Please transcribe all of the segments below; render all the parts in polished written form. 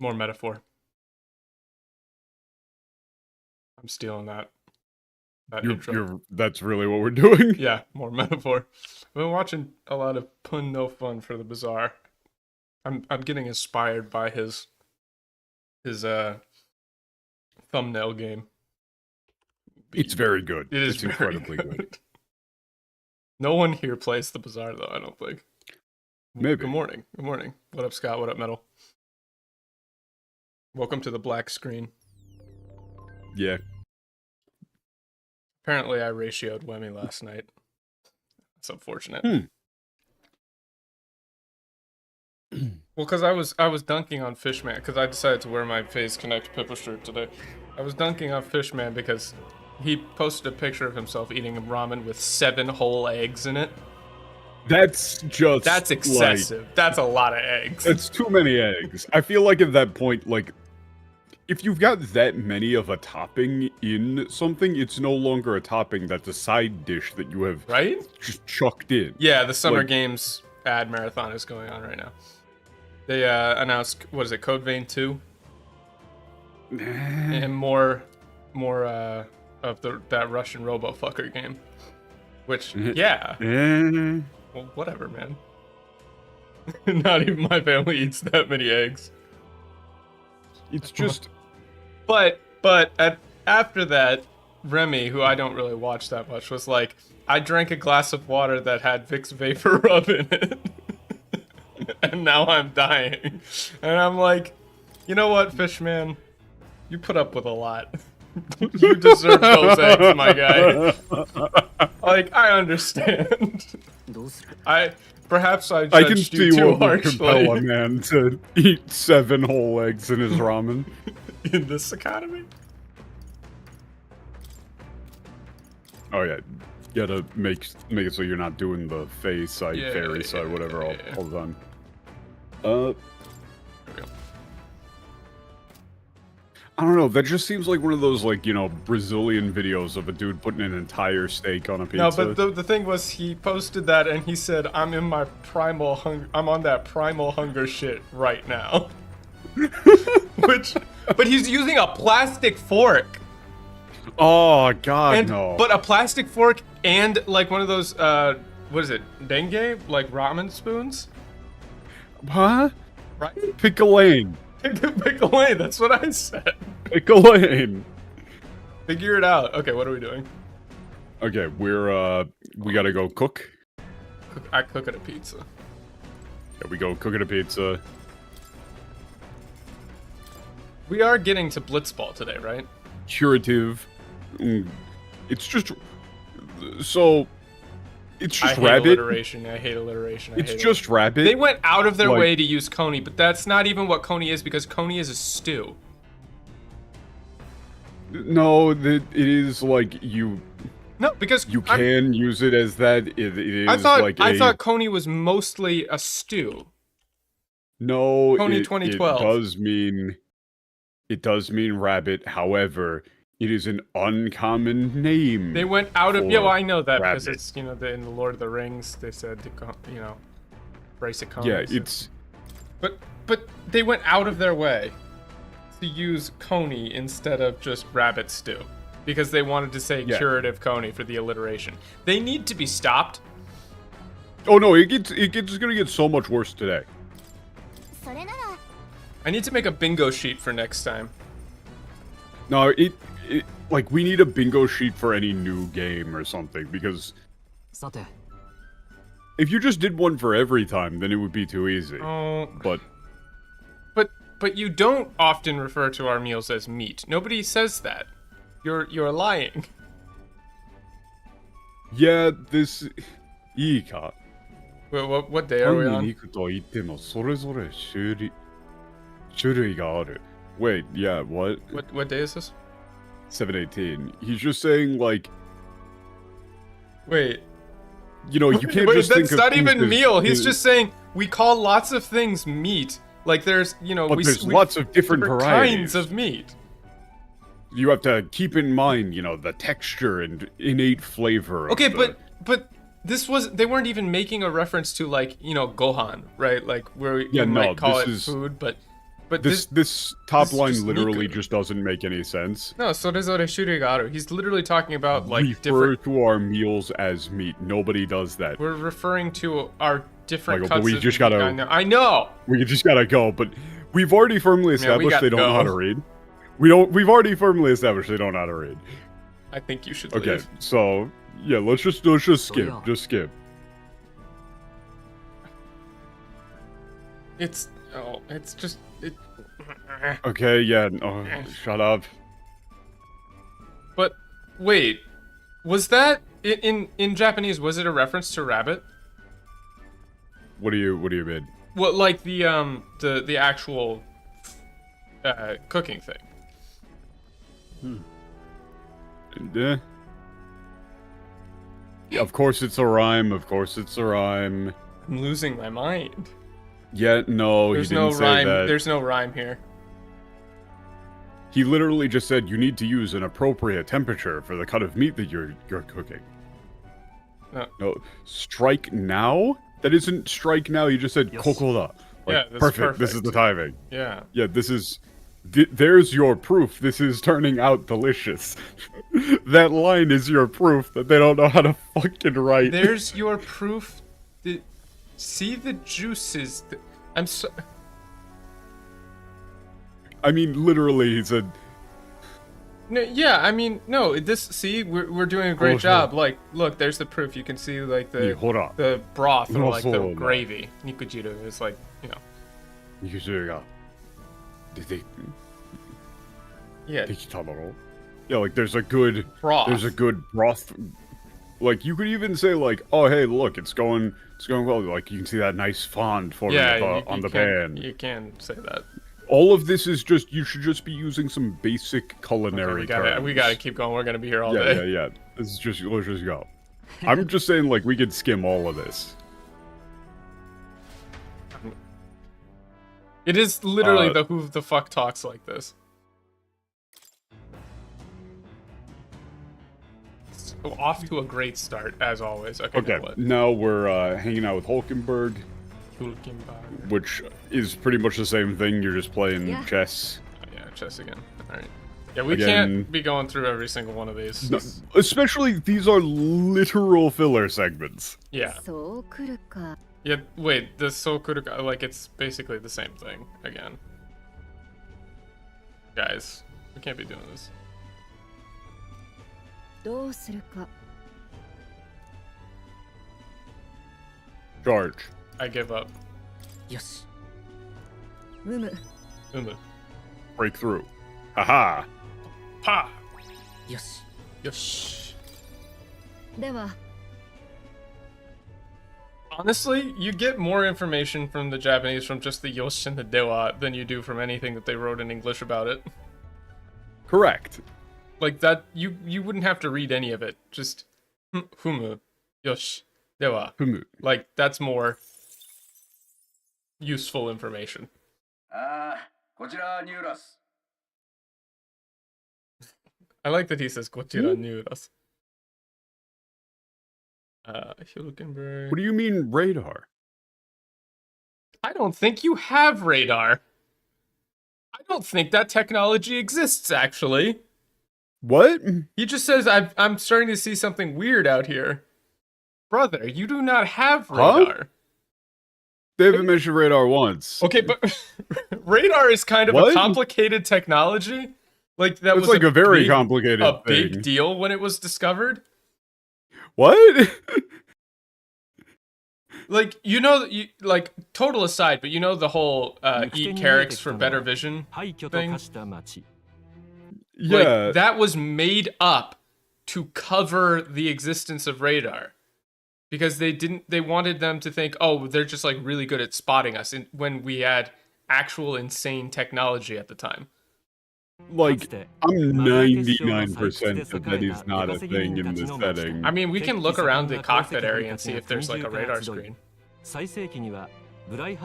More metaphor. I'm stealing that intro. That's really what we're doing? Yeah, more metaphor. I've been watching a lot of Pun No Fun for the Bizarre. I'm getting inspired by his thumbnail game. It's very good. It is it's incredibly good. No one here plays the Bizarre though, I don't think. Maybe. Good morning. Good morning. What up, Scott? What up, Metal? Welcome to the black screen. Yeah. Apparently I ratioed Wemmy last night. That's unfortunate. Well, because I was dunking on Fishman, because I decided to wear my Phase Connect Pippa shirt today. I was dunking on Fishman because he posted a picture of himself eating a ramen with 7 whole eggs in it. That's excessive. Like, that's a lot of eggs. That's too many eggs. I feel like at that point, like, if you've got that many of a topping in something, it's no longer a topping, that's a side dish that you have just chucked in. Yeah, the Summer Games ad marathon is going on right now. They announced, what is it, Code Vein 2? And more of that Russian robo-fucker game. Which, yeah. Well, whatever, man. Not even my family eats that many eggs. It's just... But after that, Remy, who I don't really watch that much, was like, I drank a glass of water that had Vicks Vapor Rub in it. And now I'm dying. And I'm like, you know what, Fishman? You put up with a lot. You deserve those eggs, my guy. Like, I understand. Perhaps I judged you too harshly. I can see what would compel a man to eat 7 whole eggs in his ramen. In this economy? Oh yeah, you gotta make it so you're not doing the face side, fairy side, whatever all the time. There we go. I don't know, that just seems like one of those, like, you know, Brazilian videos of a dude putting an entire steak on a pizza. No, but the thing was, he posted that and he said, I'm in my primal hunger, I'm on that primal hunger shit right now. But he's using a plastic fork. Oh god, no. But a plastic fork and like one of those what is it? Dengue? Like ramen spoons? Huh? Right? Pickle-lane. Pickle-lane, that's what I said. Pickle-lane. Figure it out. Okay, what are we doing? Okay, we gotta go cook. I cook at a pizza. Yeah, we go cook at a pizza. We are getting to Blitzball today, right? Curative. It's just... So... It's just I hate rabbit. Alliteration. I hate alliteration. It's just rabbit. They went out of their way to use coney, but that's not even what coney is, because coney is a stew. No, it is like you... No, because you can use it as that. It is I thought coney was mostly a stew. No, Coney 2012. It does mean rabbit. However, it is an uncommon name. They went out of... Yeah, well, I know that because it's, you know, in the Lord of the Rings, they said, you know, brace of cones. Yeah, it's... But they went out of their way to use coney instead of just rabbit stew. Because they wanted to say curative coney for the alliteration. They need to be stopped. Oh no, it's gonna get so much worse today. I need to make a bingo sheet for next time. No, like, we need a bingo sheet for any new game or something, because... If you just did one for every time, then it would be too easy. Oh. But you don't often refer to our meals as meat. Nobody says that. You're lying. Yeah, this... Ika. Wait, what day are we on? Wait, yeah, what? What day is this? 7/18. He's just saying, like... Wait. You know, you can't just think of... That's not even meal. He's just saying, we call lots of things meat. Like, there's, you know... But there's lots of different varieties. Kinds of meat. You have to keep in mind, you know, the texture and innate flavor. Okay, but this was... They weren't even making a reference to, like, you know, gohan, right? Like, where you might call it food, but But this top line just literally Niku. just doesn't make any sense. No, sorezore shurei ga aru. He's literally talking about like Refer different. to our meals as meat. Nobody does that. We're referring to our different Michael, but cuts we of just meat. gotta- I know. We just gotta go, but we've already firmly established they don't know how to read. We've already firmly established they don't know how to read. I think you should Okay, leave. so yeah, let's just skip. yeah. Just skip. It's just it. Okay, yeah, no, shut up. But wait, was that in Japanese? Was it a reference to rabbit? What do you mean? Well, like the actual cooking thing. Yeah, of course it's a rhyme. Of course it's a rhyme. I'm losing my mind. Yeah, no, There's he didn't no say rhyme. that. There's no rhyme here. He literally just said you need to use an appropriate temperature for the cut of meat that you're cooking. No, strike now? That isn't strike now. You just said Yes. kokoda. Yeah, that's perfect. This is the timing. Yeah. Yeah, this is. There's your proof. This is turning out delicious. That line is your proof that they don't know how to fucking write. There's your proof. See the juices. I'm so. I mean, literally, he said. No, yeah, I mean, no. This. See, we're doing a great job. Like, look, there's the proof. You can see like the broth or like the gravy. Nikujiru is like, you know. Yeah. Yeah, like there's a good Broth. There's a good broth. Like you could even say like, oh hey, look, it's going well. Like you can see that nice fond forming on the pan. You can say that. All of this is just you should just be using some basic culinary terms. We gotta keep going. We're gonna be here all day. Yeah. This is just let's just go. I'm just saying like we could skim all of this. It is literally the who the fuck talks like this. Off to a great start, as always. Okay, now we're hanging out with Hulkenberg, Hulkenberg. which is pretty much the same thing. You're just playing chess. Oh, yeah, chess again. All right. Yeah, we Again, can't be going through every single one of these. No, especially, these are literal filler segments. Yeah. Yeah, wait, the Sokuruka, like, it's basically the same thing again. Guys, we can't be doing this. Charge. I give up. Yes. Umu. Breakthrough. Haha. Pa! Yes. Yosh. Honestly, you get more information from the Japanese from just the yosh and the dewa than you do from anything that they wrote in English about it. Correct. Like that, you wouldn't have to read any of it. Just humu, yosh, dewa. Humu. Like that's more useful information. I like that he says "kochira nuras." Hulkenberg. What do you mean radar? I don't think you have radar. I don't think that technology exists, actually. What? He just says, I'm starting to see something weird out here. Brother, you do not have radar. Huh? They haven't mentioned radar once. Okay, but radar is kind of a complicated technology. Like that was like a very complicated thing. Big deal when it was discovered. What? Like, like, total aside, but you know the whole eat carrots for better vision thing? Yeah. Like, that was made up to cover the existence of radar. Because they wanted them to think, oh, they're just, like, really good at spotting us when we had actual insane technology at the time. Like, I'm 99% that that is not a thing in this setting. I mean, we can look around the cockpit area and see if there's like a radar screen. But I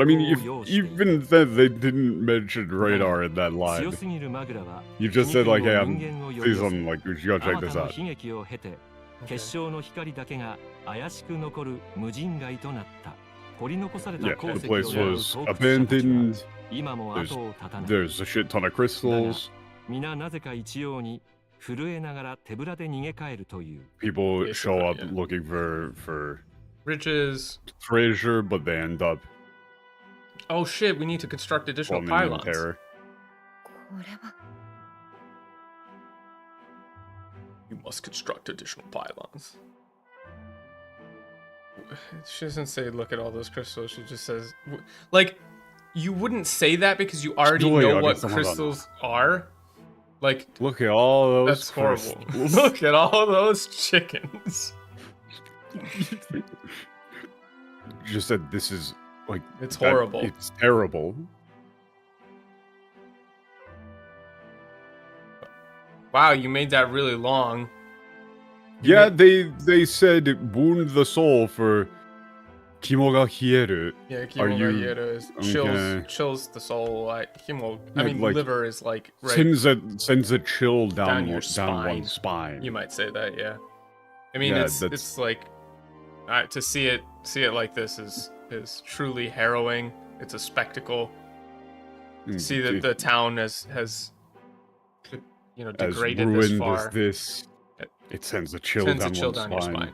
mean, even then, they didn't mention radar in that line. You just said like, hey, I'm see something, like, we should go check this out. the place was abandoned. There's a shit ton of crystals. People show up looking for riches, treasure, but they end up. Oh shit! We need to construct additional pylons. You must construct additional pylons. She doesn't say, look at all those crystals. She just says, like, you wouldn't say that because you already know what crystals are. Like, look at all those. That's horrible. Look at all those chickens. Just said this is like. It's horrible. It's terrible. Wow, you made that really long. Yeah, they said wound the soul for kimo ga hieru. Yeah, kimo ga hieru is chills the soul. Like kimo, I mean, like, liver is like right, sends a chill down your one spine. You might say that, yeah. I mean, yeah, it's like to see it like this is truly harrowing. It's a spectacle. See that the town has degraded as this far. As this, it sends a chill down your spine.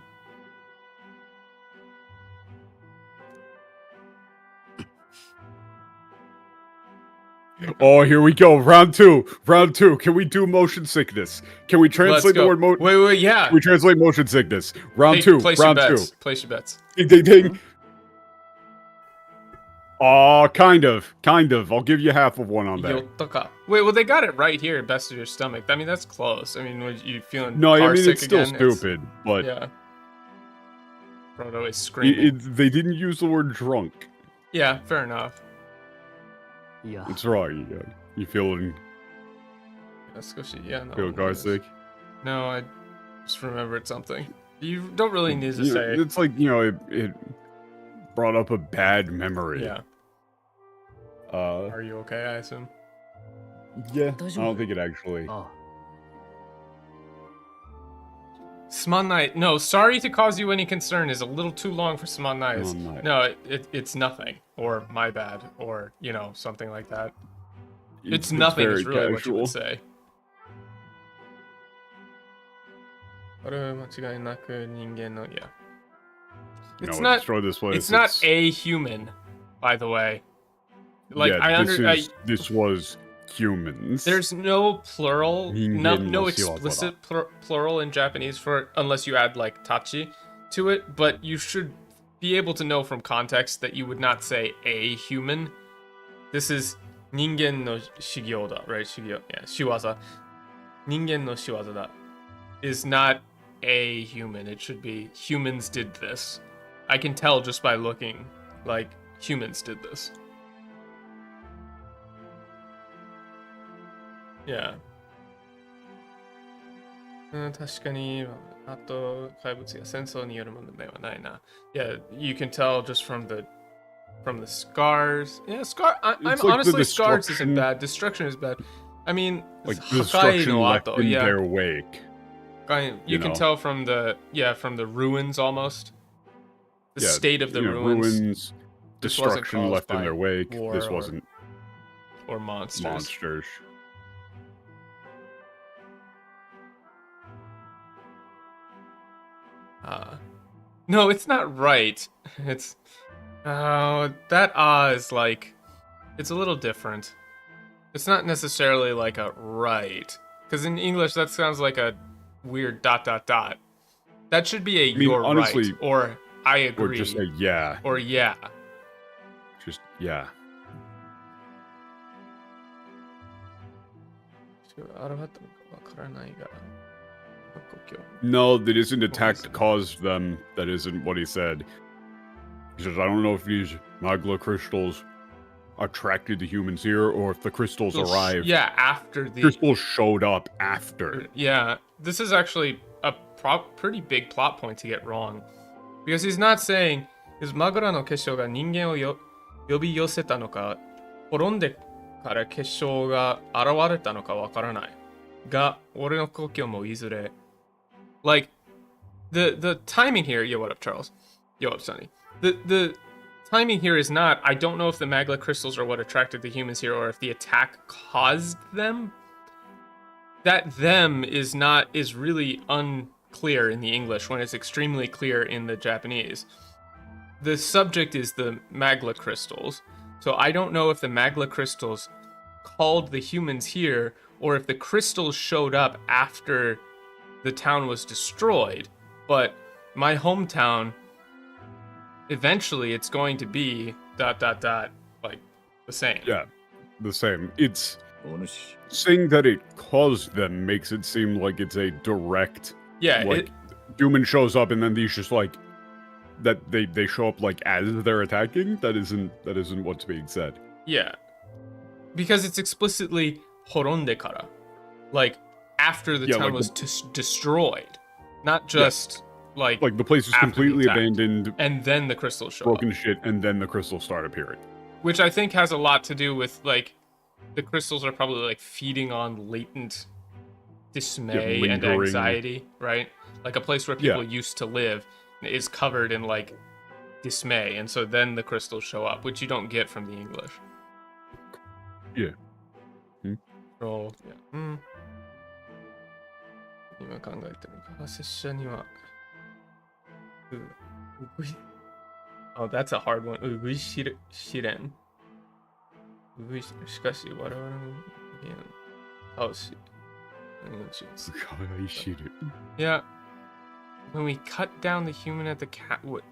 Oh, here we go. Round two. Can we do motion sickness? Can we translate the word motion? Wait, yeah. Can we translate motion sickness? Round two. Place your bets. Ding, ding, ding. Oh, kind of. I'll give you half of one on that. Wait, well, they got it right here, best of your stomach. I mean, that's close. I mean, were you feeling No, car I mean, sick it's still again? stupid, but... Yeah. Frodo is screaming. They didn't use the word drunk. Yeah, fair enough. Yeah. It's right. You feeling... Yeah, no. Feel car sick? No, I just remembered something. You don't really need to say. It's like, it brought up a bad memory. Yeah. Are you okay, I assume? Yeah, I don't think it actually... Smonai. No, sorry to cause you any concern is a little too long for Smonai. No, it's nothing. Or my bad. Or, something like that. It's nothing is really what you would say. Yeah. It's not destroy this place. It's not a human, by the way. Like, yeah, this was humans. There's no plural, no explicit plural in Japanese for unless you add like tachi to it, but you should be able to know from context that you would not say a human. This is ningen no shigyo da, right? Shigyo, yeah, shiwaza. Ningen no shiwaza da is not a human. It should be humans did this. I can tell just by looking, like, humans did this. Yeah. 確かに、あと怪物が戦争によるものではないな。Yeah, you can tell just from the scars. Yeah, I'm like honestly scars isn't bad. Destruction is bad. I mean, like destruction left in their wake. You can tell from the ruins almost. The state of the ruins. Destruction left in their wake. This wasn't. Or monsters. No, it's not right. It's that is like, it's a little different. It's not necessarily like a right, because in English that sounds like a weird ... That should be you're honestly, right, or I agree, or just a yeah, or yeah. Just yeah. No, that isn't attack to cause them. That isn't what he said. He says, I don't know if these magla crystals attracted the humans here, or if the crystals arrived. Yeah, after the... crystals showed up after. Yeah, this is actually a pretty big plot point to get wrong. Because he's not saying, is Magura no Kessho ga ningen o yobi yoseta no ka, horonde kara Kessho ga arawareta no ka wakaranai. Ga, ore no kokyo mo izure. Like, the timing here... Yo, what up, Charles? Yo, up, Sonny. The timing here is not, I don't know if the magma crystals are what attracted the humans here or if the attack caused them. That them is really unclear in the English when it's extremely clear in the Japanese. The subject is the magma crystals. So I don't know if the magma crystals called the humans here or if the crystals showed up after the town was destroyed. But my hometown, eventually it's going to be ... like the same. Yeah, the same. It's saying that it caused them makes it seem like it's a direct, human shows up and then these just like that they show up like as they're attacking. That isn't what's being said. Yeah, because it's explicitly horonde kara, like after the town was destroyed, not just like the place is completely abandoned and then the crystals show broken up. Shit, and then the crystals start appearing. Which I think has a lot to do with like the crystals are probably like feeding on latent dismay and anxiety, right? Like a place where people used to live is covered in like dismay, and so then the crystals show up, which you don't get from the English. Yeah. So, yeah. 今考えてるから拙者にはOh, that's a hard one. うぐいしれん。うぐいしかし我々の倒し。Yeah. When we cut down the human at the cat, what?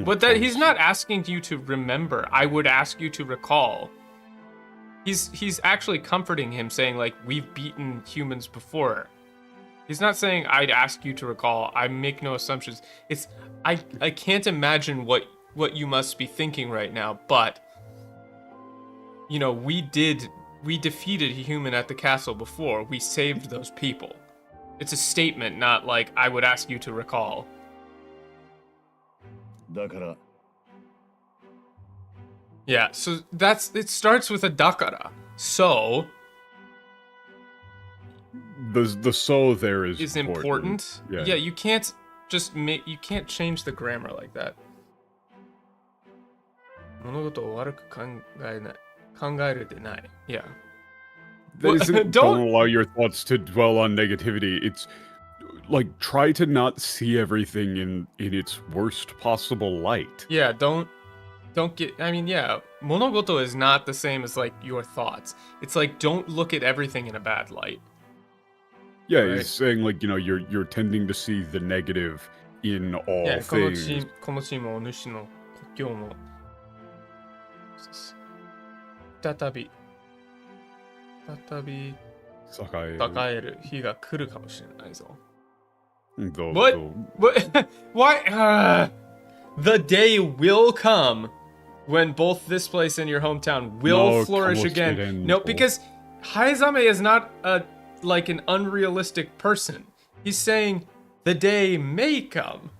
But that he's not asking you to remember. I would ask you to recall. He's actually comforting him, saying like we've beaten humans before. He's not saying I'd ask you to recall. I make no assumptions. It's I can't imagine what you must be thinking right now, but you know, we defeated a human at the castle before. We saved those people. It's a statement, not like I would ask you to recall. Yeah, so it starts with a dakara. So the so there is important. Yeah, you can't just you can't change the grammar like that. 物事を悪く考えるでない. Yeah. Don't allow your thoughts to dwell on negativity. It's like try to not see everything in its worst possible light. Yeah, don't get. I mean, yeah, monogoto is not the same as like your thoughts. It's like don't look at everything in a bad light. Yeah, right? He's saying like, you know, you're tending to see the negative in all things. このチームを主の国境も再び栄える日が来るかもしれないぞ。What? Why? The day will come when both this place and your hometown will flourish again. No, because Haizame is not like an unrealistic person. He's saying the day may come.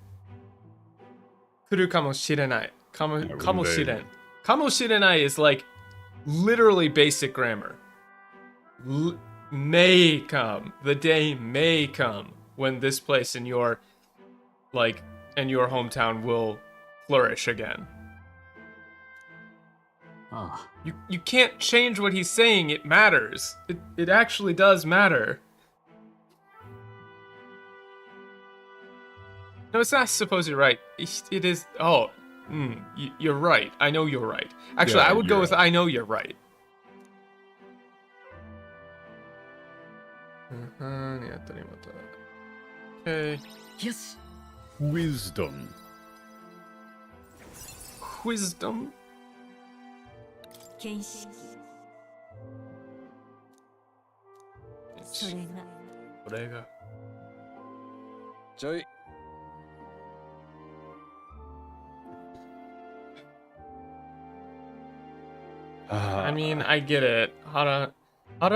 来るかもしれない。かもしれん。かもしれない is like literally basic grammar. May come. The day may come when this place in your hometown will flourish again. You can't change what he's saying. It matters. It actually does matter. No, it's not supposedly right. It is. Oh, you're right. I know you're right. Actually, I would go with I know you're right. Okay. Yes. Wisdom. 見識それがちょい I mean, I get it. Hara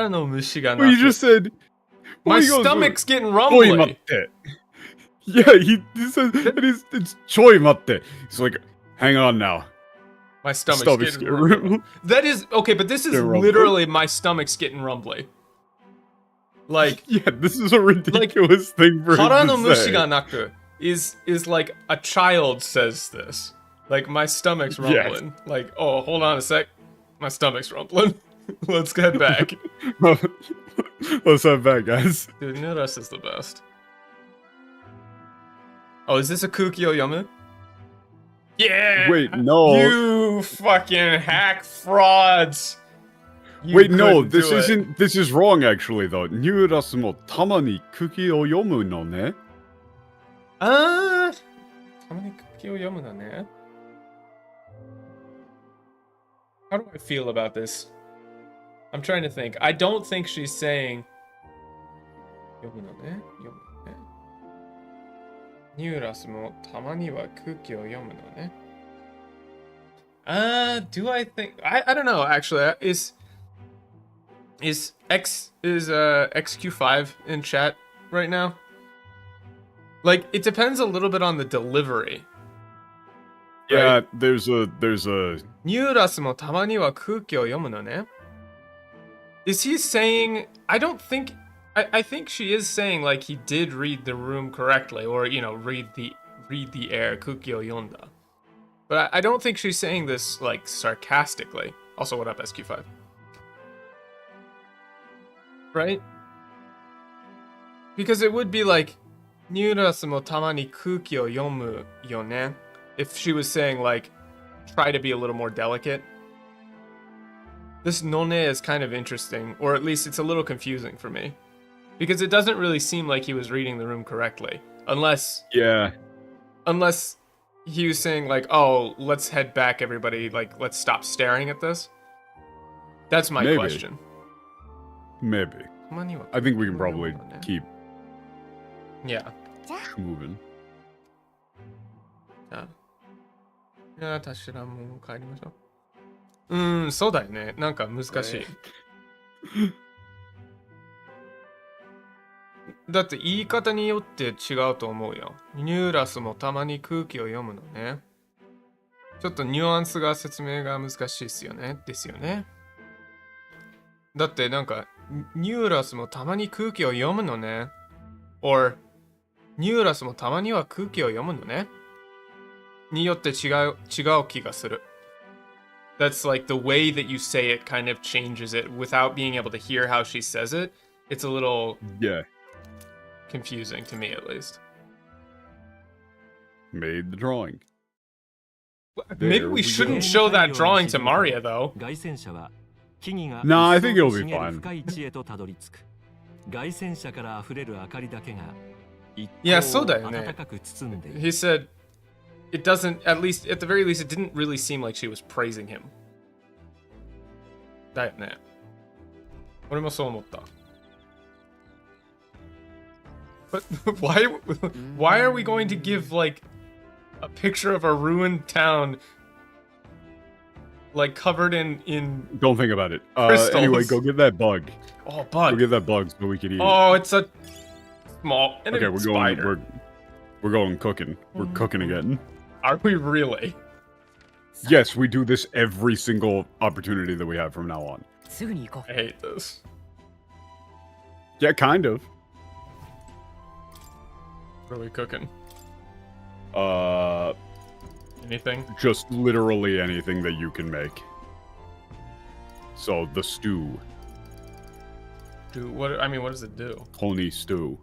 no mushi ga Well, you just said... My stomach's getting rumbly. Yeah, he says it's choi matte. He's like, hang on now. My stomach's getting rumbly. That is okay, but this is literally my stomach's getting rumbly. Like, yeah, this is a ridiculous thing for him to say. Hara no mushi ga naku. is like a child says this. Like, my stomach's rumbling. Like, oh, hold on a sec. My stomach's rumbling. Let's get back. Let's head back, guys. Dude, Nuras is the best. Oh, is this a Kukyo Yomu? Yeah! Wait, no. You fucking hack frauds! You Wait, no, couldn't this do it. isn't. This is wrong, actually, though. Nyurasu mo tama ni kuki o yomu no ne. Tamani Kukyo Yomu no ne? How do I feel about this? I'm trying to think. I don't think she's saying Yomu no ne? Yomu no ne? Nyurasu mo tamani wa kuki o yomu no ne? Do I think I don't know actually. Is XQ5 in chat right now? Like, it depends a little bit on the delivery. Yeah, right? there's a. Nyurasu mo tamani wa kuki o yomu no ne? Is he saying? I don't think. I think she is saying like he did read the room correctly, or you know, read the air kuki o yonda. But I don't think she's saying this like sarcastically. Also, what up, SQ5? Right? Because it would be like Nyurasu mo tamani kuki o yomu yo ne? If she was saying like try to be a little more delicate. This none is kind of interesting, or at least it's a little confusing for me. Because it doesn't really seem like he was reading the room correctly. Unless he was saying like, oh, let's head back, everybody, like, let's stop staring at this. That's my question. Maybe. I think we can probably keep moving. いや、私らも帰りましょう。そうだよね。なんか難しい。だって言い方によって違うと思うよ。ニューラスもたまに空気を読むのね。ちょっとニュアンスが説明が難しいですよね。ですよね。だってなんか、ニューラスもたまに空気を読むのね。or ニューラスもたまには空気を読むのね。によって違う気がする。That's like the way that you say it kind of changes it without being able to hear how she says it. It's a little confusing to me at least. Made the drawing. Maybe we shouldn't show that drawing to Maria though. No, I think it'll be fine. Yeah, そうだよね。He said it doesn't, at least, at the very least, it didn't really seem like she was praising him. だよね。俺もそう思った。But why are we going to give, like, a picture of a ruined town, like, covered in Don't think about it. Crystals. Anyway, go get that bug. Oh, bug. Go get that bug so we can eat. Oh, it's a small. And okay, we're going cooking. We're cooking again. Are we really? Yes, we do this every single opportunity that we have from now on. I hate this. Yeah, kind of. What are we cooking? Anything? Just literally anything that you can make. So, the stew. What does it do? Honey stew.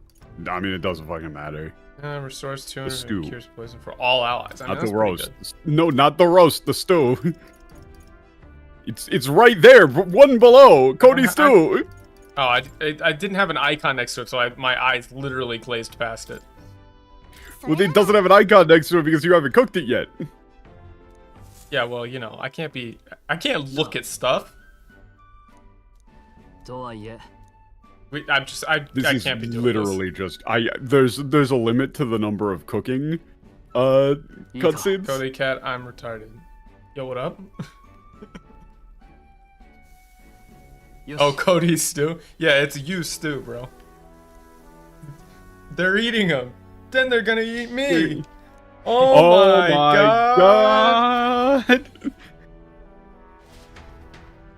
I mean, it doesn't fucking matter. Restores 200 stew. and cures poison for all allies. I mean, Not the roast. No, not the roast. The stew. It's right there. One below. Cody stew. I didn't have an icon next to it, so my eyes literally glazed past it. Well, it doesn't have an icon next to it because you haven't cooked it yet. Yeah, well, you know, I can't look at stuff. I can't be doing literally this. There's a limit to the number of cooking cutscenes. Cody Cat, I'm retarded. Yo, what up? Oh, Cody stew? Yeah, it's you stew, bro. They're eating them. Then they're gonna eat me. Oh my god.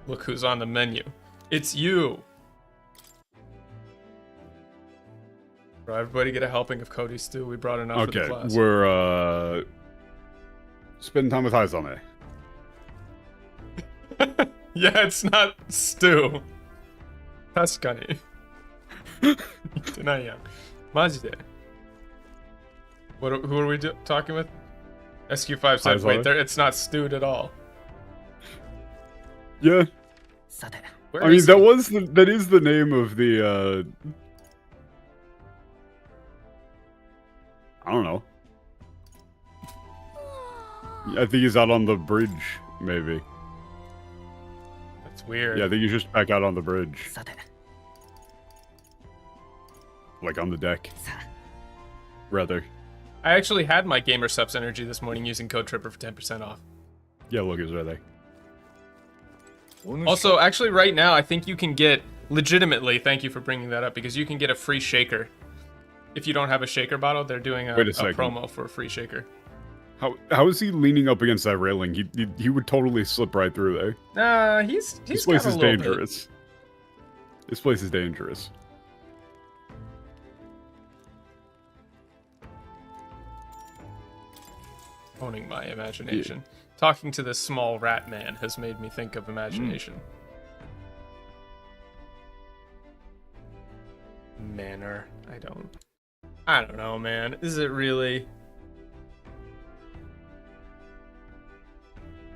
Look who's on the menu. It's you. Bro, everybody get a helping of Cody's stew. We brought enough for the Okay, class. we're spending time with Haizame. Yeah, it's not stew. 確かに。言ってないやん。マジで。Who are we talking with? SQ5 said, wait, there, it's not stewed at all. Yeah. さて Where I mean, is that he? that is the name of the, I don't know. I think he's out on the bridge, maybe. That's weird. Yeah, I think he's just back out on the bridge. さて Like on the deck, さあ rather. I actually had my Gamer Subs energy this morning using Code Tripper for 10% off. Yeah, look, it's right there. Also, actually, right now, I think you can get, legitimately, thank you for bringing that up, because you can get a free shaker. If you don't have a shaker bottle, they're doing a Wait a second. promo for a free shaker. How is he leaning up against that railing? He would totally slip right through there. Nah, he's This got place a is little bit. dangerous. This place is dangerous. Owning my imagination. Talking to this small rat man has made me think of imagination. Manner. I don't know, man. Is it really?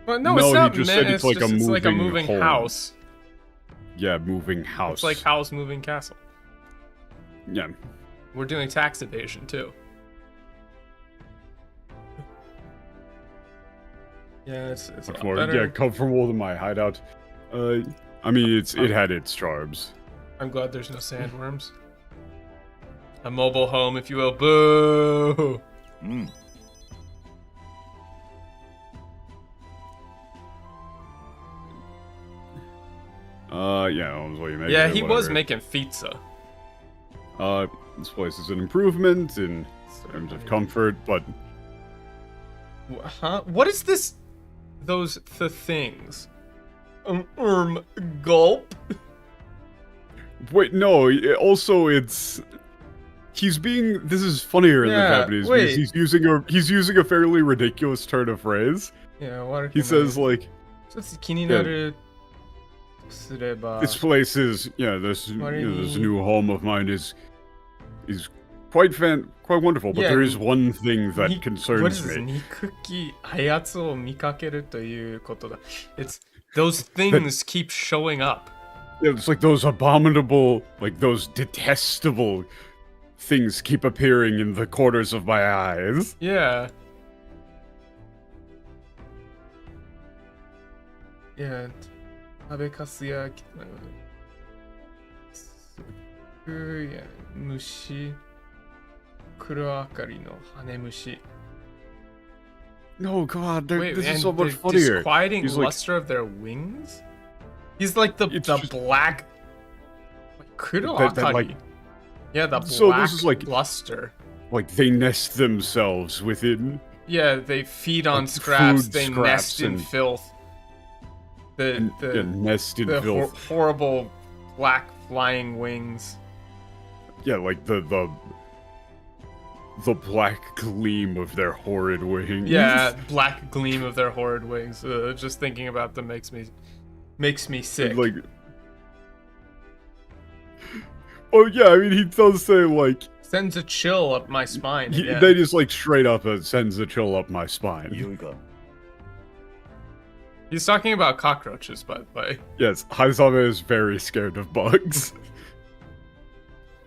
Well, no, it's No, not he just man. said it's like a it's like a moving moving home. house. Yeah, moving house. It's like house moving castle. Yeah. We're doing tax evasion too. Yeah, it's a lot More, better. yeah, comfortable than my hideout. I mean, it had its charms. I'm glad there's no sandworms. A mobile home, if you will. Boo! Yeah, that was what you made. Yeah, he was making pizza. This place is an improvement in terms of comfort, but Huh? What is this? Those things. Gulp. wait, no. Also, he's being. This is funnier in the Yeah, Japanese wait. because he's using a fairly ridiculous turn of phrase. Yeah, what? He says like, ちょっと気になるすれば "This place is this Moronic. new home of mine is quite wonderful, but Yeah, there is one thing that に What concerns is this? me." 憎きあやつを見かけるということだ。It's those things keep showing up. Yeah, it's like those abominable, like those detestable things keep appearing in the corners of my eyes. Yeah. Yeah. 食べかすや虫黒明かりの羽虫 No, God, Wait, this and is so much the funnier. disquieting He's like- luster of their wings? He's like the It's the just- black Kuro That, Akari. like, Yeah, the black So this is like- luster. like they nest themselves within. Yeah, they feed on like scraps, food they scraps nest in and- filth. The nest in the filth. horrible black flying wings. Yeah, like the black gleam of their horrid wings. Yeah, black gleam of their horrid wings. Just thinking about them makes me sick. Like, oh yeah, I mean he does say like Sends a chill up my spine. again. they just like straight up sends a chill up my spine. He's talking about cockroaches, by the way. Yes, Haizame is very scared of bugs.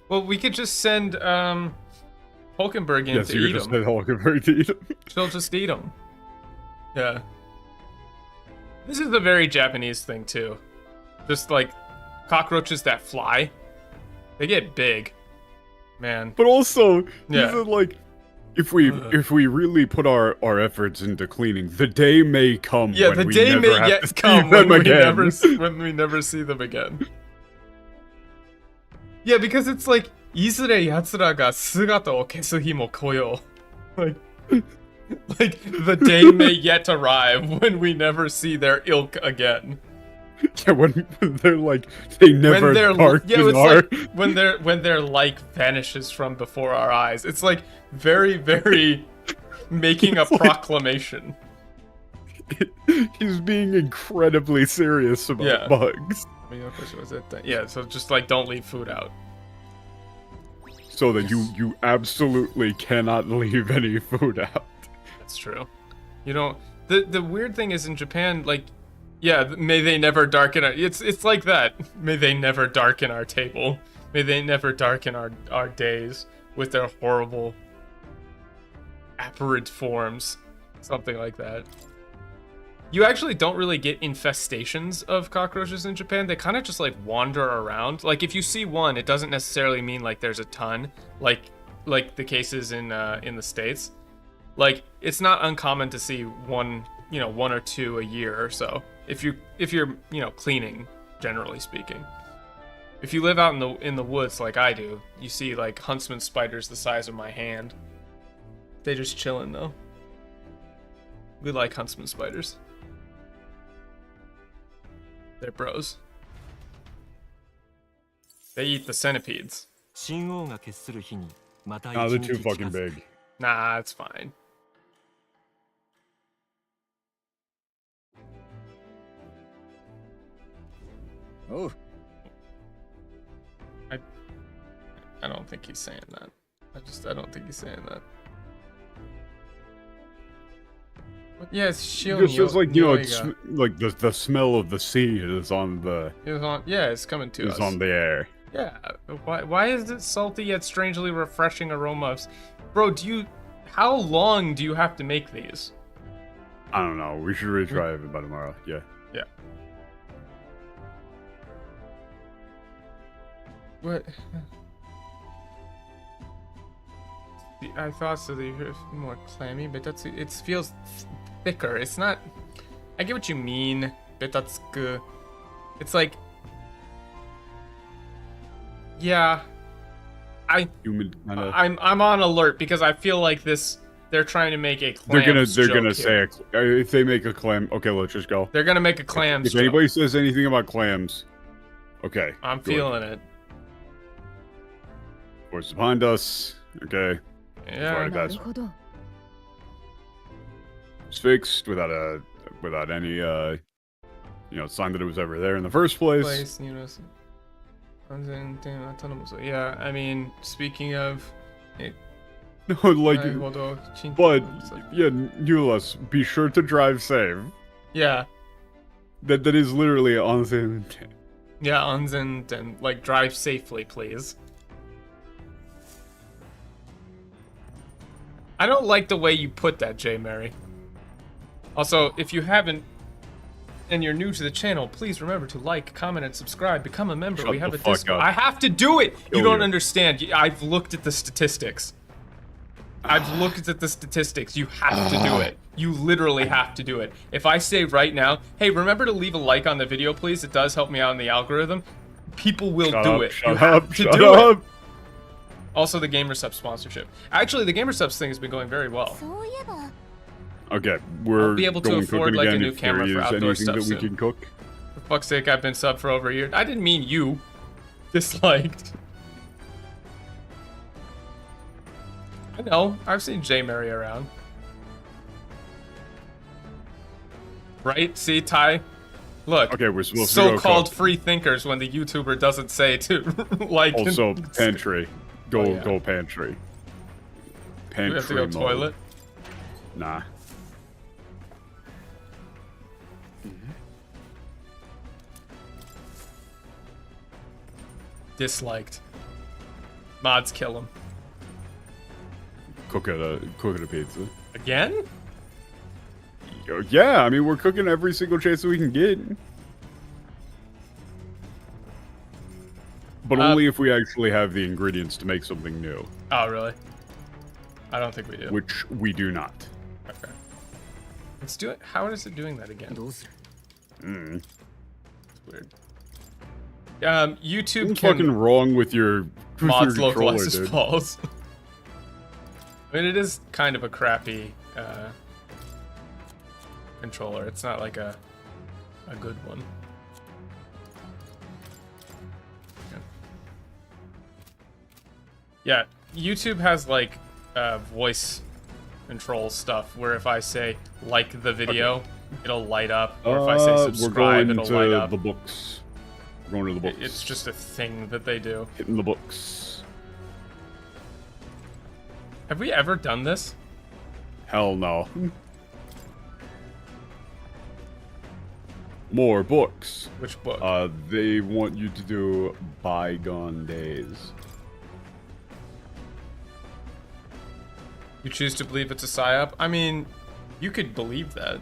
Well, we could just send Hulkenberg in Yes, to you eat just them. said Hulkenberg to eat him. She'll just eat them. Yeah. This is a very Japanese thing too. Just like cockroaches that fly, they get big. Man. But also, Yeah. he said like, if we really put our efforts into cleaning, the day may come. Yeah, when the we day never may have to yet see come them when again. when we never see them again. Yeah, because it's like いずれ奴らが姿を消す日も来よう. Like the day may yet arrive when we never see their ilk again. Yeah, when they're like they never when they're dark yeah, in it's our... like when their light vanishes from before our eyes. It's like very making a proclamation. He's being incredibly serious about bugs. Yeah, so just like don't leave food out. So that you absolutely cannot leave any food out. That's true. You know, the weird thing is in Japan, like, yeah, may they never darken our... It's like that. May they never darken our table. May they never darken our days with their horrible apparent forms. Something like that. You actually don't really get infestations of cockroaches in Japan. They kind of just like wander around. Like if you see one, it doesn't necessarily mean like there's a ton, like the cases in the States. Like it's not uncommon to see one or two a year or so. If you're cleaning, generally speaking. If you live out in the woods like I do, you see like huntsman spiders the size of my hand. They just chilling though. We like huntsman spiders. They're bros. They eat the centipedes. Nah, they're too fucking big. Nah, it's fine. Oh. I don't think he's saying that. I don't think he's saying that. But yeah, it's just feels like it's like the smell of the sea is on the. It's coming to us. Is on the air. Yeah. Why is it salty yet strangely refreshing aroma? Bro, how long do you have to make these? I don't know. We should retry it by tomorrow. Yeah. Yeah. What? I thought so that you're more clammy, but it feels thicker. It's not. I get what you mean, but that's good. It's like, yeah. I'm on alert because I feel like they're trying to make a clam. They're gonna say if they make a clam. Okay, let's just go. They're gonna make a clam. If anybody says anything about clams, okay. I'm feeling it. Force behind us. Okay. Yeah. It's fixed without any sign that it was ever there in the first place. Yeah, I mean, speaking of, no, like, but yeah, Nulas, be sure to drive safe. Yeah. That is literally onsen. Yeah, onsen, and like drive safely, please. I don't like the way you put that, J. Mary. Also, if you haven't, and you're new to the channel, please remember to like, comment, and subscribe. Become a member. We have a Discord. I have to do it! You don't understand. I've looked at the statistics. I've looked at the statistics. You have to do it. You literally have to do it. If I say right now, hey, remember to leave a like on the video, please. It does help me out in the algorithm. People will do it. You have to do it. Also, the GamerSub sponsorship. Actually, the GamerSubs thing has been going very well. Okay, we're I'll be able to afford like a new camera for outdoor stuff that we can cook. For fuck's sake, I've been subbed for over a year. I didn't mean you. Disliked. I know. I've seen J. Mary around. Right? See, Ty? Look. Okay, we're supposed to so-called free thinkers when the YouTuber doesn't say to like. Also, pantry. Go pantry. Pantry. Do we have to go mode. Toilet? Nah. Disliked. Mods kill him. Cook at a pizza. Again? Yeah, I mean we're cooking every single chance that we can get. But only if we actually have the ingredients to make something new. Oh, really? I don't think we do. Which we do not. Okay. Let's do it. How is it doing that again? It's weird. YouTube What's fucking wrong with your mods localizes balls. I mean, it is kind of a crappy controller. It's not like a good one. Yeah, YouTube has like voice control stuff where if I say like the video, it'll light up, or if I say subscribe, it'll light up. The books. We're going to the books. It's just a thing that they do. Hitting the books. Have we ever done this? Hell no. More books. Which book? They want you to do Bygone Days. You choose to believe it's a psyop? I mean, you could believe that.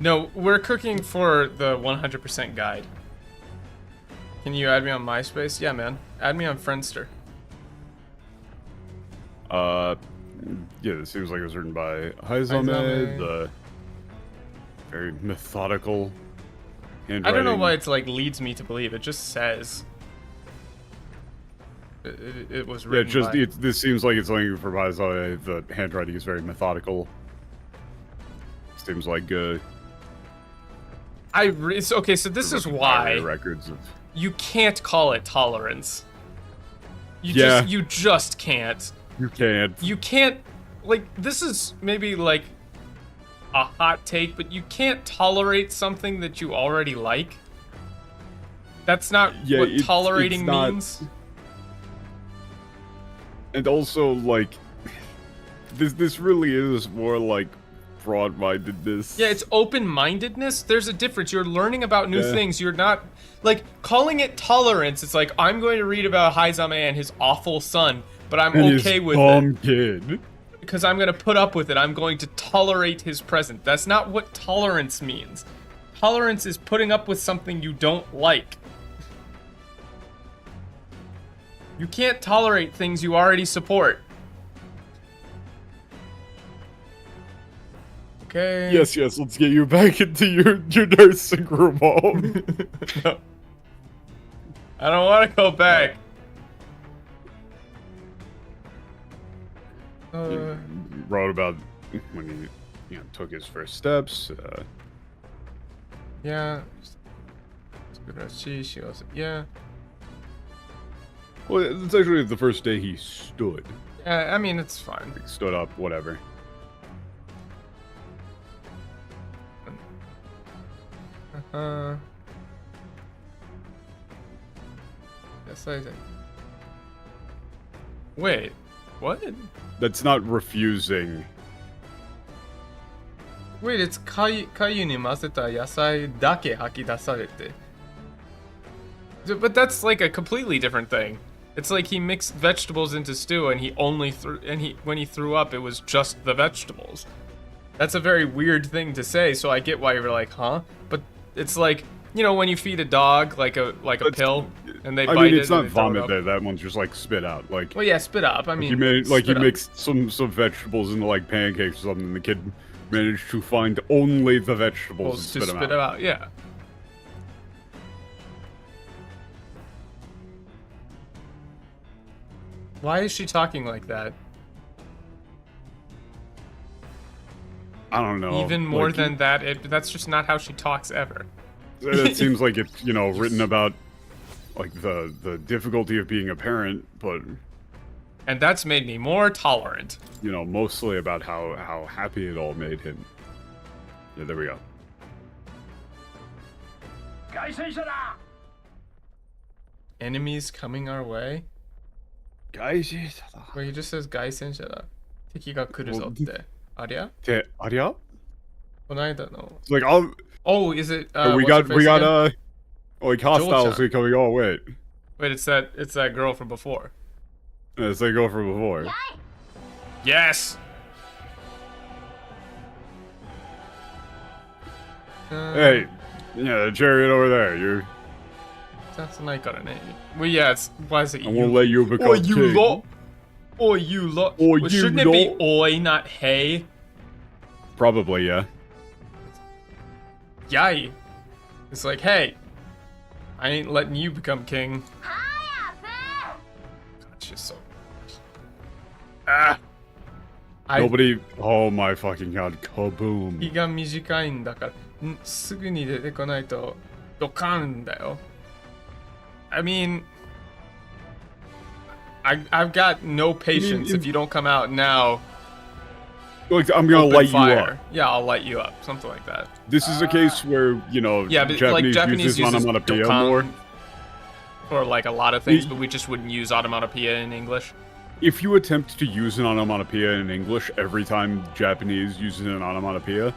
No, we're cooking for the 100% guide. Can you add me on MySpace? Yeah, man. Add me on Friendster. Yeah, it seems like it was written by Haizame, the very methodical handwriting. I don't know why it's like leads me to believe. It just says it was written by... this seems like it's something from Haizame. The handwriting is very methodical. Seems like okay, so this is why records of... you can't call it tolerance. You just can't. You can't. You can't, like, this is maybe like a hot take, but you can't tolerate something that you already like. That's not what tolerating means. And also, like, this really is more like broad-mindedness. Yeah, it's open-mindedness. There's a difference. You're learning about new things. You're not, like, calling it tolerance. It's like, I'm going to read about Haizame and his awful son, but I'm okay with it. Kid. Because I'm going to put up with it. I'm going to tolerate his presence. That's not what tolerance means. Tolerance is putting up with something you don't like. You can't tolerate things you already support. Okay. Yes, let's get you back into your nursing room home. No. I don't want to go back. He wrote about when he took his first steps. Yeah. Yeah. Well, it's actually the first day he stood. Yeah, I mean, it's fine. He stood up, whatever. Yes, I think. Wait, what? That's not refusing. Wait, it's kayu ni mazeta yasai dake haki dasarete. But that's like a completely different thing. It's like he mixed vegetables into stew and he only when he threw up it was just the vegetables. That's a very weird thing to say, so I get why you're like, huh? But it's like, you know, when you feed a dog like a pill and they bite it. I mean, it's not vomit there. That one's just like spit out. Like, well, yeah, spit up. I mean, you mixed some vegetables into like pancakes or something. And the kid managed to find only the vegetables and spit them out. Yeah. Why is she talking like that? I don't know. Even more than that, that's just not how she talks ever. It seems like it's, you know, written about like the difficulty of being a parent, but and that's made me more tolerant. You know, mostly about how happy it all made him. Yeah, there we go. Enemies coming our way? Wait, he just says 外戦者だ。敵が来るぞって。ありゃ？ありゃ？この間の。It's like, oh, is it? We got like hostiles coming. Oh wait. Wait, it's that girl from before. Yeah, it's that girl from before. Yes. Hey, yeah, the chariot over there. You're. That's not gonna name. Well, yeah, why is it you? I won't let you become king. You lot. Or you lot. Or well, you shouldn't lot. it be oi, not hey? Probably, yeah. Yay. It's like, hey, I ain't letting you become king. God, she's so... Nobody... Oh my fucking god, kaboom. 日が短いんだから、すぐに出てこないとドカンだよ。I mean, I've got no patience if you don't come out now. Like, I'm gonna light you up. Yeah, I'll light you up. Something like that. This is a case where, you know, yeah, but Japanese, like, Japanese uses onomatopoeia dokan more. For like a lot of things, but we just wouldn't use onomatopoeia in English. If you attempt to use an onomatopoeia in English every time Japanese uses an onomatopoeia,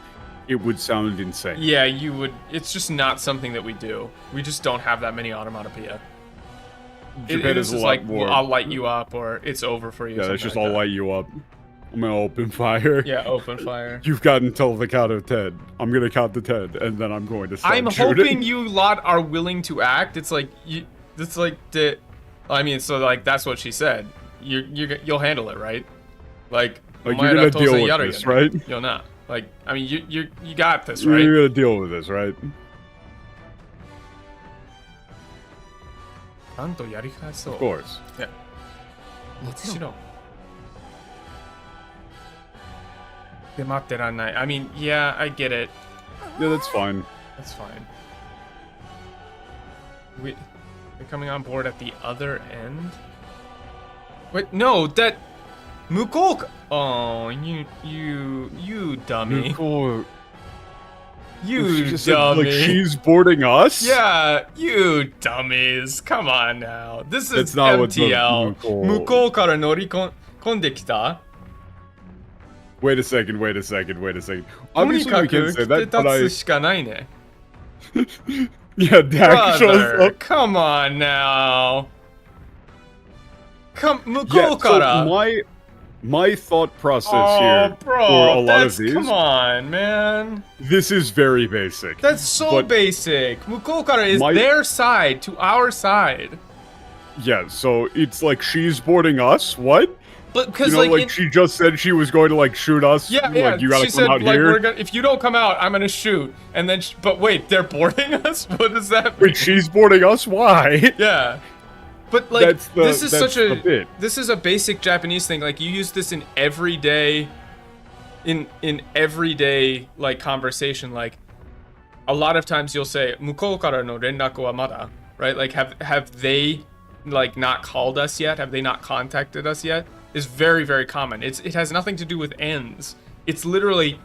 it would sound insane. Yeah, you would. It's just not something that we do. We just don't have that many onomatopoeia. Japan is a lot like, more. Well, I'll light you up, or it's over for you. Yeah, that's just like I'll light you up. I'm gonna open fire. Yeah, open fire. You've got until the count of 10. I'm gonna count to 10, and then I'm going to start I'm shooting. hoping you lot are willing to act. It's like you. It's like the. I mean, so like that's what she said. You'll handle it, right? Like you're gonna deal with this, right? You'll not. Like, I mean, you got this, right? You're gonna deal with this, right? Of course. Yeah. I mean, yeah, I get it. Yeah, that's fine. That's fine. They're coming on board at the other end? Wait, no, that... Mukoka... Oh, you dummy. Mukoka... You dummy. Said, like, she's boarding us? Yeah, you dummies. Come on now. This is not MTL. Mukou kara norikonde kita? Wait a second. Obviously, we can't say that, but yeah, Dak shows up. Come on now. Mukou kara. So my thought process here for a lot of these. Come on, man. This is very basic. That's so basic. Mukou kara is their side to our side. Yeah, so it's like she's boarding us. What? But because like she just said she was going to like shoot us. Yeah, like, you gotta she come said out like here. if you don't come out, I'm gonna shoot. And then, but wait, they're boarding us. What does that mean? Wait, she's boarding us? Why? Yeah, but like this is bit. This is a basic Japanese thing. Like you use this in everyday, in everyday like conversation. Like a lot of times you'll say "Mukou kara no renraku wa mada," right? Like have they like not called us yet? Have they not contacted us yet? Is very, very common. It has nothing to do with ends. It's literally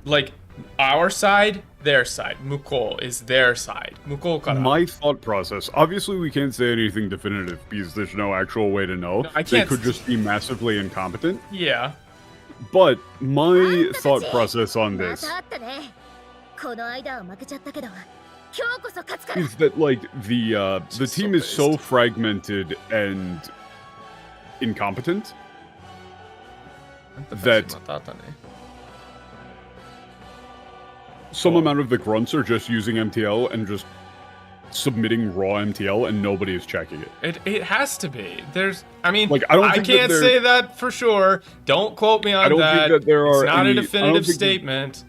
like our side, their side. Mukou is their side. Mukou kara. My thought process. Obviously, we can't say anything definitive because there's no actual way to know. No, I can't. They could just be massively incompetent. Yeah. But my thought process on this is that like the team is so fragmented and incompetent that some amount of the grunts are just using MTL and just submitting raw MTL and nobody is checking it. It has to be. I mean, like, I can't say that for sure. Don't quote me on that. I don't think that there are it's not any, a definitive statement.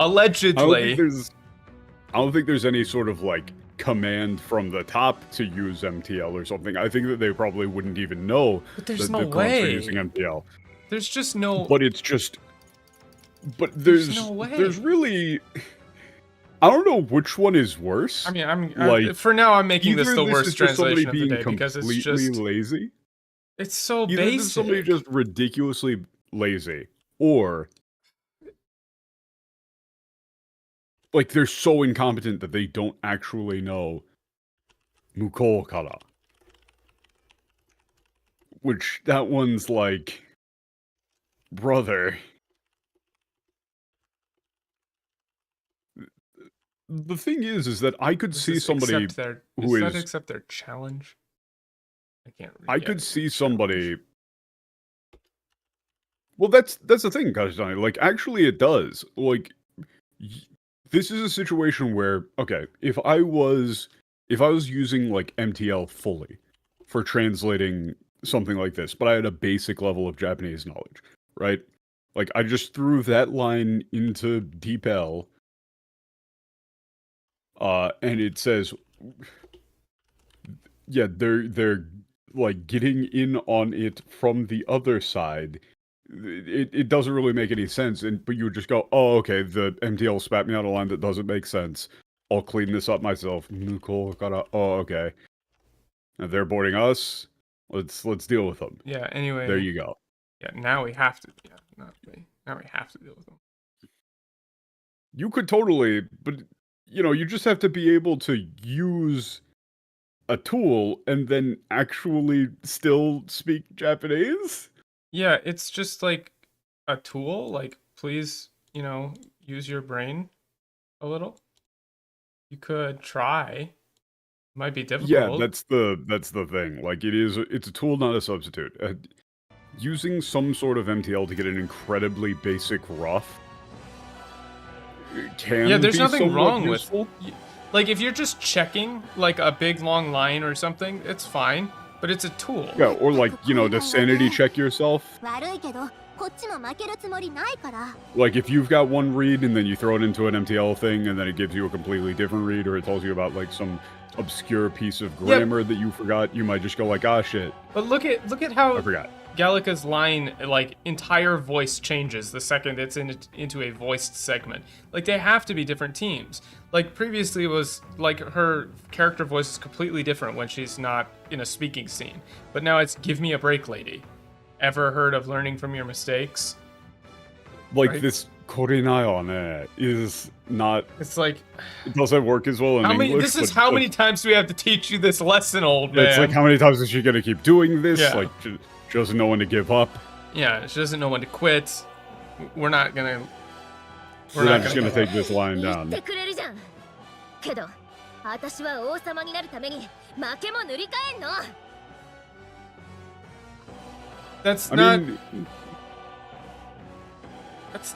Allegedly. I don't think there's any sort of like command from the top to use MTL or something. I think that they probably wouldn't even know that the grunts are using MTL. There's just no... But it's just... But there's no way. There's really... I don't know which one is worse. I mean, for now I'm making this the worst translation of the day because it's just... lazy. It's so Either basic. Somebody just ridiculously lazy, or... like, they're so incompetent that they don't actually know Mukou kara. Which, that one's like... brother. The thing is that I could see somebody who is... Does that accept their challenge? I can't read I could see somebody... Well, that's the thing, Kazutani. Like, actually it does. Like, this is a situation where, okay, if I was using, like, MTL fully for translating something like this, but I had a basic level of Japanese knowledge, right? Like, I just threw that line into DeepL, and it says, yeah, they're like getting in on it from the other side. It doesn't really make any sense, but you would just go, oh, okay, the MTL spat me out a line that doesn't make sense. I'll clean this up myself. Oh, okay. And they're boarding us. Let's deal with them. Yeah. Anyway. There you go. Yeah. Now we have to. Yeah. Now we have to deal with them. You could totally, but you just have to be able to use a tool and then actually still speak Japanese. Yeah, it's just like a tool. Like, please, use your brain a little. You could try. Might be difficult. Yeah, that's the thing. Like, it's a tool, not a substitute. Using some sort of MTL to get an incredibly basic rough can there's be nothing wrong useful. with. Like, if you're just checking like a big long line or something, it's fine. But it's a tool. Yeah, or like, to sanity check yourself. Like, if you've got one read and then you throw it into an MTL thing and then it gives you a completely different read, or it tells you about like some obscure piece of grammar that you forgot, you might just go like, ah, shit. But look at how I forgot. Gallica's line, like, entire voice changes the second it's into a voiced segment. Like, they have to be different teams. Like, previously it was, like, her character voice is completely different when she's not in a speaking scene. But now it's, give me a break, lady. Ever heard of learning from your mistakes? Like, right? This Korinayo is not... It's like... It doesn't work as well in English. This is how many times do we have to teach you this lesson, old man? It's like, how many times is she gonna keep doing this? Yeah. Like, she doesn't know when to give up. Yeah, she doesn't know when to quit. We're not gonna... We're not just gonna take this line down. That's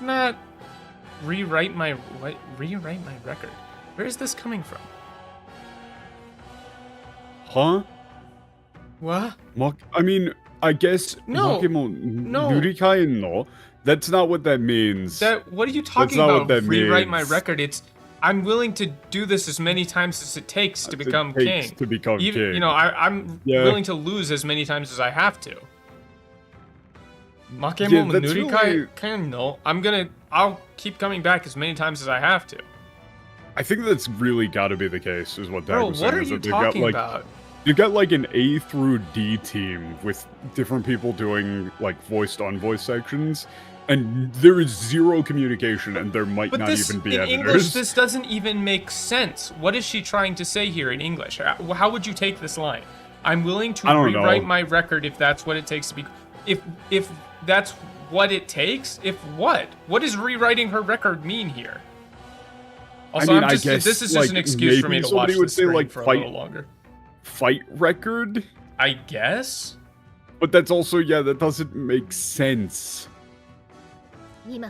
not rewrite my record. Where is this coming from? Huh? What? I mean, I guess No. Nurikai no. That's not what that means. What are you talking about? Rewrite my record. It's I'm willing to do this as many times as it takes to become king. To become king. I'm willing to lose as many times as I have to. Makemo Nurikai Ken no. I'll keep coming back as many times as I have to. I think that's really got to be the case, is what Dag was saying. What are you talking about? You got like an A through D team with different people doing like voice to unvoiced sections, and there is zero communication, and there might not even be editors. In English, this doesn't even make sense. What is she trying to say here in English? How would you take this line? I'm willing to rewrite my record if that's what it takes to be. If that's what it takes. If what? What does rewriting her record mean here? Also, I guess this is just an excuse for me to watch this stream for a little longer. Fight record? I guess? But that's also, that doesn't make sense. And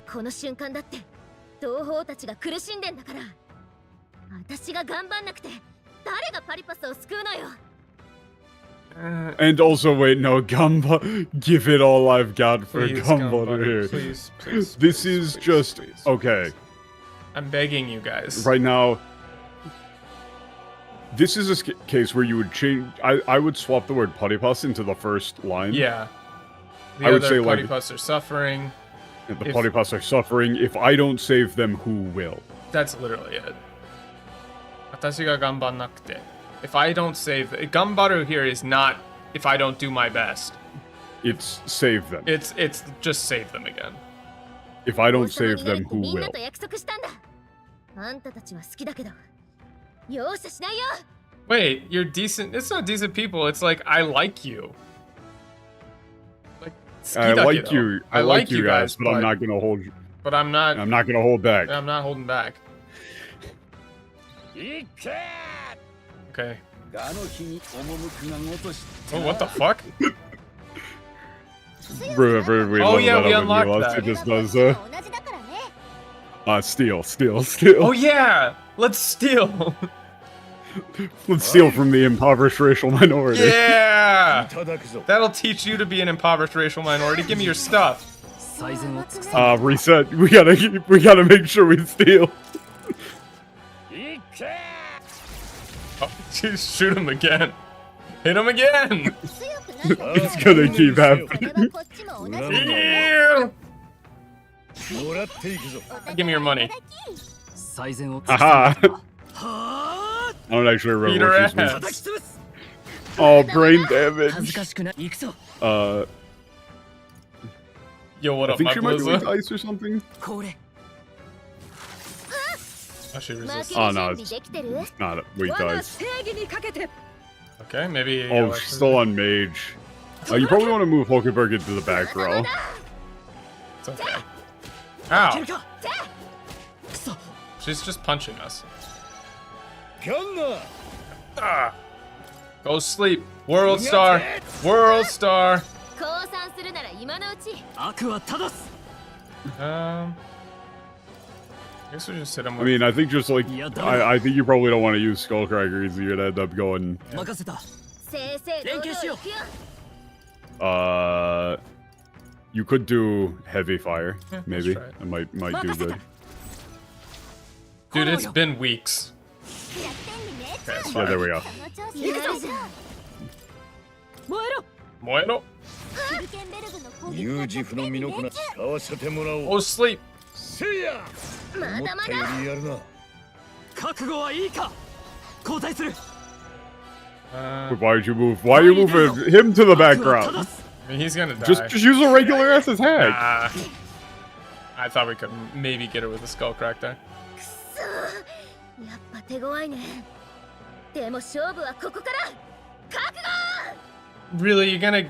also, wait, no, Gamba, give it all I've got for Gamba here. Please, this is just, okay. I'm begging you guys. Right now, this is a case where you would change. I would swap the word puttypus into the first line. Yeah. I would say puttypus are suffering. The puttypus are suffering. If I don't save them, who will? That's literally it. Watashi ga ganbannakute. If I don't save... Gambaru here is not if I don't do my best. It's save them. It's just save them again. If I don't save them, who will? Wait, you're decent. It's not decent people. It's like, I like you. Like, I like you. I like you guys, but I'm not gonna hold you. But I'm not gonna hold back. I'm not holding back. Okay. Oh, what the fuck? Remember, we unlocked that. It just does, steal. Oh yeah! Let's steal! Let's steal from the impoverished racial minority. Yeah! That'll teach you to be an impoverished racial minority. Give me your stuff. Reset. We gotta make sure we steal. Oh, shoot him again. Hit him again! It's gonna keep happening. Yeah. Give me your money. Haha. I don't actually remember what she's Oh, brain damage. 恥ずかしくない行くぞ Yo, what I up, think my she might be weak Blizza? ice or something. これ Oh, she resists. Oh no, it's not a weak 我が ice. 正義にかけて Okay, maybe. Oh, she's still on mage. You probably want to move Hulkenberg into the back row. It's okay. いけ Ow! るかくそ She's just punching us. ガンナー Ah! Go sleep. World Star. World Star. 降参するなら今のうち悪は正す I guess we just hit him I with. mean, I think just like I think you probably don't want to use Skullcracker because you're gonna end up going. 任せた 正々堂々行くよ You could do heavy fire, Yeah, maybe. let's try it. It might do good. Dude, it's been weeks. やってんね Okay, it's Yeah, fine. there we go. その調子やるじゃん 燃えろ Bueno. ヒルケンベルグの攻撃ユージフの身のこなし買わせてもらおう Go sleep. せいやま思だまだったよりやるな覚悟はいいか交代する But why'd you move? Why are you moving him to the 悪は background? 正す I mean, he's gonna die. Just use a regular ass attack. Nah. I thought we could maybe get her with a skull crack there. くそーやっぱ手強いねでも勝負はここから覚悟 Really, you're gonna.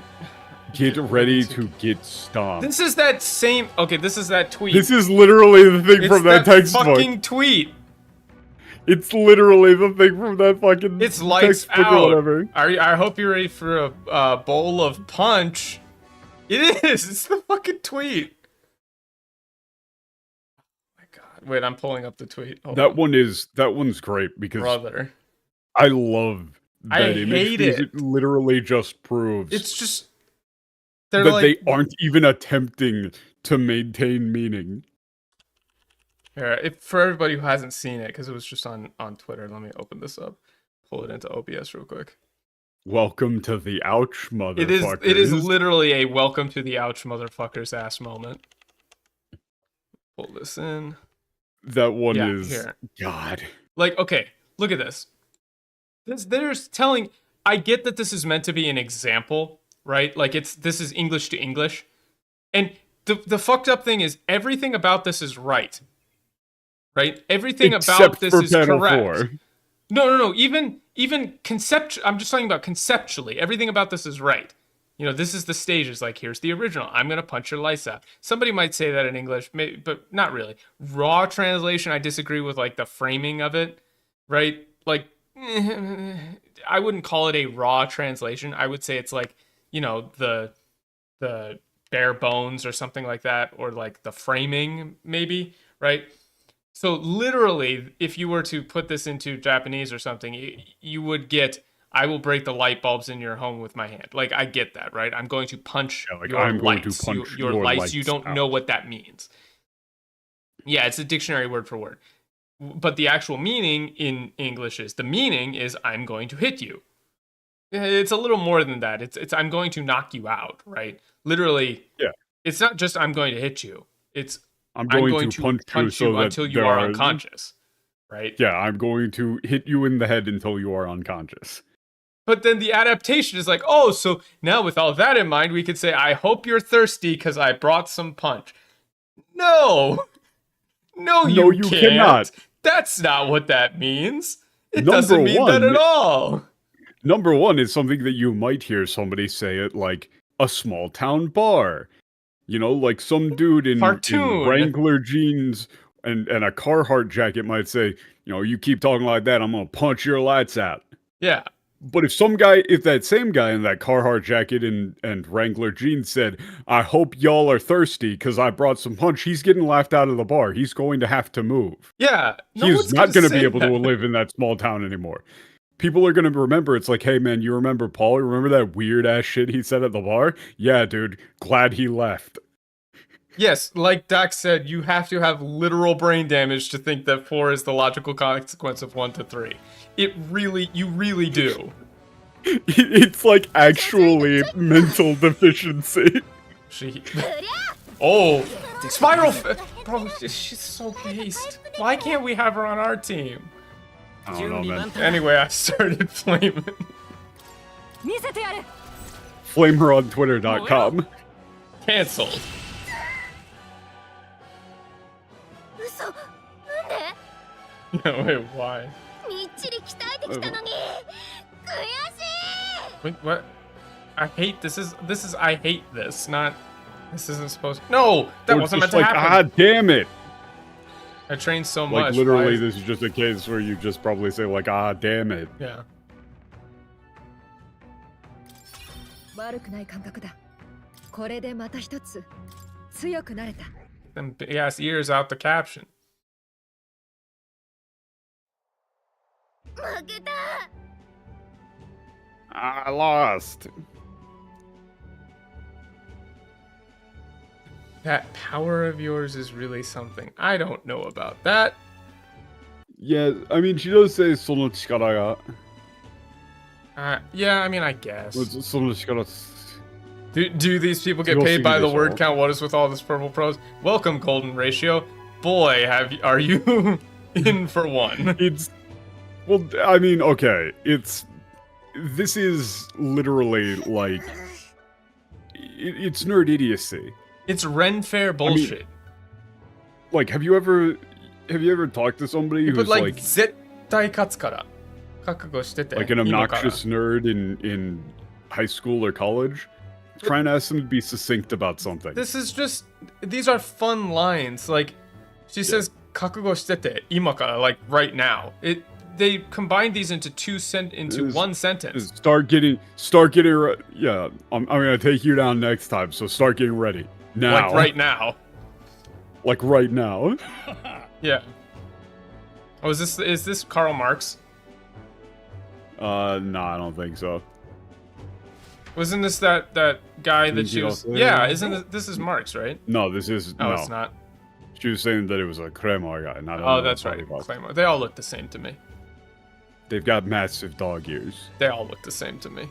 Get ready to get stomped. This is that same. Okay, this is that tweet. This is literally the thing it's from that textbook. fucking tweet. It's literally the thing from that fucking It's lights textbook out. or whatever. I hope you're ready for a bowl of punch. It is. It's the fucking tweet. Oh my god. Wait, I'm pulling up the tweet. Hold That on. one's great because Brother. I love that I image hate because it. it literally just proves It's just. They're that like. they aren't even attempting to maintain meaning. Here, for everybody who hasn't seen it, because it was just on Twitter, let me open this up. Pull it into OBS real quick. Welcome to the ouch motherfuckers. It is literally a welcome to the ouch motherfuckers ass moment. Pull this in. That one Yeah, is here. God. Like, okay, look at this. There's telling. I get that this is meant to be an example, right? Like this is English to English, and the fucked up thing is everything about this is right. Right? Everything Except about this for is Panel correct. 4. No. Even conceptually, I'm just talking about conceptually. Everything about this is right. You know, this is the stages. Like, here's the original. I'm gonna punch your lights out. Somebody might say that in English, maybe, but not really. Raw translation, I disagree with like the framing of it. Right? Like, I wouldn't call it a raw translation. I would say it's like, you know, the bare bones or something like that, or like the framing, maybe. Right? So literally, if you were to put this into Japanese or something, you would get, I will break the light bulbs in your home with my hand. Like, I get that, right? I'm going to punch your I'm going lights. to punch your your lights. You lights don't out. know what that means. Yeah, it's a dictionary word for word. But the actual meaning in English is, the meaning is, I'm going to hit you. It's a little more than that. It's I'm going to knock you out, right? Literally, Yeah. It's not just I'm going to hit you. It's I'm going to punch you so until that you are unconscious, right? Yeah, I'm going to hit you in the head until you are unconscious. But then the adaptation is like, oh, so now with all that in mind, we could say, I hope you're thirsty because I brought some punch. No, you can't. Cannot. That's not what that means. It Number doesn't mean that one- at all. Number one is something that you might hear somebody say at like a small town bar. You know, like some dude in Wrangler jeans and a Carhartt jacket might say, you know, you keep talking like that, I'm gonna punch your lights out. Yeah. But if that same guy in that Carhartt jacket and Wrangler jeans said, I hope y'all are thirsty because I brought some punch, he's getting laughed out of the bar. He's going to have to move. Yeah. He's not going to be able to live in that small town anymore. People are going to remember, it's like, hey man, you remember Paul? Remember that weird ass shit he said at the bar? Yeah, dude, glad he left. Yes, like Dax said, you have to have literal brain damage to think that 4 is the logical consequence of 1 to 3. You really do. It's like actually mental deficiency. Oh, Spiral, bro, she's so based. Why can't we have her on our team? I don't know, man. Anyway, I started flaming. 見せてやる FlameheronTwitter.com. Cancelled. 嘘なんで No, wait, why? みっちり鍛えてきたのに悔しい Wait, what? I hate this. I hate this. Not. This isn't supposed. No, that Or wasn't meant just to like, happen. ah, damn it. I trained so Like, much. literally, why- this is just a case where you just probably say, like, ah, damn it. Yeah. 悪くない感覚だこれでまた一つ強くなれた Them big ass ears out the caption. 負けた I lost. That power of yours is really something. I don't know about that. Yeah, I mean, she does say その力が Yeah, I mean, I guess. その力 Do these people get paid by the word count? What is with all this purple prose? Welcome, Golden Ratio. Boy, are you in for one? It's well, I mean, okay, this is literally like it's nerd idiocy. It's Ren Fair bullshit. Like, have you ever talked to somebody But who's like, 絶対勝つから覚悟してて like an 今から obnoxious nerd in high school or college? Try and ask them to be succinct about something. This is just, these are fun lines. Like, she says, 覚悟してて今から, like right now. They combine these into one sentence. Start getting yeah, I'm gonna take you down next time, so start getting ready now. Like right now. Like right now. Yeah. Oh, is this Karl Marx? No, I don't think so. Wasn't this that guy that she was? Yeah, isn't this is Marx, right? No, this is Oh, no. it's not. She was saying that it was a Kremor guy, not Oh, that's right. Claymore. They all look the same to me. They've got massive dog ears. They all look the same to me.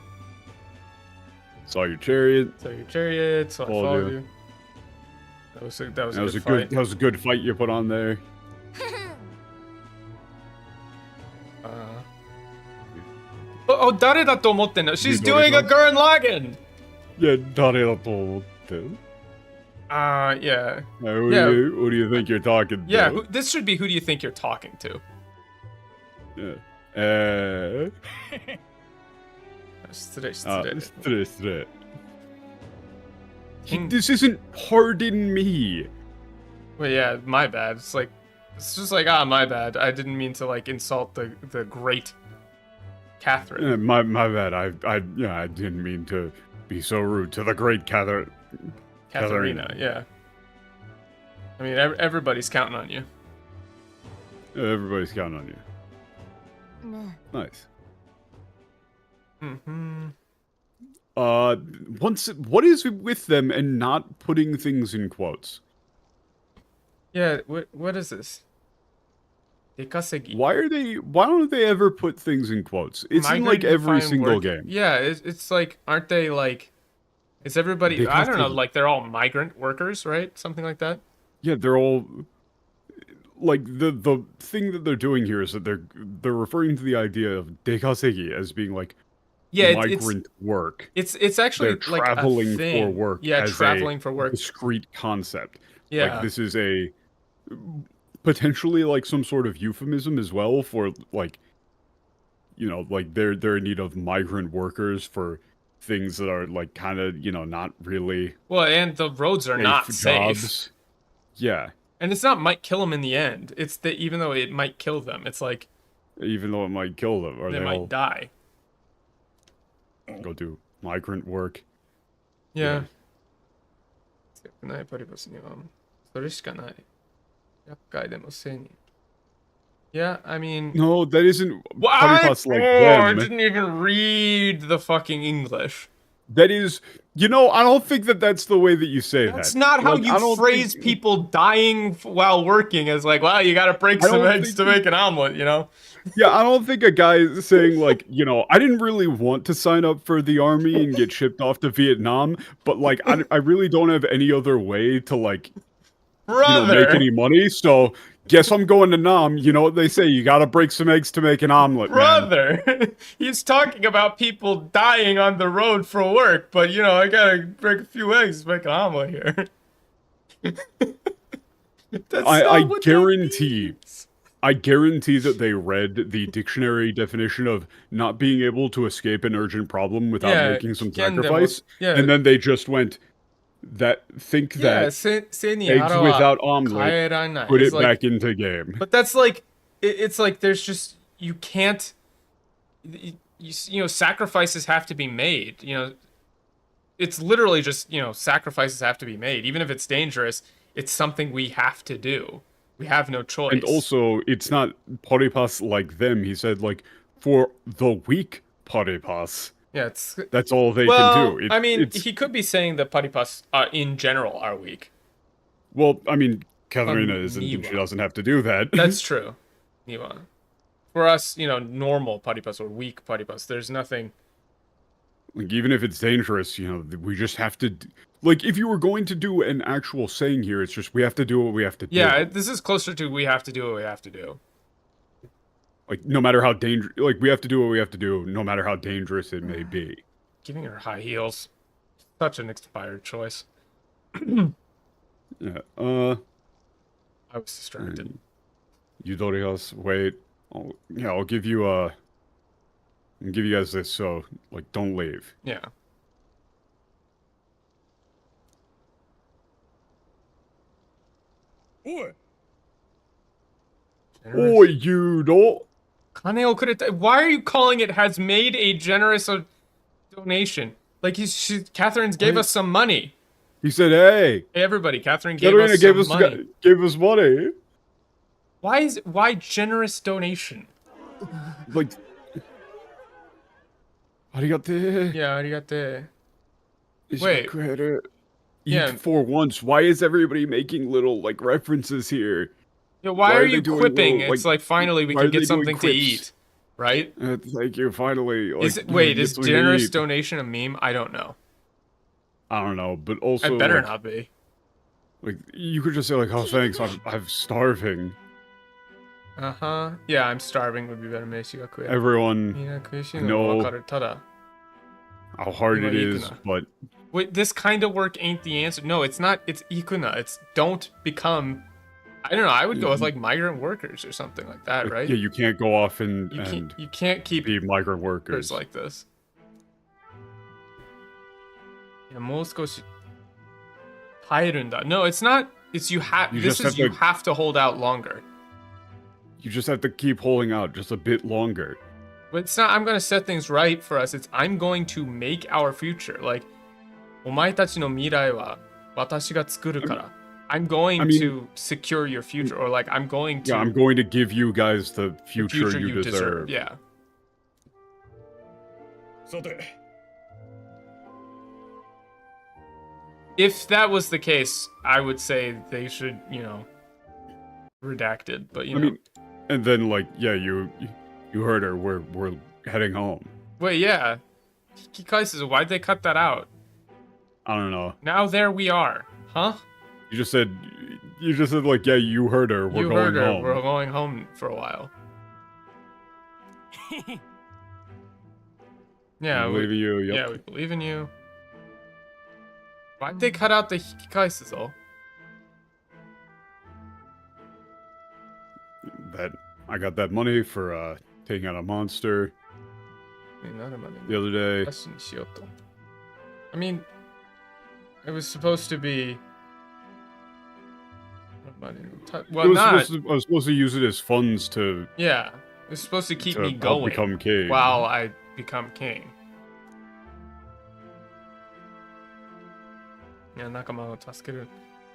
Saw your chariot. So your chariot, so I Followed followed you. you. That was a good fight. That was a good fight you put on there. Oh, 誰だと思ってんの? She's doing a Gurren Lagann! Yeah, 誰だと思って? Yeah. Who Yeah. do you think you're talking to? Yeah, this should be who do you think you're talking to? Yeah. 失礼。失礼. This isn't pardon me. Well, yeah, my bad. It's just like, my bad. I didn't mean to like insult the great Catherine. My bad. I didn't mean to be so rude to the great Catherine. Katharina, yeah. I mean, everybody's counting on you. Everybody's counting on you. ね Nice. Mm-hmm. What is with them and not putting things in quotes? Yeah, what is this? Dekasegi. Why don't they ever put things in quotes? It's in like every single game. Yeah, it's like, aren't they like, is everybody, I don't know, like they're all migrant workers, right? Something like that? Yeah, they're all like the thing that they're doing here is that they're referring to the idea of dekasegi as being like migrant work. It's actually they're like traveling a thing. for work. Yeah, as traveling a for work. Discrete concept. Yeah. Like this is a potentially like some sort of euphemism as well for like, you know, like they're in need of migrant workers for things that are like kind of, you know, not really. Well, and the roads are not safe. Jobs. Yeah. And it's not might kill them in the end. It's that even though it might kill them, it's like even though it might kill them, or they might die. Go do migrant work. Yeah. やっぱりバスにはそれしかない。厄介でも1000人。Yeah, I mean... No, that isn't what? Paripas like I them. didn't even read the fucking English. That is... You know, I don't think that's the way that you say that. That's not how like, you phrase people dying while working as like, well, you gotta break some eggs to make an omelet, you know? Yeah, I don't think a guy is saying like, you know, I didn't really want to sign up for the army and get shipped off to Vietnam, but like, I really don't have any other way to like, you know, make any money, so Guess I'm going to Nam. You know what they say, you gotta break some eggs to make an omelet, man. Brother, he's talking about people dying on the road for work, but you know, I gotta break a few eggs to make an omelet here. I guarantee that they read the dictionary definition of not being able to escape an urgent problem without making some sacrifice, and then they just went that eggs without omelet, put it back into game. But that's like, it's like there's just, you can't, you know, sacrifices have to be made. You know, it's literally just, you know, sacrifices have to be made, even if it's dangerous. It's something we have to do. We have no choice. And also, it's not Poripas like them. He said, like, for the weak Poripas. Yeah, that's all they can do. I mean, he could be saying that Paripas in general are weak. Well, I mean, Katharina isn't, and she doesn't have to do that. That's true. Niwa. For us, you know, normal Paripas or weak Paripas, there's nothing... Like, even if it's dangerous, you know, we just have to... Like, if you were going to do an actual saying here, it's just, we have to do what we have to do. Yeah, this is closer to we have to do what we have to do. Like, no matter how dangerous... Like, we have to do what we have to do, no matter how dangerous it may be. Giving her high heels. Such an expired choice. Yeah, I was distracted. Yudorios, wait. I'll give you, I'll give you guys this, so, like, don't leave. Yeah. Oi! Oi, you don't. Why are you calling it has made a generous donation? Like, Catherine's gave us some money. He said, hey, everybody, Catherine gave us some money. Gave us money. Why generous donation? Like, arigato. Yeah, arigato. Wait. Credit. Yeah. For once, why is everybody making little, like, references here? Yeah, why are you quipping? Little, it's like finally we can get something to eat, right? Thank you, finally. Like, is generous donation a meme? I don't know. I don't know, but also... It better not be. Like, you could just say, like, oh, thanks, I'm starving. Uh-huh. Yeah, I'm starving would be better. Everyone know how hard it is, but... Wait, this kind of work ain't the answer. No, it's not. It's ikuna. It's don't become... I don't know. I would go with, like, migrant workers or something like that, right? Yeah, you can't go off and you can't keep be migrant workers like this. Yeah, もう少し耐えるんだ. No, it's not. It's you have. You have to hold out longer. You just have to keep holding out just a bit longer. But it's not. I'm gonna set things right for us. It's I'm going to make our future. Like, お前たちの未来は私が作るから. I'm going to secure your future, or like I'm going to. Yeah, I'm going to give you guys the future you deserve. Yeah. If that was the case, I would say they should, you know, redacted. But you know. I mean, and then like, yeah, you heard her. We're heading home. Wait, yeah. Why'd they cut that out? I don't know. Now there we are, huh? You just said like, yeah, you heard her. We're going home. We're going home for a while. Yeah, we believe in you. Yep. Yeah, we believe in you. Why'd they cut out the hikikaisu though? That I got that money for taking out a monster the other day. I mean, it was supposed to be. Well, I was supposed to use it as funds to. Yeah, it was supposed to keep me going. Become king. While I become king. Yeah, 仲間を助ける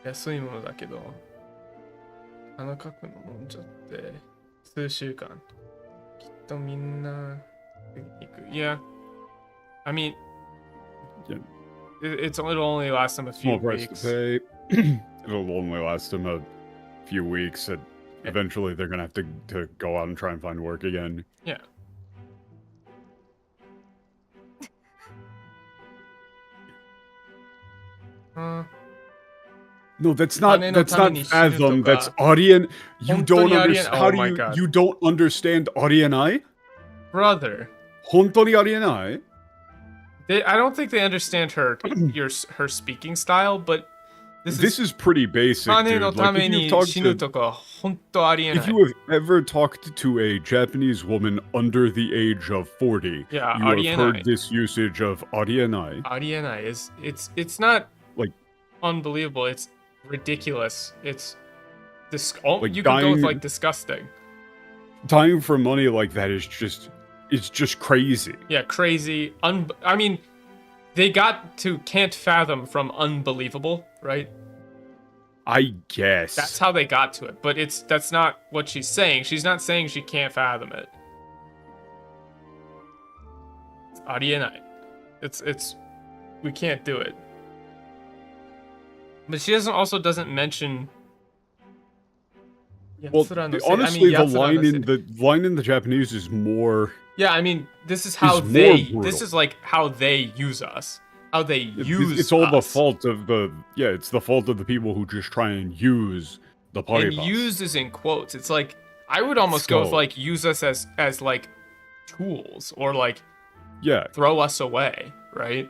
安いものだけど、あの核のもんじゃって数週間きっとみんな行く。Yeah, I mean, yeah. It'll only last them a few weeks. To pay. It'll only last them a few weeks, and eventually they're gonna have to go out and try and find work again. Yeah. No, that's not fathom. That's 本 Aryan. You 当 don't に understand. Aryan- How oh do my you God. you don't understand Arianai? Brother. 本当に Arianai? I don't think they understand her speaking style, but This is pretty basic, dude. Like, if you have ever talked to a Japanese woman under the age of 40, Yeah, you have heard this usage of Arianai. Arianai is it's not like unbelievable. It's ridiculous. It's like you can go with like disgusting. Dying for money like that is just crazy. Yeah, crazy. I mean, they got to can't fathom from unbelievable, right? I guess. That's how they got to it, but that's not what she's saying. She's not saying she can't fathom it. It's arienai. It's we can't do it. But she doesn't mention. Well, honestly, the line in the Japanese is more. Yeah, I mean, this is how this is like how they use us. How they use it's all us. the fault of it's the fault of the people who just try and use the party. And use is in quotes. It's like I would almost go with like use us as like tools or like throw us away, right?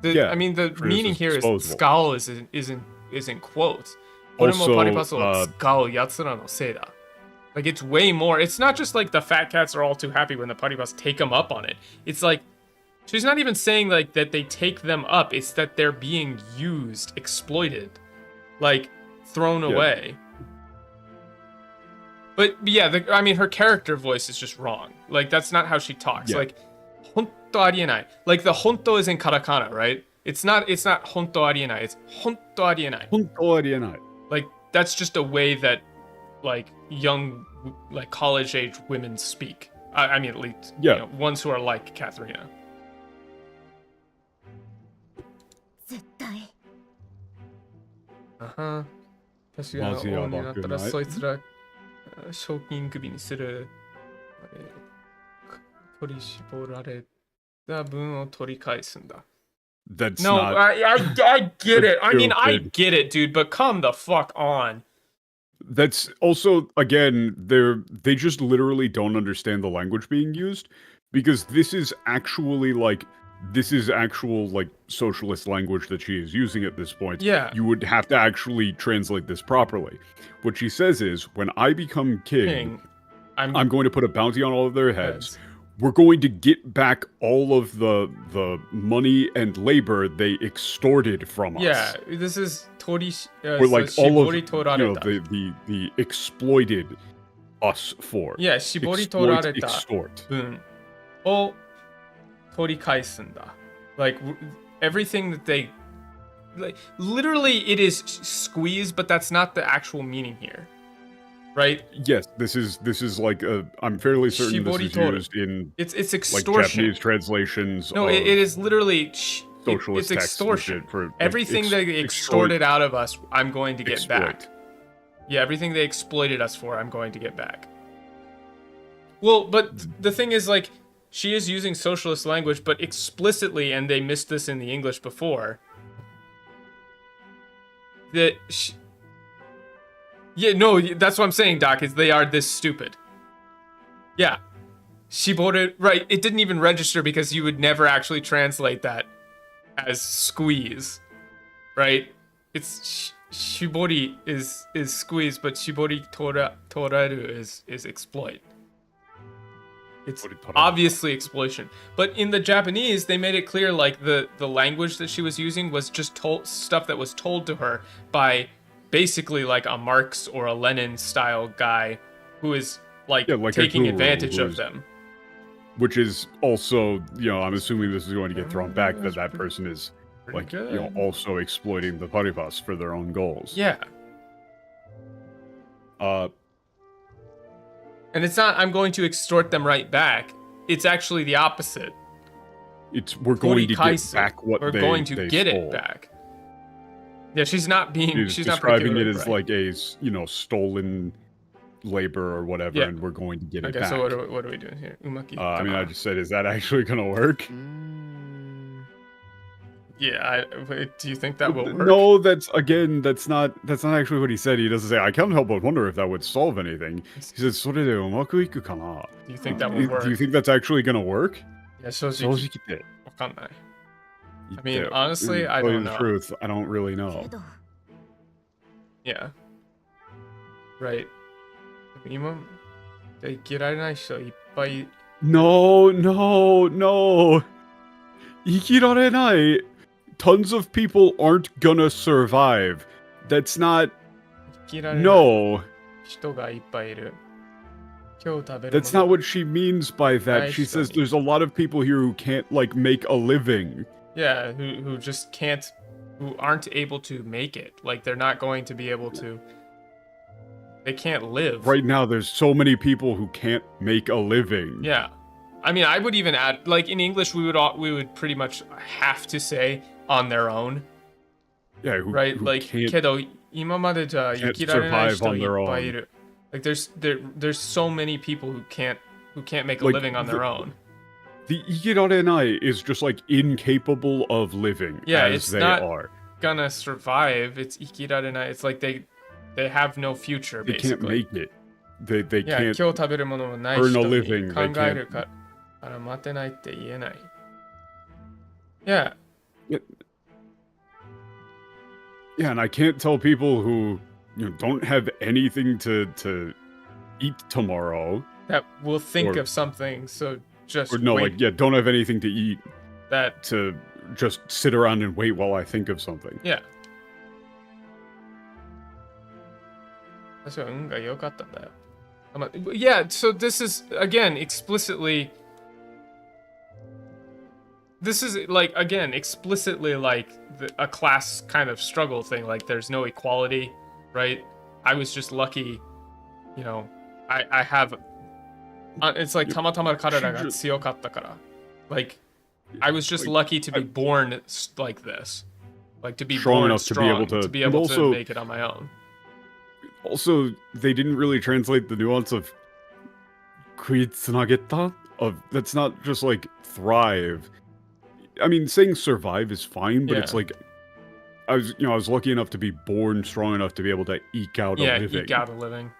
I mean the meaning here is scowl is in quotes. Also, like it's way more. It's not just like the fat cats are all too happy when the party bus take them up on it. It's like she's not even saying like that they take them up. It's that they're being used, exploited, like thrown away. But yeah, I mean her character voice is just wrong. Like that's not how she talks. Like honto arienai. Like the honto is in katakana, right? It's not honto arienai. It's honto arienai. Honto arienai. Like that's just a way that like young like college age women speak. I mean at least you know, ones who are like Katharina. Uh-huh. 私が王になったらそいつら賞金首にする取り絞られた分を取り返すんだ。That's no, not I get it. I mean, I get it, dude, but come the fuck on. That's also, again, they just literally don't understand the language being used, because this is actual, like, socialist language that she is using at this point. Yeah. You would have to actually translate this properly. What she says is, when I become king I'm going to put a bounty on all of their heads. We're going to get back all of the money and labor they extorted from us. Yeah, this is tori. We're like all of the exploited us for. Yeah, shibori torareta. Extort. O torikaisun da. Like everything that they, like literally, it is squeeze, but that's not the actual meaning here. Right? Yes, this is like I'm fairly certain this is used in it's extortion. Like Japanese translations. No, it is literally socialist it's extortion. For, like, everything they extorted out of us, I'm going to get back. Yeah, everything they exploited us for, I'm going to get back. Well, but the thing is, like, she is using socialist language, but explicitly, and they missed this in the English before. That. Yeah, no, that's what I'm saying, Doc, is they are this stupid. Yeah. Shibori, right, it didn't even register because you would never actually translate that as squeeze, right? It's, shibori is squeeze, but shibori toraru is exploit. It's obviously exploitation. But in the Japanese, they made it clear, like, the language that she was using was just stuff that was told to her by basically like a Marx or a Lenin style guy who is like taking advantage of them. Which is also, I'm assuming this is going to get thrown back that person is like, also exploiting the paribas for their own goals. Yeah. And it's not I'm going to extort them right back. It's actually the opposite. We're going to get back what we're going to get it back. Yeah, she's not describing it as like a, stolen labor or whatever, and we're going to get it back. Okay, so what are we doing here? I mean, I just said, is that actually going to work? Yeah, do you think that will work? No, that's not actually what he said. He doesn't say, I can't help but wonder if that would solve anything. He says, それでうまくいくかな? Do you think that will work? Do you think that's actually gonna work? Yeah, 正直わかんない. I mean, honestly, I don't know. The truth, I don't really know. Yeah. Right. 今で生きられない人いっぱい No. 生きられない Tons of people aren't gonna survive. That's not... No. 人がいっぱいいる. That's not what she means by that. She says there's a lot of people here who can't, like, make a living. Yeah, who just can't, who aren't able to make it. Like, they're not going to be able to, they can't live. Right now, there's so many people who can't make a living. Yeah. I mean, I would even add, like, in English, we would pretty much have to say on their own. Yeah, right? Who like, can't, けど、今までじゃ生きられない人いっぱいいる. Like, there's so many people who can't make a living on their own. The 生きられない is just like incapable of living, yeah, as it's they not are. Gonna survive. It's 生きられない. It's like they have no future, they basically. Can't make it. They yeah, can't 今日食べるものもない earn 人 a に living. 考えるから待てないって言えない. Yeah. Yeah, and I can't tell people who don't have anything to eat tomorrow. That will think of something, so just no, wait. like, don't have anything to eat. That to just sit around and wait while I think of something. Yeah. 私は運が良かったんだよ. Yeah, so this is, again, explicitly... This is, like, again, explicitly, like, a class kind of struggle thing. Like, there's no equality, right? I was just lucky, I have... it's like, たまたま彼らが強かったから. Like, I was just lucky to be born like this. Like, to be strong born enough strong, to be able to make it on my own. Also, they didn't really translate the nuance of 食いつなげた? That's not just, like, thrive. I mean, saying survive is fine, but it's like... I was lucky enough to be born strong enough to be able to eke out a living. Yeah, eke out a living.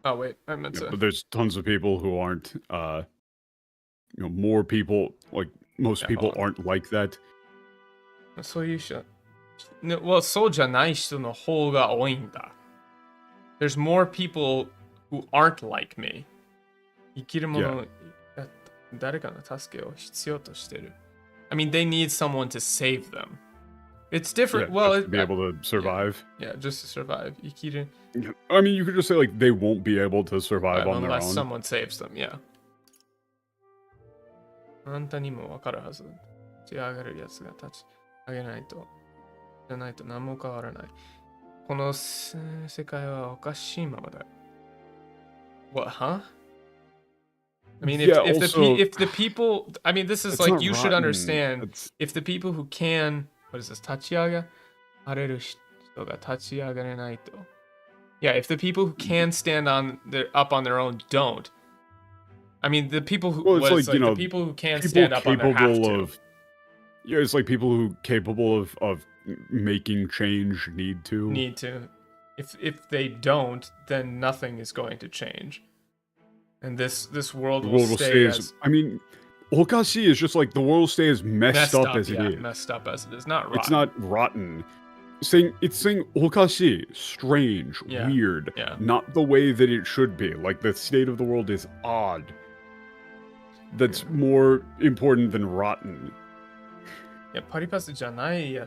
Oh, wait, I meant to... But there's tons of people who aren't, more people, like, most people aren't like that. そういう人... Well, そうじゃない人の方が多いんだ. There's more people who aren't like me. 生きるもの、誰かの助けを必要としてる. I mean, they need someone to save them. It's different. Well, to be able to survive. Yeah, just to survive. 生きる. I mean, you could just say, like, they won't be able to survive on their own. Unless someone saves them, yeah. あんたにもわかるはず. 立ち上がるやつが立ち上げないと。じゃないと何も変わらない。この世界はおかしいままだ。What, huh? I mean, if the people, I mean, this is like, you should understand, if the people who can, what is this, 立ち上がれる人が立ち上がれないと. Yeah, if the people who can stand up on their own don't. I mean, the people who, the people who can stand up on their own have to. Yeah, it's like people who capable of making change need to. Need to. If they don't, then nothing is going to change. And this world will stay as... I mean, okashi is just like the world will stay as messed up as it is. Messed up as it is. Not rotten. It's not rotten. It's saying okashi, strange, weird, not the way that it should be. Like, the state of the world is odd. That's more important than rotten. いや、パリパスじゃないや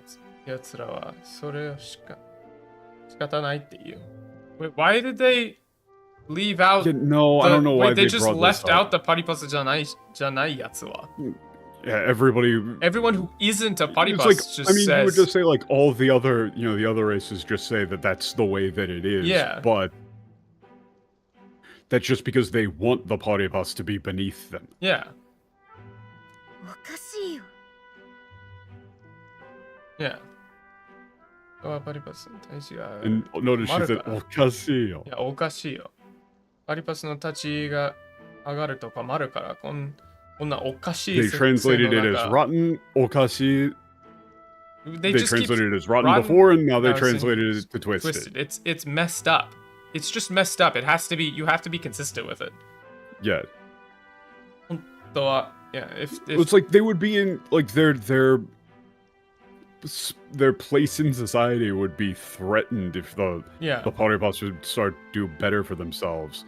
つらはそれを仕方ないっていう。Wait, why did they leave out? No, I don't know why they just left out the パリパスじゃないやつは。Yeah, everyone who isn't a paripas just I mean, says... you would just say, like, all the other, the other races just say that that's the way that it is. Yeah. But that's just because they want the paripas to be beneath them. Yeah. Yeah. And notice she said, おかしいよ. Yeah, おかしいよ. パリパスの立ちが上がると困るから、They translated it as rotten, okashi. They translated it as rotten before, and now they translated it to twisted. It's messed up. It's just messed up. It has to be. You have to be consistent with it. Yeah. Yeah. If it's like they would be in like their place in society would be threatened if the partypots would start to do better for themselves.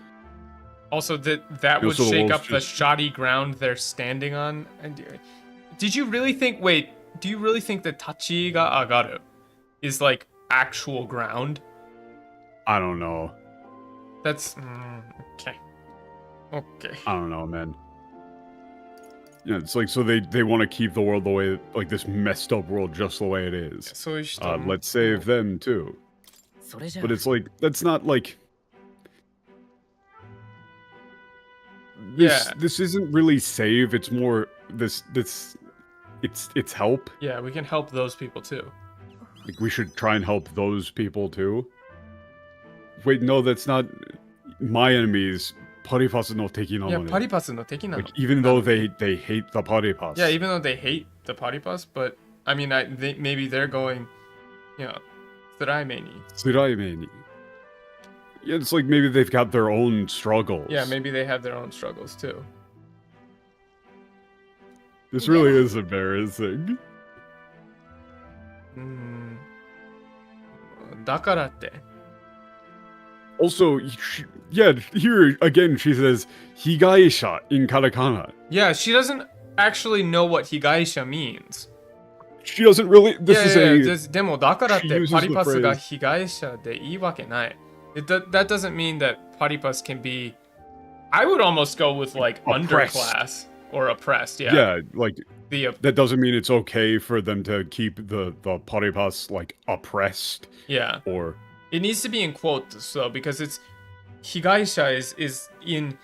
Also, that would shake up the shoddy ground they're standing on. And did you really think? Wait, do you really think that tachi ga agaru is like actual ground? I don't know. That's okay. Okay. I don't know, man. Yeah, it's like so they want to keep the world the way like this messed up world just the way it is. Let's save them too. But it's like that's not like. This isn't really save. It's more it's help. Yeah, we can help those people too. Like we should try and help those people too. Wait, no, that's not my enemies. Paripasu no teki na no. Yeah, Paripasu no teki na no. Like, even though they hate the Paripas. Yeah, even though they hate the Paripas, but I mean, maybe they're going, Tsurai ni. Yeah, it's like maybe they've got their own struggles. Yeah, maybe they have their own struggles too. This really is embarrassing. Dakarate. Also, here again she says higaisha in katakana. Yeah, she doesn't actually know what higaisha means. She doesn't really. Demo dakarate paripasu ga higaisha de ii wake nai. That doesn't mean that paripas can be. I would almost go with like oppressed. Underclass or oppressed. Yeah. Yeah, like that doesn't mean it's okay for them to keep the paripas like oppressed. Yeah. Or it needs to be in quotes though, because it's higaisha is in.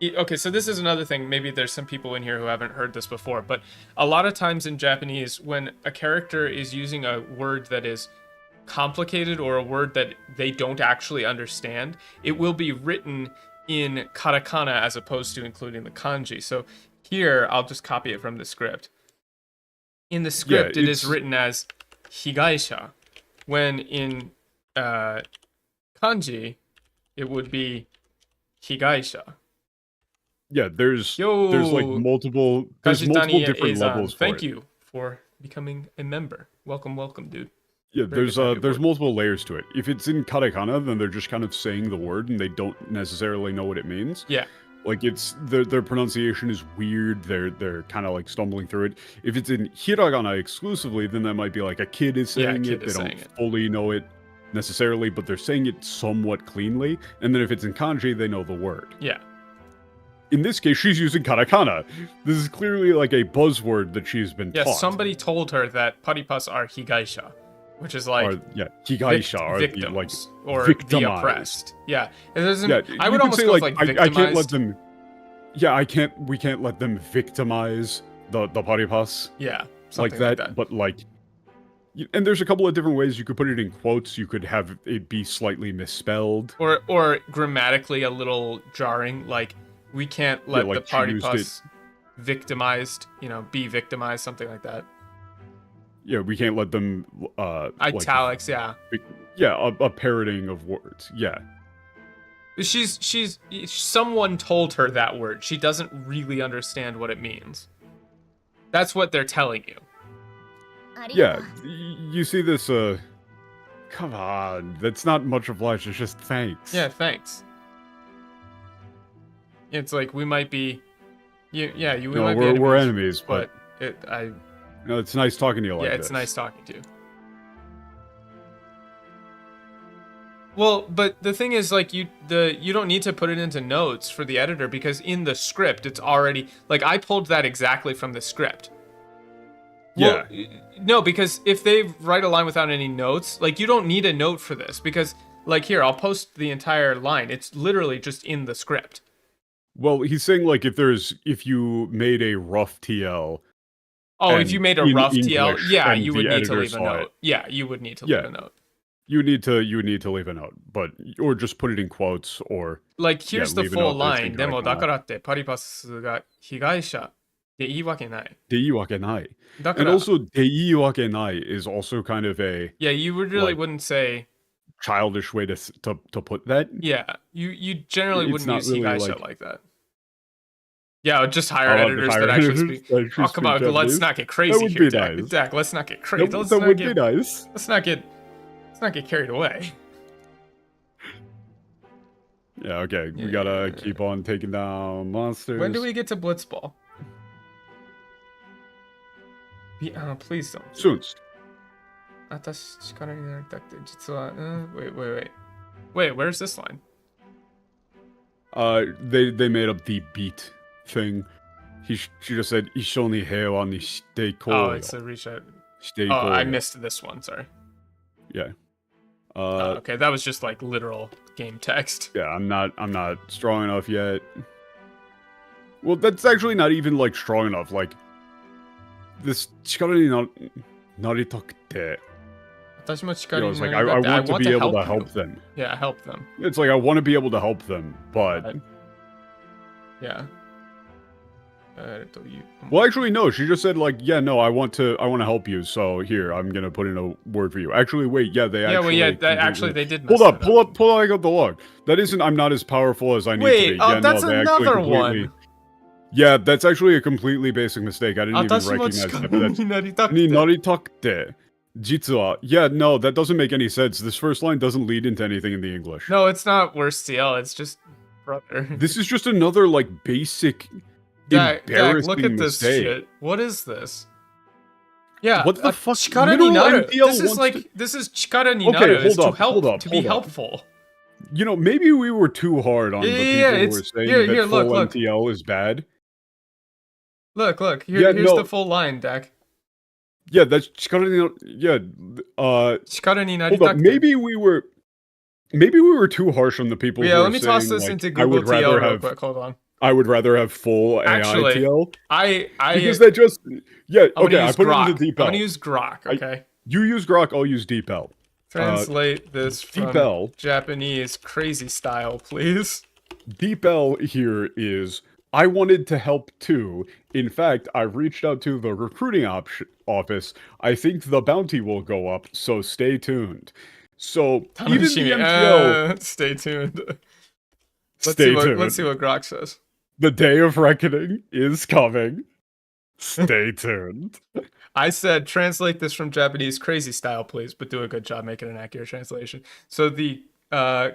Okay, so this is another thing. Maybe there's some people in here who haven't heard this before, but a lot of times in Japanese, when a character is using a word that is complicated or a word that they don't actually understand, it will be written in katakana as opposed to including the kanji. So here, I'll just copy it from the script. In the script, it is written as higaisha, when in kanji, it would be higaisha. Yeah, there's like multiple different levels. Thank you for becoming a member. Welcome, dude. Yeah, there's multiple layers to it. If it's in katakana, then they're just kind of saying the word and they don't necessarily know what it means. Yeah. Like it's their pronunciation is weird. They're kind of like stumbling through it. If it's in hiragana exclusively, then that might be like a kid is saying it. They don't fully know it necessarily, but they're saying it somewhat cleanly. And then if it's in kanji, they know the word. Yeah. In this case, she's using katakana. This is clearly like a buzzword that she's been taught. Yeah, somebody told her that paripas are higaisha. Which is like higaisha are victims, or victimized. The oppressed. Yeah, it doesn't. Yeah, I would almost say like victimized. I can't let them. Yeah, we can't let them victimize the paripas. Yeah, like that. But like, and there's a couple of different ways you could put it in quotes. You could have it be slightly misspelled, or grammatically a little jarring. Like we can't let the paripas victimized. Be victimized. Something like that. Yeah, we can't let them italics, a parroting of words. Yeah. She's someone told her that word. She doesn't really understand what it means. That's what they're telling you. Yeah, you see this come on, that's not much obliged, it's just thanks. Yeah, thanks. It's like we might be might be enemies, we're enemies, but it's nice talking to you like this. Yeah, it's nice talking to you. Well, but the thing is, like, you don't need to put it into notes for the editor, because in the script, it's already... Like, I pulled that exactly from the script. Well, yeah. No, because if they write a line without any notes, like, you don't need a note for this, because, like, here, I'll post the entire line. It's literally just in the script. Well, he's saying, like, if you made a rough TL... Oh, if you made a rough TL, yeah, you would need to leave a note. Yeah, you would need to leave a note. You would need to leave a note, or just put it in quotes, or like here's the full line. でもだからってパリパスが被害者 Deiwakenai. Deiwakenai. And Dakara. also, deiwakenai is also kind of a Yeah, you would really like, wouldn't say childish way to put that. Yeah, you generally It's wouldn't not use really higaisha like that. Yeah, just hire I'll editors hire that actually editors speak. that actually Oh, come speak on, let's Japanese. not get That crazy would here, be Dak. nice. Dak, let's not get crazy. That would be nice. Let's not get carried away. Yeah, okay. We gotta keep on taking down monsters. When do we get to Blitzball? Please don't. Soon. Wait, where's this line? They made up the beat thing. She just said "Ishoni heiwa ni shite kou." Oh, it's a reach out. Shite Oh, I kou. missed this one. Sorry. Yeah. Okay, that was just like literal game text. Yeah, I'm not strong enough yet. Well, that's actually not even like strong enough. Like this chikara ni naritakutte. It's like I want to be able to help them. Yeah, help them. It's like I want to be able to help them, but yeah. Well, actually, no. She just said like, yeah, no, I want to help you. So here, I'm gonna put in a word for you. Actually, wait, yeah, they actually, they did. Hold up, pull up. I got the log. That isn't. I'm not as powerful as I need to be. Yeah, that's no, they another actually one. Yeah, that's actually a completely basic mistake. I didn't even recognize that. But that's ni naritakutte. Jitsu wa. Yeah, no, that doesn't make any sense. This first line doesn't lead into anything in the English. No, it's not worse TL. It's just brother. This is just another like basic. Dak, embarrassing look at this mistake. shit. What is this? Yeah, what the fuck? Chikara ni naru. This is chikara ni naru. Okay, hold up, to be helpful. You know, maybe we were too hard on the people who were saying that full look. MTL is bad. Look. Here's the full line, Dak. Yeah, that's chikara ni naru. Yeah, chikara ni hold up, maybe we were too harsh on the people who were let me toss this like, into Google TL real quick. Hold on. I would rather have full AI TL. I because that just I put Grok. it into DeepL. I'm gonna use Grok. Okay. You use Grok. I'll use DeepL. Translate this from DeepL. Japanese crazy style, please. DeepL here is. I wanted to help too. In fact, I reached out to the recruiting office. I think the bounty will go up, so stay tuned. So even the MTL. Stay tuned. Let's see what Grok says. The day of reckoning is coming. Stay tuned. I said, translate this from Japanese crazy style, please, but do a good job making an accurate translation. So the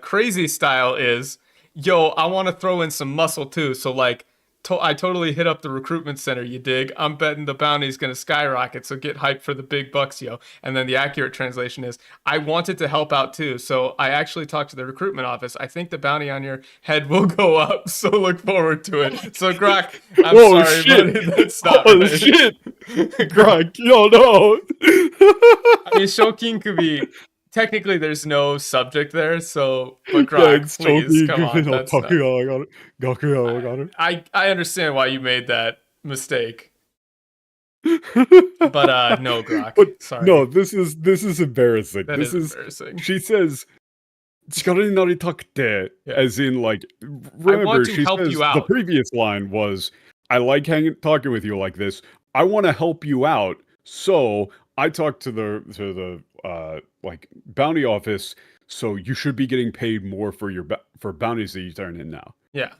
crazy style is, yo, I want to throw in some muscle too. So like, I totally hit up the recruitment center, you dig? I'm betting the bounty's gonna skyrocket, so get hyped for the big bucks, yo. And then the accurate translation is, I wanted to help out too, so I actually talked to the recruitment office. I think the bounty on your head will go up, so look forward to it. So Grok, I'm sorry, shit. buddy, that's not Oh right. shit! Grok, yo, no! I mean, Shokin could be... Technically, there's no subject there, so... But Grok, please, come on, that's not... I understand why you made that mistake. But, no, Grok. But, sorry. no, this is embarrassing. This is embarrassing. She says... Chikara ni naritakutte, as in, like... Remember, she says you out. The previous line was, I like talking with you like this. I want to help you out, so I talked to the like bounty office, so you should be getting paid more for your for bounties that you turn in now. Yeah.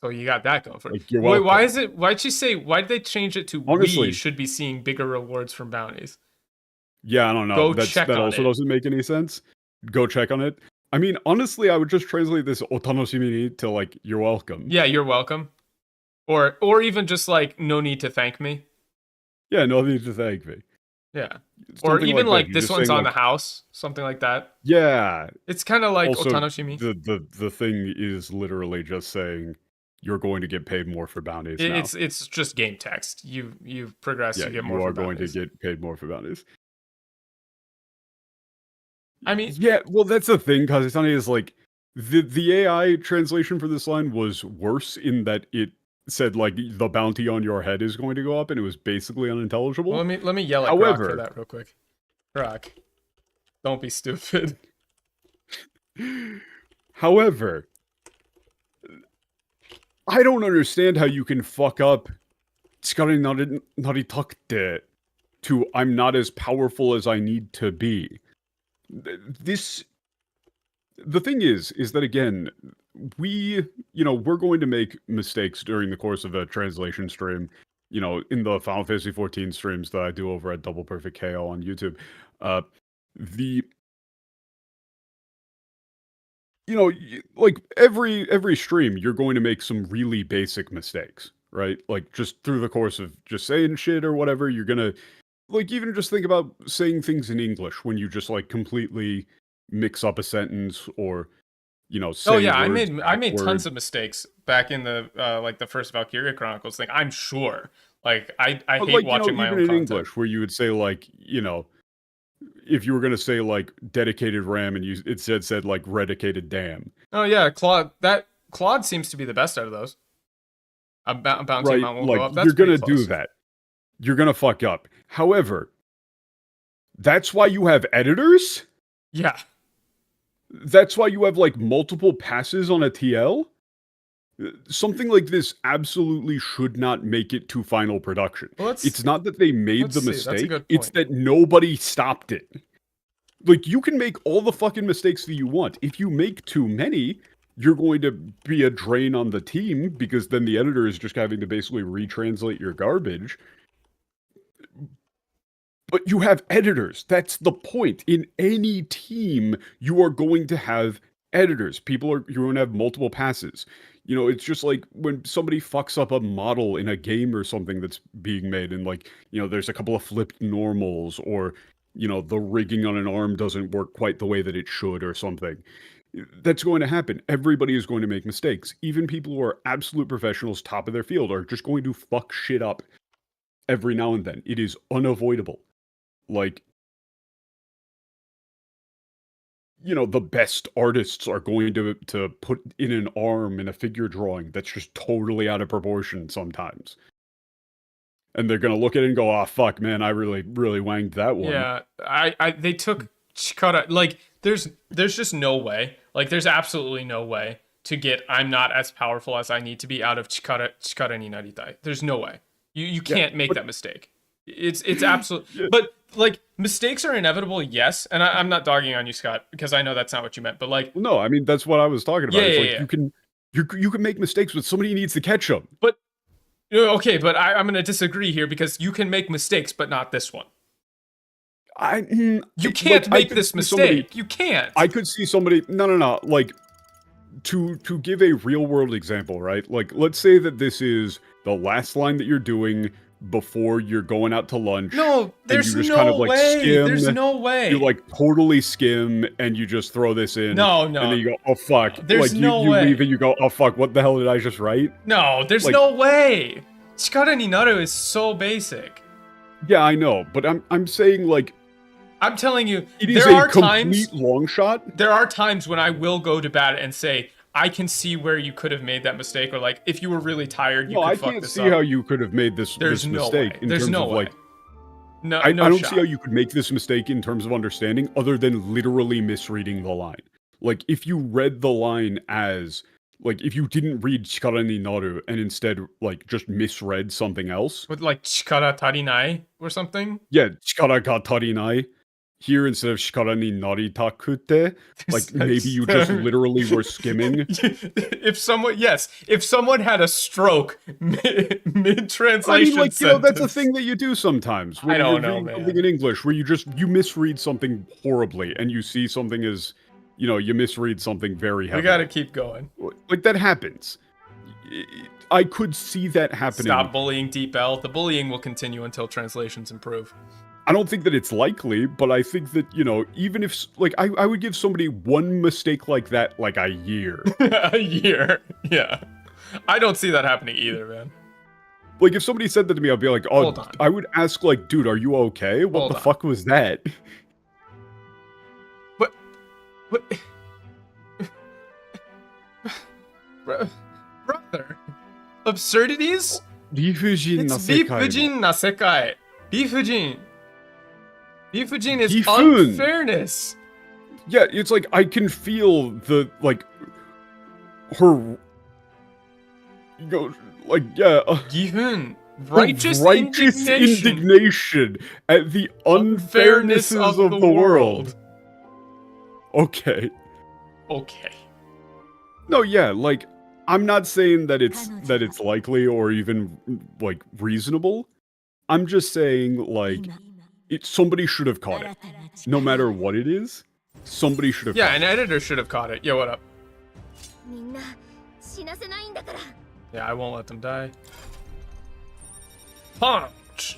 So you got that going for like, you. Wait, why did they change it to honestly, we should be seeing bigger rewards from bounties? Yeah, I don't know. That also doesn't make any sense. Go check on it. I mean, honestly, I would just translate this otanoshimi ni to like you're welcome. Yeah, you're welcome. Or even just like no need to thank me. Yeah, no need to thank me. Yeah. Or even like this one's on the house, something like that. Yeah. It's kind of like also, otanoshimi. The thing is literally just saying you're going to get paid more for bounties. It's just game text. You've progressed to get more. You are going to get paid more for bounties. I mean, yeah. Well, that's the thing. Kazutani is like the AI translation for this line was worse in that it said like the bounty on your head is going to go up, and it was basically unintelligible. Well, let me yell at Grok for that real quick. Grok, don't be stupid. However, I don't understand how you can fuck up Tsukarani Naritakute to I'm not as powerful as I need to be. The thing is that again, we're going to make mistakes during the course of a translation stream. In the Final Fantasy 14 streams that I do over at Double Perfect KO on YouTube. Like every stream, you're going to make some really basic mistakes, right? Like just through the course of just saying shit or whatever, you're gonna like even just think about saying things in English when you just like completely mix up a sentence or say Oh yeah, words I made backward. tons of mistakes back in the like the first Valkyria Chronicles thing. I'm sure. Like I But hate like, watching my even own in content. English where you would say like, if you were gonna say like dedicated ram and it said like dedicated dam. Oh yeah, Claude seems to be the best out of those. A bounty Right, amount will like go up. That's you're gonna pretty close. do that. You're gonna fuck up. However, that's why you have editors? Yeah. That's why you have like multiple passes on a TL? Something like this absolutely should not make it to final production. Well, it's not that they made the see, that's a mistake, good it's point. that nobody stopped it. Like, you can make all the fucking mistakes that you want. If you make too many, you're going to be a drain on the team, because then the editor is just having to basically retranslate your garbage. But you have editors. That's the point. In any team, you are going to have editors. You're going to have multiple passes. It's just like when somebody fucks up a model in a game or something that's being made, and like, there's a couple of flipped normals, or, the rigging on an arm doesn't work quite the way that it should or something. That's going to happen. Everybody is going to make mistakes. Even people who are absolute professionals, top of their field, are just going to fuck shit up every now and then. It is unavoidable. Like, the best artists are going to put in an arm in a figure drawing that's just totally out of proportion sometimes. And they're gonna look at it and go, "Oh fuck, man, I really, really wanged that one." Yeah, they took Chikara. Like, there's just no way. Like, there's absolutely no way to get I'm not as powerful as I need to be out of Chikara ni naritai. There's no way. You can't make that mistake. It's absolute. Yeah. But like, mistakes are inevitable, yes. And I'm not dogging on you, Scott, because I know that's not what you meant. But like, no, I mean that's what I was talking about. Yeah, You can make mistakes, but somebody needs to catch them. But okay, but I'm going to disagree here, because you can make mistakes, but not this one. You can't make this mistake. You can't. I could see somebody. No. Like, to give a real world example, right? Like, let's say that this is the last line that you're doing before you're going out to lunch. No, there's you just no kind of, like, way. skim, there's no way. You like totally skim and you just throw this in. No. And then you go, oh fuck. There's like, no you way. leave and you go, oh fuck, what the hell did I just write? No, there's like, no way. Chikara ni naru is so basic. Yeah, I know, but I'm saying, like, I'm telling you, it is there are complete times, long shot. There are times when I will go to bat and say, I can see where you could have made that mistake, or like, if you were really tired, you could fuck this up. I can't see how you could have made this mistake in terms of like. No, I don't see how you could make this mistake in terms of understanding, other than literally misreading the line. Like, if you read the line as, like, if you didn't read Chikara ni naru and instead, like, just misread something else. With, like, Chikara tarinai or something? Yeah, Chikara ga tarinai. Here, instead of Chikara ni naritakute, like, maybe you just literally were skimming. If someone had a stroke mid-translation, I mean, like, sentence. that's a thing that you do sometimes. When I don't you're know, reading man. something in English, where you misread something horribly, and you see something as, you misread something very heavily. We gotta keep going. Like, that happens. I could see that happening. Stop bullying Deep L. The bullying will continue until translations improve. I don't think that it's likely, but I think that, even if, like, I would give somebody one mistake like that, like, a year. A year? Yeah. I don't see that happening either, man. Like, if somebody said that to me, I'd be like, oh, Hold on. I would ask, like, dude, are you okay? What the fuck was that? What? Brother. Absurdities? Bifujin It's na sekai. Bifujin na sekai. Bifujin. Bifujin is Bifun. unfairness. Yeah, it's like, I can feel the, like, her like, yeah. Gihun. Righteous indignation at the unfairnesses of the world. Okay. Okay. No, yeah, like, I'm not saying that it's likely or even, like, reasonable. I'm just saying, like, somebody should have caught it. No matter what it is, somebody should have caught it. Yeah, an editor should have caught it. Yo, what up? Yeah, I won't let them die. Punch!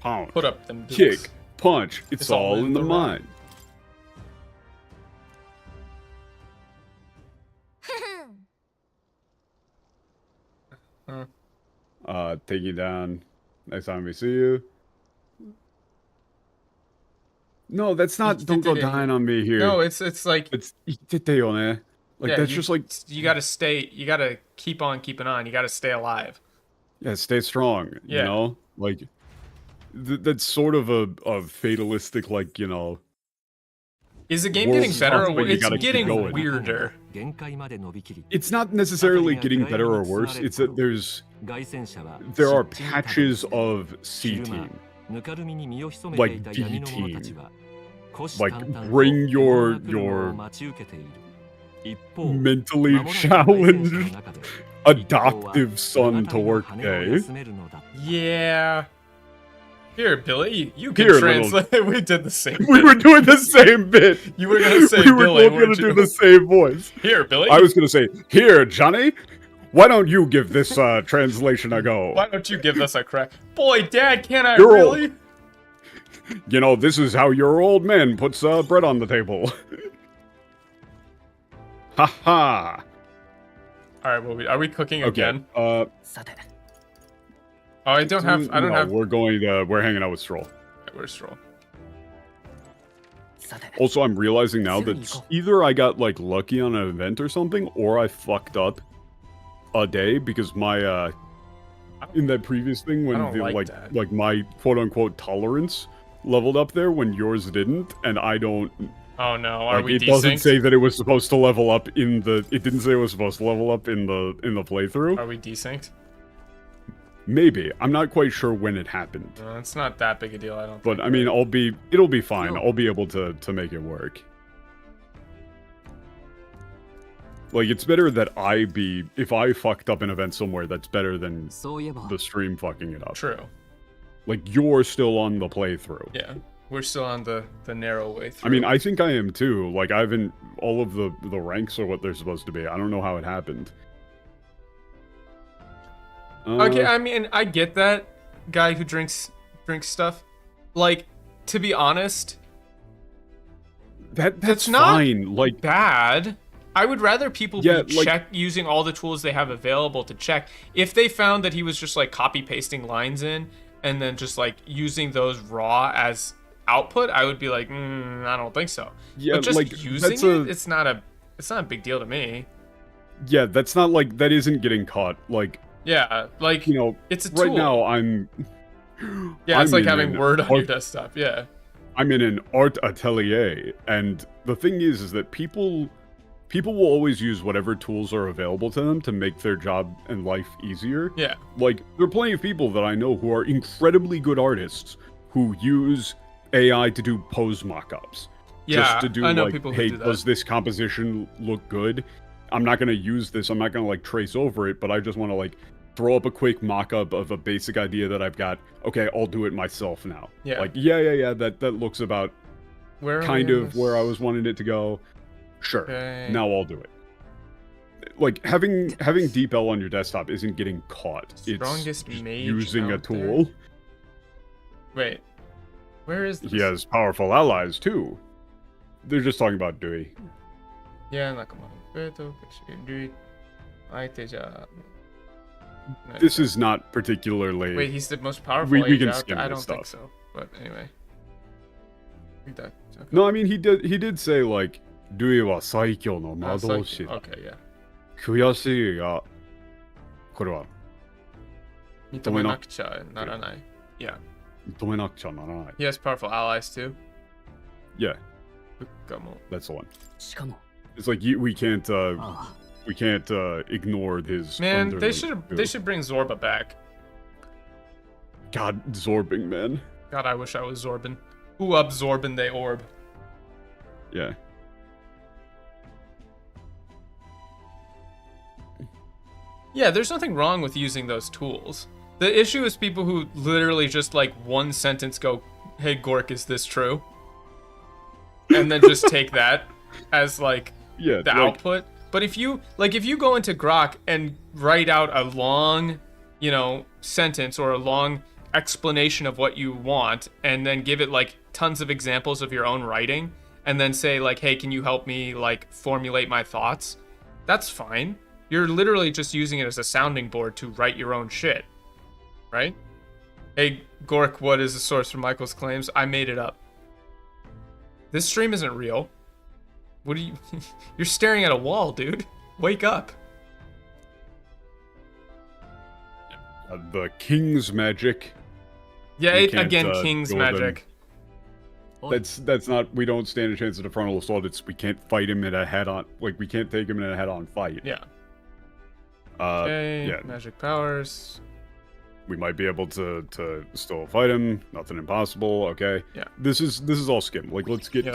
Pound. Put up them dukes. Kick. Punch. It's all in the mind. Take you down next time we see you. No, that's not. Don't go dying on me here. No, it's like. It's like yeah, that's just like. You gotta stay. You gotta keep on keeping on. You gotta stay alive. Yeah, stay strong. Yeah. You know, like that's sort of a fatalistic, like, you know. Is the game getting better or it's getting going. weirder? It's not necessarily getting better or worse. It's that there are patches of C team, like D team, like bring your mentally challenged adoptive son to work day. Yeah. Here, Billy, you can Here, translate. We did the same. We were doing the same bit. You were gonna say we were Billy. both gonna do the same voice. Here, Billy. I was gonna say, here, Johnny. Why don't you give this translation a go? Why don't you give this a crack? Boy, Dad, can't I You're really? Old. You know, this is how your old man puts bread on the table. Ha ha. All right, well, are we cooking again? Oh, I don't have. We're hanging out with Stroll. Okay, where's Stroll? Also, I'm realizing now that either I got like lucky on an event or something, or I fucked up a day because my in that previous thing when the like my quote unquote tolerance leveled up there when yours didn't, and I don't. Oh no, are we it desynced? doesn't say that it was supposed to level up in the. It didn't say it was supposed to level up in the playthrough. Are we desynced? Maybe. I'm not quite sure when it happened. It's not that big a deal, I don't But think. I mean, it'll be fine. I'll be able to make it work. Like, it's better that if I fucked up an event somewhere, that's better than the stream fucking it up. True. Like, you're still on the playthrough. Yeah. We're still on the narrow way through. I mean, I think I am too. Like, I haven't... All of the ranks are what they're supposed to be. I don't know how it happened. Okay, I mean, I get that. Guy who drinks stuff. Like, to be honest... That's not fine. Like, bad. I would rather people be using all the tools they have available to check. If they found that he was just, like, copy-pasting lines in, and then just, like, using those raw as output, I would be like, I don't think so. Yeah, but just like, using it, it's not a big deal to me. Yeah, that's not, like, that isn't getting caught. Like... Yeah, like, you know, it's a tool. Right now, I'm... Yeah, it's like having Word on your desktop, yeah. I'm in an art atelier, and the thing is that people will always use whatever tools are available to them to make their job and life easier. Yeah. Like, there are plenty of people that I know who are incredibly good artists who use AI to do pose mock-ups. Yeah, just to do, I know like, people who hey, do that. does this composition look good? I'm not going to use this, I'm not going to, like, trace over it, but I just want to, like, throw up a quick mock-up of a basic idea that I've got. Okay, I'll do it myself now. Yeah. Like, yeah, that looks about kind of where I was wanting it to go. Sure, okay. Now I'll do it. Like, having Deep L on your desktop isn't getting caught. Strongest it's mage using a out tool. there? Wait, where is this? He has powerful allies, too. They're just talking about Dewey. Yeah, This is not particularly... Wait, he's the most powerful we can out skim there? I this don't think stuff. so, but anyway. Okay. No, I mean, he did say, like, Dewey wa saikyo no madoshi. Okay, yeah. Kuyashii ga... Kore wa... 認めなくちゃならない. Yeah. 認めなくちゃならない. He has powerful allies too. Yeah. 物価も. That's the one. It's like, we can't, We can't ignore his. Man, they underling should bring Zorba back. God, Zorbing, man. God, I wish I was Zorbin. Who up Zorbin they orb? Yeah. Yeah, there's nothing wrong with using those tools. The issue is people who literally just like one sentence go, "Hey Gork, is this true?" And then just take that as like the output. But if you go into Grok and write out a long, sentence or a long explanation of what you want, and then give it like tons of examples of your own writing, and then say like, "Hey, can you help me like formulate my thoughts?" That's fine. You're literally just using it as a sounding board to write your own shit, right? Hey Gork, what is the source for Michael's claims? I made it up. This stream isn't real. What are you? You're staring at a wall, dude. Wake up. The King's magic. Yeah, again, King's magic. That's not. We don't stand a chance at a frontal assault. We can't fight him in a head-on. Like, we can't take him in a head-on fight. Yeah. Yeah. Magic powers. We might be able to still fight him. Nothing impossible. Okay. Yeah. This is all skim. Like, let's get to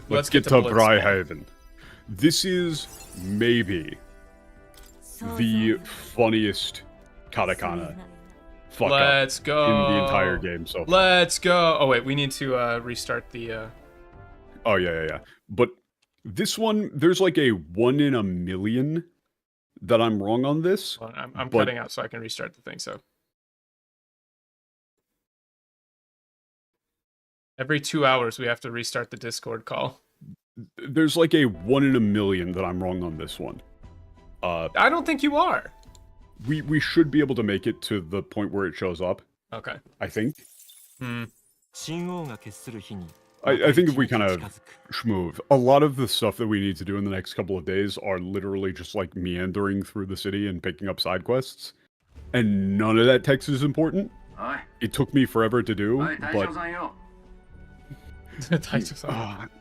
Blythaven. This is maybe the funniest katakana fuck Let's up go. in the entire game so far. Let's go. Oh wait, we need to restart the. Oh yeah. But this one, there's like a 1 in a million that I'm wrong on this. Well, I'm cutting out so I can restart the thing. So every 2 hours we have to restart the Discord call. There's like a 1 in a million that I'm wrong on this one. I don't think you are. We should be able to make it to the point where it shows up. Okay. I think. Hmm. I think if we kind of schmoove, a lot of the stuff that we need to do in the next couple of days are literally just like meandering through the city and picking up side quests. And none of that text is important. It took me forever to do, but...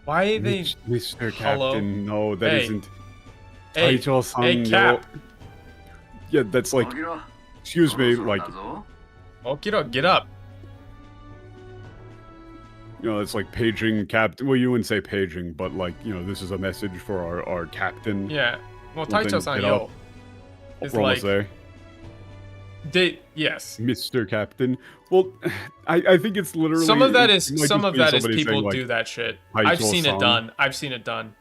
Why are they... Mr. Hello? Captain, no, that isn't... Hey, Cap. Yeah, that's like... Excuse me, like... Oh, get up. It's like paging captain. Well, you wouldn't say paging, but like, this is a message for our captain. Yeah. Well, Taicho-san, yo. It's We're like... almost there. Yes. Mr. Captain. Well, I think it's literally... Some of that is people do that shit. I've seen it done.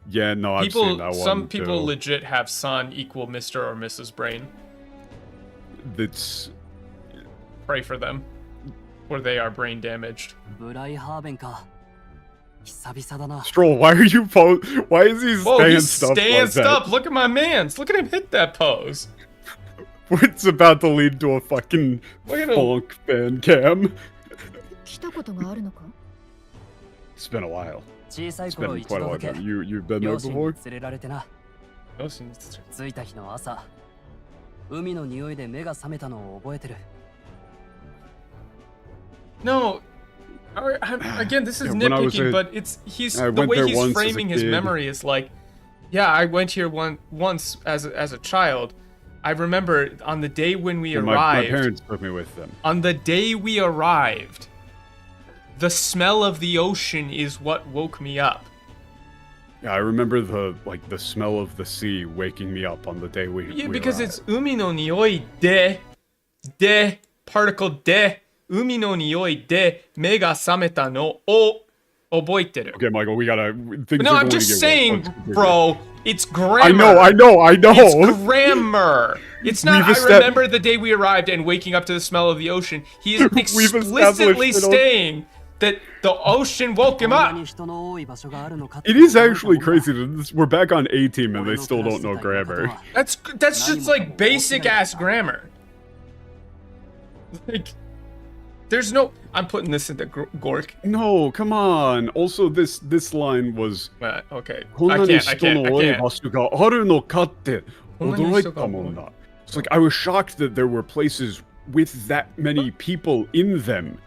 Yeah, no, I've seen that one Some people too. legit have son equal Mr. or Mrs. Brain. That's... Pray for them. Or they are brain damaged. Stroll, why are you why is he he's up? Look at my mans. Look at him hit that pose. It's about to lead to a fucking funk fan cam. It's been a while. It's been quite a long time. You've been there before? No. Again, this is nitpicking, but the way he's framing his memory is like, yeah, I went here once as a child. I remember on the day when we arrived. My parents took me with them. On the day we arrived, the smell of the ocean is what woke me up. Yeah, I remember the smell of the sea waking me up on the day we because arrived. it's umi no nioi de particle de umi no nioi de me ga sameta no o oboiteru. Okay, Michael, we gotta. No, I'm just saying, bro. It's grammar. I know. It's grammar. It's not. I remember the day we arrived and waking up to the smell of the ocean. He is explicitly saying that the ocean woke him up. It is actually crazy that we're back on A team and they still don't know grammar. That's just like basic ass grammar. Like, there's no. I'm putting this into Gork. No, come on. Also, this line was. Okay. I can't. It's like I was shocked that there were places with that many people in them.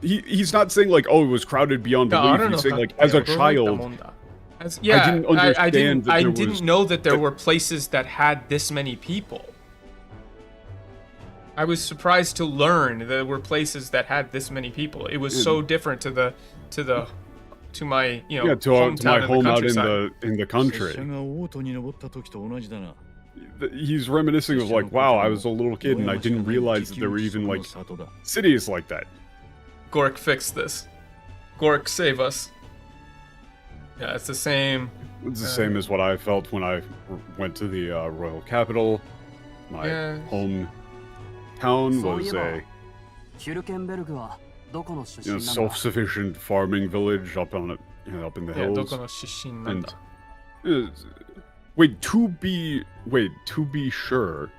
He's not saying like, oh, it was crowded beyond belief. He's saying like, as a child, Yeah, I didn't understand I didn't know that there were places that had this many people. I was surprised to learn that there were places that had this many people. It was so different to my hometown to my home out in the country. He's reminiscing of like, wow, I was a little kid and I didn't realize that there were even like cities like that. Gork, fix this. Gork, save us. Yeah, it's the same. It's the same as what I felt when I went to the royal capital. My hometown was a self-sufficient farming village up on up in the hills. And, wait, to be sure.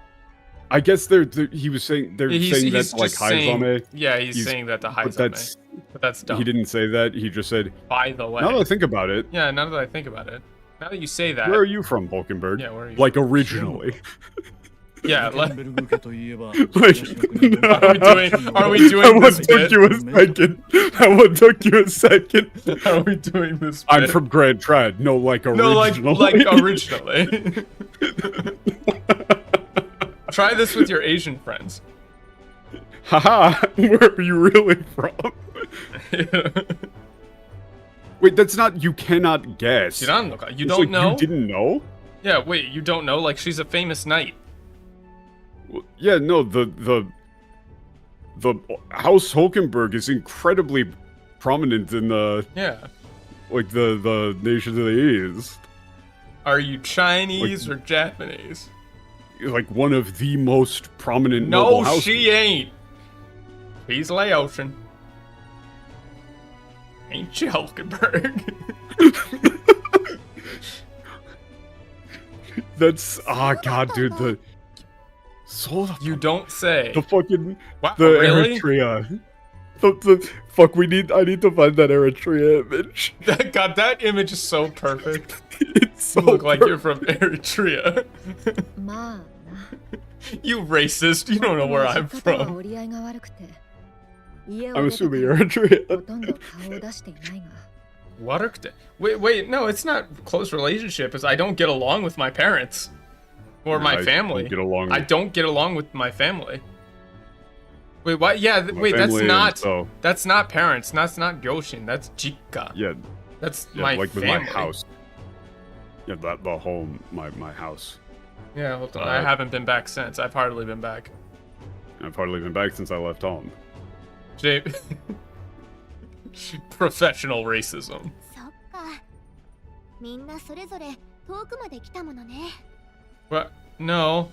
I guess he was saying saying that like Haizame. Yeah, he's saying that to Haizame. But that's dumb. He didn't say that. He just said, by the way. Now that I think about it. Yeah, now that I think about it. Now that you say that. Where are you from, Hulkenberg? Yeah, where are you like originally. Yeah, like, are we doing this bit? That one took you a second. Are we doing this bit? I'm from Grand Trad. No, like originally. No, like originally. Try this with your Asian friends. Haha, where are you really from? Wait, that's not, you cannot guess. You don't like, know? You didn't know? Yeah, wait, you don't know? Like, she's a famous knight. Well, yeah, no, the House Hulkenberg is incredibly prominent in the... Yeah. Like, the nations of the East. Are you Chinese or Japanese? Like, one of the most prominent noble houses. No, she ain't. She's Laotian. Ain't she, Hulkenberg? That's god, dude. You don't say. The fucking wow, the really? Eritrea. Fuck, I need to find that Eritrea image. God, that image is so perfect. It's so you look like you're from Eritrea. You racist. You don't know where I'm from. I'm assuming Eritrea. Wait, no, it's not close relationship. It's I don't get along with my parents. Or my family. I don't get along with my family. Wait, what? Yeah, wait, that's not parents. That's not Gyoshin. That's Jikka. Yeah. That's yeah, my like family. with my house. Yeah, the home, my house. Yeah, hold on. I haven't been back since. I've hardly been back. I've hardly been back since I left home. Professional racism. What? No.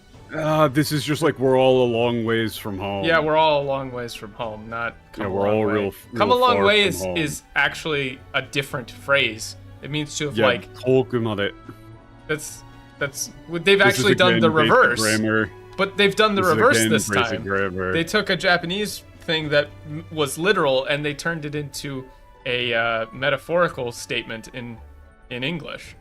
This is just like we're all a long ways from home. Yeah, we're all a long ways from home, not come we're all real come a long far way from is actually a different phrase. It means to have like that's they've actually done the reverse. Grammar. But they've done the reverse this basic time. Grammar. They took a Japanese thing that was literal and they turned it into a metaphorical statement in English.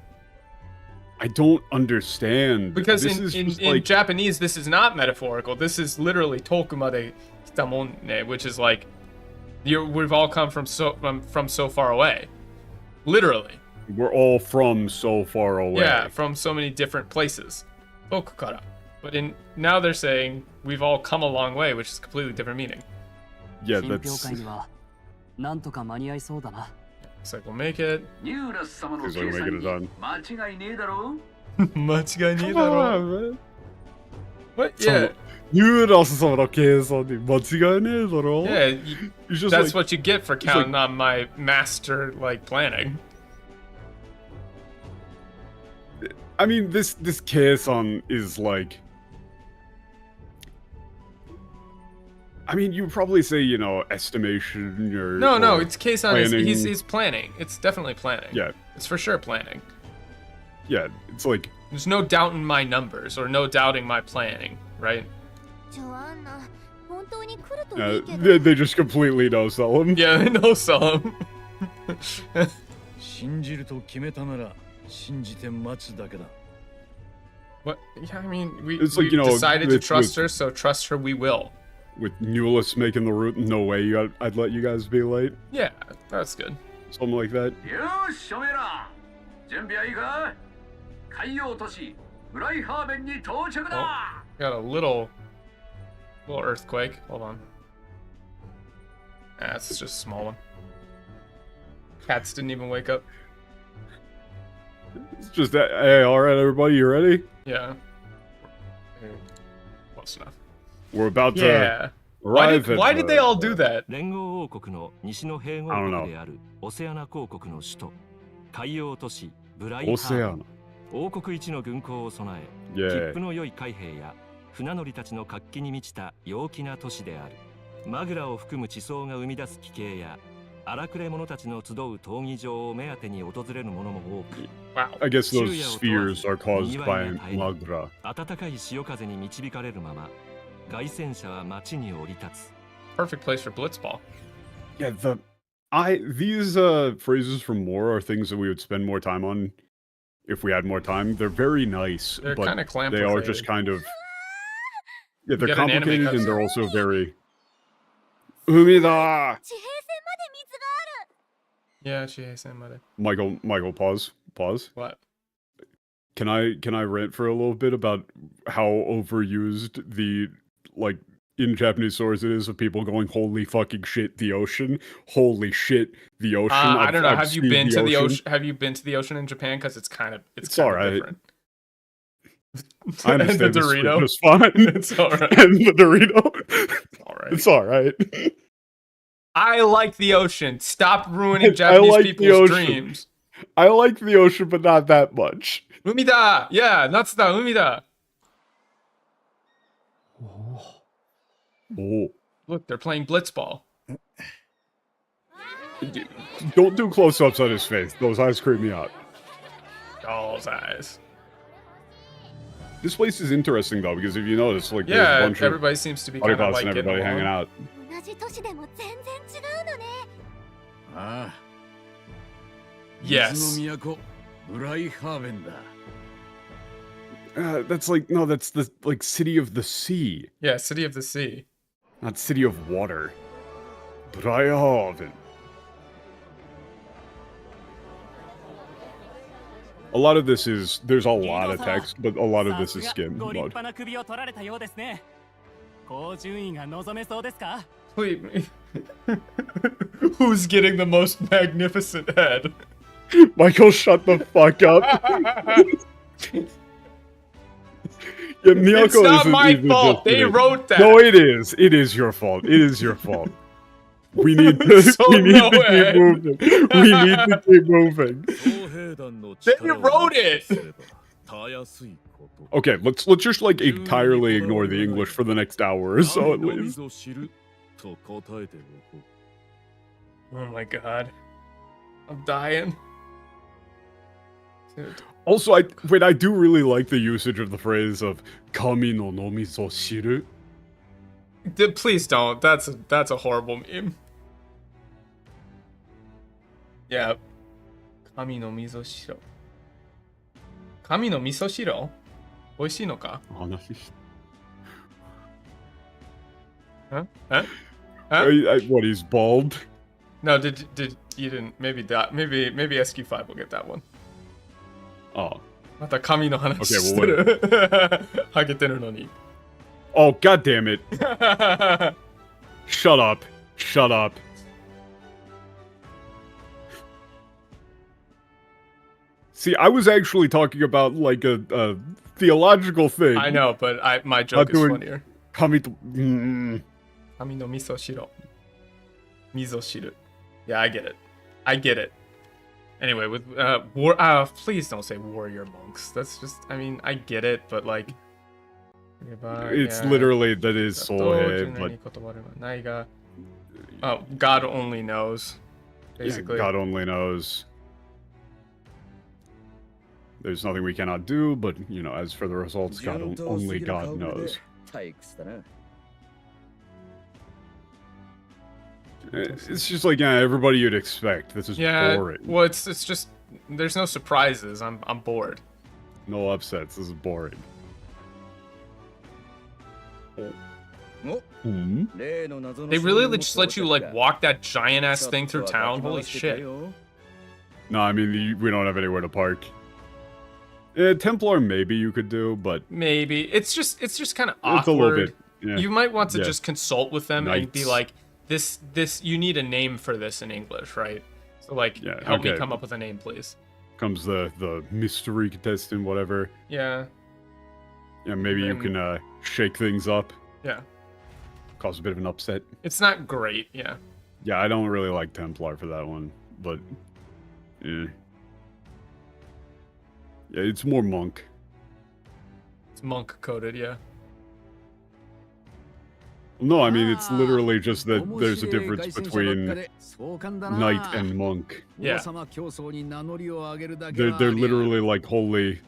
I don't understand. Because in Japanese, this is not metaphorical. This is literally tokumade kitamone, which is like, we've all come from so far away. Literally. We're all from so far away. Yeah, from so many different places. Okukara. But now they're saying we've all come a long way, which is a completely different meaning. Yeah, that's... It's like, we'll make it. He's like, we'll make it done. What? Yeah. Yeah, that's what you get for counting on my master, like, planning. I mean, this Kei-san is like... I mean, you probably say, estimation or... No, it's Kei-san. He's planning. It's definitely planning. Yeah. It's for sure planning. Yeah, it's like... There's no doubting my numbers or no doubting my planning, right? They just completely no-sell him. Yeah, they no-sell him. What? Yeah, I mean, we decided to trust her, so trust her we will. With Newless making the route, no way I'd let you guys be late. Yeah, that's good. Something like that. Got a little earthquake. Hold on. Ah, it's just a small one. Cats didn't even wake up. It's just that. Hey, all right, everybody, you ready? Yeah. Close enough. We're about to. Yeah. Why did they all do that? I don't know. Oceana. 王国一の軍港を備え、 Yeah. 切符の良い海兵や船乗りたちの活気に満ちた陽気な都市である。マグラを含む地層が生み出す奇景や荒くれ者たちの集う闘技場を目当てに訪れる者も多く、 I guess those spheres are caused by Magra. 暖かい潮風に導かれるまま、凱旋者は街に降り立つ。 Perfect place for blitzball. Yeah, these phrases from more are things that we would spend more time on if we had more time. They're very nice, They're but kinda they are just clamplicated. kind of yeah, they're Get an anime complicated and cutscene. they're also very Umida. 地平線まで水がある Yeah, she Michael, pause. What? Can I rant for a little bit about how overused the like in Japanese source it is of people going holy fucking shit the ocean, holy shit the ocean. I don't know. I've Have you seen been to the ocean? Have you been to the ocean in Japan? Because it's kind of all right. different. I And the understand Dorito. It's fine. It's all right. And the Dorito. All right. It's all right. I like the ocean. Stop ruining I Japanese like the people's ocean. dreams. I like the ocean, but not that much. Umida! Yeah, natsuda, umida. Oh. Look, they're playing blitzball. Don't do close-ups on his face. Those eyes creep me out. Doll's eyes. This place is interesting though, because if you notice, like there's a Yeah, bunch everybody seems to be of kind of bodyguards like and getting everybody hanging along. out. 同じ都市でも全然違うのねああ Yes. 水の都ブライハーベンだ That's like no, that's the like city of the sea, Yeah, City of the Sea. not city of water. Breithoven. A lot of this is there's a lot of text, but a lot of this is skin ご立 mode. 派な首を取られたようですね。高順位が望めそうですか？ Please. Who's getting the most magnificent head? Michael, shut the fuck up. Yeah, Miyako It's not isn't my even fault. just They in it. wrote that. No, it is. It is your fault. It is your fault. We need to, So we need no to keep end. moving. We need to keep moving. They wrote it. Okay, let's just like entirely ignore the English for the next hour or so at least. Oh my god. I'm dying. Dude. Also, I do really like the usage of the phrase of "kami no nomiso shiru." Please don't. That's a horrible meme. Yeah. Kami no miso shiro. Kami no miso shiro? Oishii no ka? Huh? Huh? Huh? What? He's bald. No, did you didn't? Maybe SQ5 will get that one. Oh. また髪の話 Okay, して well, る。ハゲてるのに。Oh, god damn it. Shut up. Shut up. See, I was actually talking about like a theological thing. I know, but my joke is doing- funnier. Kami to... 髪の味噌汁。味噌汁. Yeah, I get it. I get it. Anyway, with please don't say warrior monks. That's just, I mean, I get it, but like, It's literally, that is sohe, but... Oh, God only knows. Yeah, Basically. God only knows. There's nothing we cannot do, but, you know, as for the results, only God knows. It's just like, yeah, everybody you'd expect. This is boring. Well, it's just, there's no surprises. I'm bored. No upsets. This is boring. Hmm? They really just let you like walk that giant ass thing through town. Holy shit! No, I mean, we don't have anywhere to park. Templar maybe you could do, but... Maybe. It's just kind of awkward. It's a little bit, yeah. You might want to just consult with them and be Knights. like, this, you need a name for this in English, right? So, like, help me come up with a name, please. Comes the mystery contestant, whatever. Yeah. Yeah, maybe you can shake things up. Yeah. Cause a bit of an upset. It's not great, yeah. Yeah, I don't really like Templar for that one, but... Yeah. Yeah, it's more monk. It's monk-coded, yeah. No, I mean, it's literally just that there's a difference between knight and monk. Yeah. They're literally like holy...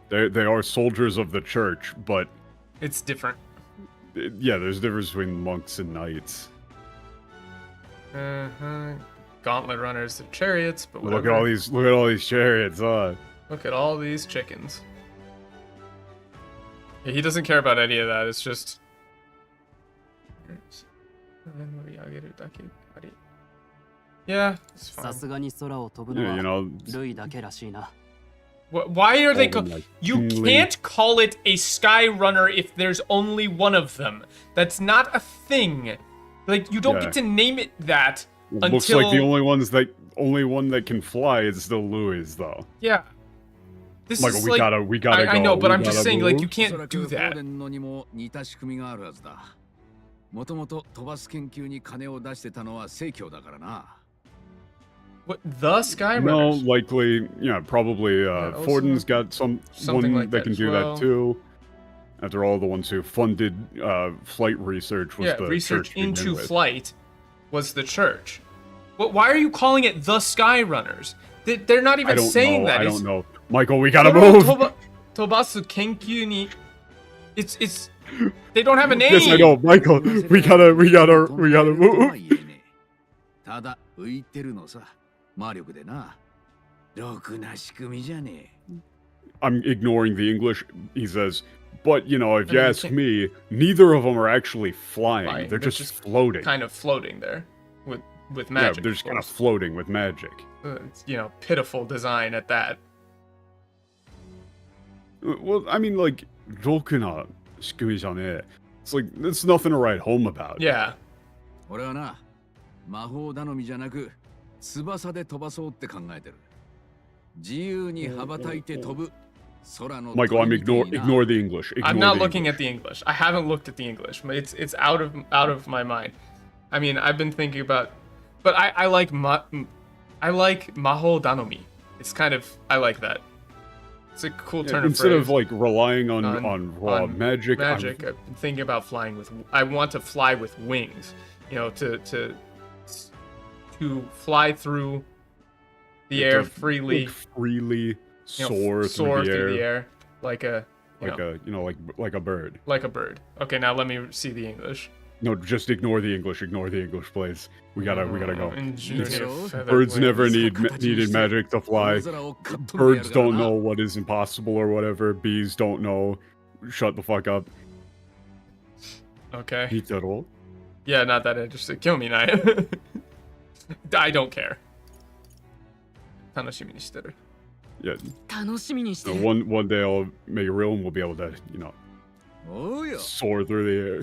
They are soldiers of the church, but... It's different. Yeah, there's a difference between monks and knights. Gauntlet runners of chariots, but whatever. Look at all these chariots, Look at all these chickens. Yeah, he doesn't care about any of that, it's just... Yeah, it's fine. Yeah, you know... Why are they like, you can't call it a sky runner if there's only one of them. That's not a thing. Like, you don't get to name it that until... Looks like the only one that can fly is still Louis, though. Yeah. This Michael, is we gotta go. I know, but I'm just saying, like, move. you can't do that. What, the Sky No, Runners? likely, yeah, probably, Forden's got something like that that can as do well. that too. After all, the ones who funded flight research was the research church to begin into with. flight was the church. Why are you calling it the Sky Runners? They're not even saying that. I don't know. Michael, we gotta move! Tobasu Kenkyu ni... It's... They don't have a name! Yes, I know, Michael, we gotta move! I'm ignoring the English. He says, but, you know, if you ask me, neither of them are actually flying. They're just floating. Kind of floating there. With magic. Yeah, they're just kind of floating with magic. It's, you know, pitiful design at that. Well, I mean, like, Jokuna Skumi-jane. It's like, there's nothing to write home about. Yeah. Michael, ignore the English. I'm not looking at the English. I haven't looked at the English. It's out of my mind. I mean, I've been thinking about, but I like Maho Danomi. It's kind of, I like that. It's a cool turn of phrase. Instead of like relying on raw magic. I've been thinking about flying with. I want to fly with wings. You know, to fly through the air freely. Freely soar through the the air like a like a bird. Like a bird. Okay, now let me see the English. No, just ignore the English. Ignore the English, please. We gotta go. Birds never needed magic to fly. Birds don't know what is impossible or whatever. Bees don't know. Shut the fuck up. Okay. Hitaro. Yeah, not that interesting. Kyominai. I don't care. Tanoshimi ni shiteru. Yeah. One day I'll make a real and we'll be able to, you know, soar through the air.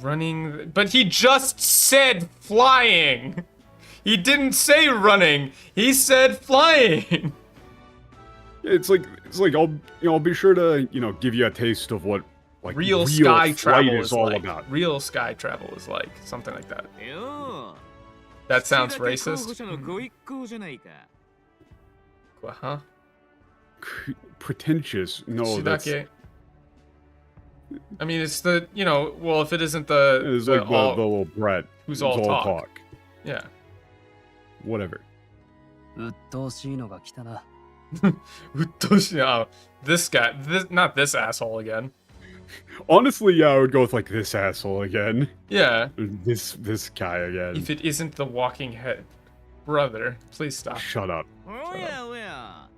Running, but he just said flying. He didn't say running. He said flying. It's like I'll be sure to, you know, give you a taste of what like real sky travel is all like. about. Real sky travel is like something like that. That sounds racist. Huh? Pretentious? No, that's. I mean, it's the, you know, well, if it isn't the... It's like the little brat. Who's all talk. Yeah. Whatever. This guy, not this asshole again. Honestly, yeah, I would go with like this asshole again. Yeah. This guy again. If it isn't the walking head. Brother, please stop. Shut up. I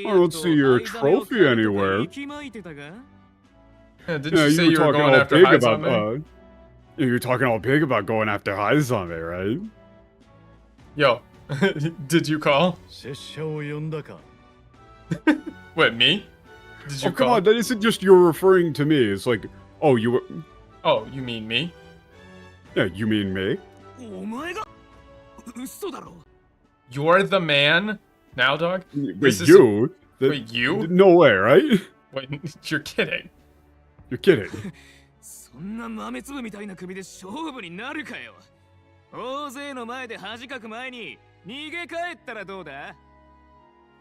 don't see your trophy anywhere. Yeah, didn't you say you were going after Haizame? You're talking all big about going after Haizame, right? Yo, did you call? 拙者を呼んだか What, me? Did you Oh, come call? on, that isn't just you're referring to me. It's like, oh, you were... Oh, you mean me? Yeah, you mean me? お前が嘘だろ You're the man? Now, dog? Wait, This is- you? Wait, you? No way, right? Wait, you're kidding. You're kidding. そんな豆粒みたいな首で勝負になるかよ大勢の前で恥かく前に逃げ帰ったらどうだ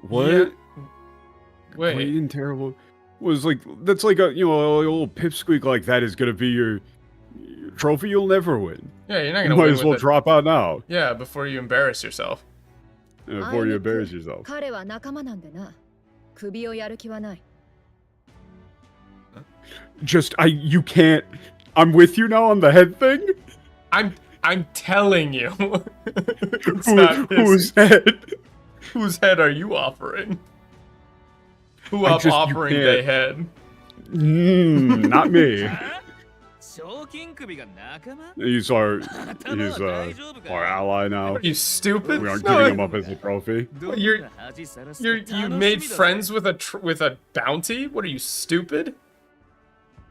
What? Yeah. Great Wait. and terrible. Was like, that's like a, you know, a little pipsqueak like that is gonna be your trophy you'll never win. Yeah, you're not You gonna might win as well with it. drop out now Yeah, before you embarrass yourself. before you embarrass yourself. 彼は仲間なんでな。首をやる気はない。 Just, you can't. I'm with you now on the head thing. I'm telling you. It's not his- Whose head? Whose head are you offering? Who I I'm just- you offering can't. their head? Not me. 賞金首が仲間 He's our ally now. Are you stupid? We aren't No, giving him up as a trophy. You're- you made friends with a bounty? What are you, stupid?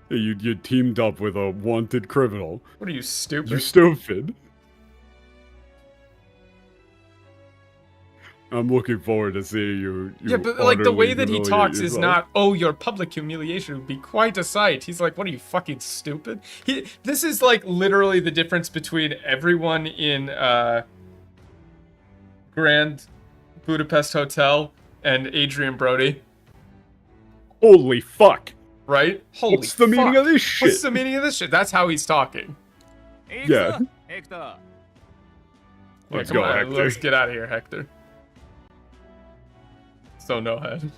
You teamed up with a wanted criminal. What are you, stupid? You're stupid. I'm looking forward to seeing you. Yeah, but like the way that he utterly talks humiliate is yourself. not, oh, your public humiliation would be quite a sight. He's like, what are you, fucking stupid? This is like literally the difference between everyone in Grand Budapest Hotel and Adrian Brody, Holy fuck! right? Holy What's the meaning fuck. of this shit? What's the meaning of this shit? That's how he's talking. Yeah. ヘクター Yeah, Let's come go, on, Hector. let's get out of here, Hector. So no head.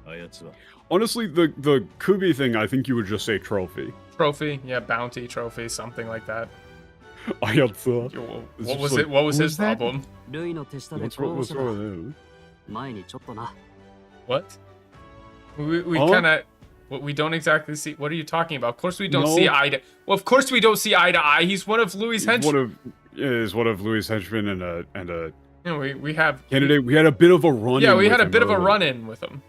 あやつは Honestly, the Kubi thing, I think you would just say trophy. Trophy, yeah, bounty, trophy, something like that. Ayatsu. Yo, It's what just was like, it? What was who his is that? problem? ルイの手下で What's 候補 wrong 者だ with him? 前にちょっとな What? We Huh? kind of we don't exactly see. What are you talking about? Of course we don't No. see eye to. Well, of course we don't see eye to eye. He's one of Louis' He's henchmen. one of Louis' henchmen and a You know, we have candidate. We had a bit of a run. Yeah, we had a bit of a run in with him.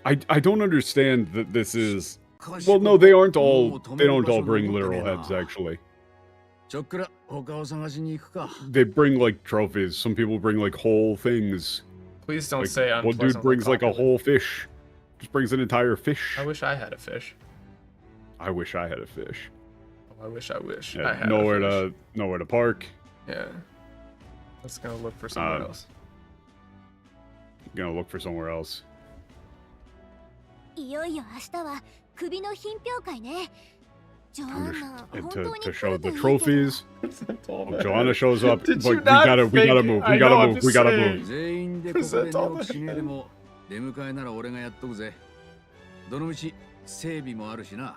I don't understand that this is. Well, no, they aren't all. They don't all bring literal heads. Actually, ちょっくら他を探しに行くか they bring like trophies. Some people bring like whole things. Please don't Like, say one unpleasant. dude brings like a whole fish. Just brings an entire fish. I wish I had a fish. I wish I had a fish. Oh, I wish. Yeah, I had nowhere a fish. nowhere to park. Yeah. Let's go look for somewhere else. Gonna look for somewhere else. いよいよ明日は首の品評会ね。ジョアン And ナ to, 本当に to 来 show ると the いいけど trophies. That's all Oh, Joanna shows up. Did but you we not gotta fake it? move. I We know, gotta I'm move. just We gotta saying. move. 全員でここで寝 That's all 起きしねえでも出迎えなら俺がやっとくぜどのみち整備もあるしな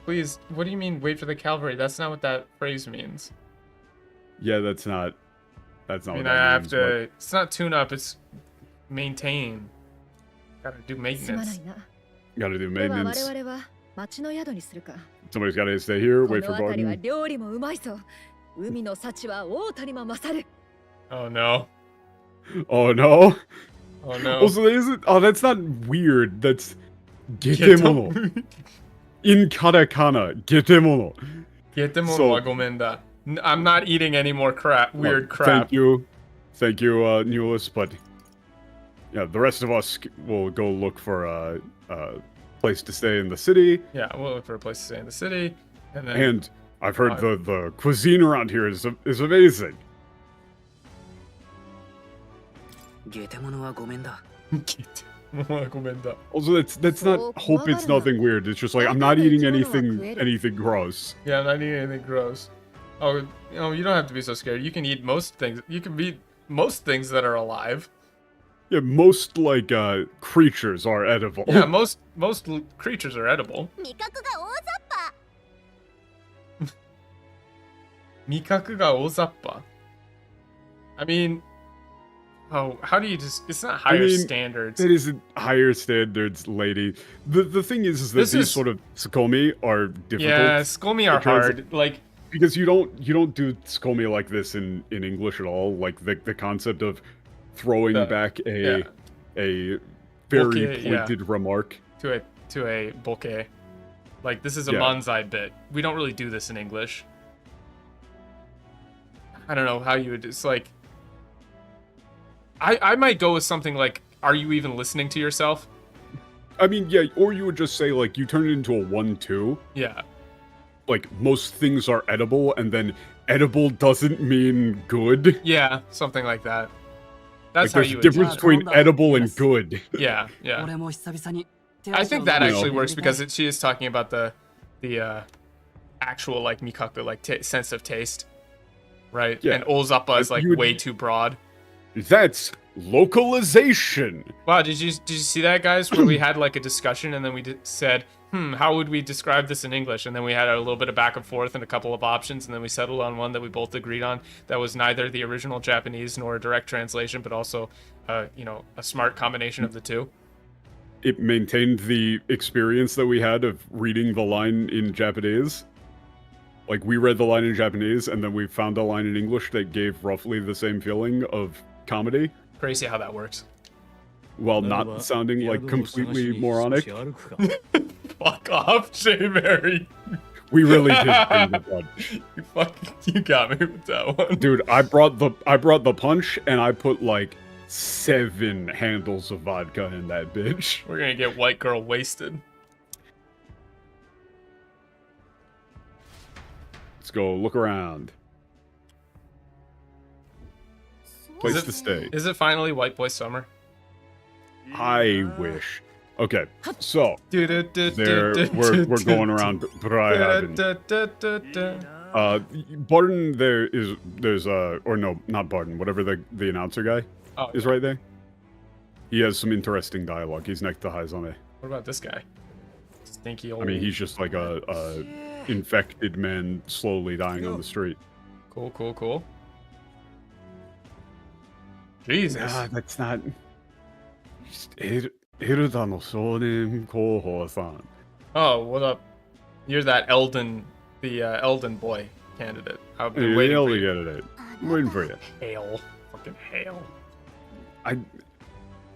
Please, what do you mean wait for the cavalry? That's not what that phrase means. Yeah, that's not. That's I not. mean, what I that have means, to. It's not tune up. It's maintain. Gotta do すまな maintenance. いな。 but gotta do では我 maintenance. 々は町の宿にするか。 Somebody's gotta stay here. こ Wait の for 辺りは Gordon. 料理もうまいぞ。海の幸は大谷も勝る。 Oh no. Oh no. Oh no. Also, that isn't. Oh, that's not weird. That's getemono. In katakana, getemono. Getemono So- wa gomenda. I'm not eating any more crap. Weird Oh, crap. Thank you, Newless. But yeah, the rest of us will go look for a place to stay in the city. Yeah, we'll look for a place to stay in the city, and then And I've heard the cuisine around here is amazing. ゲテモノはごめんだ Getemono wa gomenda. Also, that's not. So, Hope it's kumagana. nothing weird. It's just like I'm not eating anything gross. Yeah, I'm not eating anything gross. Oh, you don't have to be so scared. You can eat most things. You can eat most things that are alive. Yeah, most like creatures are edible. Yeah, most creatures are edible. 味覚が大雑把 Mikaku ga ozappa. I mean, Oh, how do you just? It's not higher standards. It isn't higher standards, lady. The thing is that these sort of tsukomi are difficult. Yeah, tsukomi are hard. Like because you don't do tsukomi like this in English at all. Like the concept of throwing back a very pointed remark to a bokeh. Like this is a manzai bit. We don't really do this in English. I don't know how you would. It's like. I might go with something like, "Are you even listening to yourself?" I mean, yeah, or you would just say like you turn it into a 1-2. Yeah. Like most things are edible, and then edible doesn't mean good. Yeah, something like that. That's like, how you. There's a difference between edible and good. Yeah, yeah. I think that actually works because she is talking about the actual like mikaku, like sense of taste, right? Yeah. And ozappa is like way too broad. That's localization. Wow, did you see that, guys? Where we had like a discussion and then we said, how would we describe this in English? And then we had a little bit of back and forth and a couple of options, and then we settled on one that we both agreed on. That was neither the original Japanese nor a direct translation, but also, a smart combination of the two. It maintained the experience that we had of reading the line in Japanese. Like we read the line in Japanese, and then we found a line in English that gave roughly the same feeling of comedy. Crazy how that works. While not sounding like completely moronic. Fuck off, Jay Mary. We really did bring the punch. You got me with that one. Dude, I brought the punch and I put like 7 handles of vodka in that bitch. We're gonna get white girl wasted. Let's go look around. Place to stay. Is it finally White Boy Summer? I wish. Okay, so we're going around Barden. Barden, there's or no, not Barden. Whatever the announcer guy is right there. He has some interesting dialogue. He's next to Haizame. What about this guy? Stinky old. I mean, he's just like a infected man slowly dying on the street. Cool. Jesus. Ah, that's not. Hiruda Koho-san. Oh, what up? You're that Elden boy candidate. I've been waiting for you. I'm waiting for you. Hail. Fucking hail.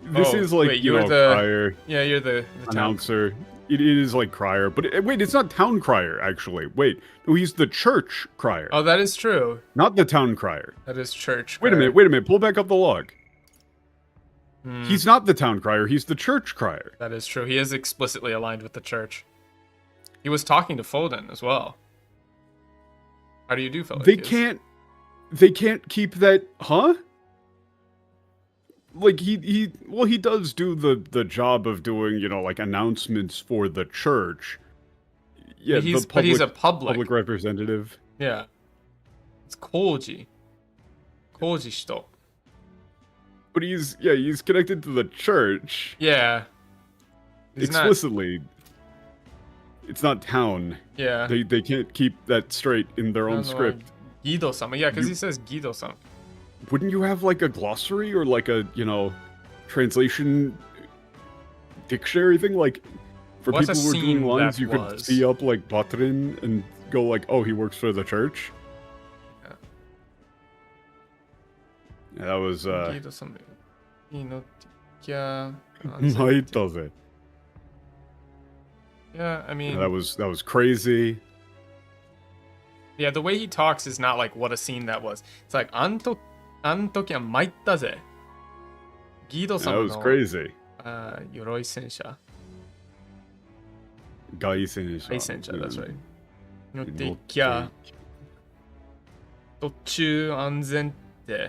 This is like, wait, you're the crier. Yeah, you're the announcer. It is like crier, but wait, it's not town crier, actually. Wait, no, he's the church crier. Oh, that is true. Not the town crier. That is church crier. Wait a minute, pull back up the log. He's not the town crier, he's the church crier. That is true. He is explicitly aligned with the church. He was talking to Foden as well. How do you do, fellow kids? They can't keep that, huh? Like he does do the job of doing, like announcements for the church. Yeah, but he's a public representative. Yeah. It's Koji shito. But he's connected to the church. Yeah. Explicitly. It's not town. Yeah. They can't keep that straight in their own script. Guido-sama. Yeah, because he says Guido-sama. Wouldn't you have like a glossary or like a, translation dictionary thing? Like for people who are doing lines, you could see up like Batrin and go like, oh, he works for the church. Yeah, that was Yeah, I mean, that was crazy. Yeah, the way he talks is not like what a scene that was. It's like Antokia maittaze. Guido-sama. That was crazy. Yoroi sensha. Gai sensha. Gai sensha, that's right. Notekya. Tochu anzen te.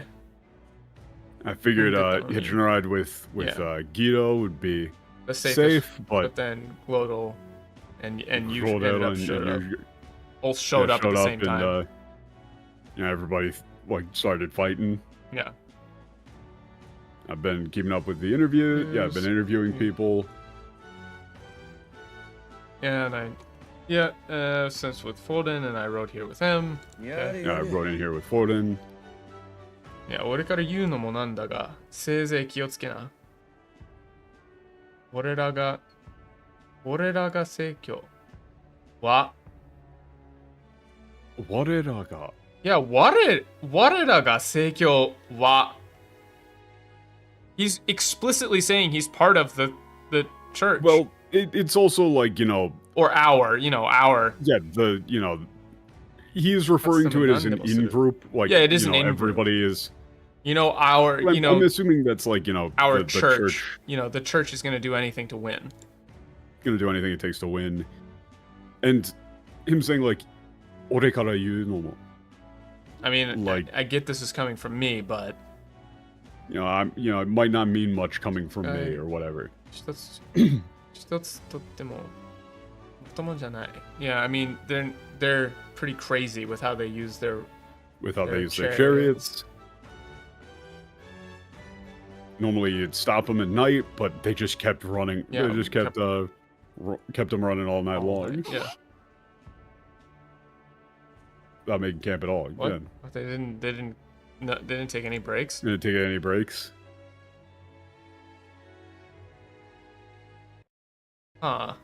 I figured hitching a ride with Guido would be safe, but then Glodal and you ended up both showed up at the same time. Everybody started fighting. Yeah. I've been keeping up with the interview. Yeah, I've been interviewing people. And since with Foden, and I wrote here with him. Yeah, I wrote in here with Foden. いや、俺から言うのもなんだが、せいぜい気をつけな。俺らが正教は、我らが。いや、我らが正教は、he's explicitly saying he's part of the church. Well, it's also like, you know, or our. Yeah, he is referring to it as an in-group. Like, yeah, it is an in-group. in-group. Everybody is. You know, I'm assuming that's like, you know, our the church. You know, the church is going to do anything to win. Going to do anything it takes to win. And him saying, like, ore kara yuu no mo. I mean, like, I get this is coming from me, but. You know, it might not mean much coming from me or whatever. Yeah, I mean, they're pretty crazy with how they use their chariots. Normally you'd stop them at night, but they just kept running. Yeah, they just kept them running all night long. Yeah. Not making camp at all. What? Yeah. They didn't take any breaks. Didn't take any breaks. Huh.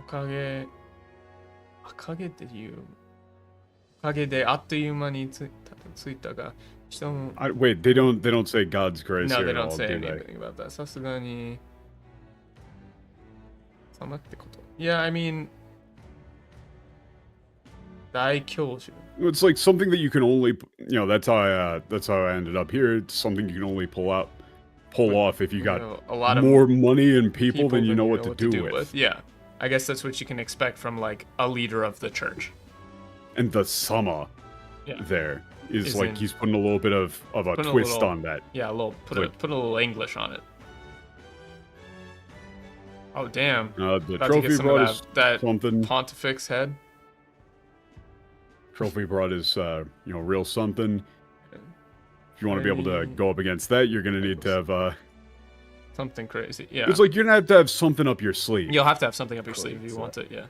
おかげっていうおかげであっという間についたが人も Wait, they don't say God's grace No, here they at don't all, say do they? anything about that. さすがに様ってこと Yeah, I mean 大教授 It's like something that you can only, you know, that's how I ended up here. It's something you can only pull off if you got a lot of more money and people than you know what to do with. Yeah, I guess that's what you can expect from like a leader of the church. And the sama there is like he's putting a little bit of a twist on that. Yeah, put a little English on it. Oh damn! The trophy brought us that something. Pontifex head. Trophy brought his, you know, real something. If you want to be able to go up against that, you're gonna need to have something crazy. Yeah, it's like you're gonna have to have something up your sleeve. You'll have to have something up your sleeve if you want it. Yeah.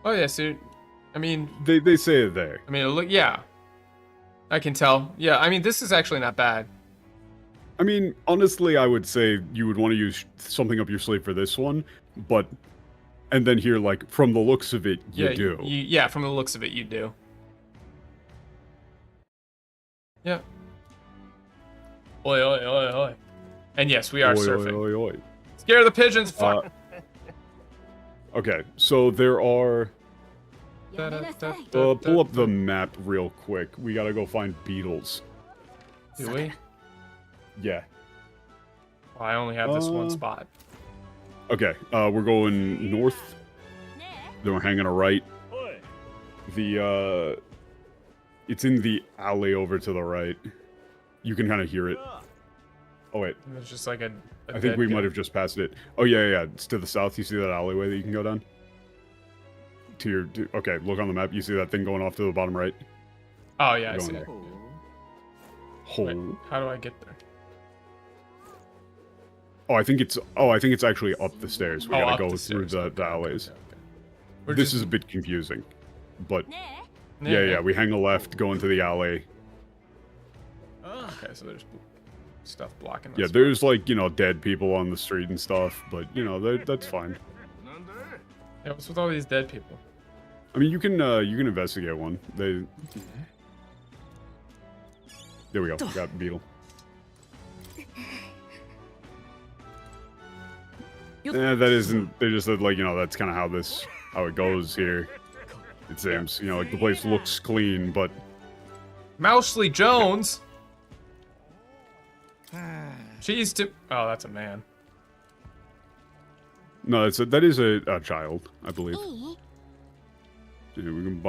Oh yeah, so I mean, they say it there. I mean, look, yeah, I can tell. Yeah, I mean, this is actually not bad. I mean, honestly, I would say you would want to use something up your sleeve for this one, but. And then here, like, from the looks of it, you do. Yeah, from the looks of it, you do. Yeah. Oi, oi, oi, oi. And yes, we are surfing. Oi, oi, oi. Scare the pigeons, fuck! Okay, so there are... pull up the map real quick. We gotta go find beetles. Do we? Yeah. Well, I only have this one spot. Okay, we're going north. Then we're hanging a right. It's in the alley over to the right. You can kind of hear it. Oh wait. It's just like a I think we might have just passed it. Oh yeah. It's to the south. You see that alleyway that you can go down? Okay, look on the map. You see that thing going off to the bottom right? Oh yeah, I see it. Wait, how do I get there? Oh, I think it's actually up the stairs. We gotta go through the alleys. Okay. This is a bit confusing, but yeah, we hang a left, go into the alley. Okay, so there's stuff blocking. Yeah, there's like, you know, dead people on the street and stuff, but you know that's fine. Yeah, what's with all these dead people? I mean, you can investigate one. There we go. Got beetle. Yeah, that isn't. They just said, like, you know, that's kind of how it goes here. It seems, you know, like the place looks clean, but Mousley Jones. She's to. Oh, that's a man. No, that is a child, I believe. Yeah, we can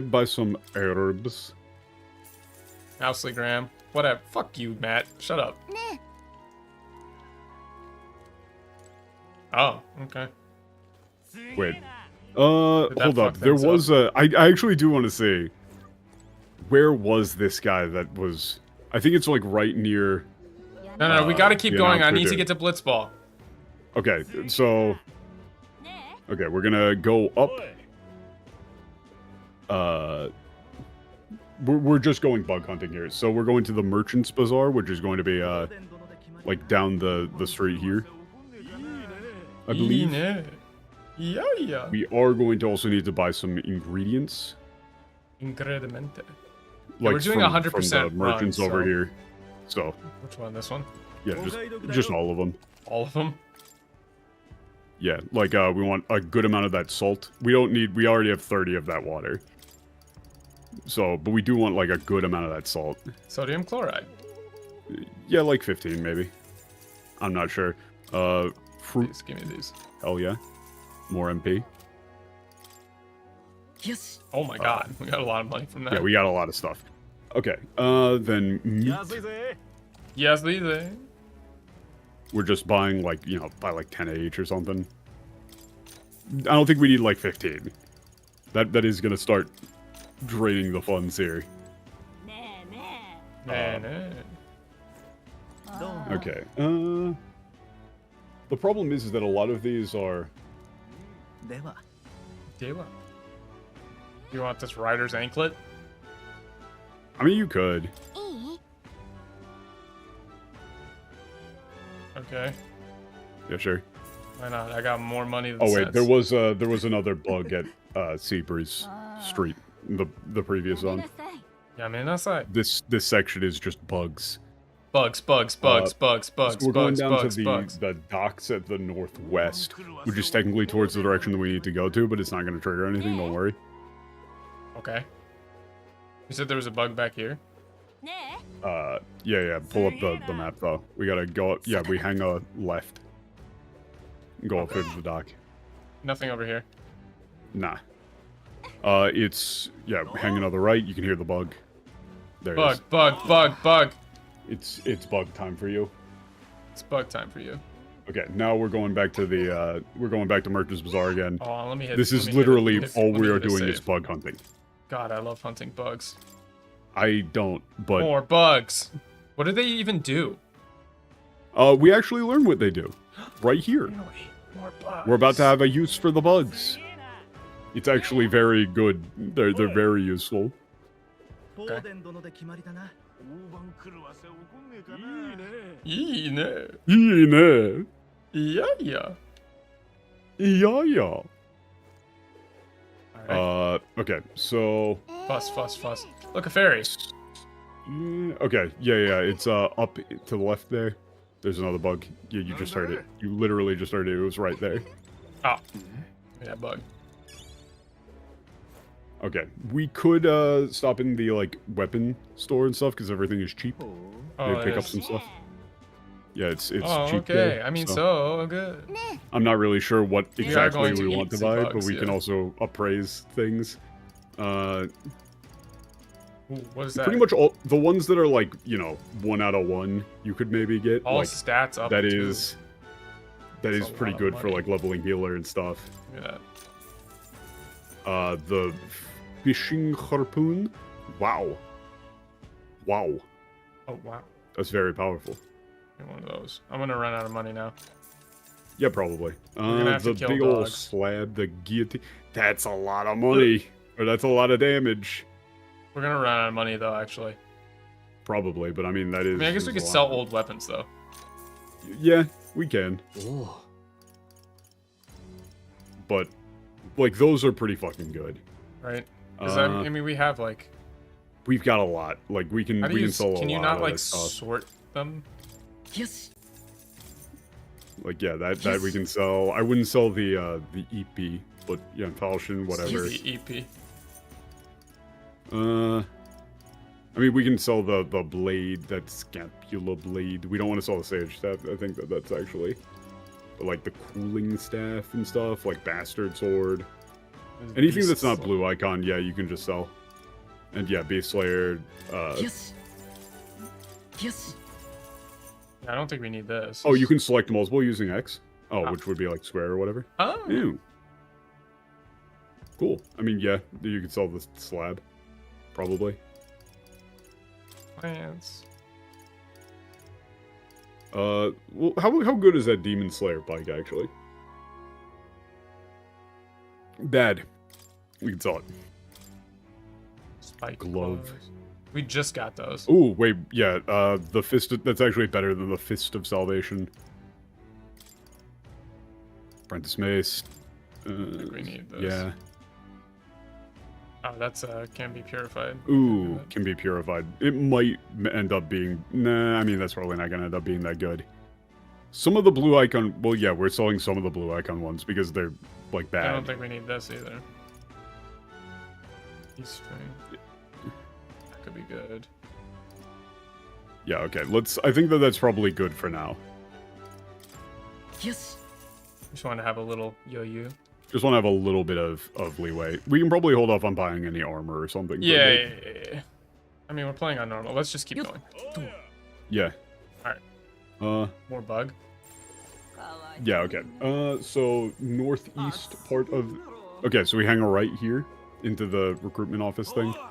buy some herbs. Mousley Graham. Whatever. Fuck you, Matt. Shut up. Oh, okay. Wait. Hold up. There was I actually do want to say, where was this guy that was... I think it's like right near... No, we gotta keep going. I need to get to Blitzball. Okay, so... Okay, we're gonna go up. we're just going bug hunting here. So we're going to the Merchant's Bazaar, which is going to be like down the street here, I believe. Yeah. We are going to also need to buy some ingredients. Ingrediente. Like we're doing from 100% the merchants run, over so- here. So Which one? This one? yeah, just all of them. All of them? Yeah, like we want a good amount of that salt. We already have 30 of that water. So, but we do want like a good amount of that salt. Sodium chloride. Yeah, like 15 maybe. I'm not sure. Fruit. Please give me these. Hell yeah. More MP. Yes. Oh my god, we got a lot of money from that. Yeah, we got a lot of stuff. Okay, then meat. Yes, Lise. We're just buying like, you know, buy like 10 each or something. I don't think we need like 15. That is gonna start draining the funds here. Okay. The problem is that a lot of these are. Dewa. You want this rider's anklet? I mean, you could. Okay. Yeah, sure. Why not? I got more money than Oh wait, sense. there was another bug at Seabreeze Street, the previous zone. Yeah, man, that's right. This section is just bugs. Bugs. So we're going down bugs. to the docks at the northwest, which is technically towards the direction that we need to go to, but it's not going to trigger anything. Don't worry. Okay. You said there was a bug back here? Yeah. Pull up the map though. We gotta go up. Yeah, we hang a left. Go up here to the dock. Nothing over here. Nah. It's hang another right. You can hear the bug. There it is. Bug. It's bug time for you. It's bug time for you. Okay, now we're going back to the Merchant's Bazaar again. Oh, let me hit. This let is me hit literally it. all Let we me are hit a doing is save. bug hunting. God, I love hunting bugs. I don't, but More bugs. What do they even do? we actually learn what they do right here. Really? More bugs. We're about to have a use for the bugs. It's actually very good. They're very useful. Okay. Yeah. Yeah. Alright. Okay, so Fuss. Look, a fairy. okay, yeah, it's up to the left there. There's another bug. Yeah, you just heard it. You literally just heard it. It was right there. Oh. Yeah, bug. Okay, we could stop in the like weapon store and stuff because everything is cheap. Oh, Maybe it pick up is. some stuff. Yeah, it's Oh, cheap. okay. there, I mean, so good. I'm not really sure what We are exactly going to we eat want to some buy, bugs, but we can yeah. also appraise things. Ooh, what is that? Pretty much all the ones that are like, you know, 1 out of 1, you could maybe get. All like, stats up. that too. is That's a pretty lot of good for money. like leveling healer and stuff. Look at The fishing harpoon. Wow. that. Oh, wow. That's very powerful. Get one of those. I'm gonna run out of money now. Yeah, probably. gonna have The to kill big old dogs. slab, the guillotine. That's a lot of money. Or that's a lot of damage. We're gonna run out of money though, actually. Probably, but I mean, that is. I mean, I guess we is could a lot. sell old weapons though. Yeah, we can. Oh. But, like, those are pretty fucking good. Right? Because Uh, I mean, we have like. We've got a lot. Like, we can How do we you? can sell a lot Can you not of like that stuff. sort them? Yes. Like, yeah, that we can sell. I wouldn't sell the EP, but yeah, Falchion, whatever. The EP. I mean, we can sell the blade, that scapula blade. We don't want to sell the sage staff. I think that's actually, but like the cooling staff and stuff, like bastard sword. Anything that's not blue icon, yeah, you can just sell. And yeah, Beast Slayer. Yes. Yes. I don't think we need this. Oh, you can select multiple using X. Oh, Ah. which would be like square or whatever. Oh. Ew. Cool. I mean, yeah, you could sell the slab, probably. Plants. Well, how good is that Demon Slayer bike actually? Bad. We can sell it. Fight glove. clothes. We just got those. Ooh, wait, yeah, the fist that's actually better than the fist of salvation. Apprentice mace. I think we need those. Yeah. Oh, that's can be purified. Ooh, can be purified. It might end up being... Nah, I mean, that's probably not gonna end up being that good. Some of the blue icon... Well, yeah, we're selling some of the blue icon ones because they're, like, bad. I don't think we need this either. String. That could be good. Yeah, okay, let's... I think that's probably good for now. Yes. Just want to have a little yo-yo. Just want to have a little bit of leeway. We can probably hold off on buying any armor or something. Yeah. I mean, we're playing on normal. Let's just keep going. Yeah. Alright. More bug? Yeah, okay. So northeast part of... Okay, so we hang a right here into the recruitment office thing. Well,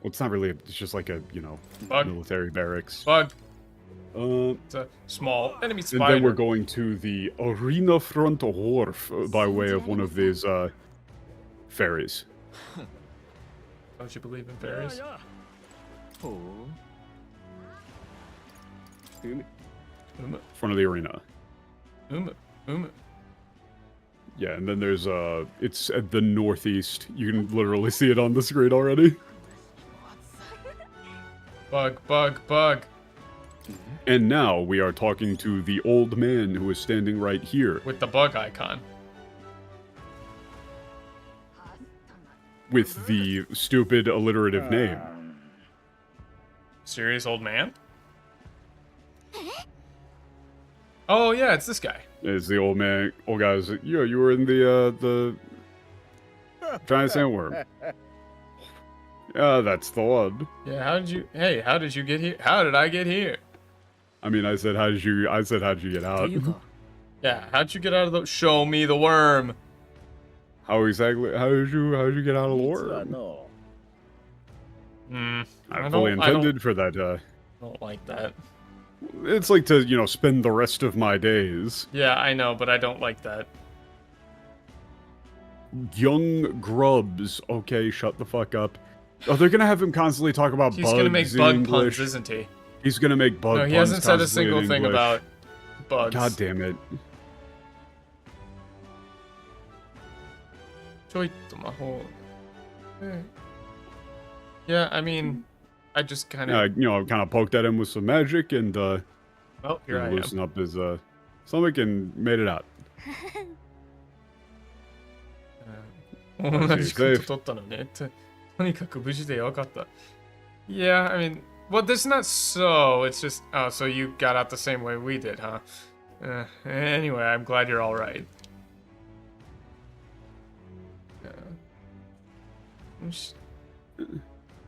it's not really... It's just like a, you know, bug. Military barracks. Bug. It's a small enemy spider. And then we're going to the arena front wharf by way of one of these ferries. Don't you believe in fairies? Front of the arena. Uma. Yeah, and then there's it's at the northeast. You can literally see it on the screen already. Bug. And now we are talking to the old man who is standing right here. With the bug icon. With the stupid alliterative name. Serious old man? Oh yeah, it's this guy. It's the old man. Old guy's like, yo, you were in the giant sandworm. Yeah, that's the one. Yeah, how did you get here? How did I get here? I mean, I said, how'd you get out? Yeah, how'd you get out of the... Show me the worm. How did you get out of the worm? I fully intended for that, I don't like that. It's like to, you know, spend the rest of my days. Yeah, I know, but I don't like that. Young grubs. Okay, shut the fuck up. Oh, they're gonna have him constantly talk about bugs. He's gonna make bug English. puns, isn't he? He's gonna make bug puns. No, he hasn't said a constantly single in thing English. about bugs. God damn it. Yeah, I mean, I just kind of... you know, kind of poked at him with some magic and, oh, here I am. loosened up his, stomach and made it out. Yeah, I mean, well, this is not so. It's just, oh, so you got out the same way we did, huh? Anyway, I'm glad you're all right.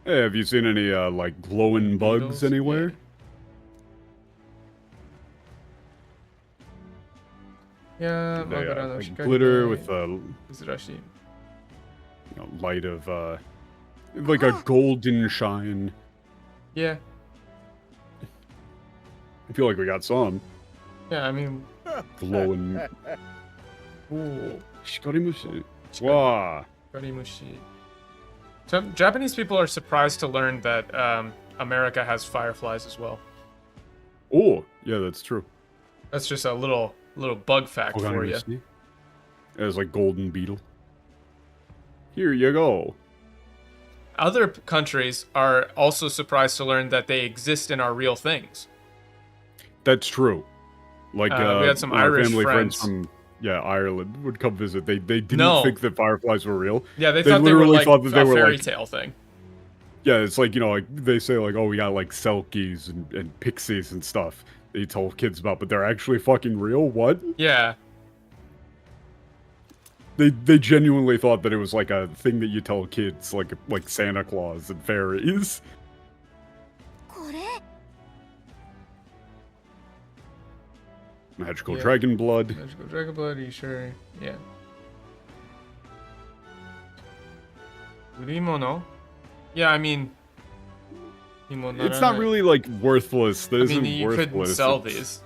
Hey, have you seen any, like, glowing bugs anywhere? Yeah, like glitter with you know, light of like a golden shine. Yeah. I feel like we got some Yeah, I mean, glowing. ooh, Shikarimushi. Wow. Karimushi. So, Japanese people are surprised to learn that America has fireflies as well. Oh, yeah, that's true. That's just a little bug fact for you. It was like golden beetle. Here you go. Other countries are also surprised to learn that they exist and are real things. That's true. Like we had some our Irish family friends friends. from Ireland would come visit. They didn't think that fireflies were real. Yeah, they thought they were like thought that they a were fairy like, tale thing. Yeah, it's like, you know, like they say like, oh, we got like selkies and pixies and stuff that you tell kids about, but they're actually fucking real. What? Yeah. They genuinely thought that it was like a thing that you tell kids, like Santa Claus and fairies. Magical dragon blood. Magical dragon blood, are you sure? Yeah. Urimono? Yeah, I mean... It's not really like worthless. That I isn't mean, you worthless. couldn't sell these.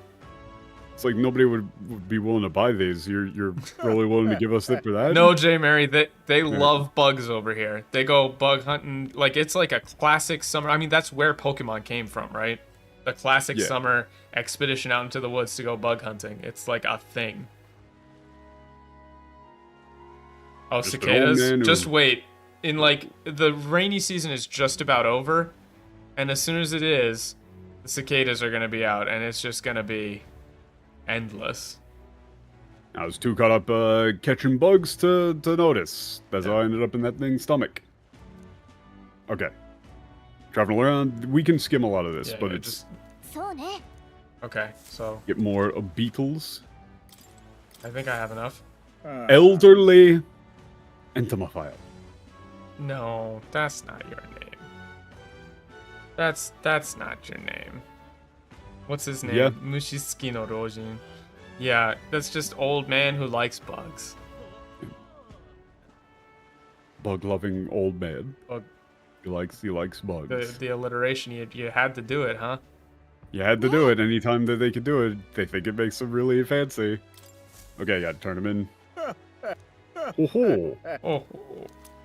It's like nobody would be willing to buy these. You're really willing to give us it for that? No, J. Mary, they love bugs over here. They go bug hunting. Like, it's like a classic summer. I mean, that's where Pokemon came from, right? The classic summer expedition out into the woods to go bug hunting. It's like a thing. Oh, Just cicadas? Just wait. In like, the rainy season is just about over. And as soon as it is, the cicadas are going to be out. And it's just going to be endless. I was too caught up catching bugs to notice. That's how I ended up in that thing's stomach. Okay. Traveling around, we can skim a lot of this, but it's... Okay, so... Get more beetles. I think I have enough. Elderly Entomophile. No, that's not your name. That's not your name. What's his name? Yeah. Mushiski no Rojin. Yeah, that's just old man who likes bugs. Bug-loving old man. Bug. He likes bugs. The alliteration, you had to do it, huh? You had to do it. Anytime that they could do it, they think it makes them really fancy. Okay, yeah, turn them in. Oh ho! Oh.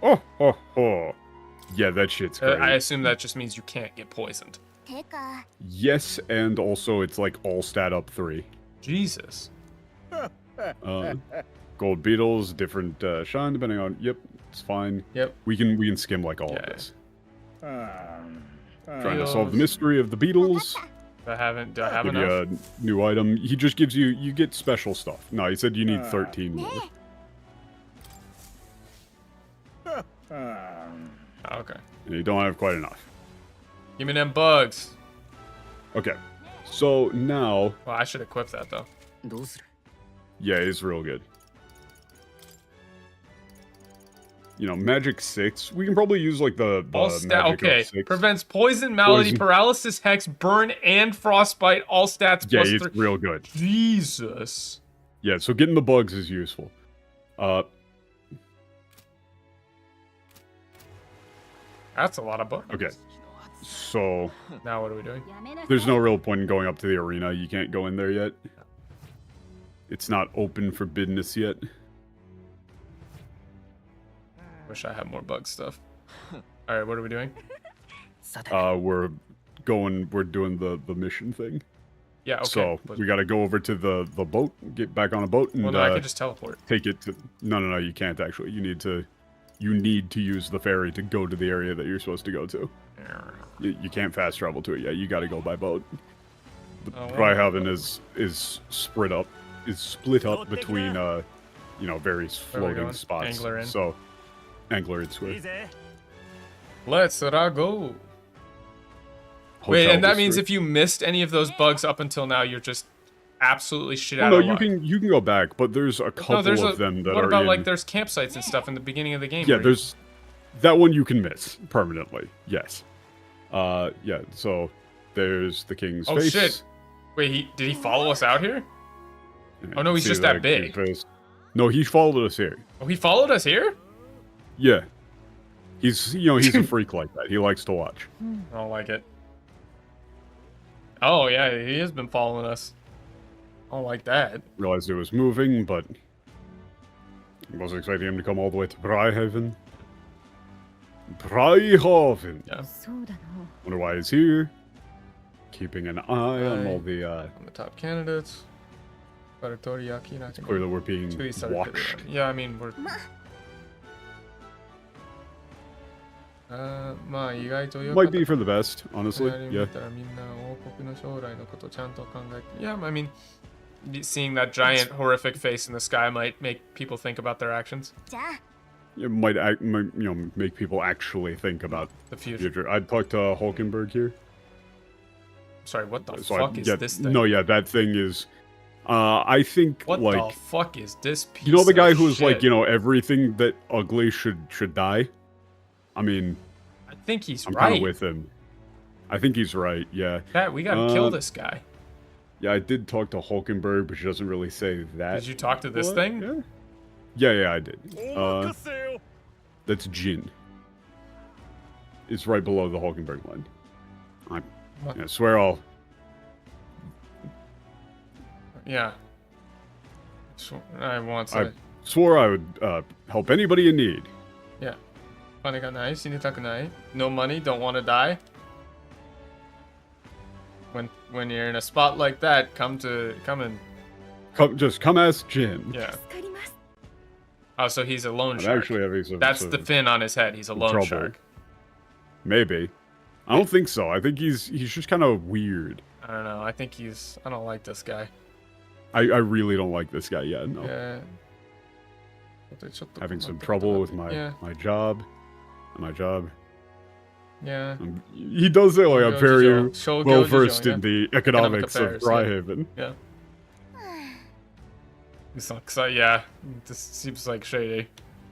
Oh ho ho! Yeah, that shit's great. I assume that just means you can't get poisoned. Yes, and also it's like all stat up 3. Jesus. Gold beetles, different shine depending on. Yep, it's fine. Yep. We can skim like all of this. Trying to solve the mystery of the beetles. Do I have Give enough? you a new item. He just gives you get special stuff. No, he said you need 13 more. Okay. And you don't have quite enough. Give me them bugs. Okay. So now... Well, I should equip that, though. Yeah, it's real good. You know, magic 6. We can probably use, like, the magic okay. of 6. Prevents poison, malady, paralysis, hex, burn, and frostbite. All stats yeah, plus it's 3. real good. Jesus. Yeah, so getting the bugs is useful. That's a lot of bugs. Okay. So... Now what are we doing? There's no real point in going up to the arena. You can't go in there yet. It's not open for business yet. Wish I had more bug stuff. Alright, what are we doing? We're doing the mission thing. Yeah, okay. So, we gotta go over to the boat, get back on a boat, and well, no, I can just teleport. take it to... No, you can't actually. You need to use the ferry to go to the area that you're supposed to go to. You can't fast travel to it yet. You gotta go by boat. The Bryhaven is split up between various floating spots. Angler in. So Angler in Square. Let's go. Hotel Wait, and that district. means if you missed any of those bugs up until now, you're just absolutely shit out No, of you luck. you can go back, but there's a couple of them that are What about in... like there's campsites and stuff in the beginning of the game? Yeah, there's that one you can miss permanently. Yes. Yeah. So there's the king's face. Oh shit! Wait, did he follow us out here? Oh no, he's See just that big. face. No, he followed us here. Oh, he followed us here? Yeah. He's he's a freak like that. He likes to watch. I don't like it. Oh yeah, he has been following us. I don't like that. Realized it was moving, but I wasn't expecting him to come all the way to Bryhaven. Bryhaven. Yeah. Wonder why he's here. Keeping an eye on all the on the top candidates. it's clear that we're being watched. Yeah, I mean we're. Might be for the best, honestly. Yeah. Yeah, I mean, seeing that giant horrific face in the sky might make people think about their actions. It might make people actually think about The future. I'd talk to Hulkenberg here. Sorry, what the So fuck is this thing? No, yeah, that thing is. I think What like the fuck is this piece you know the guy of who's shit? like everything that ugly should die. I mean, I think he's I'm right. kind of with him. I think he's right. Yeah. Pat, we gotta kill this guy. Yeah, I did talk to Hulkenberg, but she doesn't really say that. Did you talk to this thing? Yeah, I did. That's Jin. It's right below the Hulkenberg line. I swear I'll... Yeah. I want I to. swore I would help anybody in need. Yeah. 金がない、死にたくない No money, don't want to die. When you're in a spot like that, come and Just come ask Jin. yeah. 助かります。 Oh, so he's a loan I'm shark. actually having some. That's some the fin on his head. He's a loan trouble. shark. Maybe. I don't think so. I think he's just kind of weird. I don't know. I think I don't like this guy. I really don't like this guy yet. No. Yeah. Having some trouble with my Yeah. my job. My job. Yeah. He does say like I'm very well versed in the economics of affairs, Dryhaven. Yeah. It's not, so yeah, this seems like shady.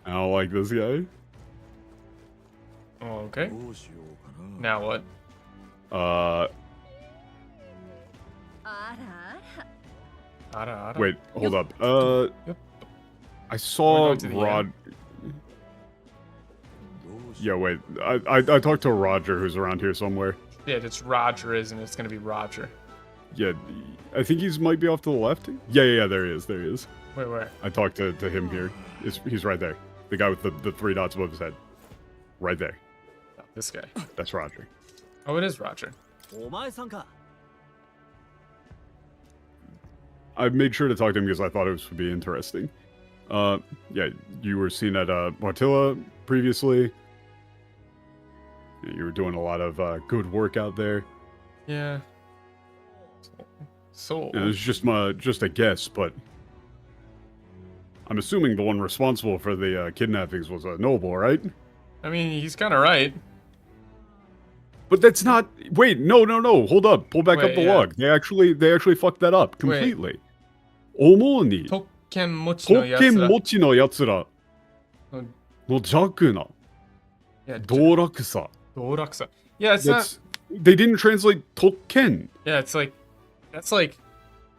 I don't like this guy. Oh, okay. Now what? あら Ara. Wait, hold up. Yep. I saw going to the Rod. Yeah, wait. I talked to Roger, who's around here somewhere. Yeah, it's Roger, isn't it? It's gonna be Roger. Yeah, I think might be off to the left. Yeah, there he is. There he is. Wait, where? I talked to him here. He's right there. The guy with the 3 dots above his head. Right there. Oh, this guy. That's Roger. Oh, it is Roger. お前さんか I made sure to talk to him because I thought it would be interesting. Yeah, you were seen at Martilla previously. You were doing a lot of good work out there. Yeah. So. And it was just a guess, but I'm assuming the one responsible for the kidnappings was a noble, right? I mean, he's kind of right. But that's not. Wait, no. Hold up. Pull back up Wait, the yeah. log. They actually fucked that up completely. Omo ni 特権持ちのやつら。 Tokkenmochi no yatsura Mm. no jaku na Yeah, dorakusa. 道楽さ. Yeah, it's not. They didn't translate tokken. Yeah, it's like. That's like.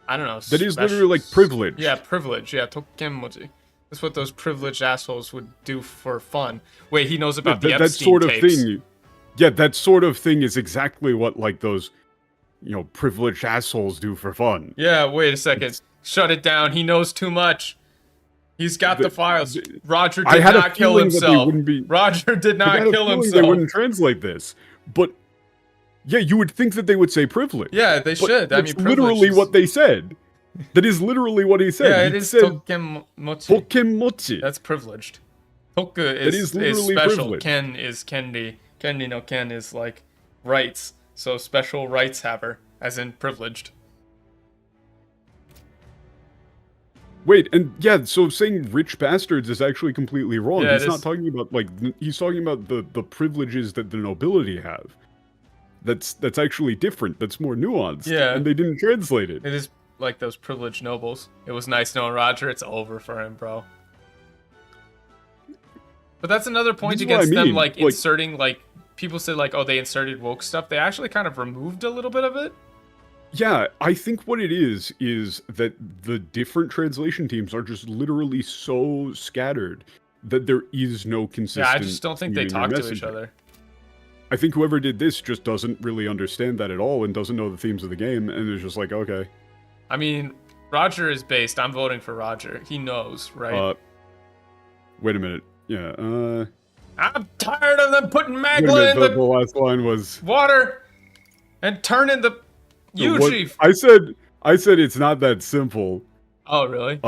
I don't know. That is special- literally like privilege. Yeah, privilege. Yeah, tokkenmochi. That's what those privileged assholes would do for fun. Wait, he knows about the that Epstein sort of tapes. thing. Yeah, that sort of thing is exactly what like those, privileged assholes do for fun. Yeah, wait a second. Shut it down. He knows too much. He's got the files. Roger I did had a not kill feeling that they himself. wouldn't be- Roger did I not had a kill feeling himself. They wouldn't translate this, but yeah, you would think that they would say privilege. Yeah, they But should. I that's mean, literally privilege is- what they said. That is literally what he said. Yeah, He it is said tokkenmochi. Tokkenmochi. That's privileged. Toku is is literally special. privileged. Ken is kendi. Kendi no ken is like rights. So special rights haver, as in privileged. Wait, and yeah, so saying rich bastards is actually completely wrong. Yeah, He's it not is. talking about he's talking about the privileges that the nobility have. That's actually different. That's more nuanced. Yeah. And they didn't translate it. It is like those privileged nobles. It was nice knowing Roger. It's over for him, bro. But that's another point This is what I against them, mean, like, like- inserting, like, people say, like, oh, they inserted woke stuff. They actually kind of removed a little bit of it. Yeah, I think what it is that the different translation teams are just literally so scattered that there is no consistent. Yeah, I just don't think they community talk to each messaging. other. I think whoever did this just doesn't really understand that at all and doesn't know the themes of the game and is just like, okay. I mean, Roger is based. I'm voting for Roger. He knows, right? Wait a minute. Yeah, I'm tired of them putting wait a Magla minute, in the the last line was water and turning the what- Yuji. I said it's not that simple. Oh, really?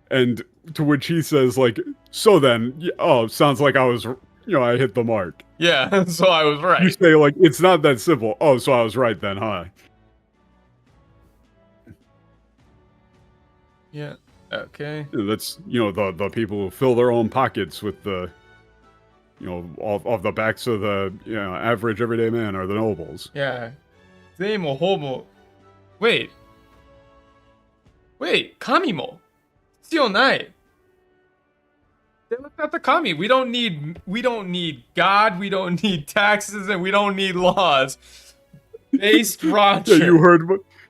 And to which he says like, so then, sounds like I was, I hit the mark. Yeah, so I was You right. say like, it's not that simple. Oh, so I was right then, huh? Yeah. Okay. That's, the people who fill their own pockets with the, off the backs of the, average everyday man are the nobles. Yeah. They mo hobo. Wait. Kami mo. 必要ない. They looked at the kami. We don't need God, we don't need taxes, and we don't need laws. Based Roger. Yeah,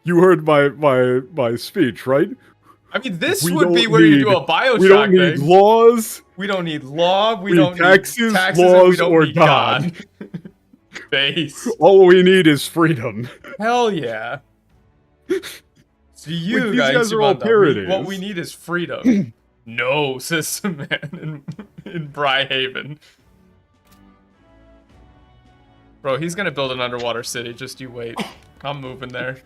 you heard my speech, right? I mean, this We would don't be where you do a need- Bioshock We don't need thing. laws. We don't need law. We We don't taxes, need taxes, and we laws, don't or need God. God. Base. All we need is freedom. Hell yeah. See you Like, these guys are all What we parodies. need is freedom. No, says the man in Bryhaven. Bro, he's gonna build an underwater city. Just you wait. I'm moving there.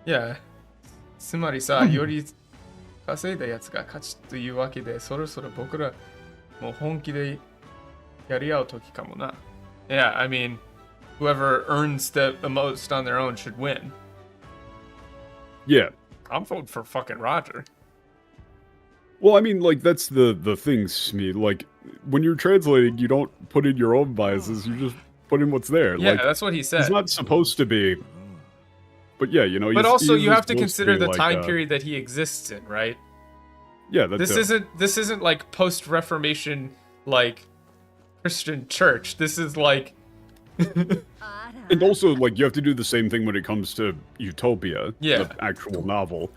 Yeah. つまりさ、より稼いだやつが勝ちというわけで、そろそろ僕らもう本気でやり合う時かもな。Yeah, I mean, whoever earns the most on their own should win. Yeah. I'm voting for fucking Roger. Well, I mean, like, that's the thing, Smee. Like, when you're translating, you don't put in your own biases, you just put in what's there. Yeah, like, that's what he said. He's not supposed to be... But yeah, you know, but also you have to supposed consider be the like, time period that he exists in, right? Yeah, that's this isn't like post-Reformation, like, Christian church. This is like... And also, like, you have to do the same thing when it comes to Utopia, yeah. the actual novel.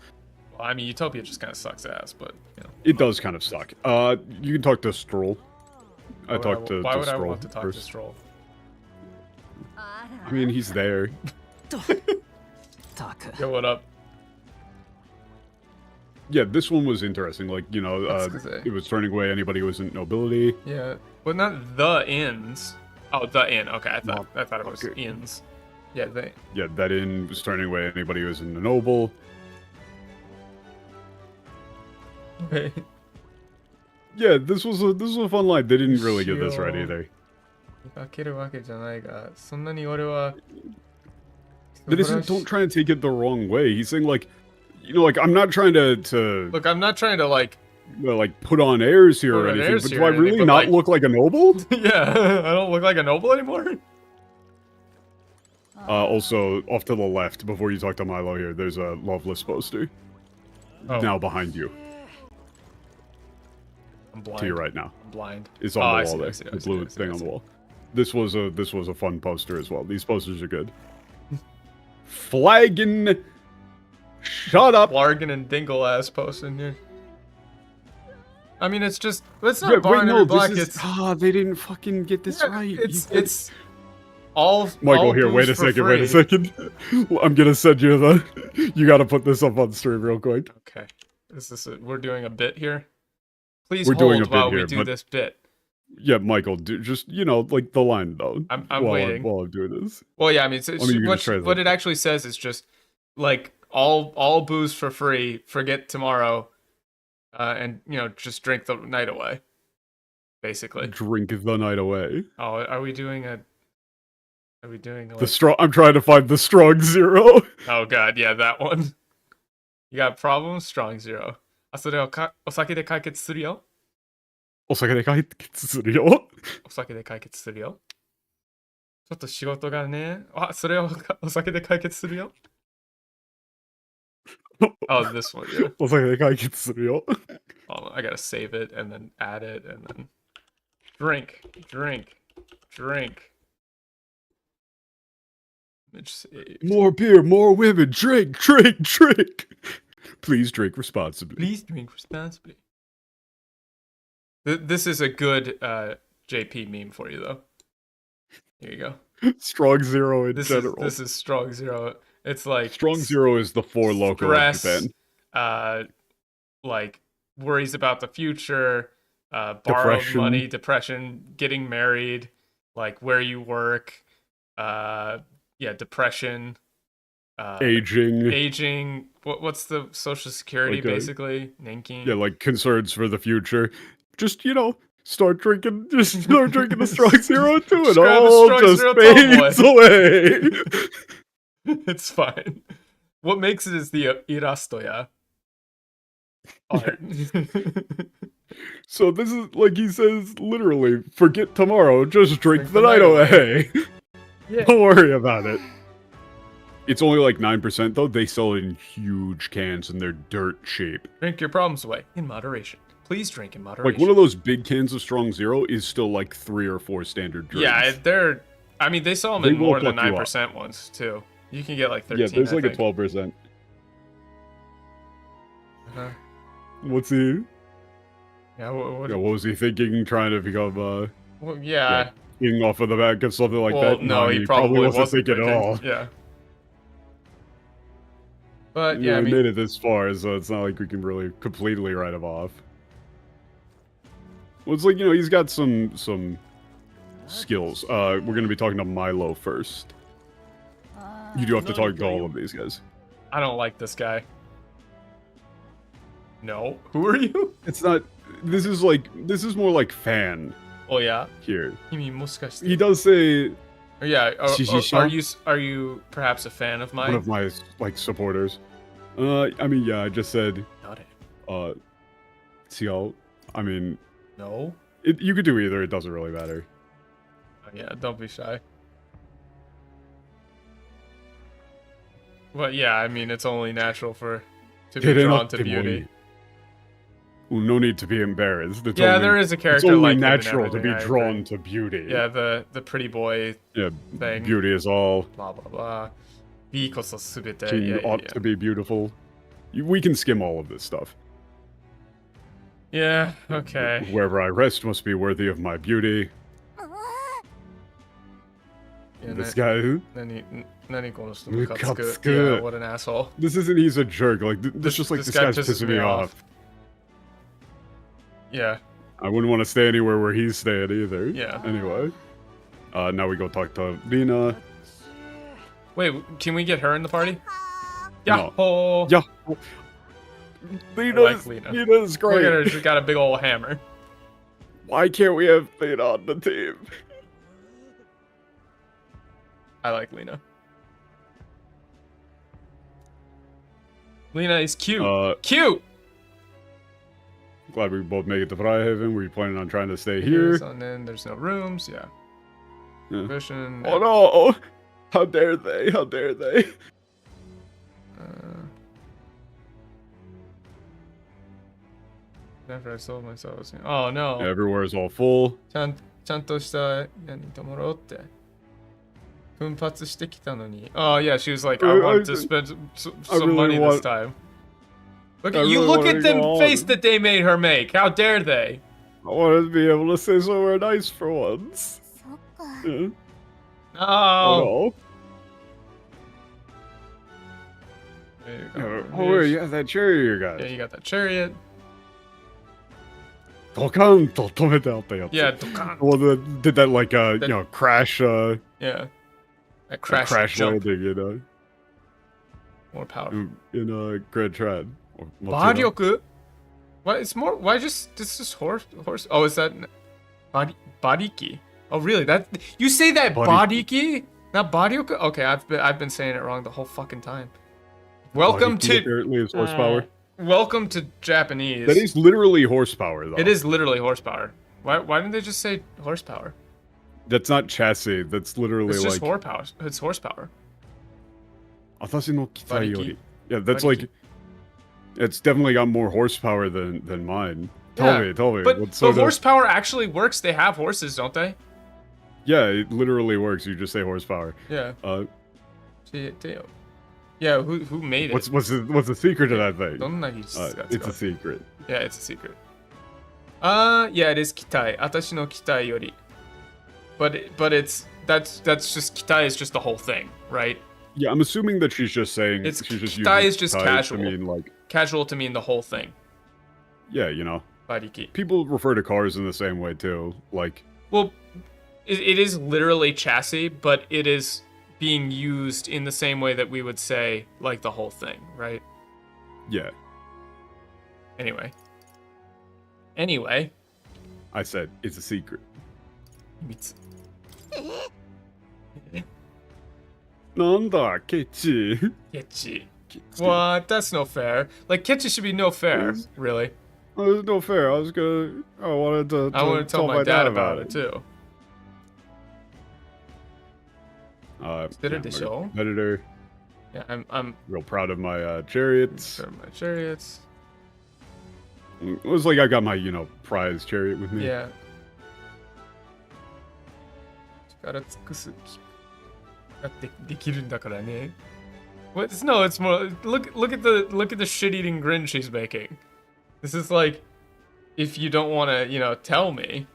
Well, I mean, Utopia just kind of sucks ass, but, you know. It does kind of suck. You can talk to Stroll. Why would I want to talk to Stroll? I mean, he's there. Yo, what up? Yeah, this one was interesting. Like, you know, it was turning away anybody who isn't nobility. Yeah, but not the inns. Oh, the inn. Okay, I thought it was inns. Yeah, they. Yeah, that inn was turning away anybody who isn't a noble. Okay. Yeah, this was a fun line. They didn't really get this right either. That isn't. Don't try and take it the wrong way. He's saying like, you know, like I'm not trying to. Look, I'm not trying to like. Well, like put on airs here or anything. But do I really not look like a noble? Yeah, I don't look like a noble anymore. Also, off to the left, before you talk to Milo here, there's a Loveless poster. Oh. Now behind you. I'm blind. To your right now. I'm blind. It's on the wall there. The blue thing on the wall. This was a fun poster as well. These posters are good. Flagging. Shut up. Flargon and Dingle ass post in here. I mean, it's just not Barn and Black. It's they didn't fucking get this right. It's all. Michael, all here, wait a free. second. I'm gonna send you the. You gotta put this up on stream real quick. Okay, we're doing a bit here. Please we're hold doing a bit while here, we do this bit. Yeah, Michael, just like the line though. I'm waiting while I'm doing this. Well, yeah, I mean, what it actually says is just like all booze for free. Forget tomorrow, and just drink the night away. Basically, drink the night away. Oh, are we doing like... the strong? I'm trying to find the strong zero. Oh god, yeah, that one. You got problems? Strong zero. それをお酒で解決するよ。お酒で解決するよ。お酒で解決するよ。ちょっと仕事がね。それをお酒で解決するよ。Oh, this one, yeah. お酒で解決するよ。Oh, I gotta save it and then add it and then drink. More beer, more women. Drink. Please drink responsibly. This is a good JP meme for you, though. Here you go. Strong zero in general. This is strong zero. It's like strong zero is the four local of Japan. Like worries about the future, borrowed money, depression, getting married, like where you work, depression, aging. What's the social security like basically? Nenkin. Yeah, like concerns for the future. Just start drinking the strong zero too, and all just fades away. It's fine. What makes it is the irastoya art. So this is like he says literally, forget tomorrow, just drink the night away. Yeah. Don't worry about it. It's only like 9% though. They sell it in huge cans and they're dirt cheap. Drink your problems away in moderation. Please drink in moderation. Like one of those big cans of strong zero is still like 3 or 4 standard drinks. Yeah, I mean, they sell them in more than 9% ones too. You can get like 13. Yeah, there's like a 12%. What's he? Yeah, what was he thinking? Trying to become Well, yeah. thinking off of the back of something like well, that. no, he probably wasn't thinking at all. Yeah. But Yeah, yeah, I we mean, made it this far, so it's not like we can really completely write him off. Well, it's like, you know, he's got some skills. We're gonna be talking to Milo first. You do have to talk to all of these guys. I don't like this guy. No. Who are you? It's not. This is more like fan Oh yeah. here. He He does say Yeah. Shishi-san? Are you perhaps a fan of mine? one of my like supporters. I mean, yeah, I just said Not it. Xiao. I mean, No. you could do either. It doesn't really matter. Yeah. Don't be shy. Well, yeah. I mean, it's only natural to be drawn to beauty. Well, no need to be embarrassed. It's Yeah, only, there is a character it's only like him and natural to be everything, I drawn agree. to beauty. Yeah, the pretty boy Yeah, thing. beauty is all. Blah blah blah. Be koso subete. King Yeah, ought to be beautiful. We can skim all of this stuff. yeah. Okay. Wherever I rest must be worthy of my beauty. Yeah, This guy. Nani kono shito Mukatsuku. mukatsuku. Yeah, what an asshole. This isn't he's a jerk. Like, this just like this guy's pisses pissing me off. Yeah. I wouldn't want to stay anywhere where he's staying either. Yeah. Anyway. Now we go talk to Lina. Wait, can we get her in the party? No. Yahoo! Yeah. like Lina. Lina's Look at her, great. she's got a big old hammer. Why can't we have Lina on the team? I like Lina. Lina is cute. Cute! Glad we both make it to Fryhaven. Were you planning on trying to stay here? And then there's no rooms, yeah. Yeah. Cushion. Oh no! How dare they? How dare they? After I sold myself, I was saying, oh no. Everywhere is all full. ちゃんとした何ともろって。奮発してきたのに。Oh yeah, she was like, I want to spend some really money this want- time. Look I at you! really Look wanna at the go face on. that they made her make. How dare they? I wanted to be able to say somewhere nice for once. そっか Yeah. No. Oh There you no. go. Oh, wait, yeah, that cherry you got. Yeah, you got that chariot. ドカンと止めてあったやつ。 Yeah, dokan. The one that did that like you know, crash Yeah. That crash, crash jump. landing in More powerful. Grand Trad. Or Motsuna. 馬力? What? It's more. Why just this is horse? Oh, is that bariki? Oh, really? That you say that bariki? Not barioku? Okay, I've been saying it wrong the whole fucking time. Welcome Bariki to apparently is horsepower. welcome to Japanese. That is literally horsepower, though. It is literally horsepower. Why didn't they just say horsepower? That's not chassis. That's literally It's just like. horsepower. It's horsepower. 私の期待より. Yeah, that's Bariki. like. It's definitely got more horsepower than mine. Yeah, Tell me. But What the sort of- horsepower actually works. They have horses, don't they? Yeah, it literally works. You just say horsepower. Yeah. Yeah. Who made it? What's the secret to that thing? どんな技術が使う? It's a secret. Yeah, it's a secret. Yeah, it is 期待。私の期待より. But that's just 期待 is just the whole thing, right? Yeah, I'm assuming that she's just saying It's she's just kitai using is just kitai casual. to mean like Casual to mean the whole thing. yeah, you know. Bariki. People refer to cars in the same way too. Like Well, it is literally chassis, but it is being used in the same way that we would say like the whole thing, right? yeah, Anyway, I said it's a secret. Mitsu. なんだ、ケチ。 Ketchi. What? That's no fair. Like Ketchi should be no fair, Yes. really. Oh, it's no fair. I wanted to I want to tell my dad about it too. Did it show? Competitor. Yeah, I'm Real proud of my chariots. sure my chariots. It was like I got my, you know, prize chariot with me. Yeah. 力尽くすができるんだからね. What? No, it's more. Look at the shit-eating grin she's making. This is like, if you don't want to, tell me.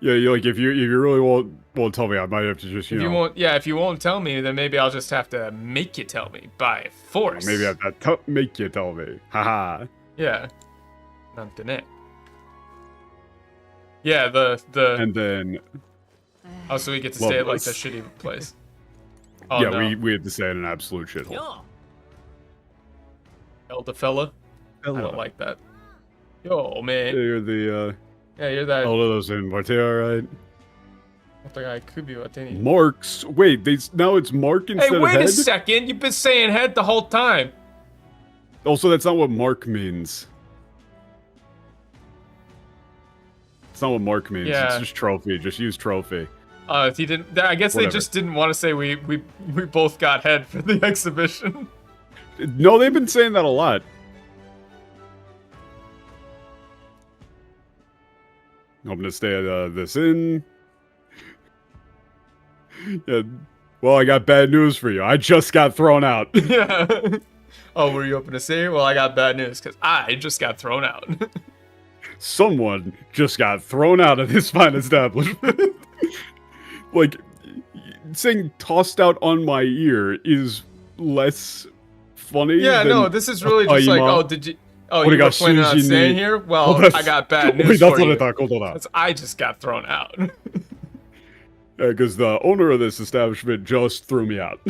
Yeah, like if you really won't tell me, I might have to just if you won't, yeah, if you won't tell me, then maybe I'll just have to make you tell me by force. Maybe I have to make you tell me. Haha. Yeah. Nante. Yeah, the and then. Oh, so we get to stay at like the shitty place. Oh, yeah, no. we had to stay in an absolute shithole. Elder fella. Hello. I don't like that. Yo, man. Yeah, you're the Yeah, you're that. those in alright. Marks. Wait, now it's Mark instead of head? Hey, wait a second. You've been saying head the whole time. Also, that's not what Mark means. It's not what Mark means. Yeah. It's just trophy. Just use trophy. He didn't. I guess Whatever. they just didn't want to say we both got head for the exhibition. No, they've been saying that a lot. I'm gonna stay at this inn. Yeah. Well, I got bad news for you. I just got thrown out. Yeah. Oh, were you open to say? Well, I got bad news because I just got thrown out. Someone just got thrown out of this fine establishment. Like, saying tossed out on my ear is less funny. Yeah, no, this is really just like, oh, did you? Oh, you were planning on staying here? Well, I got bad news for you. That's I just got thrown out. Yeah, because the owner of this establishment just threw me out.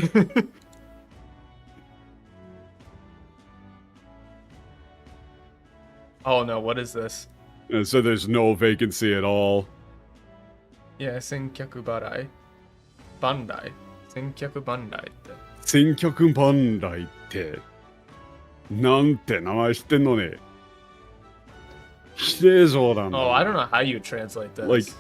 Oh no, what is this? And so there's no vacancy at all. Yeah, Senkyaku Barai. Bandai. Senkyaku Bandai って。千客バンダイって、なんて名前知ってんのね。否定上なんだ。Oh, I don't know how you translate this. Like,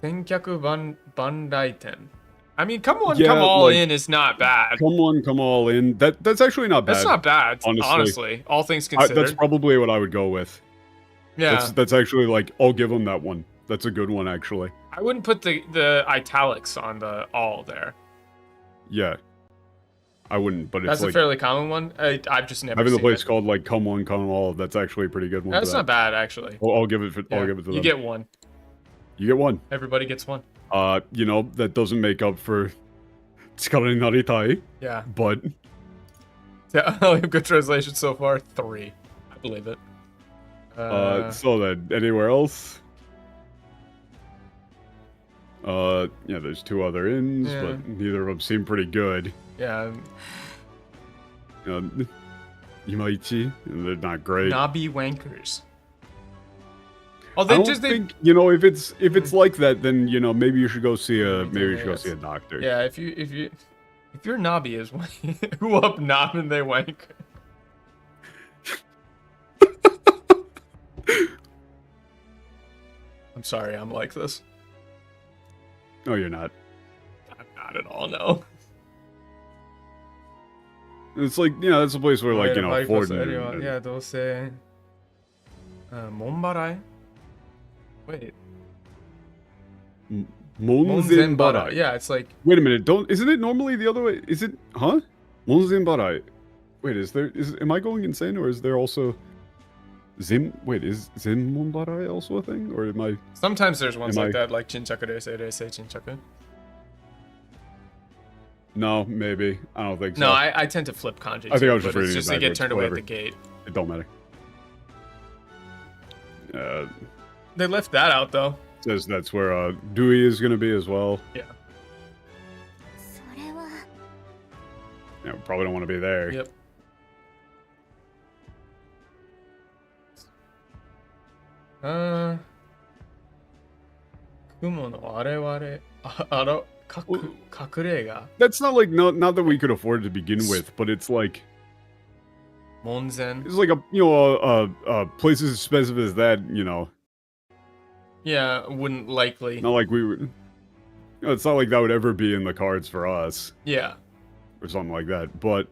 千客bandai店. I mean, come on, come all in is not bad. Come on, come all in. That's actually not bad. That's not bad, honestly. All things considered. That's probably what I would go with. Yeah. That's actually like, I'll give them that one. That's a good one, actually. I wouldn't put the italics on the all there. Yeah. I wouldn't, but it's That's like... a fairly common one. I've just never having seen the place it. called like Come On, Come All, that's actually a pretty good one. That's not bad, actually. I'll give it for, I'll give it to them. You get one. You get one. Everybody gets one. You know, that doesn't make up for Culinary Tai. Yeah. But... Yeah, only good translation so far, 3. I believe it. So then, anywhere else? Yeah, there's 2 other inns, but neither of them seem pretty good. Yeah. Imaichi, they're not great. Knobby wankers. Oh, I don't think, you know, if it's like that, then, you know, maybe you should go see a doctor. Yeah, if your knobby is who up knob and they wank. I'm sorry, I'm like this. No, you're not. I'm not at all, no. It's like, you know, that's a place where, like, you know, Ford... Yeah, they'll say... Monbarai? Wait. Monzenbarai. Yeah, it's like... Wait a minute, isn't it normally the other way? Is it... Huh? Monzenbarai. Wait, am I going insane, or is there also... is Zenmonbarai also a thing? Or am I... Sometimes there's ones like that, like Chinchaku they say Chinchaku. No, maybe. I don't think so. No, I tend to flip kanji. I think I was just but reading it's just it they get backwards, turned whatever. away at the gate. It don't matter. They left that out, though. Says that's where Dewey is going to be as well. Yeah. Yeah, we probably don't want to be there. Yep. Kumo no wareware kakurega. That's not like not that we could afford to begin with, but it's like Monzen. it's like a place as expensive as that, you know. Yeah, wouldn't likely. Not like we would. You know, it's not like that would ever be in the cards for us. Yeah. Or something like that, but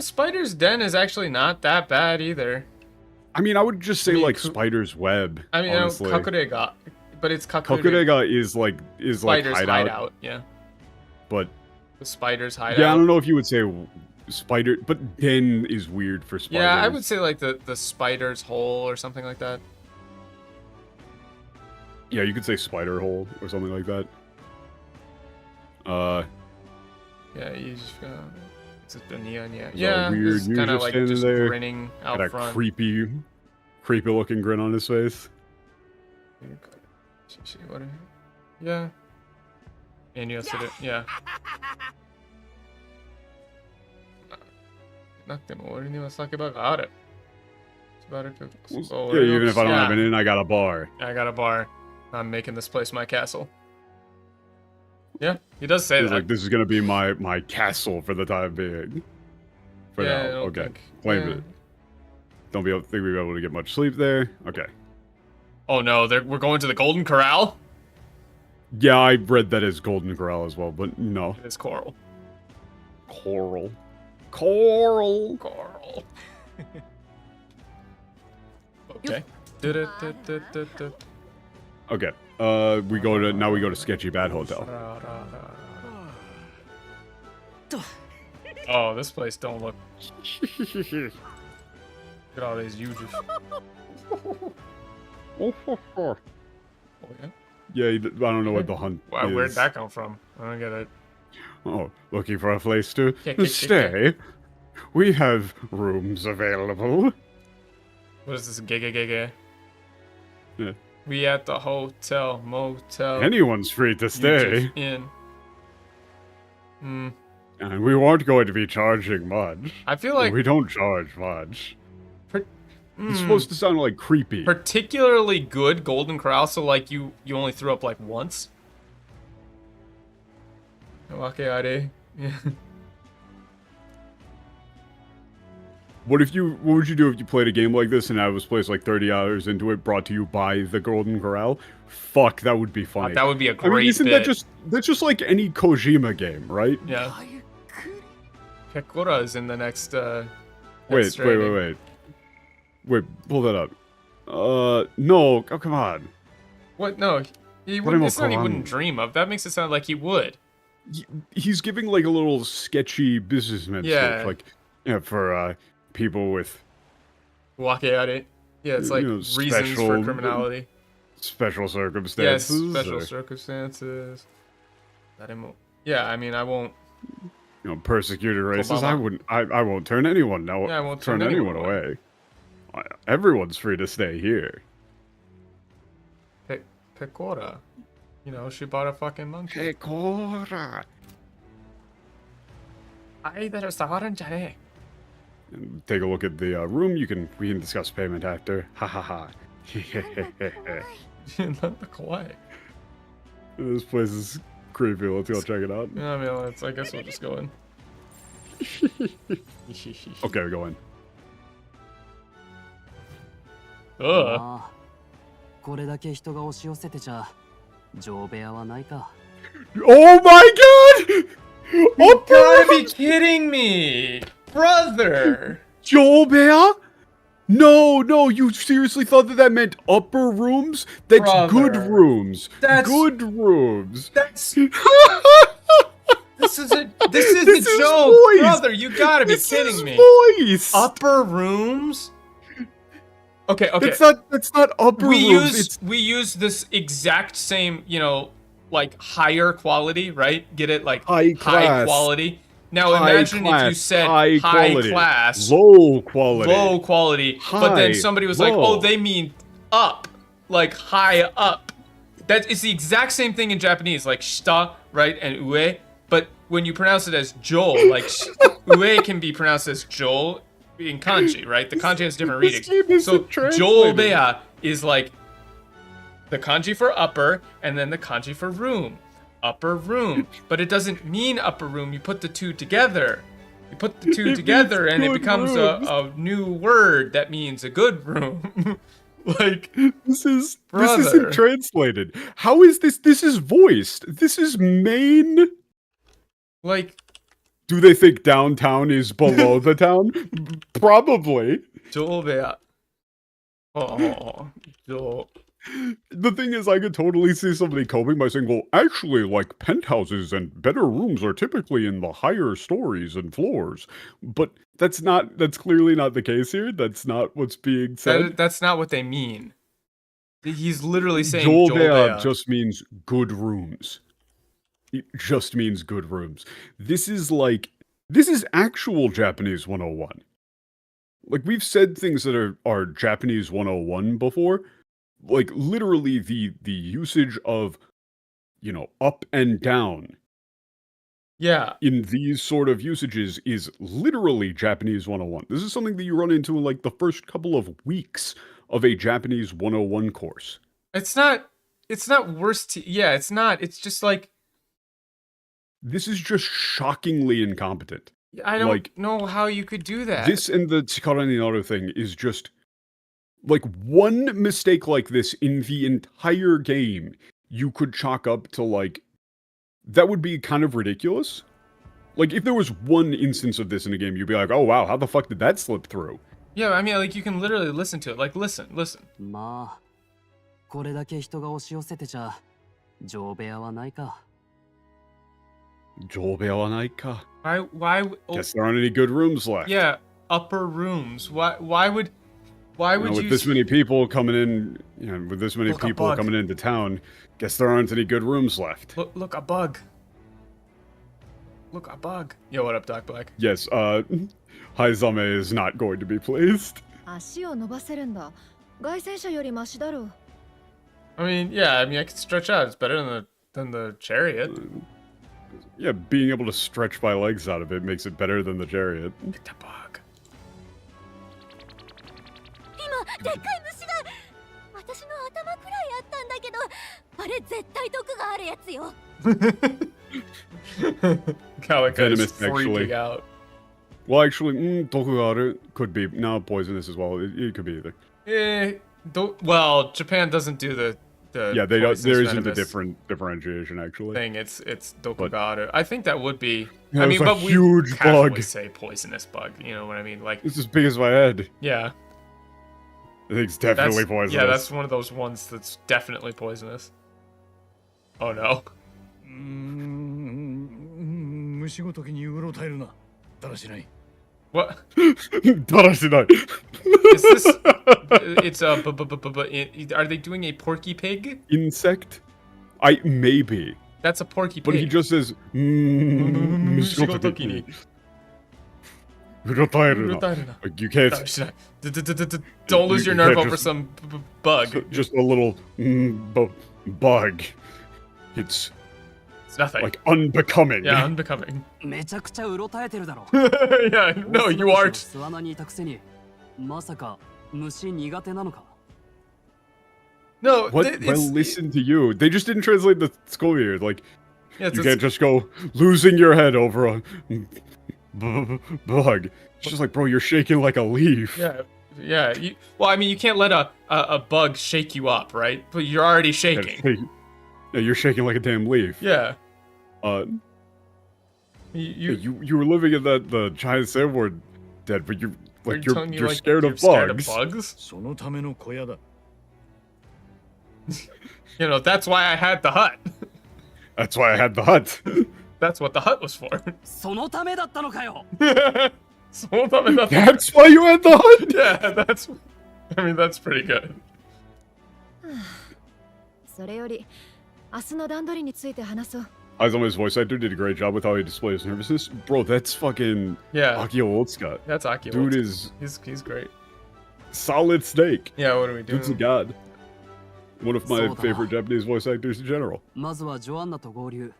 Spider's Den is actually not that bad either. I mean, I would just say like Spider's Web. I mean, honestly. Kakurega, but it's Kakurega is like Spider's hideout. Yeah. But the Spider's hideout. yeah, I don't know if you would say spider, but den is weird for spiders. Yeah, I would say like the spider's hole or something like that. Yeah, you could say spider hole or something like that. Yeah, you just it's a neon, yeah. It's all Yeah, weird. it's You kind of just like standing just there, grinning out got a front. creepy looking grin on his face. Yeah. And you said it, yeah. Yeah, even if I don't have an inn, I got a bar. I got a bar. I'm making this place my castle. Yeah, he does say He's that. like, this is gonna be my castle for the time being. For Yeah, I now, don't okay. think- Claim yeah. it. Don't think we'll be able to get much sleep there. Okay. Oh no, we're going to the Golden Corral? Yeah, I read that as Golden Corral as well, but no. It's Coral. Coral. Okay. Okay. We go to Sketchy Bad Hotel. Oh, this place don't look. Look at all these uses. Oh yeah. Yeah, I don't know what the hunt Wow, is. where'd that come from? I don't get it. Oh, looking for a place to Yeah. stay? We have rooms available. What is this? Gay? Yeah. We at the hotel, motel. Anyone's free to you stay. just in. Hmm. And we weren't going to be charging much. I feel like We don't charge much. Hmm. It's supposed to sound like creepy. particularly good Golden Corral, so like you only threw up like once. Okay, yeah. What would you do if you played a game like this and I was placed like 30 hours into it, brought to you by the Golden Corral? Fuck, that would be funny. That would be a I great mean, isn't bit. that's just like any Kojima game, right? Yeah. Kekura is in the next Wait, pull that up. No, oh come on. What? No, he What wouldn't. am I It's not he calling? wouldn't dream of. That makes it sound like he would. He's giving like a little sketchy businessman Yeah. speech, like for people with Wakeare. Yeah, it's like You know, reasons special- for criminality. special Yes, circumstances. special or, circumstances. Yeah, I mean, I won't. Persecuted races. Obama. I won't turn anyone now. Yeah, I won't turn turn anyone anyone away. Everyone's free to stay here. Pecora. She bought a fucking monkey. Hey, Cora. And Take a look at the room. We can discuss payment after. Ha ha ha. Not the kawaii. This place is creepy. Let's go check it out. I mean, I guess we'll just go in. Okay, go in. Ugh. ああこれだけ人が押し寄せてちゃ上部屋はないか Oh my god! You gotta be kidding me! Brother! Joel Bear? No, you seriously thought that meant upper rooms? That's Brother. good rooms. That's- good rooms. That's... This is a This the is joke! voice. Brother, you gotta be This kidding is me! voice. Upper rooms? Okay. That's not upper rooms. We use this exact same, like higher quality, right? Get it? Like High class. quality. Now High imagine if you class, said high high quality, class, low quality. low quality, but then High, somebody was like, low. "Oh, they mean up, like high up." That is the exact same thing in Japanese, like shita, right, and ue. But when you pronounce it as jo, like ue can be pronounced as jo in kanji, right? The kanji has different This game readings. So isn't translated. jobeya is like the kanji for upper, and then the kanji for room. Upper room. But it doesn't mean upper room. You put the two together. You put the two It together, means and it good becomes rooms. a new word that means a good room. Like, This Brother. isn't translated. How is this? This is voiced. This is main. like, Do they think downtown is below the town? Probably. jobeya. Oh, jo. The thing is, I could totally see somebody coping by saying, well, actually, like, penthouses and better rooms are typically in the higher stories and floors. But that's clearly not the case here. That's not what's being said. That's not what they mean. He's literally saying Jobea Jobea. just means good rooms. It just means good rooms. This is actual Japanese 101. Like, we've said things that are Japanese 101 before. Like, literally the usage of, up and down. Yeah. In these sort of usages is literally Japanese 101. This is something that you run into in, like, the first couple of weeks of a Japanese 101 course. It's not worse yeah, it's not. It's just like... This is just shockingly incompetent. I don't know how you could do that. This and the Chikara ni Naru thing is just... Like, one mistake like this in the entire game, you could chalk up to, like... That would be kind of ridiculous. Like, if there was one instance of this in a game, you'd be like, oh wow, how the fuck did that slip through? Yeah, I mean, like, you can literally listen to it. Like, listen. まあ、これだけ人が押し寄せてちゃ、上部屋はないか。Jobea wa nai ka. Why Guess there aren't any good rooms left. Yeah, upper rooms. Why would with this many people coming in, with this many people coming into town, guess there aren't any good rooms left. Look, a bug. Look, a bug. Yo, what up, Doc Black? Yes, Haizame is not going to be pleased. 足を伸ばせるんだ。外戦車よりマシだろう。I mean, yeah, I can stretch out. It's better than the chariot. Yeah, being able to stretch my legs out of it makes it better than the chariot. Get the bug. 今でっかい虫が私の頭くらいあったんだけど、あれ絶対毒があるやつよ。Calico is Venomous, actually. freaking out. Well, actually, Tokugaru could be now poisonous as well. It could be either. Well, Japan doesn't do the yeah, they don't. There isn't a venomous differentiation actually. thing. It's Dokugaru. I think that would be. Yeah, I mean, but we huge casually bug. say poisonous bug. You know what I mean? Like It's as big as my head. yeah, I think it's definitely poisonous. yeah. That's one of those ones that's definitely poisonous. Oh no. 虫ごときにうろたえるな。だらしない。 What Darashinai. is this? It's a. Are they doing a porky pig? Insect? Maybe. That's a porky pig. But he just says, Mushigotoki ni. Like, you can't. Don't lose your You nerve can't over just- some bug. Just a little bug. It's nothing. like unbecoming. Yeah, unbecoming. めちゃくちゃうろたえてるだろ。Yeah, no, you are. 巣穴にいたくせに、まさか虫苦手なのか。 No, What? it's, Well, listen to you. They just didn't translate the school year. Like, yeah, you can't just go losing your head over a bug. It's just like, bro, you're shaking like a leaf. Yeah. Well, I mean, you can't let a bug shake you up, right? But you're already shaking. Yeah, you're shaking like a damn leaf. Yeah. You were living in the giant sandboard dead, but you're telling me, like, scared you're of scared of bugs. そのための小屋だ。 You know, that's why I had the hut. That's why I had the hut. That's what the hut was for. そのためだったのかよ。 That's why you had the hut? Yeah, I mean, that's pretty good. それより明日の段取りについて話そう。 Aizame's voice actor did a great job with how he displays nervousness. Bro, that's fucking Akio Otsuka. That's Akio. Dude he's great. Solid snake. Yeah, what are we doing? Dude's a god. One of my favorite Japanese voice actors in general. まずはジョアンナと合流。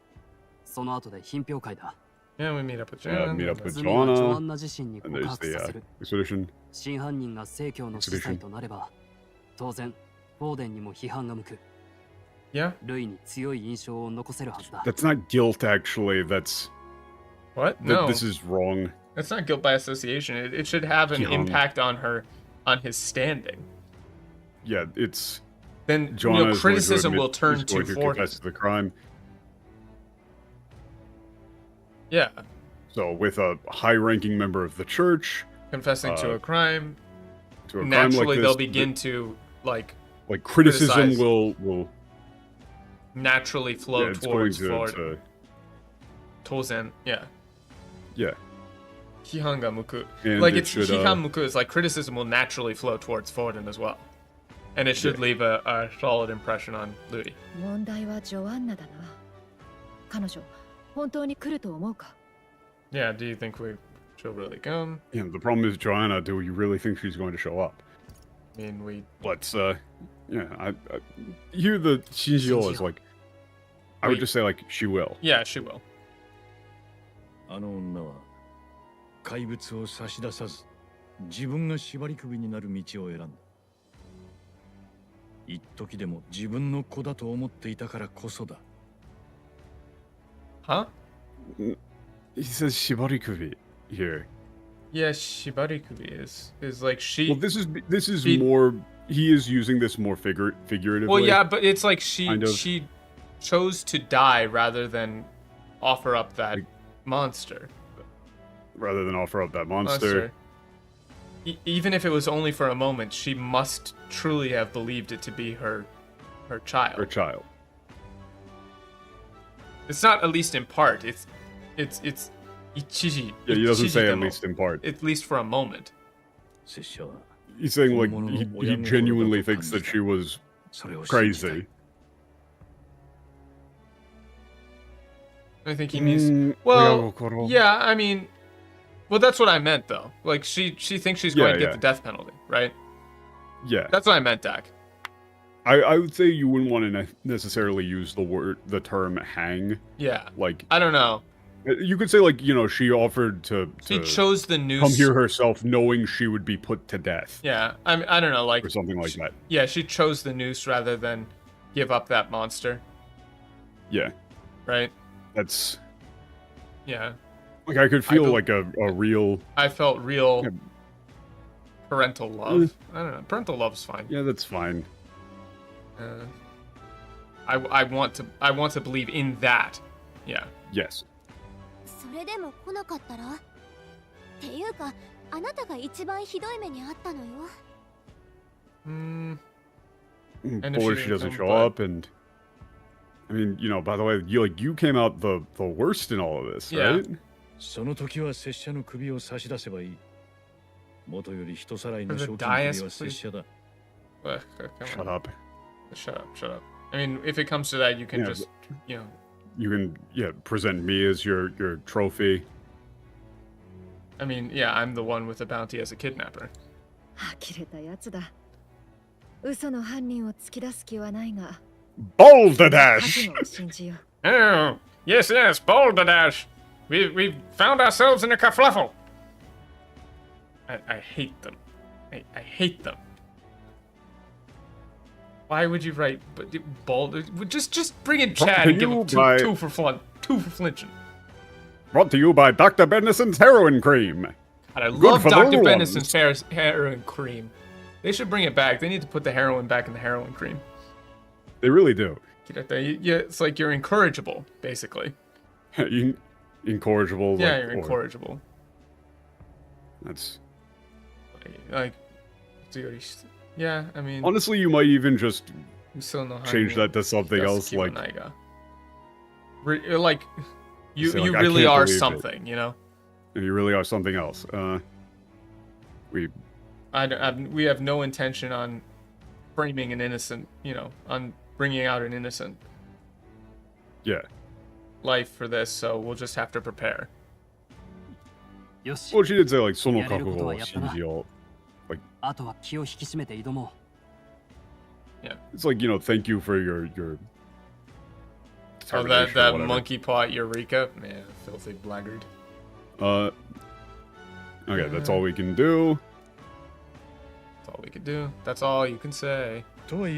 その後で品評会だ。 Yeah, we meet up with Yeah, John. meet up with 次はジョア Joanna. ンナ自身に And 告 there's 白 the させる。 expedition. 真犯人が正教の司祭となれば、当然、フォーデンにも批判が向く。 Yeah? ルイに強い印象を残せるはずだ。 That's not guilt, actually. That's... What? No. This is wrong. That's not guilt by association. It should have an impact on his standing. Yeah, it's... Then Joanna is going to criticism admit will turn she's going to to for him. confess to the crime. Yeah. So, with a high-ranking member of the church... Confessing to a crime. To a crime Naturally, like this, they'll begin to, like... like criticism Criticize. will naturally flow it's towards going forward. to Tozen, yeah. yeah. Hihan ga muku. And Like it it's should, hihan muku is like criticism will naturally flow towards Forden as well. And it should leave a solid impression on Louis. 問題はジョアンナだな。彼女、本当に来ると思うか？ Yeah, do you think she'll really come? Yeah, the problem is Joanna, do you really think she's going to show up? I mean, we... But yeah, I hear the Shinjio is like I would just say like she will. Yeah, she will. あの女は怪物を差し出さず自分が縛り首になる道を選んだ。一時でも自分の子だと思っていたからこそだ。Huh? He says Shibarikubi here. Yeah, Shibarikubi is like she... Well, this is more... He is using this more figuratively. Well, yeah, but it's like she kind of. she chose to die rather than offer up that monster. Rather than offer up that monster. Even if it was only for a moment, she must truly have believed it to be her child. Her child. It's not at least in part. It's ichiji. Yeah, he doesn't say at ichiji least in part. At least for a moment. He's saying like he genuinely thinks that she was crazy. I think he means well, yeah. I mean, well, that's what I meant though. Like she thinks she's going to get the death penalty, right? Yeah, that's what I meant, Dak. I would say you wouldn't want to necessarily use the term hang. Yeah. Like I don't know. You could say like, you know, she offered to she chose the noose. Come here herself, knowing she would be put to death. Yeah, I don't know, like or something like that. Yeah, she chose the noose rather than give up that monster. Yeah. Right. That's. Yeah. Like I could feel like a real. I felt real. Parental love. I don't know. Parental love's fine. Yeah, that's fine. I want to believe in that. Yeah. Yes. それでも来なかったらっていうかあなたが一番ひどい目にあったのよ。And Or she doesn't show up, and I mean, you know, by the way, you came out the worst in all of this, right? その時は拙者の首を差し出せばいい。元より人さらいの For 賞 the 金首 dais, は拙者だ。Shut up. Shut up. I mean, if it comes to that, you can just, you know. You can, present me as your trophy. I mean, yeah, I'm the one with the bounty as a kidnapper. 呆れたやつだ。嘘の犯人を突き出す気はないが。Balderdash! Oh, yes, Balderdash. We found ourselves in a kerfluffle. I hate them. I hate them. Why would you write Balder? Just bring in Chad and give him two for flinching. Brought to you by Dr. Benison's Heroin Cream. God, I love Dr. Benison's heroin cream. They should bring it back. They need to put the heroin back in the heroin cream. They really do. Yeah, it's like you're incorrigible, basically. Incorrigible? Yeah, you're incorrigible. That's... Like... Yeah, I mean... Honestly, you might even just change that to something else, like... Like, you really are something, you know? You really are something else. We have no intention on framing an innocent, you know, on bringing out an innocent life for this, so we'll just have to prepare. Well, she did say, like, その覚悟を信じよう. Like, yeah. It's like, you know, thank you for your Oh, that monkey paw Eureka? Man, filthy blackguard. Okay, that's all we can do. That's all we can do. That's all you can say. Why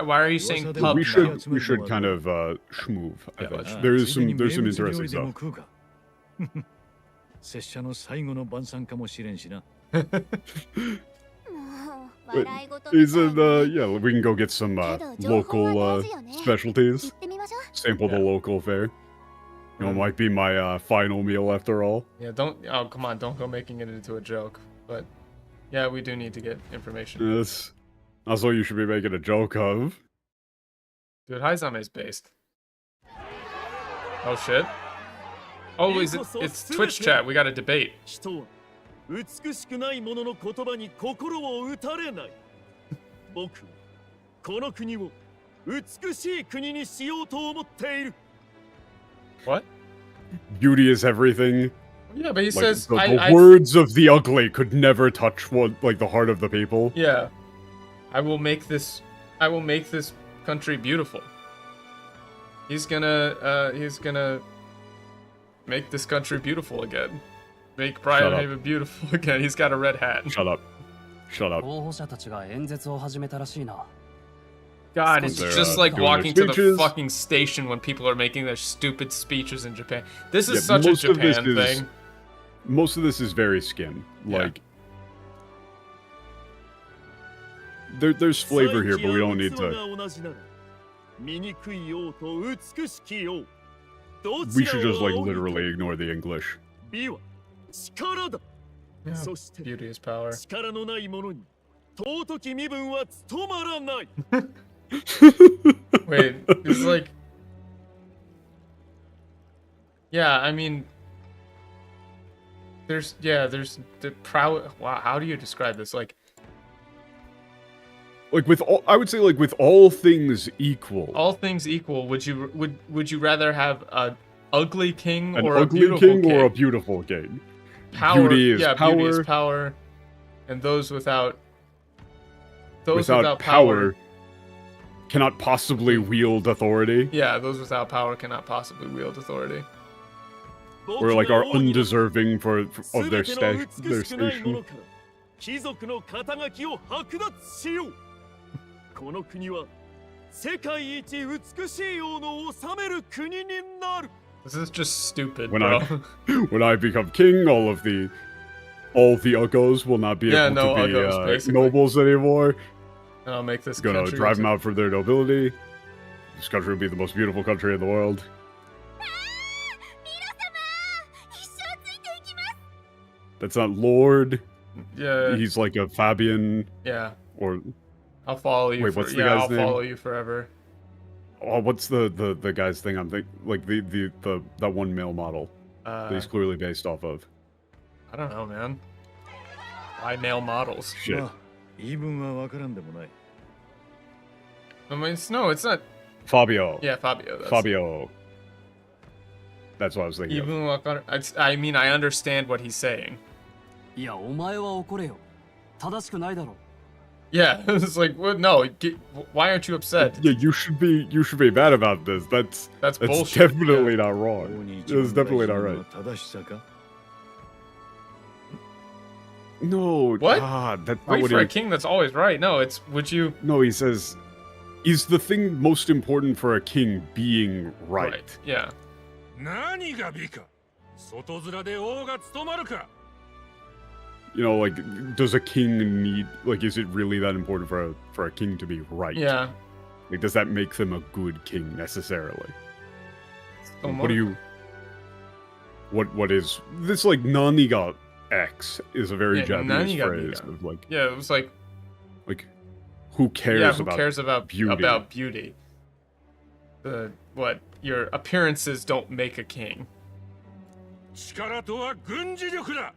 are you saying pub? We should kind of schmoove, I think. There's some interesting stuff. 拙者の最後の晩餐かもしれんしな。 He said, yeah, we can go get some local specialties. Sample the local fare. You know, it might be my final meal after all. Yeah, don't. Oh, come on! Don't go making it into a joke. But Yeah, we do need to get information. Yes. That's what you should be making a joke of. Dude, Haizame's based. Oh shit. Oh, it's Twitch chat. We got a debate. 人は美しくない者の言葉に心を打たれない。僕はこの国を美しい国にしようと思っている。What? Beauty is everything. Yeah, but he Like, says the words of the ugly could never touch the heart of the people. Yeah. I will make this country beautiful. He's gonna make this country beautiful again. Make Briarhaven beautiful again. He's got a red hat. Shut up. Shut up. 候補者たちが演説を始めたらしいな。 God, it's They're, just like doing walking their to the speeches. fucking station when people are making their stupid speeches in Japan. This is Yeah, such a most of this Japan is- thing. Most of this is very skim. Yeah. Like, there's flavor here, but we don't need to. 醜い王と美しき王。 We should just like literally ignore the English. 美は力だ。 Yeah, そして beauty is power. 力のない者に尊き身分は務まらない。 Wait, it's like... Yeah, I mean... There's the proud... Wow, how do you describe this? Like with all, I would say like with all things equal. all things equal, would you rather have a ugly king An or a ugly beautiful king king? or a beautiful king? Power, Beauty is power. beauty is power, and those without Without power cannot possibly wield authority. Yeah, those without power cannot possibly wield authority. Or like are undeserving of their 全ての their 美しくない者 station. から貴族の肩書きを剥奪しよう。この国は世界一美しい王の治める国になる。 This is just stupid, When bro. When I become king, all the uggos will not be Yeah, able no to be uggos, basically. nobles anymore. And I'll make this Gonna country drive them into- out for their nobility. This country will be the most beautiful country in the world. 皆様、一生ついていきます。 That's not Lord. Yeah, He's like a Fabian yeah. or I'll follow you. Wait, what's the yeah, guy's I'll name? follow you forever. oh, what's the guy's thing? I'm thinking like that one male model that he's clearly based off of. I don't know, man. Why male models? Shit. まあ言い分はわからんでもない。 I mean, no, it's not. Fabio. Yeah, Fabio. That's, Fabio. That's what I was thinking. Of. Even I mean, I understand what he's saying. いや、お前は怒れよ。正しくないだろ。 Yeah, it's like, well, no. Why aren't you upset? Yeah, you should be mad about this. That's bullshit. definitely not 王 wrong. に It's 一番 definitely 大事 not なの right. は正しさか。 No, What? God, that's not Wait what for he. a king that's always right. No, it's would you No, he says, is the thing most important for a king being right? Yeah. 何が美か外面で王が務まるか You know, like, does a king need like? Is it really that important for a king to be right? Yeah. Like, does that make them a good king necessarily? So What do you? What is this like? Naniga X is a very Yeah, Japanese naniga phrase biga. of like, Yeah, it was like, who cares yeah, who about cares about beauty? About beauty? Your appearances don't make a king. 力とは軍事力だ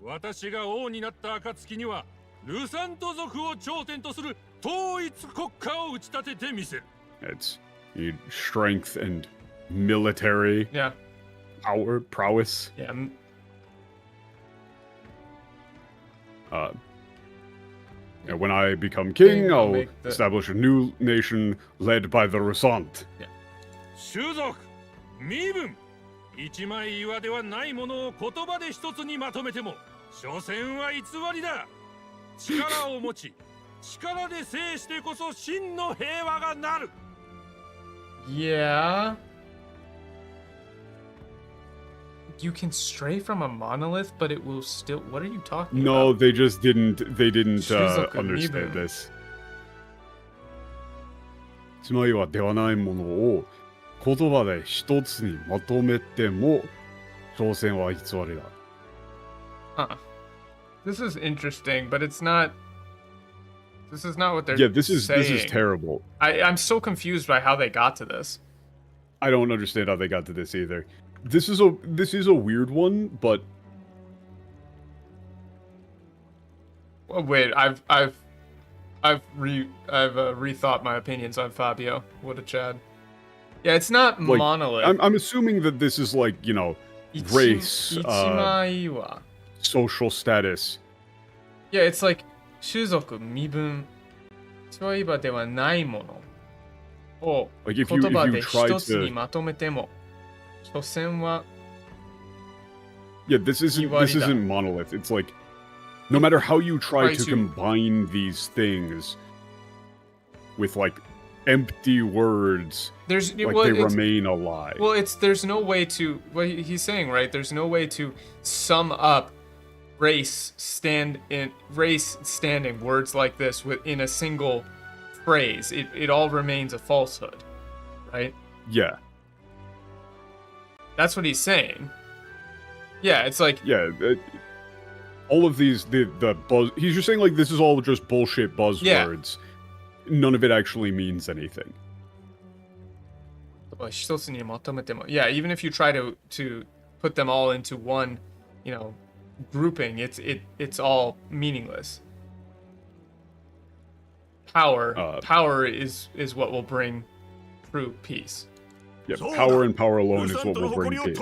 私が王になった暁にはルサント族を頂点とする統一国家を打ち立ててみせる It's you need strength and military Yeah. prowess. Yeah. Yeah, when I become king, I'll I'll make the- establish a new nation led by the Rusant. 種族身分一枚岩ではないものを言葉で一つにまとめても所詮は偽りだ力を持ち力で制してこそ真の平和がなる Yeah. You can stray from a monolith, but it will still. What are you talking No, about? they just didn't. They didn't Shizuka understand Mibu. this. つまりはではないものを言葉で一つにまとめても挑戦は偽りだ。 Huh. This is interesting, but it's not. This is not what they're. Yeah, this is saying. terrible. I'm so confused by how they got to this. I don't understand how they got to this either. This is a weird one, but. Oh, wait, I've rethought my opinions on Fabio. What a Chad. Yeah, it's not like, monolith. I'm assuming that this is like, you know, race, Ichimai social status. Yeah, it's like 種族身分ちょいばではないものを Like if 言葉 you で try 一つに to まとめても所詮は Yeah, this isn't monolith. It's like no matter how you try to combine these things with like empty words, there's like well, they remain a lie. Well, there's no way to what he's saying, right? There's no way to sum up race standing words like this in a single phrase. It all remains a falsehood, right? Yeah. That's what he's saying. Yeah, it's like all of these the buzz. He's just saying like this is all just bullshit buzzwords. None of it actually means anything. Yeah, even if you try to put them all into one, you know, grouping, it's all meaningless. Power is what will bring true peace. Yeah, power and power alone is what will bring peace.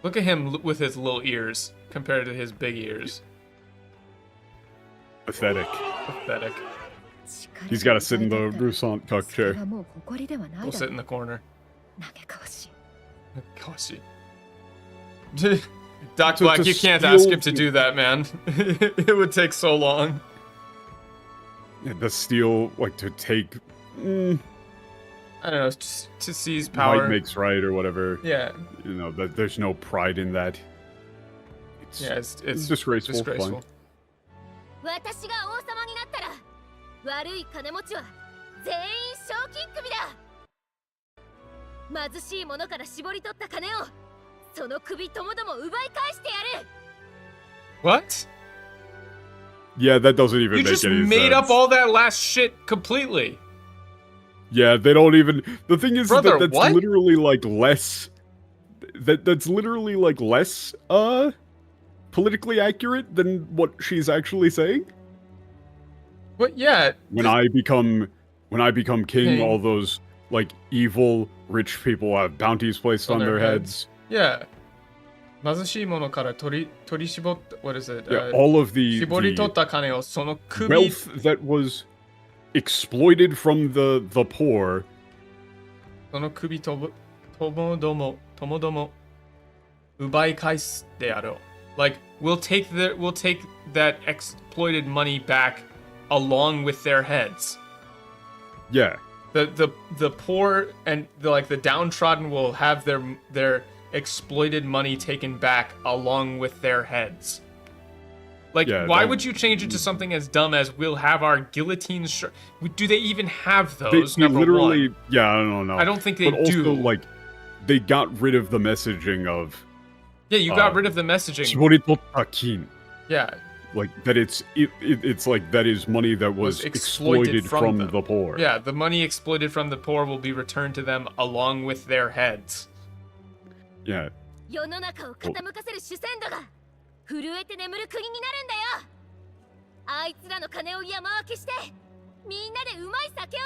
Look at him with his little ears compared to his big ears. Pathetic. Pathetic. He's got to sit in the Rusant tuck chair. Go sit in the corner. Kawashi. Doc Black, you can't ask him to do that, man. It would take so long. Yeah, the steal, like, to take... I don't know, to seize power. Might makes right or whatever. Yeah. You know, there's no pride in that. It's disgraceful. Disgraceful. 私が王様になったら悪い金持ちは全員賞金首だ。貧しい者から絞り取った金をその首ともども奪い返してやる。 What? Yeah, that doesn't even make any sense. You just made up all that last shit completely. Yeah, they don't even. The thing is Brother, that's what? literally like less. That's literally like less politically accurate than what she's actually saying. What? Yeah. When I become king, all those like evil rich people have bounties placed on their heads. Yeah. 貧しい者から取り絞った what is it? Yeah, all of the 絞り取った金をその首 wealth that was exploited from the poor. その首ともども奪い返すであろう。Like we'll take that exploited money back along with their heads. Yeah. The poor and the downtrodden will have their exploited money taken back along with their heads. Like, yeah, why would you change it to something as dumb as we'll have our guillotines? Do they even have those? They literally, one? Yeah, I don't know. I don't think they but do. Also, like, they got rid of the messaging of. Yeah, you got rid of the messaging. Yeah. Like that, it's like that is money that was exploited from the poor. Yeah, the money exploited from the poor will be returned to them along with their heads. Yeah. 世の中を傾かせる主戦度が震えて眠る国になるんだよ。あいつらの金を山分けしてみんなでうまい酒を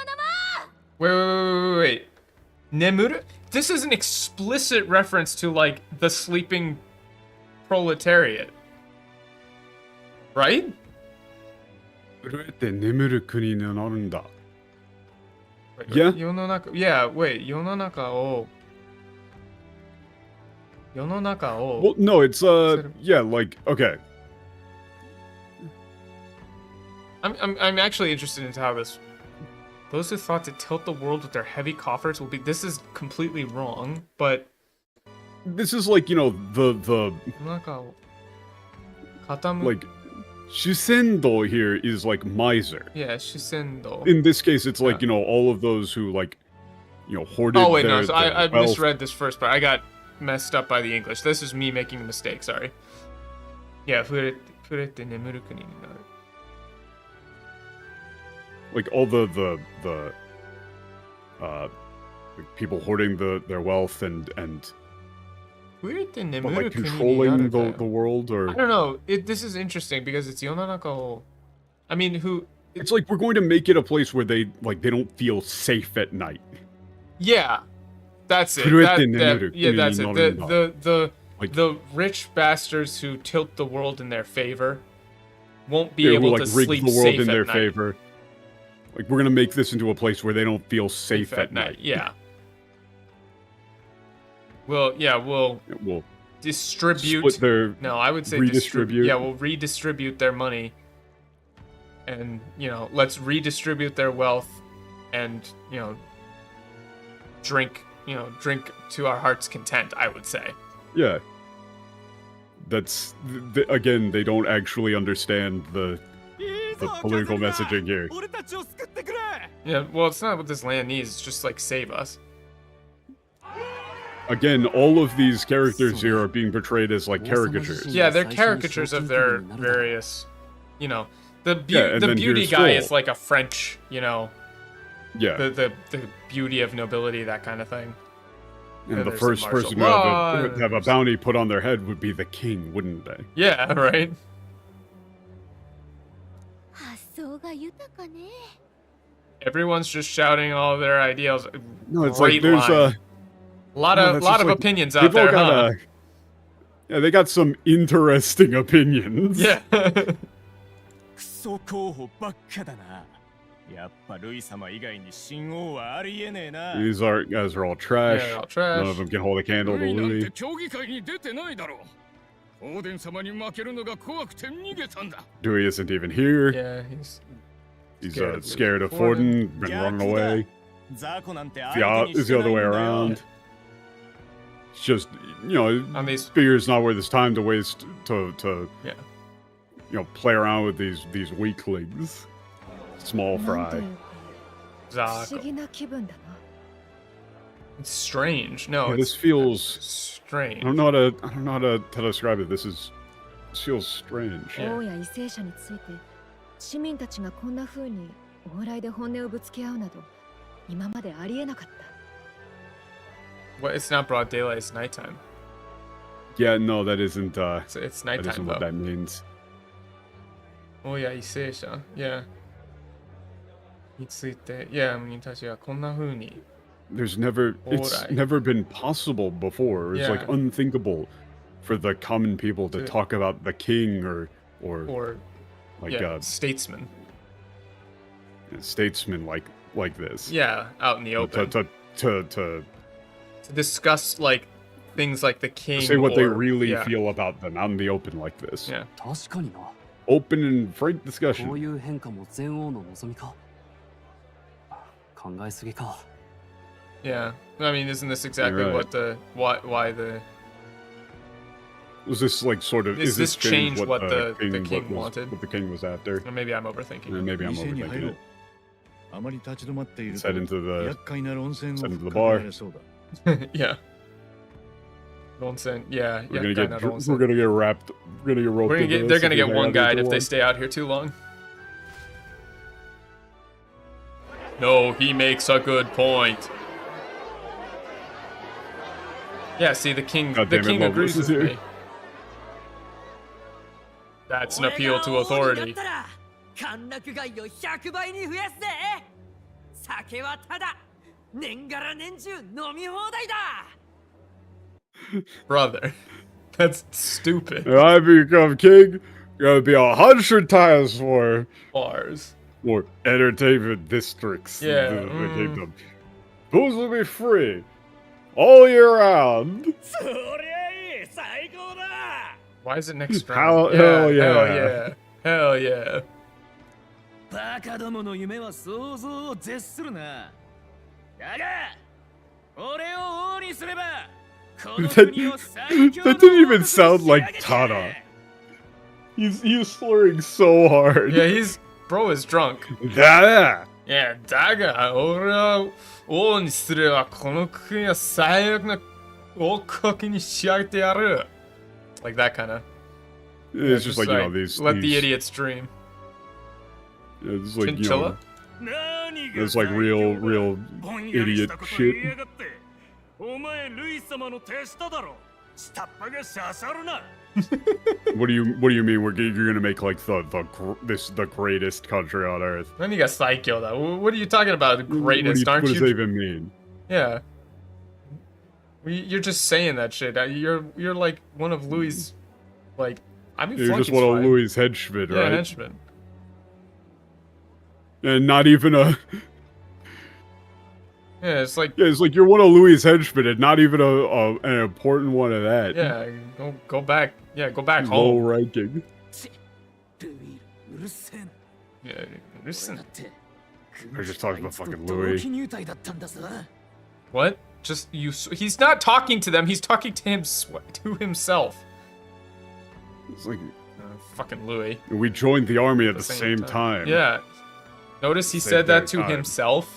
飲もう。Wait. Nemuru? This is an explicit reference to like the sleeping proletariat. Right? 震えて眠る国になるんだ。 Yeah. 世の中 Yeah, wait. 世の中を Well, no, it's yeah, like okay. I'm actually interested into how this. Those who thought to tilt the world with their heavy coffers will be. This is completely wrong, but this is like, you know, the like Shisendo here is like miser. Yeah, Shisendo. In this case, it's like, you know, all of those who like, you know, hoarded. Oh wait, their, no, so I wealth. misread this first part. I got messed up by the English. This is me making a mistake. Sorry. Yeah, 触れて眠る国になる. Like all the people hoarding their wealth and like controlling the world, or I don't know. This is interesting because it's yonanaka. I mean, it's like we're going to make it a place where they don't feel safe at night. Yeah, that's it. Yeah, that's it. The rich bastards who tilt the world in their favor won't be able to sleep the world safe in their at night. favor. Like, we're gonna make this into a place where they don't feel safe at night. Yeah. We'll distribute. I would say redistribute. We'll redistribute their money, and let's redistribute their wealth, and drink to our heart's content. I would say. Yeah. That's again, they don't actually understand the political messaging here. Yeah, well, it's not what this land needs. It's just like save us. Again, all of these characters here are being portrayed as like caricatures. Yeah, they're caricatures of their various, the beauty guy is like a French, Yeah. The beauty of nobility, that kind of thing. And the first person to have a bounty put on their head would be the king, wouldn't they? Yeah, right. Everyone's just shouting all their ideals. No, it's like there's a lot of opinions out there, huh? Yeah, they got some interesting opinions. Yeah. These guys are all trash. Yeah, all trash. None of them can hold a candle to Louis. Dewey isn't even here. Yeah, he's scared of Forden, been running away. It's the other way around. It's just, figures not worth his time to waste to play around with these weaklings. Small fry. It's strange. No, yeah, this feels strange. I don't know how to describe it. This feels strange. Yeah. 市民たちがこんな風にお笑いで本音をぶつけ合うなど今までありえなかった。Well, it's not broad daylight, it's nighttime. Yeah, no, that isn't. It's nighttime, that isn't what that means. Oh yeah, 為政者 Yeah. について Yeah, 民たちがこんな風に It's never been possible before. It's like unthinkable for the common people to talk about the king or like statesmen. Statesmen like this. Yeah, out in the open. To discuss like things like the king. Say what they really feel about them out in the open like this. Yeah. Open and frank discussion. Yeah, I mean, isn't this exactly why the? Was this like sort of? Is this change what the king wanted? What the king was after? Or maybe I'm overthinking. Maybe I'm overthinking it. Head into the bar. Yeah. Onsen, yeah. We're gonna get roped. They're gonna get one guide if they stay out here too long. No, he makes a good point. Yeah, see, the king agrees with me. That's an appeal to authority. Brother, that's stupid. If I become king, gonna be 100 times more bars. More entertainment districts. Yeah. In the kingdom. Booze will be free all year round. Why is it next round? Hell yeah. Hell yeah. That didn't even sound like Tana. He's slurring so hard. Yeah, bro is drunk. Yeah. Yeah, だが俺は王にすればこの国は最悪な王国に仕上げてやる. Like that kind of. It's just like, you know, these... Let the idiots dream. Yeah, it's like, Chinchilla? you know... It's like real idiot shit. What do you mean? You're gonna make like the greatest country on earth? Then you got Psycho though. What are you talking about? The greatest, aren't you? What does that even mean? Yeah. You're just saying that shit. You're like one of Louis, like I mean. You're just one of Louis' henchmen, right? Yeah, henchmen. And not even a. Yeah, it's like you're one of Louis' henchmen, and not even an important one of that. Yeah, go back. Yeah, go back Low home. ranking. Yeah, listen. We're just talking about fucking Louis. What? Just you? He's not talking to them. He's talking to himself. It's like fucking Louis. We joined the army at the same time. Yeah. Notice he said that to himself.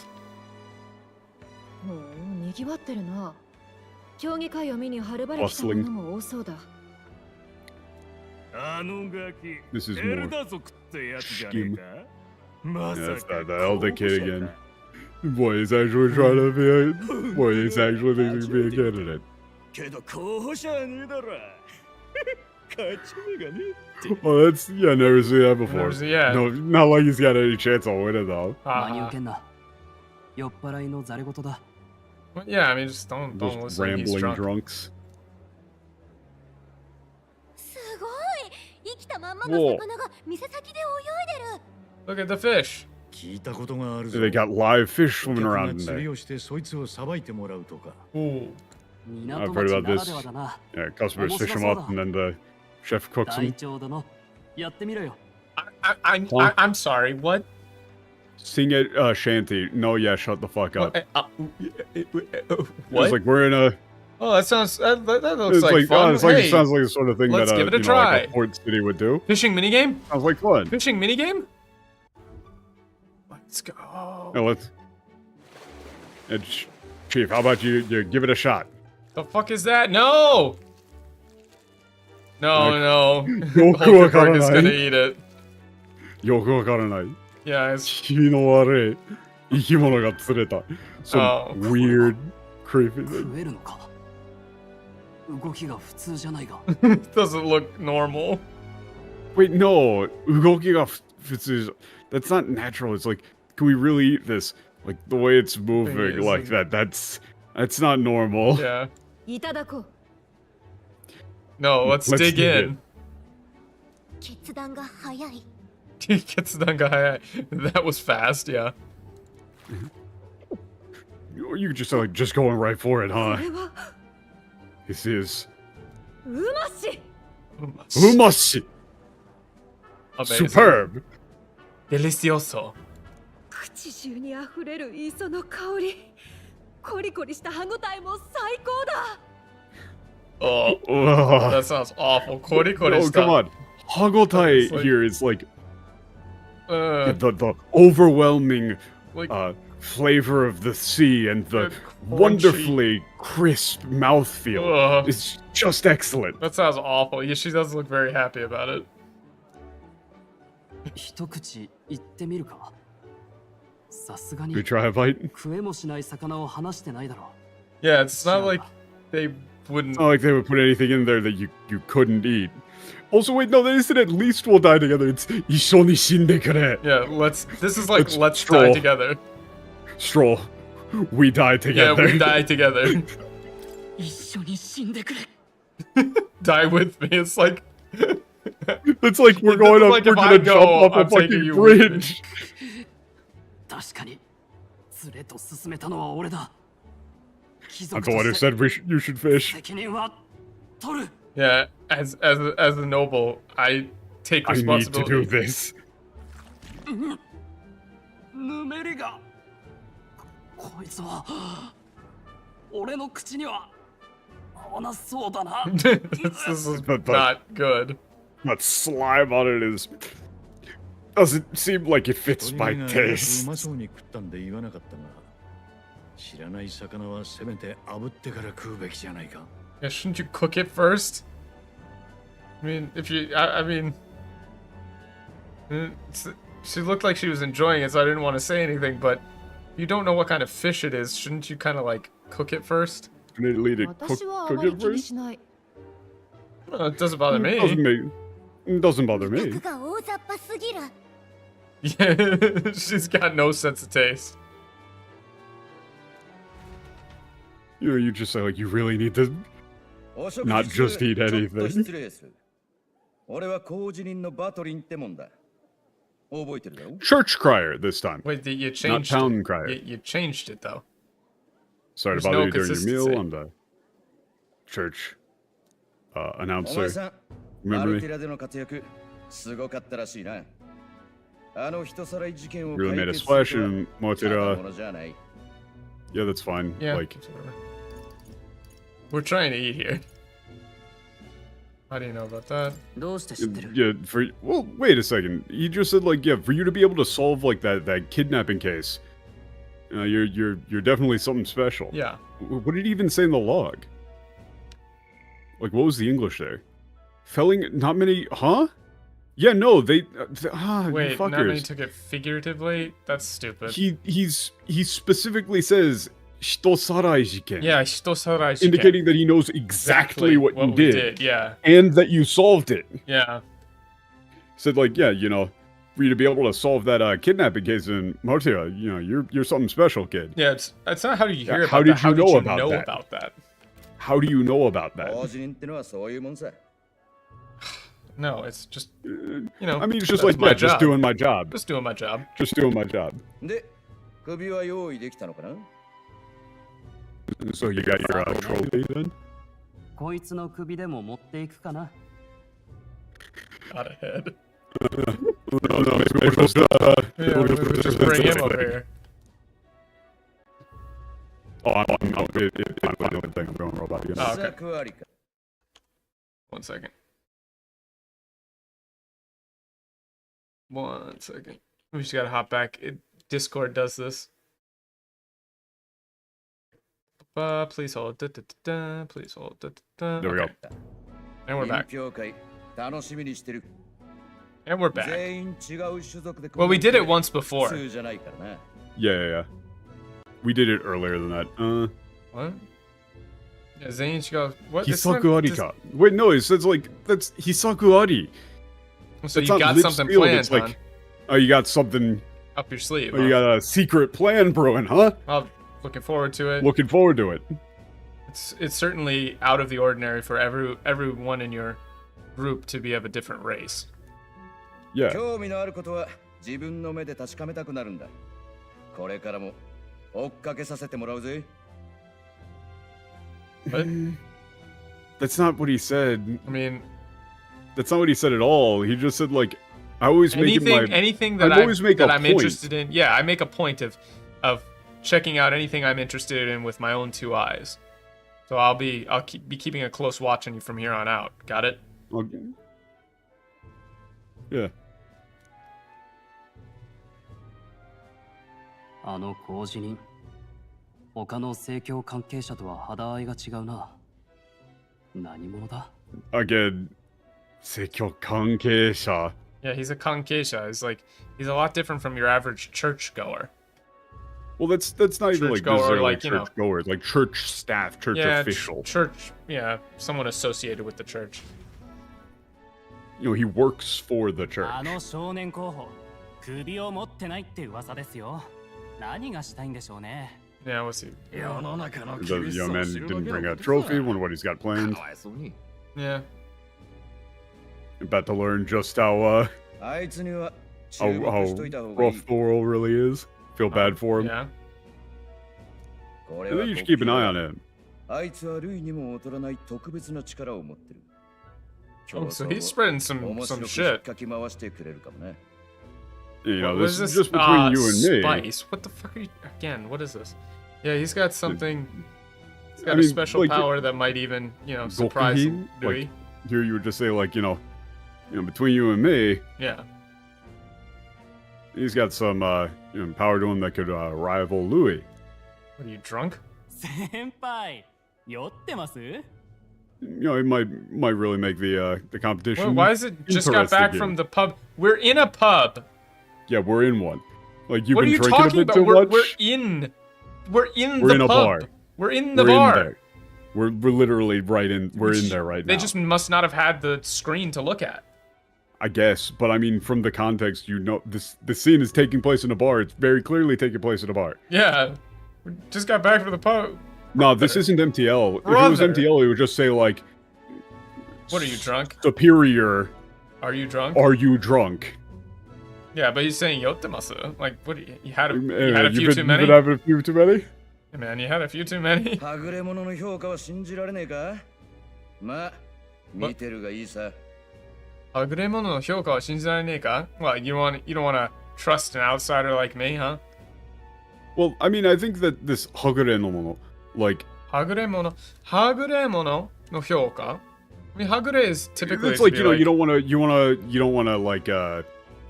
にぎわってるな。競技会を見にはるばる来た者も多そうだ。This is more scheme. Yeah, it's the elder kid again. Boy, he's actually trying to be a... Boy, he's actually thinking to be a candidate. Oh, that's... Yeah, never seen that before. Yeah. No, not like he's got any chance on winning, though. Yeah, I mean, just don't listen. Rambling he's drunk. drunks. Whoa. Look at the fish. They got live fish swimming around in there. Ooh. I've heard about this. Yeah, customers fish them up and then the chef cooks them. I'm sorry, what? Sing it, shanty. No, yeah, shut the fuck up. What? It's like we're in a... Oh, that sounds... That looks like fun. It sounds like the sort of thing let's that give it a try. Like a port city would do. Fishing minigame? Sounds like fun. Fishing minigame? Let's go. Yeah, let's... Chief, how about you give it a shot? The fuck is that? No! No. Yoku Hulk is gonna eat it. Yoku wakaranai. Yeah, it's... Some weird, creepy thing. Doesn't look normal. Wait, no. That's not natural. It's like, can we really eat this? Like, the way it's moving like that, that's not normal. Yeah. No, let's dig in. That was fast, yeah. You just going right for it, huh? This is... Umashi! Superb! Delicioso. 口中にあふれる磯の香り。コリコリした歯ごたえも最高だ。Oh, that sounds awful. Kori kori No, stuff. come on. Hagotai here is like the overwhelming flavor of the sea and the wonderfully crisp mouthfeel. It's just excellent. That sounds awful. Yeah, she doesn't look very happy about it. 一口言ってみるか。さすがに We try a bite? 食えもしない魚を話してないだろう。 Yeah, it's not like they wouldn't. It's not like they would put anything in there that you couldn't eat. Also, wait, no, they said at least we'll die together. It's 一緒に死んでくれ. Yeah, this is like let's die together. Stroll. We die together. Yeah, we die together. 一緒に死んでくれ。 Die with me. It's like it's like we're going up. Like we're gonna jump up a fucking bridge. 確かに連れと進めたのは俺だ。 I'm the one who said you should fish. 責任は取る。 Yeah, as a noble, I take responsibility. I need to do this. ぬめりが。こいつは俺の口には合わなそうだな。 This is not good. That slime on it is doesn't seem like it fits my taste. 知らない魚はせめて炙ってから食うべきじゃないか。 Yeah, shouldn't you cook it first? I mean, if you, I mean, she looked like she was enjoying it, so I didn't want to say anything, but you don't know what kind of fish it is. Shouldn't you kind of like cook it first? Need to cook it first? Well, it doesn't bother me. It doesn't bother me. Yeah, she's got no sense of taste. You know, you just say like, you really need to not just eat anything. Church crier this time. Wait, you changed not town crier. You changed it though. Sorry to bother you during your meal. I'm the church announcer. Remember me? Really made a splash in Motira. Yeah, that's fine. Yeah, like, we're trying to eat here. How do you know about that? Yeah, well, wait a second. You just said like, yeah, for you to be able to solve like that kidnapping case, you're definitely something special. Yeah. What did he even say in the log? Like, what was the English there? Felling not many, huh? Yeah, no, they wait, fuckers. not many took it figuratively? That's stupid. He specifically says Shitosarai jiken. Yeah, Shitosarai jiken. Indicating that he knows exactly what you did. Yeah. And that you solved it. Yeah. Said like, yeah, you know, for you to be able to solve that kidnapping case in Motira, you know, you're something special, kid. Yeah, it's not how did you hear about how did that. You how know did you about know that? About that? How do you know about that? No, it's just, you know. I mean, it's just like, yeah, just doing my job. Just doing my job. Just doing my job. So you got your trophy then? Got ahead. No, maybe just, maybe just bring him over here. Oh, I'm the only thing I'm going robot. You know? Oh, okay. 1 second. 1 second. We just gotta hop back. Discord does this. Please hold. Please hold. There we go. And we're back. And we're back. Well, we did it once before. Yeah. We did it earlier than that. What? Yeah, Zayn Shiga. What? Hisaku Arika. Wait, no, it says like, that's Hisaku Ari. So you got something planned, it's like, oh, you got something up your sleeve. Oh, you got a secret plan brewing, huh? Well, looking forward to it. Looking forward to it. It's certainly out of the ordinary for everyone in your group to be of a different race. Yeah. What? That's not what he said. I mean, that's not what he said at all. He just said like, I always make anything that I'm interested in. Yeah, I make a point of checking out anything I'm interested in with my own 2 eyes. So I'll be keeping a close watch on you from here on out. Got it? Okay. Yeah. 工事人他の政教関係者とは肌合いが違うな。何者だ? Again, 政教関係者. Yeah, he's a kankeisha. He's a lot different from your average churchgoer. Well, that's not even like necessarily like churchgoer, like church staff, church official. Church, yeah, someone associated with the church. You know, he works for the church. 少年候補、首を持ってないって噂ですよ。何がしたいんでしょうね。 Yeah, we'll see. The young man didn't bring a trophy. Wonder what he's got planned. Yeah. About to learn just how rough the world really is. Feel bad for him. Yeah. I think you should keep an eye on him. Oh, so he's spreading some shit. You know, this is just between you and me. Spice. What the fuck are you... Again, what is this? Yeah, he's got something... He's got a special like, power that might even, you know, surprise him. Like, here you would just say, like, you know, between you and me... Yeah. He's got some, power to him that could rival Louis. What, are you drunk? 先輩、酔ってます? You know, it might really make the competition. Why is it just got back from the pub? We're in a pub. Yeah, we're in one. Like you've what been are you drinking talking a bit about? too much. We're in We're the in a pub. bar. We're in the bar. We're literally right in. We're in there right now. They just must not have had the screen to look at. I guess, but I mean, from the context, you know, the scene is taking place in a bar. It's very clearly taking place in a bar. Yeah, we just got back from the pub. No, this isn't MTL. If it was MTL, it would just say like, "What are you drunk? Superior. Are you drunk? Are you drunk?" Yeah, but he's saying yottemasu. Like, what? You had a few too many. You've been having a few too many. Hey man, you had a few too many. Well, you don't want to trust an outsider like me, huh? Well, I mean, I think that this hagure no mono, like hagure mono no hyouka. I mean, hagure is typically it's like, you know, you don't want to like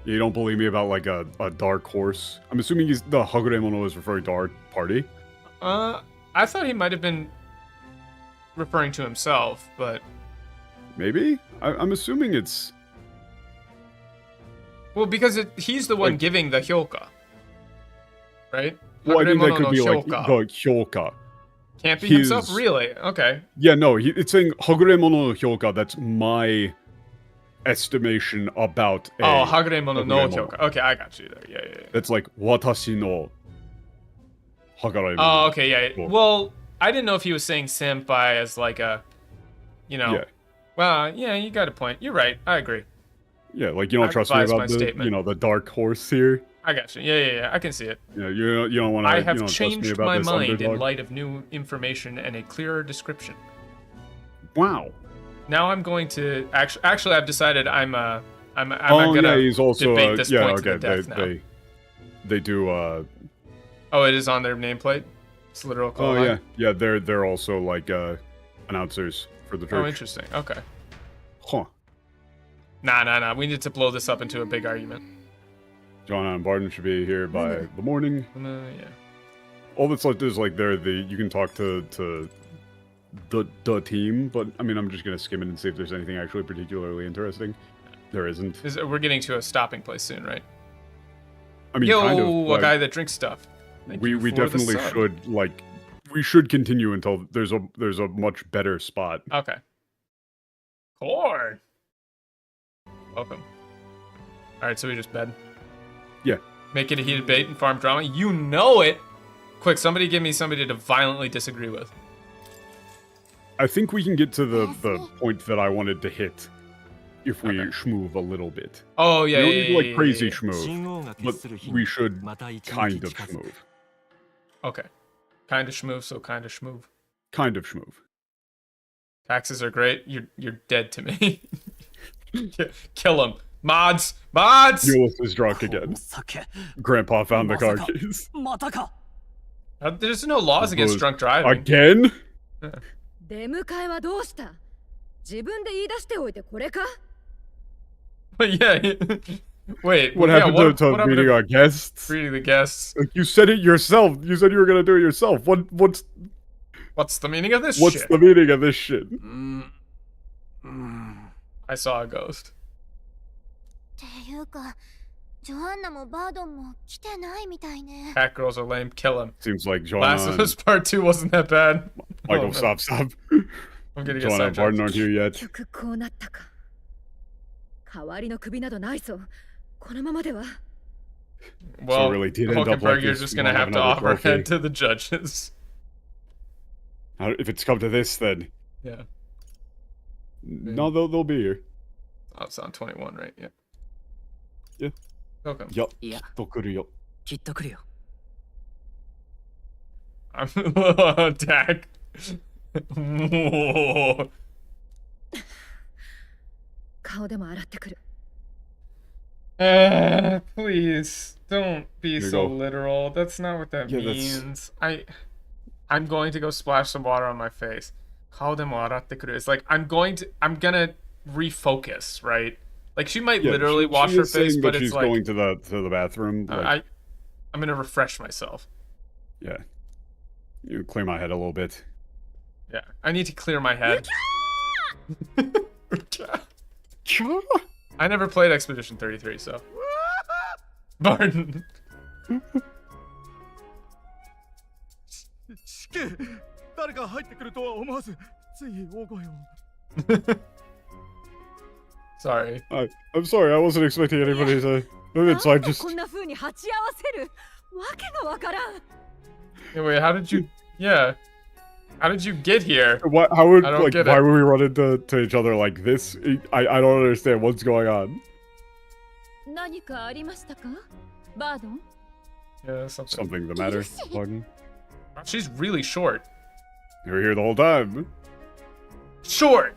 you don't believe me about like a dark horse. I'm assuming the hagure mono is referring to our party. I thought he might have been referring to himself, but maybe I'm assuming it's. Well, because he's the one like, giving the hyoka, right? Well, I think that could be like the hyoka. Can't be himself, really? Okay. Yeah, no, it's saying hagure mono no hyoka. That's my estimation about. Hagure mono no hyoka. Okay, I got you there. Yeah. That's like watashi no hagure mono. Oh, okay, yeah. Well, I didn't know if he was saying senpai as like a, you know. Yeah. Well, yeah, you got a point. You're right. I agree. Yeah, like you don't trust me about the dark horse here. I got you. Yeah. I can see it. Yeah, you don't want to. I have changed my mind in light of new information and a clearer description. Wow. Now I'm going to actually I've decided I'm gonna he's also debate this point to the death now. They do. Oh, it is on their nameplate. It's literal call. Oh yeah. They're also like announcers for the church. Oh, interesting. Okay. Huh. Nah. We need to blow this up into a big argument. John and Barton should be here by the morning. Yeah. All that's left is like you can talk to the team, but I mean I'm just gonna skim it and see if there's anything actually particularly interesting. There isn't. We're getting to a stopping place soon, right? I mean, kind of, a guy that drinks stuff. We definitely should we should continue until there's a much better spot. Okay. Corn. Welcome. All right, so we just bed. Yeah. Make it a heated debate and farm drama. You know it. Quick, somebody give me somebody to violently disagree with. I think we can get to the point that I wanted to hit if we schmoove a little bit. Oh, yeah, we don't need like crazy schmoove, but we should kind of schmoove. Okay. Kind of schmoove, so kind of schmoove. Kind of schmoove. Taxes are great. You're dead to me. Kill him. Mods! Euless is drunk again. Grandpa found the car keys. There's no laws against drunk driving. Again? Yeah. 出迎えはどうした？自分で言い出しておいてこれか？ Yeah. Wait. What happened to meeting our guests? Greeting the guests. Like you said it yourself. You said you were gonna do it yourself. What's the meaning of this shit? What's the meaning of this shit? I saw a ghost. っていうか、ジョアンナもバードンも来てないみたいね。 Cat girls are lame. Kill him. Seems like Joanna. Last of Us Part 2 wasn't that bad. Michael, stop. I'm gonna get Joanna and Barton aren't here yet. 結局こうなったか。代わりの首などないぞ。このままでは。Well, so really did end up like you're just gonna have to offer head to the judges. If it's come to this, then. Yeah. No, they'll be here. Oh, it's on 21, right? Yeah. Yeah. Welcome. Yeah. I'm attack. Please don't be so literal. That's not what that means. I'm going to go splash some water on my face. It's like I'm gonna refocus, right? Like she might literally wash her face, but it's she's like going to the bathroom. Like, I'm gonna refresh myself. Yeah. You clear my head a little bit. Yeah, I need to clear my head. I never played Expedition 33, so. Barton. Sorry. I'm sorry, I wasn't expecting anybody to move in, so I just... Wait, how did you... Yeah. How did you get here? How would, I don't like, get why it. would we run into each other like this? I don't understand what's going on. Yeah, Something the matter, pardon? She's really short. You were here the whole time. Short!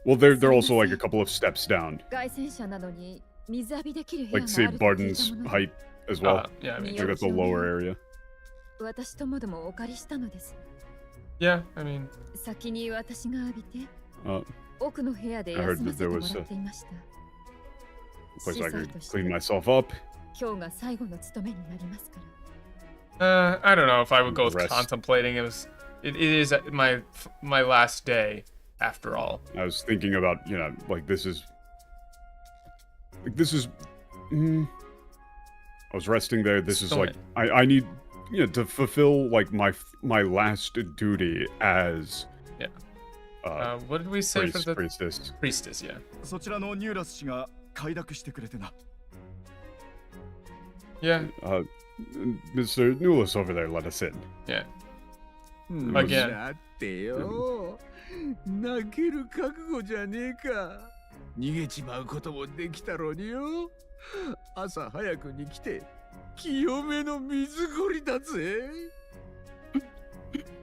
Well, they're also like a couple of steps down. Like, say, Barton's height as well. Yeah, I mean, like that's a lower area. Yeah, I mean... I heard that there was a place I could clean myself up. I don't know if I would go with Rest. contemplating. It is my last day, after all. I was thinking about, you know, like this is... I was resting there. This is like... I need, you know, to fulfill, like, my last duty as... Yeah. What did we say for the... Priestess. Priestess, yeah. Yeah. Mr. Nulis over there let us in. Yeah. Again. 泣ける覚悟じゃねえか。逃げちまうこともできたろによ。朝早くに来て清めの水ごりだぜ。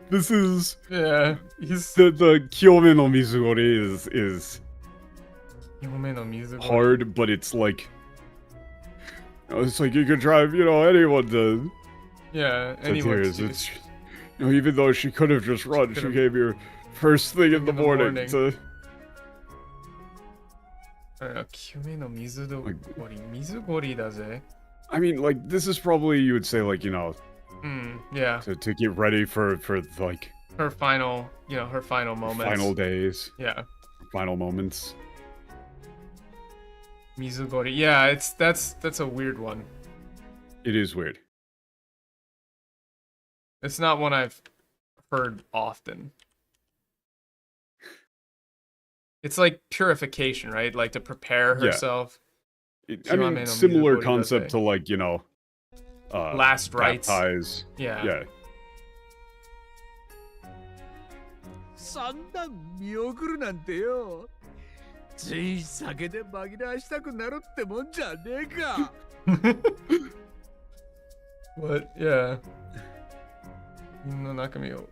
This is yeah. He's the Kiyome no Mizugori is Kiyome no Mizugori. hard, but it's like you could drive, you know, anyone to anyone. It's, you know, even though she could have just run, she gave you first thing in the morning to. I don't know, Kiyome no Mizugori. Mizugori da ze. I mean, like, this is probably, you would say, like, you know, yeah. To get ready for like her final, you know, her final moments. Final days. Yeah. Final moments. Mizugori. Yeah, that's a weird one. It is weird. It's not one I've heard often. It's like purification, right? Like to prepare herself. Yeah. I mean, similar concept to, like, you know, last rites. Baptize. Yeah. そんな見送るなんてよ。つい酒で紛らわしたくなるってもんじゃねえか。What? Yeah. No nakami o.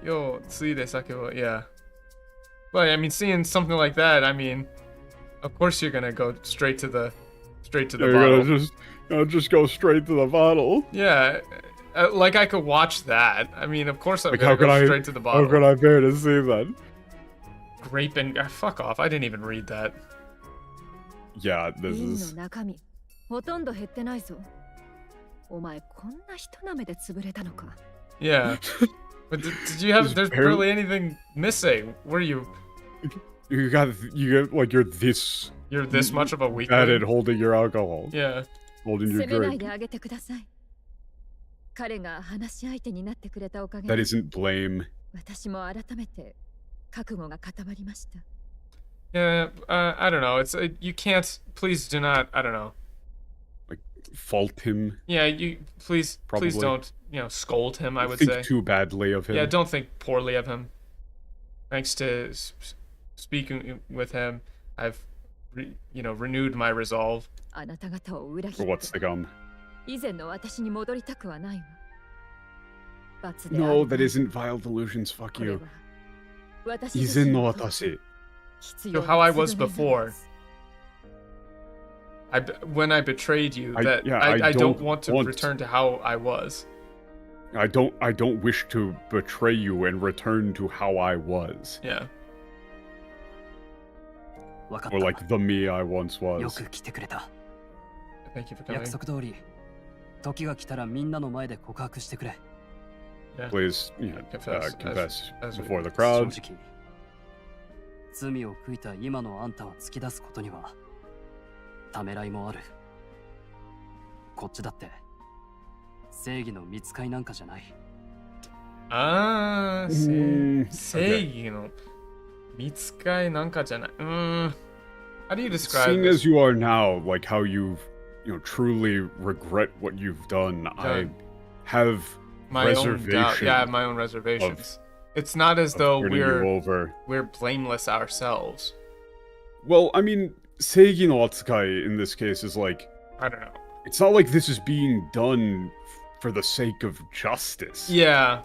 Yo, tsuide sake wo. Yeah. But I mean, seeing something like that, I mean, of course you're gonna go straight to the bottle. You're gonna just go straight to the bottle. Yeah, like I could watch that. I mean, of course I'm like, gonna go straight to the bottle. How could I bear to see that? Grape and fuck off! I didn't even read that. Yeah, this is. Yeah, but did you have? There's barely anything missing. Were you? You get like you're this much of a weakling. Bad at holding your alcohol. Yeah. Holding your drink. That isn't blame. Yeah, I don't know. It's you can't. Please do not. I don't know. Like fault him. Yeah, you please don't, you know, scold him. I would think say. Too badly of him. Yeah, don't think poorly of him. Thanks to speaking with him, I've renewed my resolve. For what's to come. No, that isn't vile delusions. Fuck you. Izen no watashi. So how I was before. When I betrayed you, I don't want to return to how I was. I don't wish to betray you and return to how I was. Yeah. Or like the me I once was. Thank you for coming. Please, confess before the 正 crowd. 直罪を悔いた今のあんたを突き出すことにはためらいもある。こっちだって正義の見つかいなんかじゃない。ああ、正義の見つかいなんかじゃない。How do you describe Seeing this? as you are now, like how you've, truly regret what you've done, I have my own doubt. Yeah, I have my own reservations. It's not as though we're blameless ourselves. Well, I mean, Seigi no Atsukai in this case is like, I don't know. It's not like this is being done for the sake of justice. Yeah.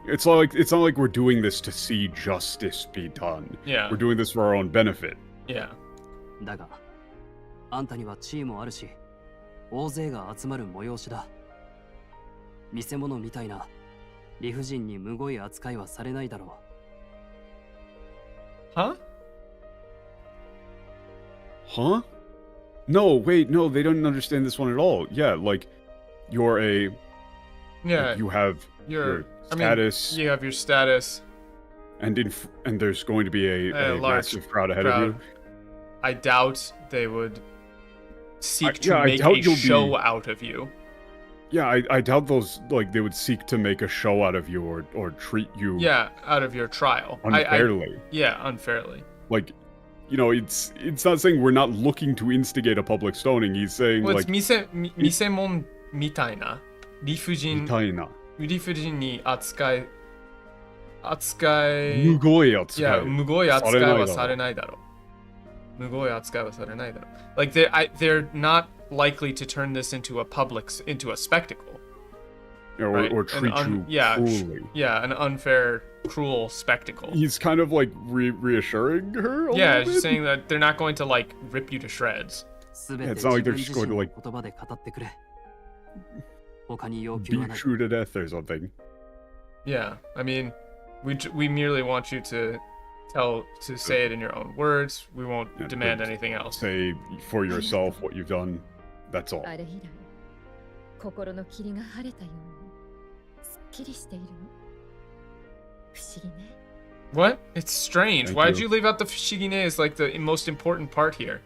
It's not like we're doing this to see justice be done. Yeah. We're doing this for our own benefit. Yeah. だが、あんたには地位もあるし、大勢が集まる催しだ。見せ物みたいな理不尽にむごい扱いはされないだろう。Huh? Huh? No, wait, no, they don't understand this one at all. Yeah, like, you're a... Yeah. Like, you have your status. You have your status. And there's going to be a massive crowd ahead of you. I doubt they would seek to make a show out of you. Yeah, I doubt they would seek to make a show out of you or treat you... Yeah, out of your trial. Unfairly. Unfairly. Like, it's not saying we're not looking to instigate a public stoning. He's saying, it's 見せ物みたいな。理不尽に扱い。むごい扱い。いや、むごい扱いはされないだろう。むごい扱いはされないだろう。Like, they're not likely to turn this into a spectacle. Or treat you cruelly. Yeah, an unfair, cruel spectacle. He's kind of like reassuring her a little bit? Saying that they're not going to like rip you to shreds. It's not like they're just going to like beat you to death or something. Yeah, I mean, we merely want you to say it in your own words. We won't demand anything else. Say for yourself what you've done. That's all. 心の霧が晴れたようにすっきりしているの。不思議ね。What? It's strange. Why'd you leave out the fushigine as like the most important part here?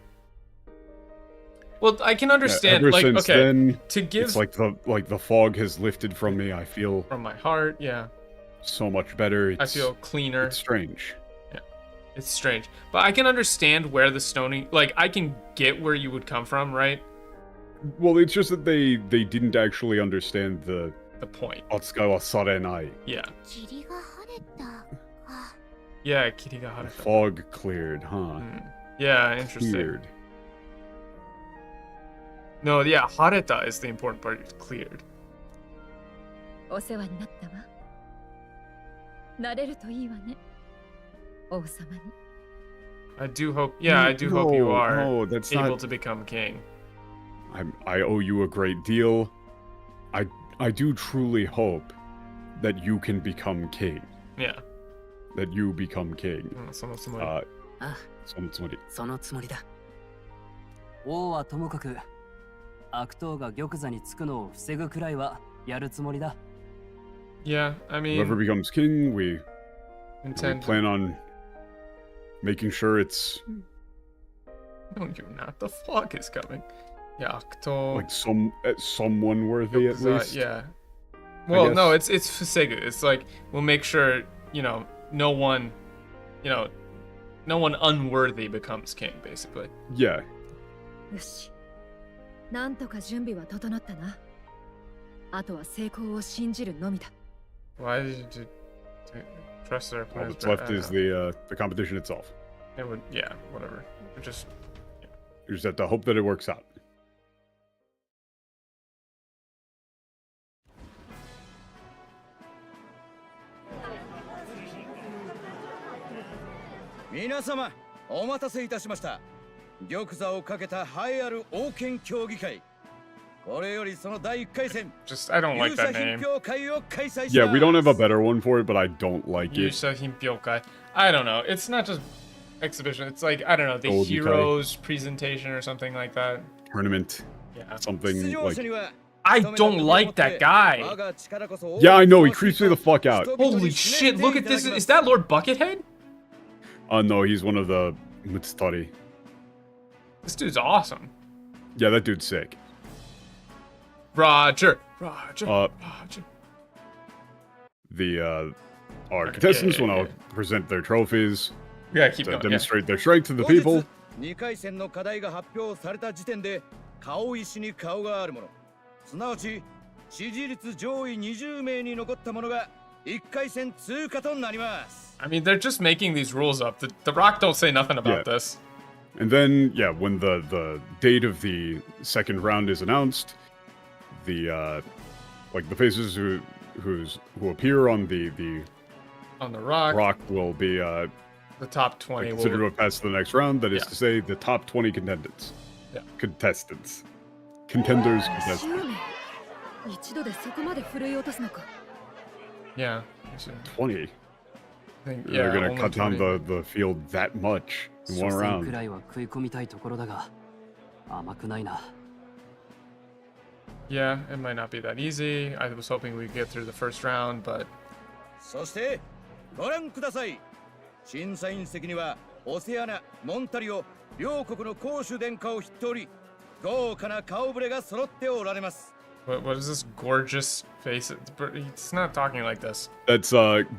Well, I can understand. Ever like, since okay, then, to give it's like the fog has lifted from me. I feel from my heart. Yeah. So much better. I feel cleaner. It's strange. Yeah, it's strange. But I can understand where the stoning. Like, I can get where you would come from, right? Well, it's just that they didn't actually understand the point. Atsukai wa sarenai. Yeah. 霧が晴れた。Yeah, 霧が晴れた。 Fog cleared, huh? Yeah, interesting. Cleared. No, yeah, 晴れた is the important part. It's cleared. お世話になったわ。なれるといいわね。王様に。I do hope. Yeah, I do hope you are able not... to become king. I owe you a great deal. I do truly hope that you can become king. Yeah. That you become king. そのつもり。そのつもり。そのつもりだ。王はともかく悪党が玉座につくのを防ぐくらいはやるつもりだ。Yeah, I mean. Whoever becomes king, we plan on making sure it's. No, you're not. The fog is coming. Yeah, like someone worthy at least. Yeah. Well, no, it's Fusegu. It's like we'll make sure no one unworthy becomes king, basically. Yeah. よし。なんとか準備は整ったな。あとは成功を信じるのみだ。Why did you trust their plans? All that's left is the competition itself. Yeah, whatever. You just have to hope that it works out. 皆様、お待たせいたしました。玉座をかけた栄えある王権協議会。これよりその第1回戦。Just I don't like that name. Yeah, we don't have a better one for it, but I don't like it. 勇者品評会. I don't know. It's not just exhibition. It's like I don't know, the heroes presentation or something like that. Tournament. Yeah. Something like. I don't like that guy. Yeah, I know, he creeps me the fuck out. Holy shit, look at this. Is that Lord Buckethead? No, he's one of the Mitsutari. This dude's awesome. Yeah, that dude's sick. Roger. Our contestants will now present their trophies to demonstrate their strength to the people. 2回戦の課題が発表された時点で顔石に顔があるもの、すなわち支持率上位20名に残ったものが1回戦通過となります。I mean, they're just making these rules up. The Rock don't say nothing about this. And then, yeah, when the date of the second round is announced, the like the faces who appear on the rock will be the top 20 considered to have passed to the next round. That is to say, the top 20 contenders. Yeah. Contestants. Contenders. Yeah. 20. Think, They're gonna cut down the field that much in one round. Yeah, it might not be that easy. I was hoping we'd get through the first round, but... そして、ご覧ください。審査員席には、オセアナ、モンタリオ、両国の公主殿下を筆頭に、豪華な顔ぶれが揃っておられます。What is this gorgeous face? It's not talking like this. That's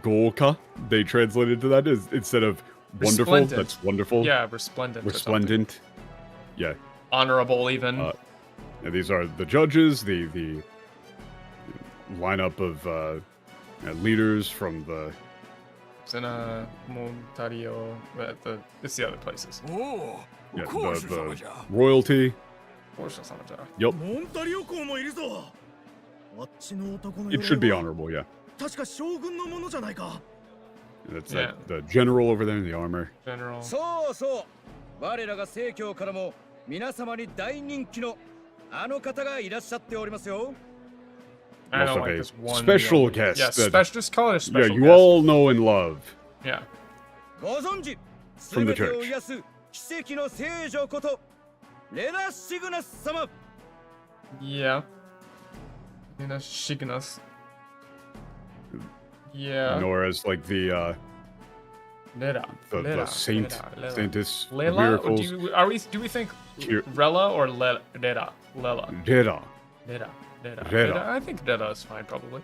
Golka. They translated to that instead of wonderful. That's wonderful. Yeah, resplendent. Resplendent. Yeah. Honorable even. And these are the judges, the lineup of leaders from the Sena, Montario, it's the other places. Oh, yeah, the royalty. Yep. It should be honorable, yeah. That's the general over there in the armor. General. そうそう。我らが正教からも皆様に大人気のあの方がいらっしゃっておりますよ。I don't like this one. Special guest. Yeah, just call it a special guest. Yeah, you guest. all know and love. Yeah. ご存知、 From the 全てを church. 癒す奇跡の聖女ことレナ・シグナス様。Yeah. Lena Shignas. Yeah. Nor as like the saint, saintess Lela? miracles. Do we think Rella or Lela? Lela. Rera. I think Rella is fine, probably.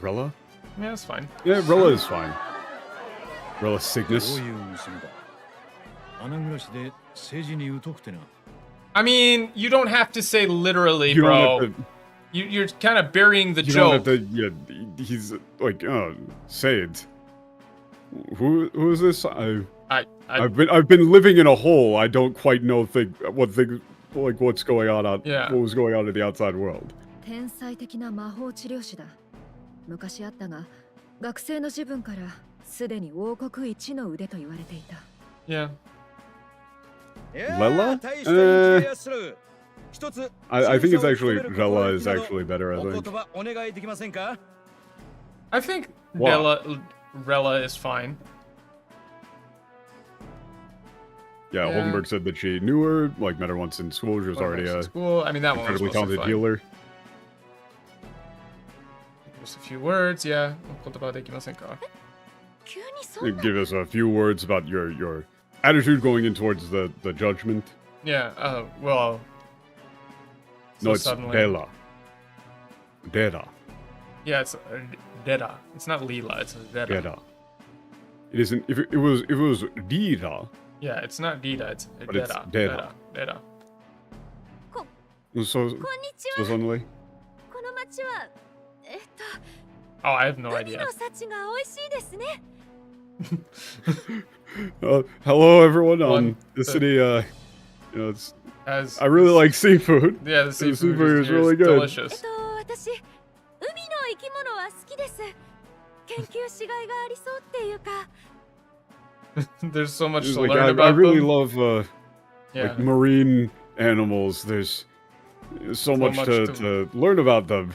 Rella? Yeah, it's fine. Yeah, Rella is fine. Rella Cygnus. I mean, you don't have to say literally, bro. You're kind of burying the joke. He's like, Saint. Who is this? I've been living in a hole. I don't quite know what's going on out. Yeah. What was going on in the outside world. 天才的な魔法治療師だ。昔あったが、学生の自分からすでに王国一の腕と言われていた。Yeah. Lela? I think it's actually Rella is actually better. I think Rella is fine. Yeah, Holdenberg said that she knew her, like met her once in school. She was already a I mean, that one was incredibly talented healer. Just a few words, yeah. Give us a few words about your attitude going in towards the judgment. Yeah, well... No, it's Dela. Dera. Yeah, it's Dera. It's not Lila, it's Dera. Dera. It isn't... If it was Dira... Yeah, it's not Dida, it's but Dera. It's Dera. Dera. So suddenly... Oh, I have no idea. Hello, everyone. The city, it's... I really like seafood. Yeah, the seafood is really good. Delicious. There's so much to learn about I really them. love like marine animals. There's so much to learn about them.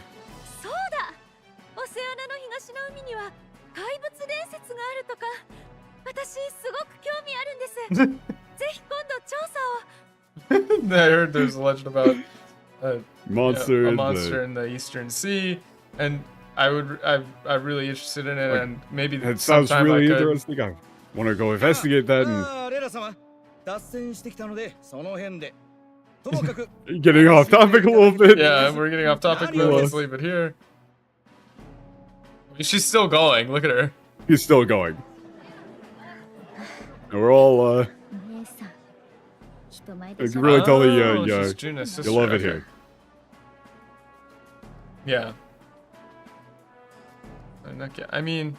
I heard there's a legend about monster, a monster in the Eastern Sea, and I'm really interested in it, like, and maybe it sounds sometime really I could. interesting. I want to go investigate that. And getting off topic a little bit. Yeah, we're getting off topic. Let's leave it here. She's still going. Look at her. He's still going. And we're all you can really tell that you love it here. Yeah. I mean,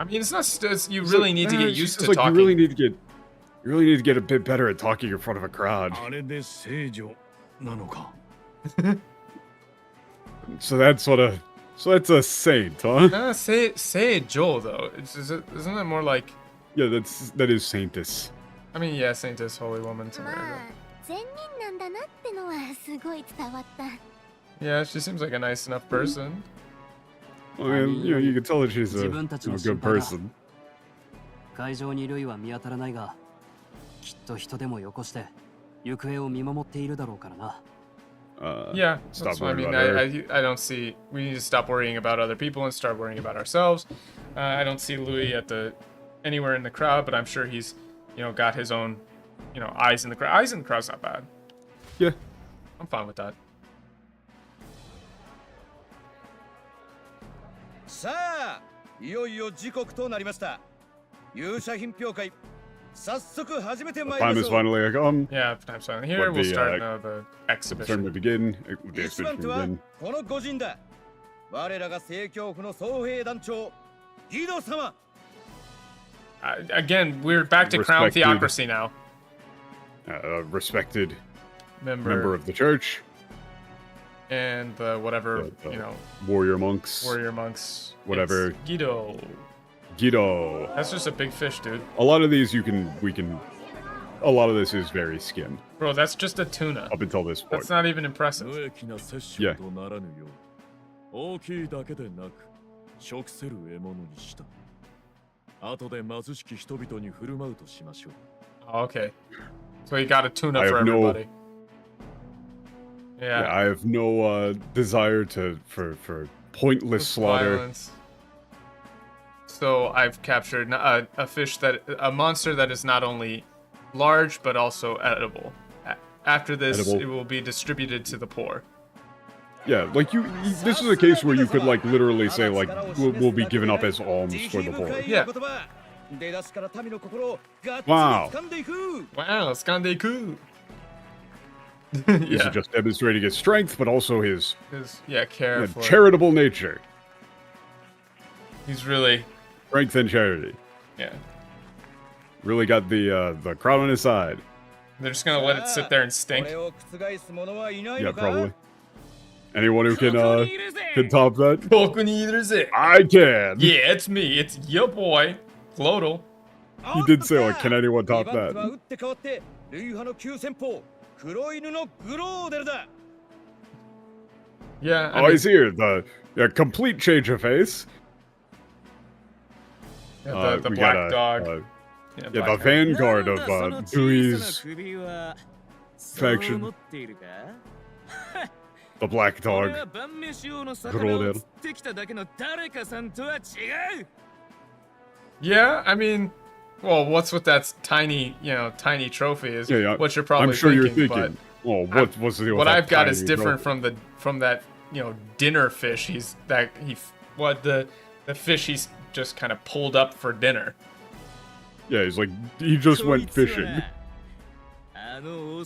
it's not. You really need to get used to talking. You really need to get a bit better at talking in front of a crowd. So that's a saint, huh? Say Joel though. Isn't it more like? Yeah, that is saintess. I mean, yeah, saintess, holy woman. Yeah, she seems like a nice enough person. I mean, you can tell that she's a good person. 会場にルイは見当たらないが、きっと人でもよこして行方を見守っているだろうからな。Yeah, that's what I mean. I don't see. We need to stop worrying about other people and start worrying about ourselves. I don't see Louis anywhere in the crowd, but I'm sure he's, got his own, eyes in the crowd. Eyes in the crowd's not bad. Yeah, I'm fine with that. さあ、いよいよ時刻となりました。勇者品評会、早速始めてまいりま time し is ょう。 finally come. Yeah, time's finally here. We'll start the exhibition. Time to begin. The 一番 exhibition 手は begin. この御仁だ。我らが正教府の総兵団長、ギド様。Again, we're back to crown Respected. theocracy now. Respected Member of the church. And whatever, warrior monks. Whatever. It's Guido. Guido. That's just a big fish, dude. A lot of these a lot of this is very skim. Bro, that's just a tuna. Up until this point. That's not even impressive. Yeah. 大きいだけでなく、食せる獲物にした。後で貧しき人々に振る舞うとしましょう。Oh, okay. So you got a tuna for everybody. Yeah. I have no desire for pointless slaughter. Violence. So I've captured a monster that is not only large but also edible. After this, it will be distributed to the poor. Yeah, like this is a case where you could literally say we'll be given up as alms for the poor. Yeah. Wow. Wow, Skandeku. This is just demonstrating his strength, but also his care for charitable nature. He's really strength and charity. Yeah. Really got the crowd on his side. They're just gonna let it sit there and stink. Yeah, probably. Anyone who can top that? I can. Yeah, it's me. It's your boy, Glodal. He did say, can anyone top that? Yeah. He's here. The complete change of face. Yeah, the black dog. The vanguard of Dewey's faction. The black dog. Yeah, I mean, well, what's with that tiny trophy is what you're probably I'm sure thinking. You're thinking. But what's the deal what with I've got is trophy? different from that dinner fish. The fish he's just kind of pulled up for dinner. Yeah, he just went fishing. I don't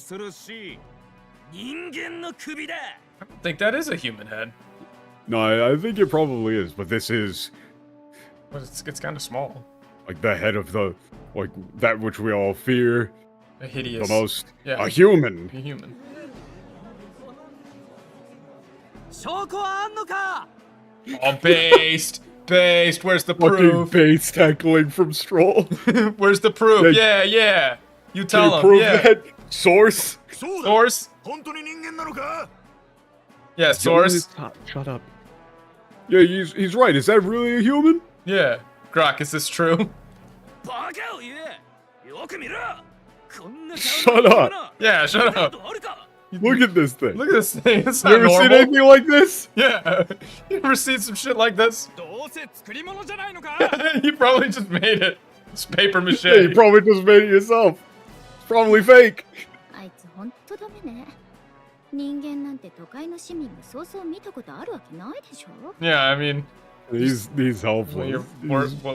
think that is a human head. No, I think it probably is, but this is. But it's kind of small. Like the head of that which we all fear. A hideous. The most. Yeah. A human. A human. Oh, based. Based. Where's the proof? Fucking base tackling from Stroll. Where's the proof? Yeah. You tell him. Prove that. Source. Source. Yeah, source. Shut up. Yeah, he's right. Is that really a human? Yeah. Grok, is this true? Shut up. Yeah, shut up. Look at this thing. Look at this thing. It's You not ever normal. seen anything like this? Yeah. You ever seen some shit like this? You probably just made it. It's paper mache. Yeah, you probably just made it yourself. It's probably fake. あいつほんとダメね。人間なんて都会の市民がそうそう見たことあるわけないでしょ。 Yeah, I mean, He's helpful. well, you're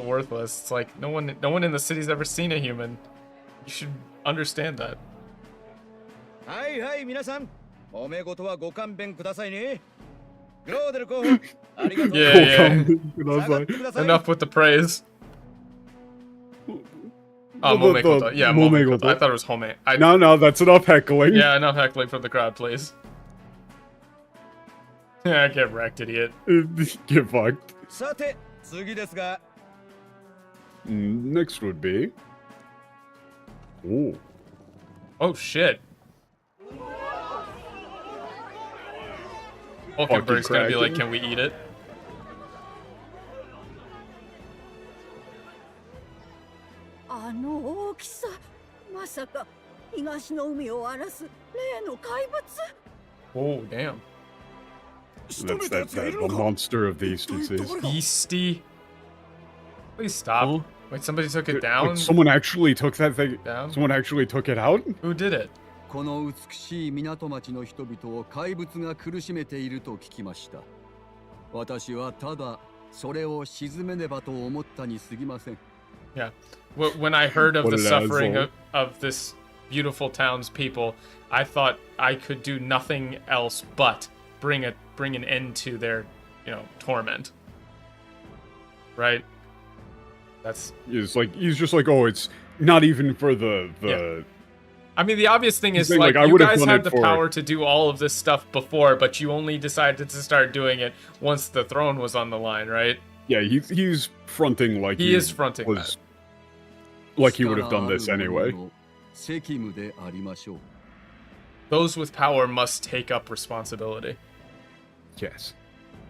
worthless. It's like no one in the city's ever seen a human. You should understand that. はいはい皆さん、おめ事はご勘弁くださいね。グローデル候補、ありがとう。Yeah, 下がってください。 Enough with the praise. The- Momekoto. Yeah, Momekoto. Momekoto. I thought it was Home. No, that's enough heckling. Yeah, enough heckling from the crowd, please. Yeah, get wrecked, idiot. Get fucked. さて、次ですが。Next would be. Oh. Oh shit. Hulkenberg's gonna be like, can we eat it? あの大きさ、まさか東の海を荒らす例の怪物。 Oh, damn. That's the monster of the Eastern Seas. Beastie. Please stop. Huh? Wait, somebody took it down? Like someone actually took that thing. Down? Someone actually took it out. Who did it? この美しい港町の人々を怪物が苦しめていると聞きました。私はただそれを鎮めねばと思ったに過ぎません。 Yeah. When I heard of What the an suffering asshole. of this beautiful town's people, I thought I could do nothing else but bring an end to their, torment. Right? That's. He's just like, oh, it's not even for the. Yeah. I mean, the obvious thing is, saying, like, I you would've guys done had it the for- power to do all of this stuff before, but you only decided to start doing it once the throne was on the line, right? Yeah, he's fronting like He is fronting that. Like he would have done this anyway. 責務でありましょう。 Those with power must take up responsibility. Yes.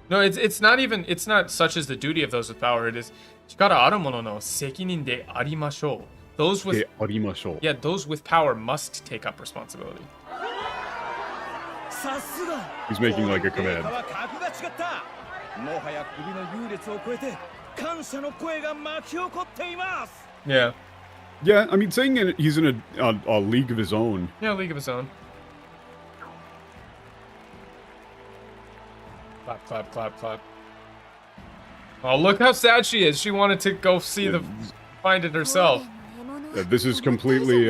No, it's not such as the duty of those with power. It is 力ある者の責任でありましょう. Those with yeah, those with power must take up responsibility. さすが。 He's making like a command. は格が違った。もはや首の優劣を超えて感謝の声が巻き起こっています。 Yeah. Yeah, I mean, saying he's in a league of his own. Yeah, league of his own. Clap, clap, clap, clap. Oh, look how sad she is. She wanted to go find it herself. Yeah, this is completely,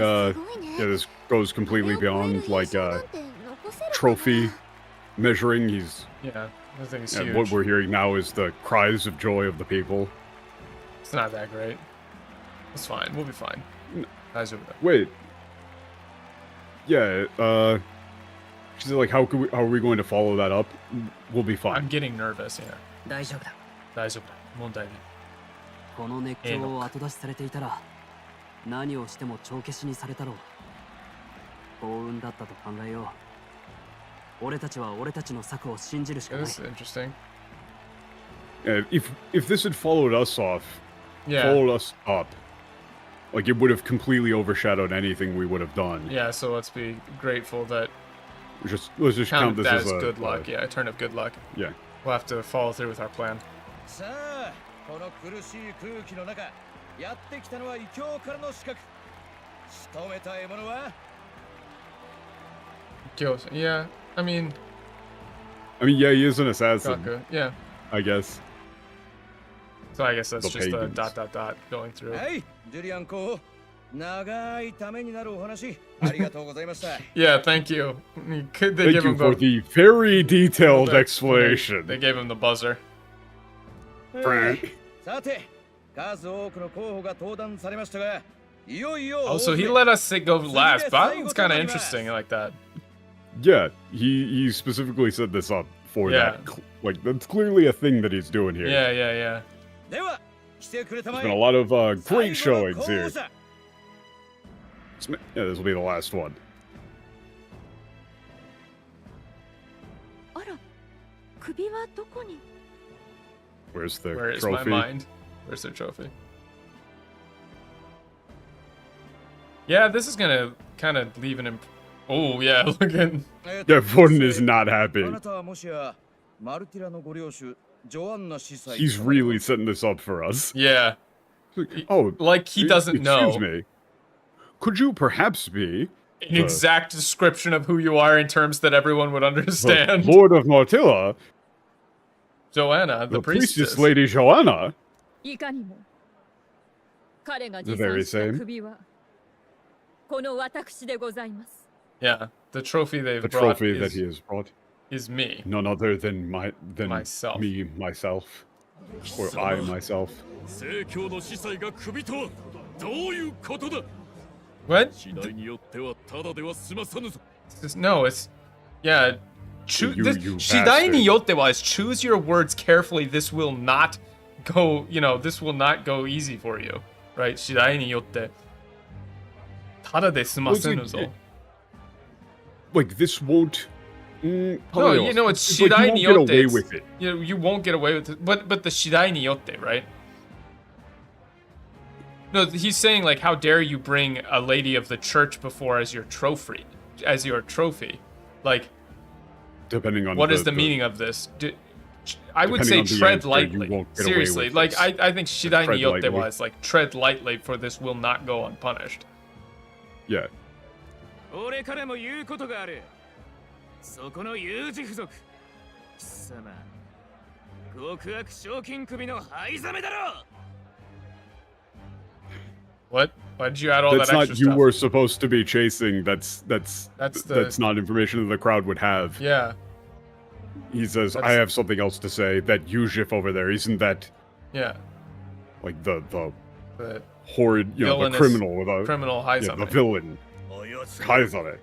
this goes completely beyond, like, trophy measuring. Yeah, I think it's and huge. what we're hearing now is the cries of joy of the people. It's not that great. It's fine. We'll be fine. Wait. Yeah, she's like, how are we going to follow that up? We'll be fine. I'm getting nervous, yeah. 大丈夫だ。大丈夫だ。問題ない。この熱狂を後出しされていたら、何をしても帳消しにされたろう。幸運だったと考えよう。俺たちは俺たちの策を信じるしかない。 This is interesting. If this had followed us up, like it would have completely overshadowed anything we would have done. Yeah, so let's be grateful that let's just count this that as as good luck. Yeah, a turn of good luck. Yeah. We'll have to follow through with our plan. さあ、この苦しい空気の中、やってきたのは異教からの刺客。仕留めた獲物は Kills. Yeah, I mean, yeah, he is an assassin. Gaku. Yeah. I guess. So I guess that's The just a pagans. going through. はい、ジュリアン候補。長いためになるお話、ありがとうございました。Yeah, thank you. Could they Thank give you him for the the very detailed They explanation. gave him the buzzer. さて、数多くの候補が登壇されましたが、いよいよ Oh, so he let us go last. But it's kind of interesting like that. Yeah, he specifically set this up for Yeah. that. Like, that's clearly a thing that he's doing here. Yeah, yeah, yeah. では、来てくれたま There's え been a lot of great 最後の showings 候 here. 補者 Yeah, this will be the last one. あら、首はどこに？ Where's the Where is my trophy? mind? Where's their trophy? Yeah, this is gonna kind of leave an Oh, yeah, look at... Yeah, Vorden is not happy. He's really setting this up for us. Yeah. Oh, like he doesn't know. Excuse me. Could you perhaps be an exact description of who you are in terms that everyone would understand? The Lord of Mortilla. Joanna, the priestess Lady Joanna. The very same. Yeah, the trophy they've the brought trophy that he has brought is me. None other than myself. Me, myself. Or I, myself. What? No, it's... Yeah. Shidai ni yotte wa is choose your words carefully. This will not go, this will not go easy for you. Right? Shidai ni yotte. Tada de sumasenu zo. Like, this won't... no, it's shidai ni yotte. You won't get away with it. You won't get away with it. But the shidai ni yotte, right? No, he's saying, like, how dare you bring a lady of the church before as your trophy. Like, depending on what is the meaning of this? I would say tread lightly. Seriously, like, I think shidai ni yotte was, like, tread lightly, for this will not go unpunished. Yeah. 俺からも言うことがある。そこの有事付属。貴様、極悪賞金首の灰ざめだろ。What? Why did you add all that's that extra extra stuff? stuff? You were supposed to be chasing. That's not information that the crowd would have. Yeah. He says, I have something else to say. That Yujif over there, isn't that... Yeah. Like the horrid, the criminal with a... Criminal Haizame. Yeah, the villain. Haizame.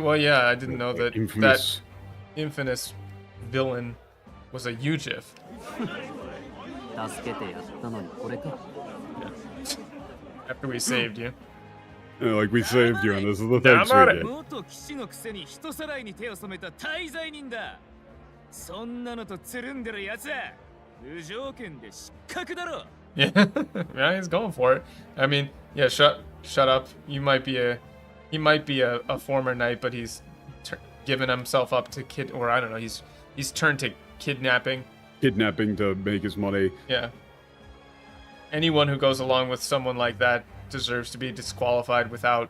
Well, yeah, I didn't know that infamous... that infamous villain was a Yujif. After we saved you. Yeah, like we saved you, and this is the thanks we did. Yeah, he's going for it. I mean, yeah, shut up. He might be a former knight, but he's given himself up to I don't know. He's turned to kidnapping. Kidnapping to make his money. Yeah. Anyone who goes along with someone like that deserves to be disqualified without,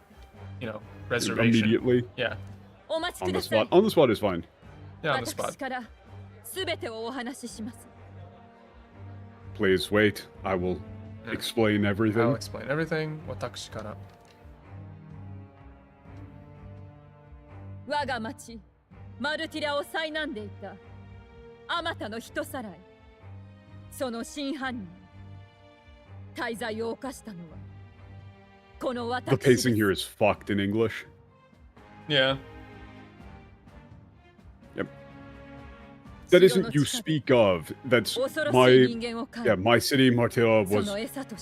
reservation. Immediately. Yeah. On the spot. On the spot is fine. Yeah, on the spot. Please wait. I will explain everything. I'll explain everything. Watakushi kara. 我が町マルティラを災難でいたあまたの人さらいその真犯人大罪を犯したのはこの私 The pacing here is fucked in English. Yeah. Yep. That isn't you speak of. That's my city, Martilla, was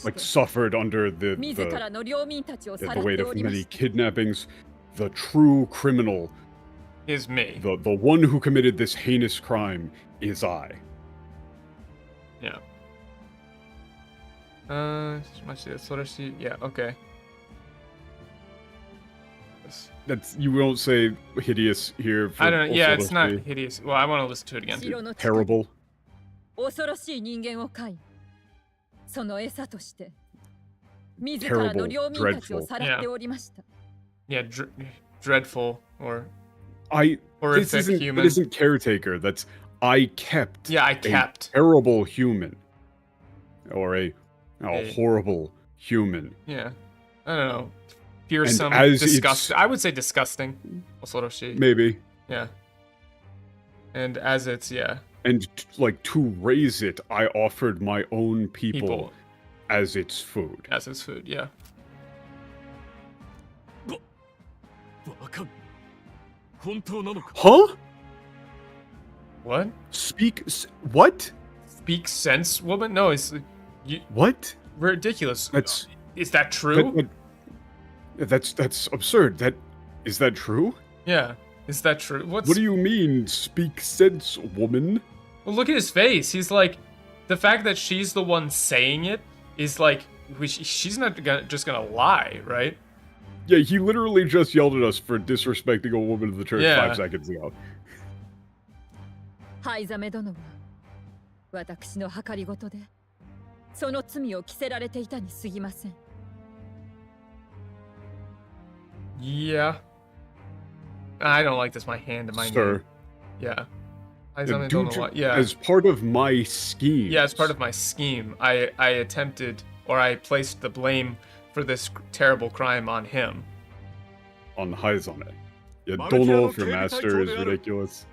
like suffered under the weight of many kidnappings. The true criminal is me. The one who committed this heinous crime is I. Yeah. Yeah, okay. That's you won't say hideous here. I don't know. Yeah, it's not hideous. Well, I want to listen to it again. Terrible. Terrible. Dreadful. Yeah, dreadful or horrific this human. It isn't caretaker. That's I kept. Yeah, I kept a terrible human, or a horrible human. Yeah, I don't know. Fearsome, disgusting. I would say disgusting. Maybe. Yeah. And as it's And like to raise it, I offered my own people as its food. As its food, yeah. Huh? What? What? Speak sense, woman? No, it's what? Ridiculous. Is that true? That's absurd. Is that true? Yeah. Is that true? What do you mean, speak sense, woman? Well, look at his face. He's like, the fact that she's the one saying it is like she's not just gonna lie, right? Yeah, he literally just yelled at us for disrespecting a woman of the church 5 seconds ago. ハイザメ殿は私の計りごとでその罪を着せられていたに過ぎません。Yeah. I don't like this. My hand to my Sir. name. Yeah. Yeah. As part of my scheme. Yeah, as part of my scheme, I attempted, or I placed the blame for this terrible crime on him. On Haizame. Yeah, dunno if your master is ridiculous.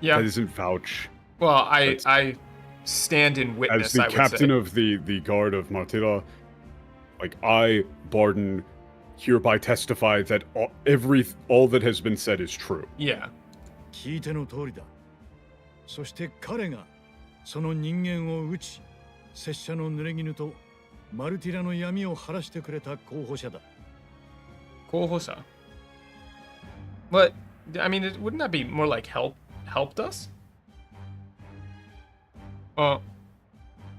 Yeah. That isn't vouch. Well, I stand in witness, as the captain of the guard of Martira, like I, Barden, hereby testify that all that has been said is true. Yeah. 聞いての通りだ。そして彼がその人間を撃ち、拙者の濡れ衣とマルティラの闇を晴らしてくれた候補者だ。候補者? But I mean, wouldn't that be more like helped us?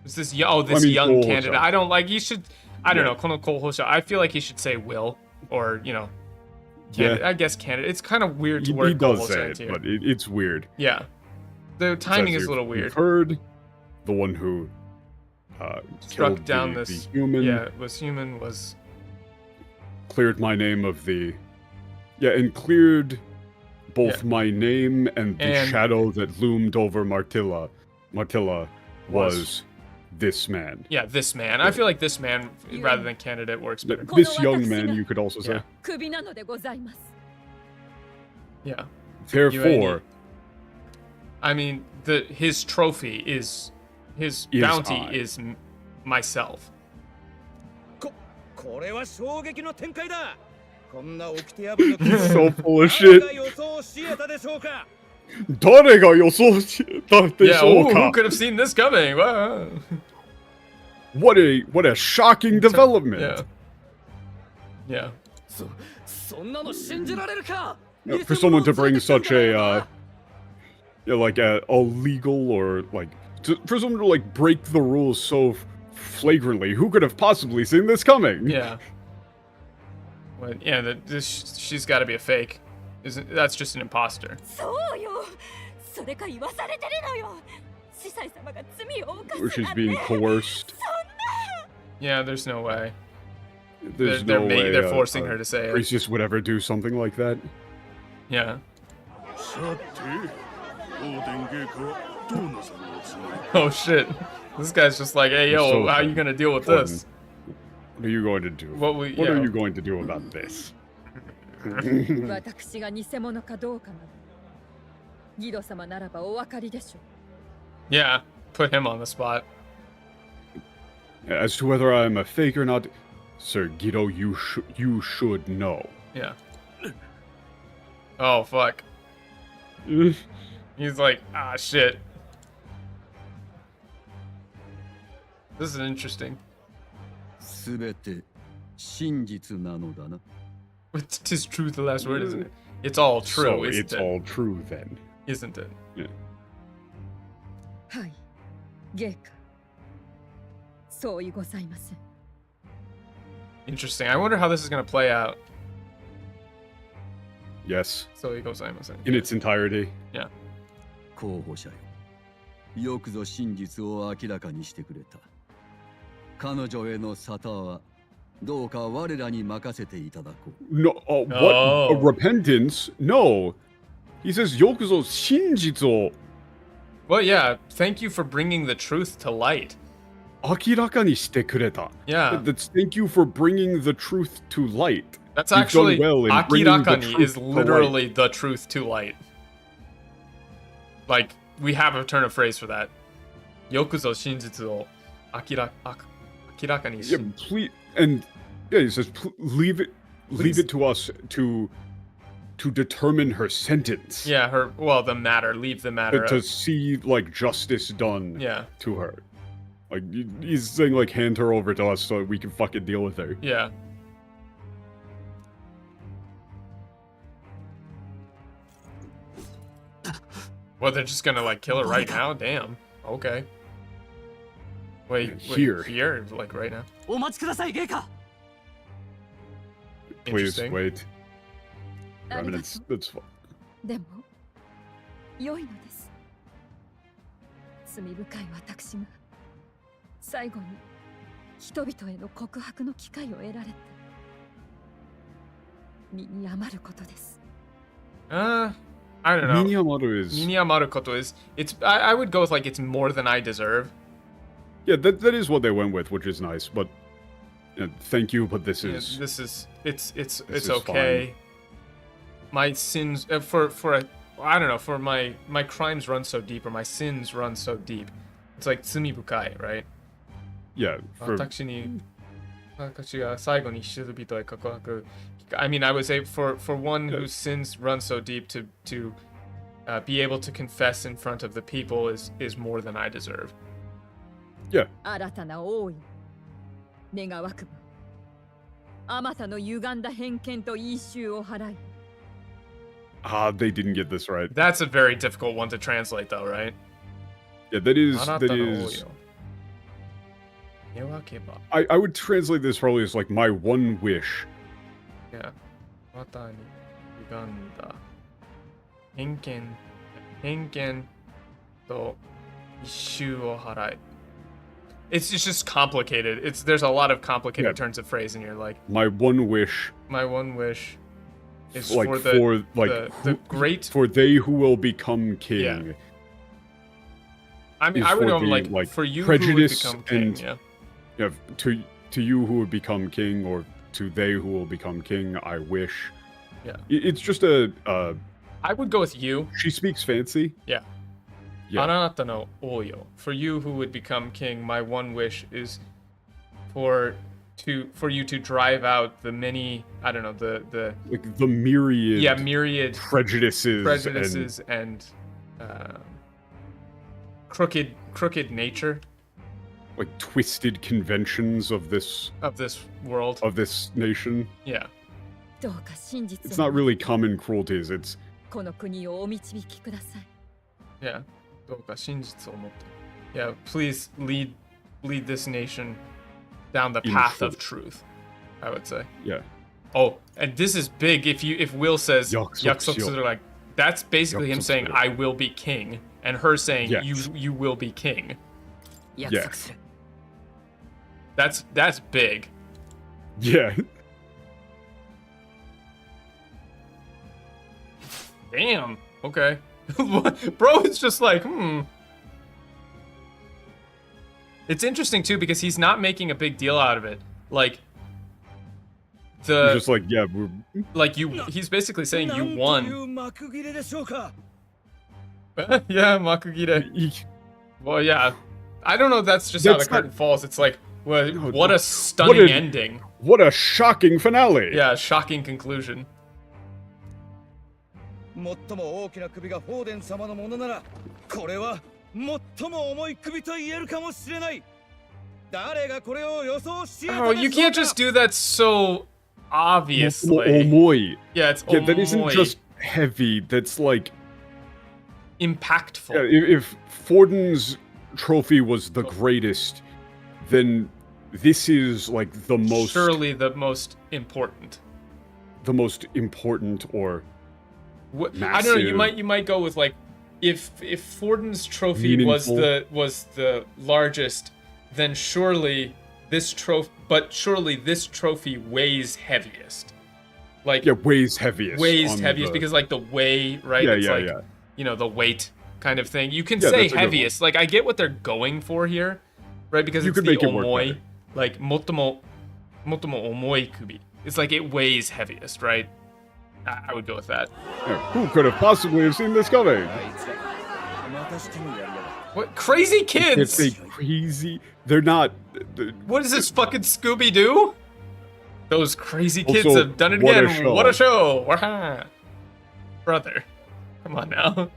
Is this young candidate? I don't like. You should. I don't know. Kono候補者. I feel like he should say will or candidate. I guess candidate. It's kind of weird to word. He does say it, but it's weird. Yeah, the timing is a little weird. You've heard the one who struck down the this human. Yeah, was human was cleared my name of the. Yeah, and cleared both my name and the shadow that loomed over Martilla. Martilla was this man. Yeah, this man. I feel like this man, rather than candidate, works better. This young man, you could also say. Yeah. Therefore, I mean, his trophy is his bounty is myself. これは衝撃の展開だ。こんな掟破りの He's so full of shit. 誰が予想し得たでしょうか。誰が予想したでしょうか? Who could have seen this coming? Wow. What a shocking development. Yeah. For someone to bring such a like a illegal or like for someone to like break the rules so flagrantly, who could have possibly seen this coming? Yeah. But yeah, she's got to be a fake. That's just an imposter. Or she's being coerced. Yeah, there's no way. There's no way they're forcing her to say it. Racist would ever do something like that. Yeah. Oh shit. This guy's just like, hey yo, how are you gonna deal with this? What are you going to do? What are you going to do about this? Yeah, put him on the spot. As to whether I'm a fake or not, Sir Guido, you should know. Yeah. Oh fuck. He's like, ah shit. This is interesting. 全て真実なのだな。'Tis truth the last word, isn't it? It's all true, so isn't it's it? all true then. Isn't it? Yeah. はい、ゲイか。そういございません。Interesting. I wonder how this is gonna play out. Yes. So he goes, I'm saying. In its entirety. Yeah. 候補者よ。よくぞ真実を明らかにしてくれた。彼女への沙汰はどうか我らに任せていただこう。No, what? A repentance? No. He says, Yokuzo shinjitsu. Well, yeah. Thank you for bringing the truth to light. 明らかにしてくれた. Yeah. That's thank you for bringing the truth to light. That's actually, well akirakani is literally the truth to light. Like, we have a turn of phrase for that. Yokuzo shinjitsu o akirakani. Yeah, please, and yeah, he says, leave it to us to determine her sentence. Yeah, the matter, leave the matter. To see, like, justice done to her. Like, he's saying, like, hand her over to us so we can fucking deal with her. Yeah. Well, they're just gonna like kill her right now. Damn. Okay. Wait, Here. Here, like right now. お待ちください、陛下。 Please Interesting. wait. Ramen, that's fine. でも良いのです。罪深い私が最後に人々への告白の機会を得られて身に余ることです。I don't know. Miniyamaru koto is. I would go with like it's more than I deserve. Yeah, that is what they went with, which is nice. But thank you, but this is it's okay. Fine. My sins for I don't know, for my crimes run so deep or my sins run so deep. It's like tsumibukai, right? Yeah. I mean, I would say for one whose sins run so deep to be able to confess in front of the people is more than I deserve. Yeah. 新たな王よ、願わくば、あまたの歪んだ偏見と因習を払い。They didn't get this right. That's a very difficult one to translate, though, right? Yeah, that is. I would translate this probably as like my one wish. Yeah. またに歪んだ偏見と因習を払い。It's just complicated. There's a lot of complicated turns of phrase in here. Like my one wish is like for the great, for they who will become king. Yeah. I mean, I would go like for you who would become king. Yeah. To you who would become king, or to they who will become king. I wish. Yeah. It's just I would go with you. She speaks fancy. Yeah. Yeah. あなたの王よ. For you who would become king, my one wish is for you to drive out the many, I don't know, the like the myriad prejudices and crooked nature, like twisted conventions of this world, of this nation. Yeah. It's not really common cruelties. It's この国をお導きください。 Yeah. どうか真実を持って。Yeah, please lead this nation down the path of truth, I would say. Yeah. Oh, and this is big. If Will says 約束する, like that's basically him saying I will be king, and her saying you will be king. Yeah. That's big. Yeah. Damn. Okay. Bro, it's just like, It's interesting too because he's not making a big deal out of it. Like he's just like, yeah, we're he's basically saying you won. Yeah, makugire. Well, yeah. I don't know if that's just how the curtain falls. It's like, well, what a stunning ending. What a shocking finale. Yeah, shocking conclusion. 最も大きな首がフォーデン様のものなら、これは最も重い首と言えるかもしれない。誰がこれを予想し Oh, you can't just do that so obviously. Omoi. Yeah, it's yeah, that isn't just heavy. That's like impactful. Yeah, if Forden's trophy was the greatest, then this is like the most. Surely the most important. The most important, or I don't know. You might go with like, if Forden's trophy was the largest, then surely this trophy weighs heaviest. Like weighs heaviest. Weighs heaviest because like the weigh, right? Yeah, it's like you know, the weight kind of thing. You can say heaviest. Like I get what they're going for here, right? Because it's the omoi, like motomo omoi kubi. It's like it weighs heaviest, right? I would go with that. Yeah, who could have possibly have seen this coming? What crazy kids? It's crazy. They're not. What is this fucking Scooby-Doo? Those crazy kids have done it again. What a show! Brother, come on now.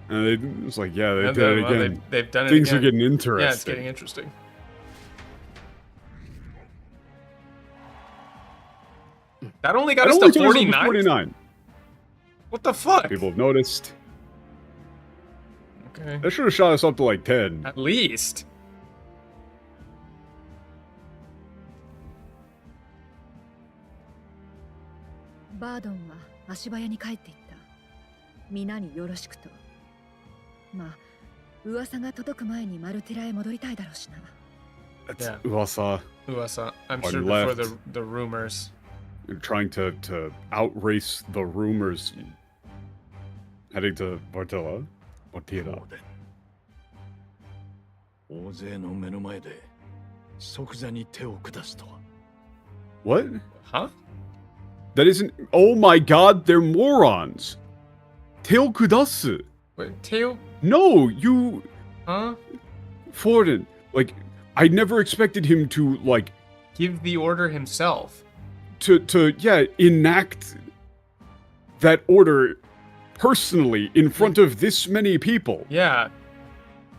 It's like, yeah, they did it again. They've done it Things again. are getting interesting. Yeah, it's getting interesting. That only got us to 49? What the fuck? People have noticed. Okay. That should have shot us up to like 10. At least. バードンは足早に帰っていった。皆によろしくと。まあ、噂が届く前にマルティラへ戻りたいだろうしな。That's Uasa. Uasa. I'm Or sure before left. the rumors. You're trying to outrace the rumors. Heading to Bartella? Bartella. 大勢の目の前で即座に手を下すとは。What? Huh? That isn't. Oh my god, they're morons! Teo kudasu! Wait, Teo? No, you. Huh? Forden. Like, I never expected him to, like. Give the order himself. Yeah, enact that order personally in front of this many people. Yeah.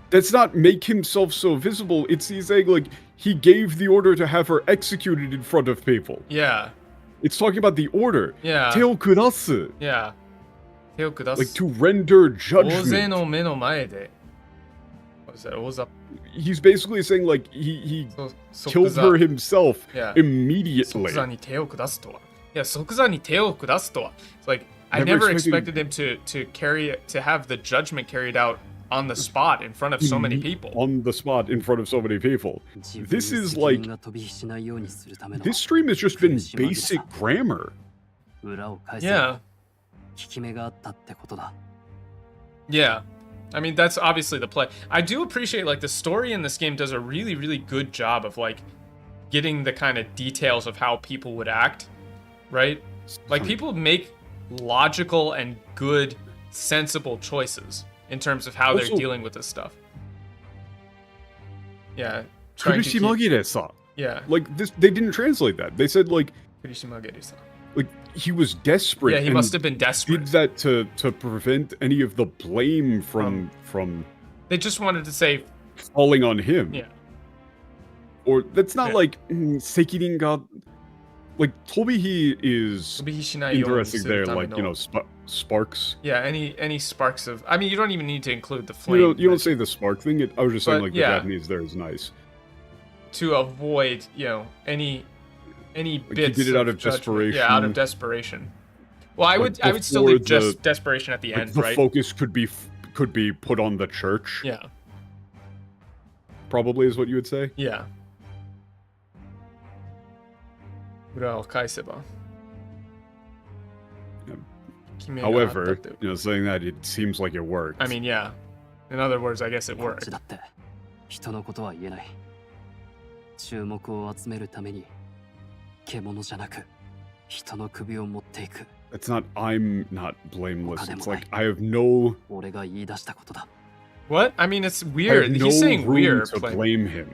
That's not make himself so visible. He's saying, like, he gave the order to have her executed in front of people. Yeah. It's talking about the order. Yeah. Teo kudasu. Yeah. Teo kudasu. Like, to render judgment. 大勢の目の前で. What was that? What was up? He's basically saying, like, he So, killed her himself Yeah. immediately. 即座に手を下すとは。いや、即座に手を下すとは。It's like, I Never never expected- expected him to have the judgment carried out on the spot in front of so many people. On the spot in front of so many people. This is like. This stream has just been basic grammar. 裏を返せ Yeah. 効き目があったってことだ。 Yeah. I mean, that's obviously the play. I do appreciate, like, the story in this game does a really, really good job of, like, getting the kind of details of how people would act, right? Like, people make logical and good, sensible choices in terms of how they're Also- dealing with this stuff. Yeah. Trying to keep- Kurishimagire-sa. Yeah. Like, this, they didn't translate that. They said, like, Kurishimagire-san. like he was desperate. Yeah, he and must have been desperate. Did that to prevent any of the blame from They just wanted to say, falling on him. yeah. Or that's not Yeah. like Sekirin ga. Like Tobihi is 飛び火しないようにす interesting る there. ため Like, you の know, sparks. Yeah, any sparks of. I mean, you don't even need to include the You flame. don't but say the spark thing. I was just saying, But, like, yeah. the Japanese there is nice. To avoid, you know, any he bits. did it out of of judgment. desperation. Yeah, out of desperation. Well, I Like, would still before leave just the- desperation at the Like, end, the right? focus could be put on the church. Yeah, Probably is what you would say. yeah. 裏を返せば。決めがあった However, って。 you know, saying that it seems like it worked. I mean, yeah. In other words, I guess it こっ worked. ちだって人のことは言えない。注目を集めるために獣じゃなく人の首を持っていく。 It's not. I'm not blameless. It's 他でもない。 like I have no. 俺が言い出したことだ。 What? I mean, it's I weird. have no He's saying room we're to playing. blame him.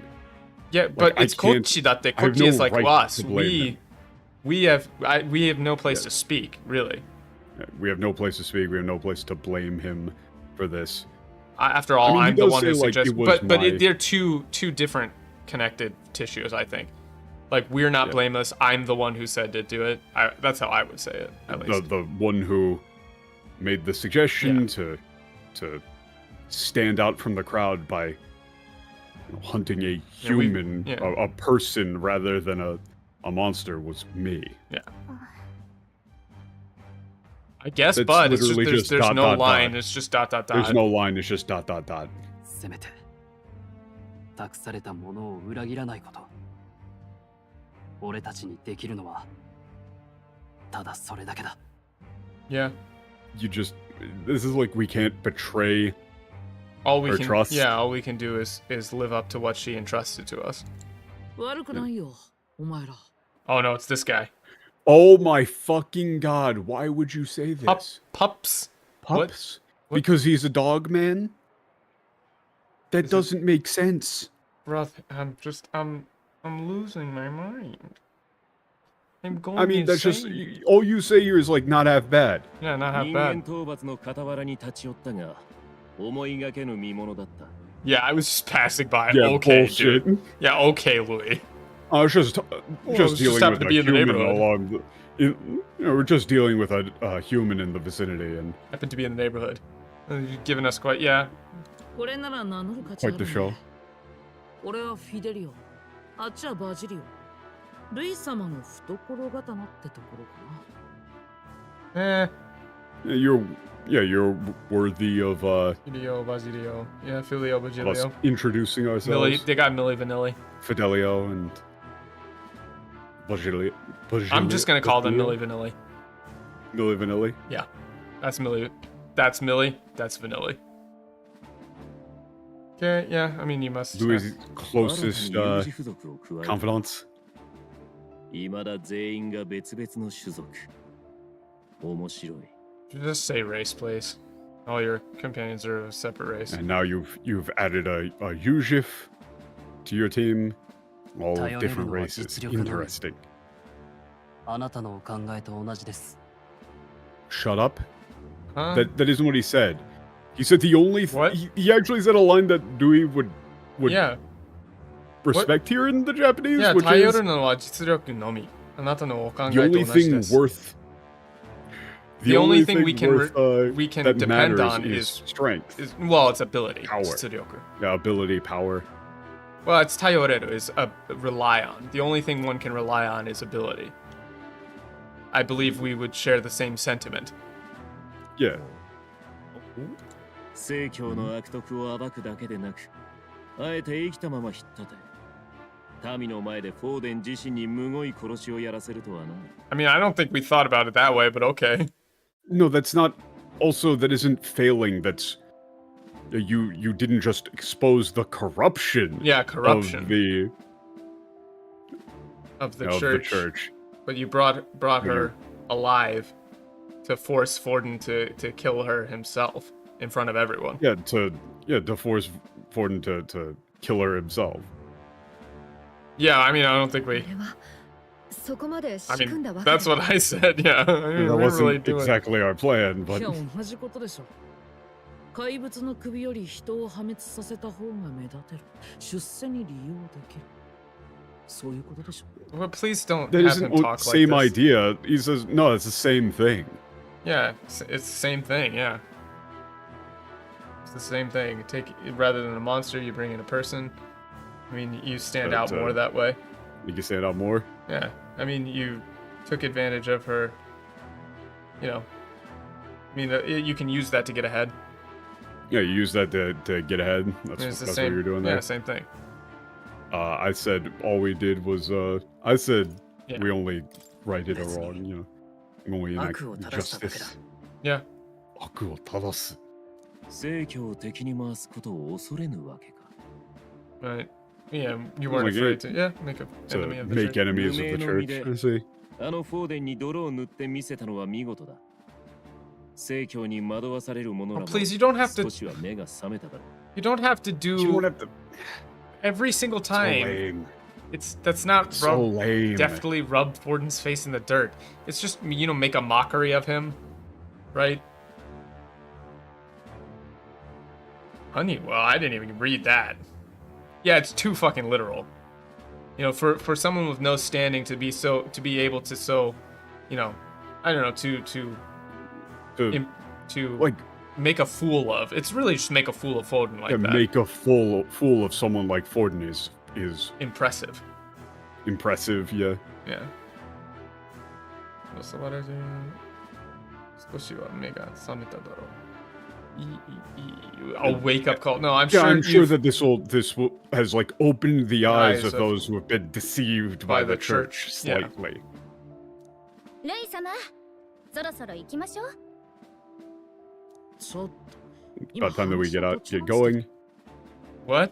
Yeah, but I it's can't- Kochi だって I have Kochi is no like right us. to blame We have no place Yeah. to speak, really. We have no place to speak. We have no place to blame him for this. After all, I mean, he I'm the does one who say, like, suggests. it was But my- they're two different connected tissues, I think. Like, we're not Yeah. blameless. I'm the one who said to do it. That's how I would say it, at least. The one who made the suggestion to stand out from the crowd by, you know, hunting a Yeah, we- human, yeah. a person rather than a monster was me. I guess, That's but it's just, literally there's just dot, no dot, line. dot. It's just dot, dot, dot. There's no line. It's just dot dot dot. せめて託されたものを裏切らないこと。俺たちにできるのはただそれだけだ。 Yeah. You just. This is like we can't betray. All we Or can, trust. yeah, all we can do is live up to what she entrusted to us. 悪くないよ、お前ら。 Oh no, it's this guy. Oh my fucking god! Why would you say this? Pups. Pups? What? Because he's a dog man? That Is it- doesn't make sense. Bruh, I'm losing my mind. I'm going I mean, that's just insane. all you say here is like not half bad. Yeah, not half 人間 bad. 討伐の傍らに立ち寄ったが思いがけぬ見物だった Yeah, I was just passing by. Yeah, okay, bullshit. dude. Yeah, okay, Louis. I was just it just just dealing happened with to be a in the human neighborhood. along the. You know, we're just dealing with a human in the vicinity, and Happened to be in the neighborhood. You've given us quite, yeah. これなら名乗る価値あ Quite る the ね show. 俺はフィデリオ、あっちはバジリオ。ルイ様の懐刀ってところかな。You're worthy of Filio, Basilio. Yeah, Filio, us Basilio. introducing Millie, ourselves. they got Millie Vanilli. Fidelio and Basilio. I'm just gonna call them Millie Vanilli. Millie Vanilli. Yeah, that's Millie. That's Millie. That's Vanilli. Okay, yeah. I mean, you must. Louis' closest confidants. 未だ全員が別々の種族。面白い。Just say race, please. All your companions are a separate race. And now you've added a Yujif to your team. All different races. Interesting. あなたのお考えと同じです Shut up. Huh? That isn't what he said. He said the only he actually said a line that Dewey would yeah. respect here in the Japanese, Yeah, which is 頼るのは実力のみ。あなたのお考え the と only 同じ thing です。 worth The only thing we can worth, we can that depend matters on is strength. Well, it's ability. Power. 実力. Yeah, ability, power. Well, it's tayoreru is rely on. The only thing one can rely on is ability. I believe we would share the same sentiment. Yeah. 正教の悪徳を暴くだけでなく、あえて生きたまま引っ立て、民の前でフォーデン自身にむごい殺しをやらせるとはな。I mean, I don't think we thought about it that way, but okay. No, that's not. Also, that isn't failing. That's you didn't just expose the corruption. Yeah, corruption of the the church. church. But you brought her alive to force Forden to kill her himself in front of everyone. Yeah, to force Forden to kill her himself. Yeah, I mean, I don't think we. I mean, that's what I said. Yeah, I mean, That we wasn't really do exactly our plan, い but や同じことでしょ怪物の首より人を破滅させた方が目立てる出世に利用できるそういうことでしょ Well, please don't that have isn't him talk same like this. idea. He says no, it's the same thing. Yeah, it's the same thing. Yeah, it's the same thing. You take rather than a monster, you bring in a person. I mean, you stand out more that way. You can stand out more. Yeah, I mean, you took advantage of her. You know, I mean, you can use that to get ahead. Yeah, you use that to get ahead. That's what you're doing there. Yeah, same thing. I said all we did was I said we only righted a wrong, you know, when we enact justice. Yeah. 悪を正す。正教を敵に回すことを恐れぬわけか。 Right. Yeah, you weren't afraid to. Yeah, make an enemy of the make church. enemies of the church. I see. あのフォーデンに泥を塗って見せたのは見事だ。正教に惑わされる者らも Please, you don't have to. 少しは目が覚めただろう。You don't have to do. You don't have to. Every single time. So lame. That's not So lame. deftly rub Forden's face in the dirt. It's just, you know, make a mockery of him, right? Honeywell, I didn't even read that. Yeah, it's too fucking literal. You know, for someone with no standing to be able to so, you know, I don't know, to like make a fool of. It's really just make a fool of Foden like that. Make a fool of someone like Forden is impressive. Impressive, yeah. Yeah. 襲われる少しは目が覚めただろう。A wake up call. No, I'm sure that this has like opened the eyes of those who have been deceived by the church slightly. レイ様、そろそろ行きましょう。ちょっと About time that we get going. What?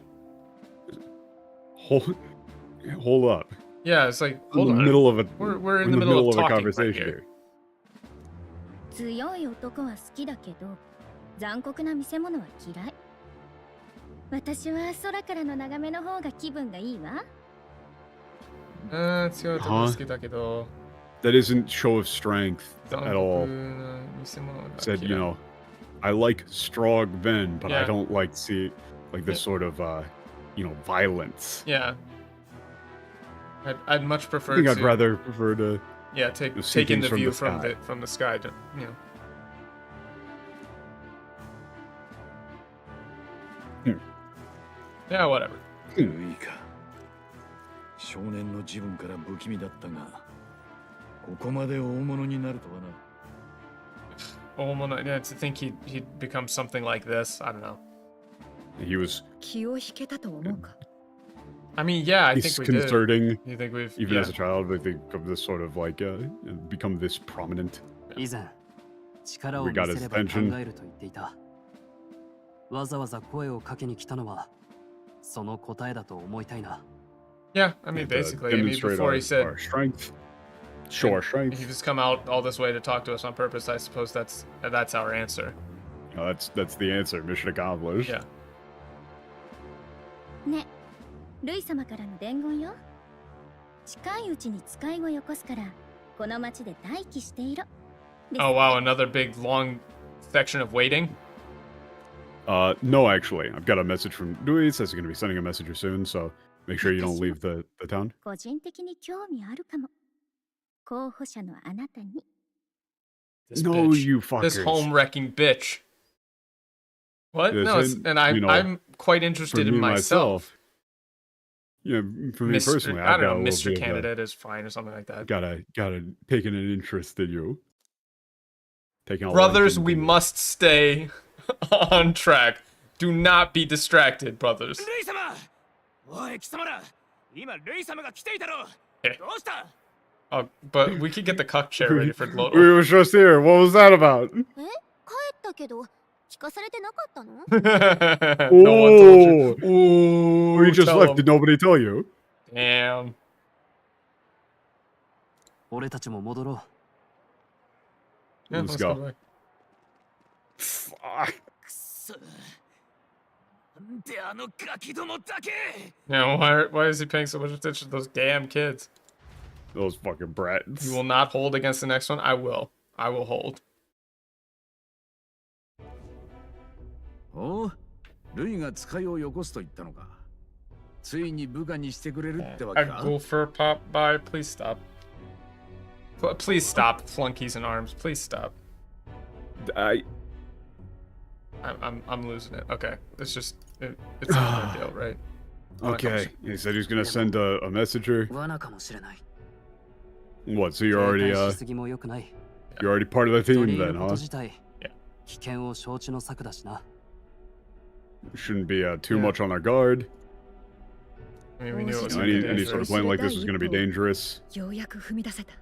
Hold up. Yeah, it's like hold in the on. middle of a we're in the middle of a talking conversation right here. 強い男は好きだけど、残酷な見せ物は嫌い。私は空からの眺めの方が気分がいいわ。強い男は好きだけど。That isn't show of strength at all. Said, you know, I like strong men, but I don't like this sort of you know, violence. Yeah. I'd much prefer. I think I'd rather prefer to. Yeah, take in the view from the sky. You know. Yeah, whatever. いいか。少年の自分から不気味だったが、ここまで大物になるとはな。Yeah, to think he'd become something like this, I don't know. He was. 気を引けたと思うか。I mean, yeah, I He's think we concerning. did. You think we've Even yeah. as a child, I think of this sort of like become this prominent. 以前、力を見せれば考えると言っていた。わざわざ声をかけに来たのは、その答えだと思いたいな。Yeah, I mean, basically, I mean, before he said our strength. Show our strength. He just come out all this way to talk to us on purpose. I suppose that's our answer. Oh, that's the answer. Mission accomplished. Yeah. ね、ルイ様からの伝言よ。近いうちに使いをよこすから、この町で待機していろ。Oh wow, another big long section of waiting. No, actually, I've got a message from Dewey. It says he's going to be sending a messenger soon, so make sure you don't leave the town. 個人的に興味あるかも。候補者のあなたに。This No, bitch. you fuckers. This home-wrecking bitch. What? This No, is, and I'm quite interested in myself. Yeah, for me personally, I I've don't know, got Mr. Candidate is fine or something like that. Gotta taking an interest in you. Taking a Brothers, liking we to you. must stay on track. Do not be distracted, brothers. ルイ様おい貴様ら今ルイ様が来ていたろどうした Oh, but we could get the cuck chair ready for We Lotto. were just here. What was that about? 帰ったけど、聞かされてなかったの No one told you. Ooh, We just tell left. him. Did nobody tell you? Damn. 俺たちも戻ろ Yeah, Let's let's go. go away. Fuck. くそなんであのガキどもだけ Yeah, why is he paying so much attention to those damn kids? Those fucking brats. You will not hold against the next one? I will. I will hold. おう、ルイが使いをよこすと言ったのか。ついに部下にしてくれるってわ A けか。 gopher pop by. Please stop. Please stop, flunkies in arms. Please stop. I'm losing it. Okay, it's just it's not a big deal, right? Okay. He said he was gonna send a messenger. う。罠かもしれない。 What? So you're already 警戒しすぎも良くない。 you're already part of the 取 team り入れ then, ること huh? 自体、危険を承知の策だしな。 Shouldn't be too much on our guard. I mean, we knew it was Any sort of plan like this was gonna be dangerous. ようやく踏み出せた。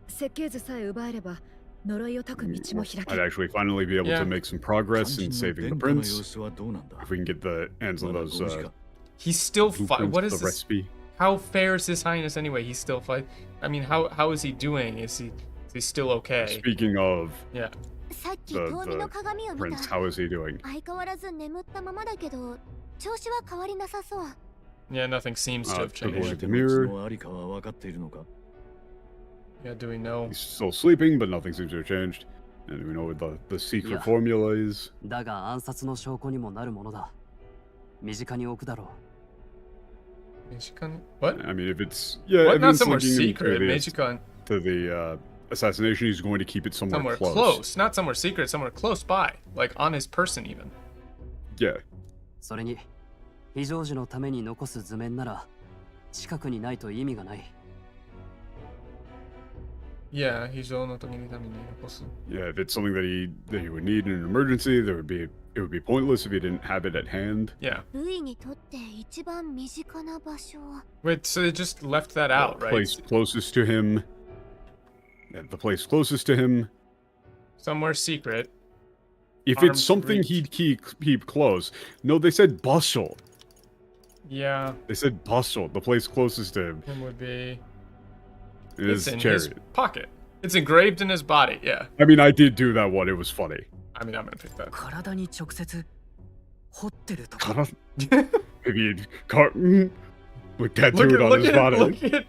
設計図さえ奪えれば呪いを解く道も開け I'd る。 actually finally be able Yeah. to make some progress in saving the の prince 様子はどうなんだ if we can get the hands on まだ those 5時か He's still blueprints, What is the this? recipe. How fair is His Highness anyway? He's still fight. I mean, how is he doing? Is he still okay? Speaking of Yeah. さっき the 遠見の鏡を見 prince, た。 how is he doing? 相変わらず眠ったままだけど、調子は変わりなさそう。 Yeah, nothing seems to have took a look changed. at the そ mirror. のありかは分かっているのか Yeah, do we know? He's still sleeping, but nothing seems to have changed. And we know what the secret Yeah. formula is. だが暗殺の証拠にもなるものだ。身近に置くだろ What? I mean, if it's yeah, What? if Not it's somewhere linking him secret. to the- Meijikon. to the assassination, he's going to keep it somewhere, Somewhere close. close. Not somewhere secret. Somewhere close by. Like on his person, even. Yeah. う。それに、非常時のために残す図面なら、近くにないと意味がない。 Yeah, he's all not talking to me. Yeah, if it's something that he would need in an emergency, it would be pointless if he didn't have it at hand. Yeah. ルイにとって一番身近な場所は。 Wait, so they just left that out, The right? place closest to him. Yeah, the place closest to him. Somewhere secret. If Arm's it's something reach. he'd keep close. No, they said bustle. Yeah. They said bustle. The place closest to him It would be. is It's in chariot. his pocket. It's engraved in his body. Yeah. I mean, I did do that one. It was funny. I mean, I'm gonna pick that. 体に直接掘ってるとこ Maybe carton with tattooed Look at, on look his at, body. look at.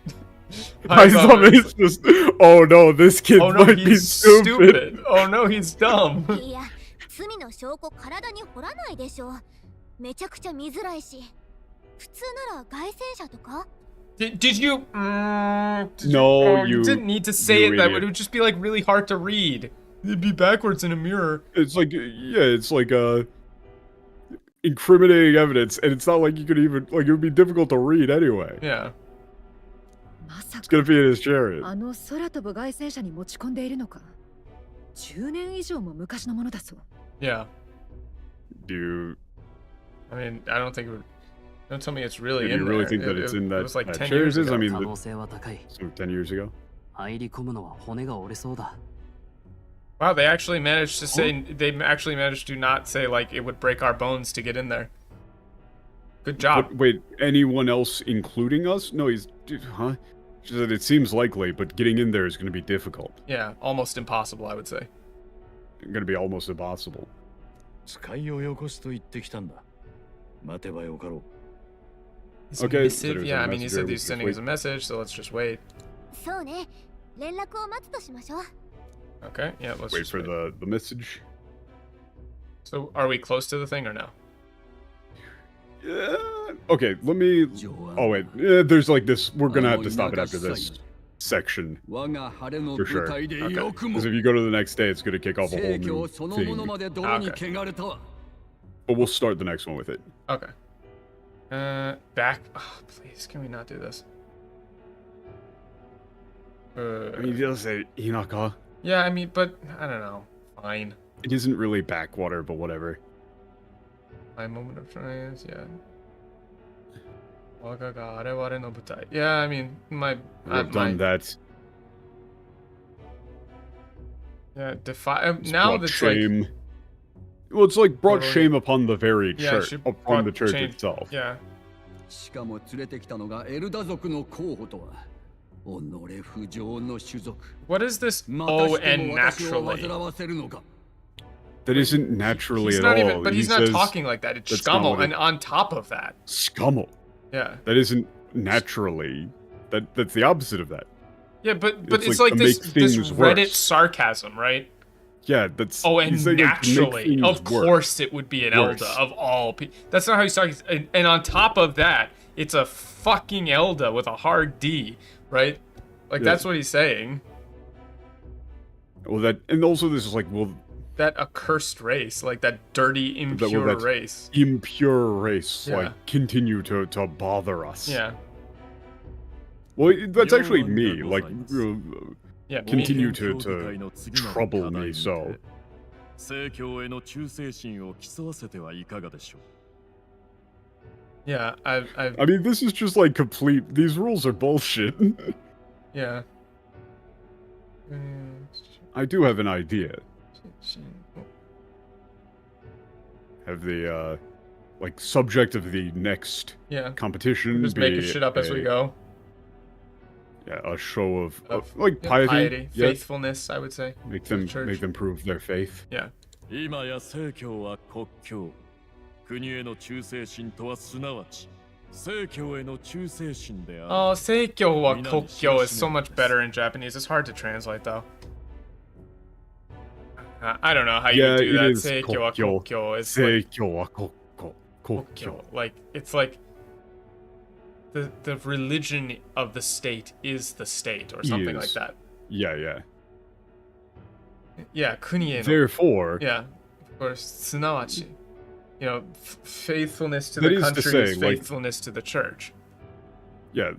I saw it's just. Oh no, this kid Oh no, might be he's stupid. Oh no, he's dumb. いや、罪の証拠体に掘らないでしょ。めちゃくちゃ見づらいし。普通なら外戦車とか Did you? No, you you didn't need to say you it that idiot. way. It would just be like really hard to read. It'd be backwards in a mirror. It's like, yeah, it's like incriminating evidence, and it's not like you could even like it would be difficult to read anyway. Yeah. It's gonna be in his chariot. あの空飛ぶ外星車に持ち込んでいるのか。10年以上も昔のものだそう。Yeah. Do you? I mean, I don't think it would. Don't tell me it's really in Do you really there. think that it's in that? It was like 10 chariot years is? ago. I mean, 可能性は高い。 so 10 years ago. 入り込むのは骨が折れそうだ。 Wow, they actually managed to say. They actually managed to not say like it would break our bones to get in there. Good job. But, wait, anyone else including us? No, he's huh? She said it seems likely, but getting in there is going to be difficult. Yeah, almost impossible, I would say. Going to be almost impossible. 使いをよこすと言ってきたんだ。待てばよかろう。His Okay, missive? so there's Yeah, a I mean, he said messenger, he's sending us a message, so let's just wait. そうね。連絡を待つとしましょう。 Okay, yeah, let's Wait just for wait. the message. So, are we close to the thing or no? Yeah. Okay, let me. Oh wait, there's like this. We're gonna have to stop it after this section for sure. Okay. Because if you go to the next day, it's gonna kick off a whole new thing. Okay. But we'll start the next one with it. Okay. Back. Oh, please, can we not do this? I mean, he does say Inaka. Yeah, I mean, but I don't know. Fine. It isn't really backwater, but whatever. My moment of triumph, yeah. Yeah, I mean, We've done that. Yeah, It's now brought that's shame. like. Well, it's like brought Totally. shame upon the very Yeah, church, she upon brought the church shame- itself. Yeah. しかも連れてきたのがエルダ族の候補とは己不浄の種族 What is this? ま Oh, たして and も私を naturally. 煩わせるのか That isn't naturally He's at not all. even, but He he's not says talking like that. It's that's not scummel, what it- and on top of that, Scummel. yeah, That isn't naturally. That's the opposite of that. yeah, but It's it's like like to this make this things Reddit worse. sarcasm, right? Yeah, that's. Oh, and he's saying, like, to make naturally, things of worse. course, it would be an Worse. Elda of all people. That's not how he's talking. And on top of that, it's a fucking Elda with a hard D, right? Like Yeah. that's what he's saying. Well, that and also this is like, well, That accursed race, like that dirty, impure that's race. impure race, Yeah. like continue to bother us. Yeah, Well, that's Yo, actually me. wonderful Like, science. yeah. me. continue to trouble me. So 正教への忠誠心を競わせてはいかがでしょう。 Yeah, I've I mean, this is just like complete. These rules are bullshit. yeah. I do have an idea. Have the like subject of the next Yeah. competition Just be making shit up as we go. Yeah, a show of Of, like yeah, piety, yeah, faithfulness, I would say. make to the them church. make them prove their faith. Yeah. 今や正教は国教。国への忠誠心とはすなわち、正教への忠誠心である。 Oh, Seikyo wa Kokyo is so much better in Japanese. It's hard to translate though. I don't know how you Yeah, do it that. is Seikyo wa Kokyo. Kokyo. It's like Seikyo wa kokyo. Kokyo. Like it's like the religion of the state is the state or something like Is. that. Yeah, yeah. Yeah, kunie no. Therefore, Yeah, of course. Tsunawachi. You know, faithfulness to That the is to country say, is like- faithfulness to the church. yeah,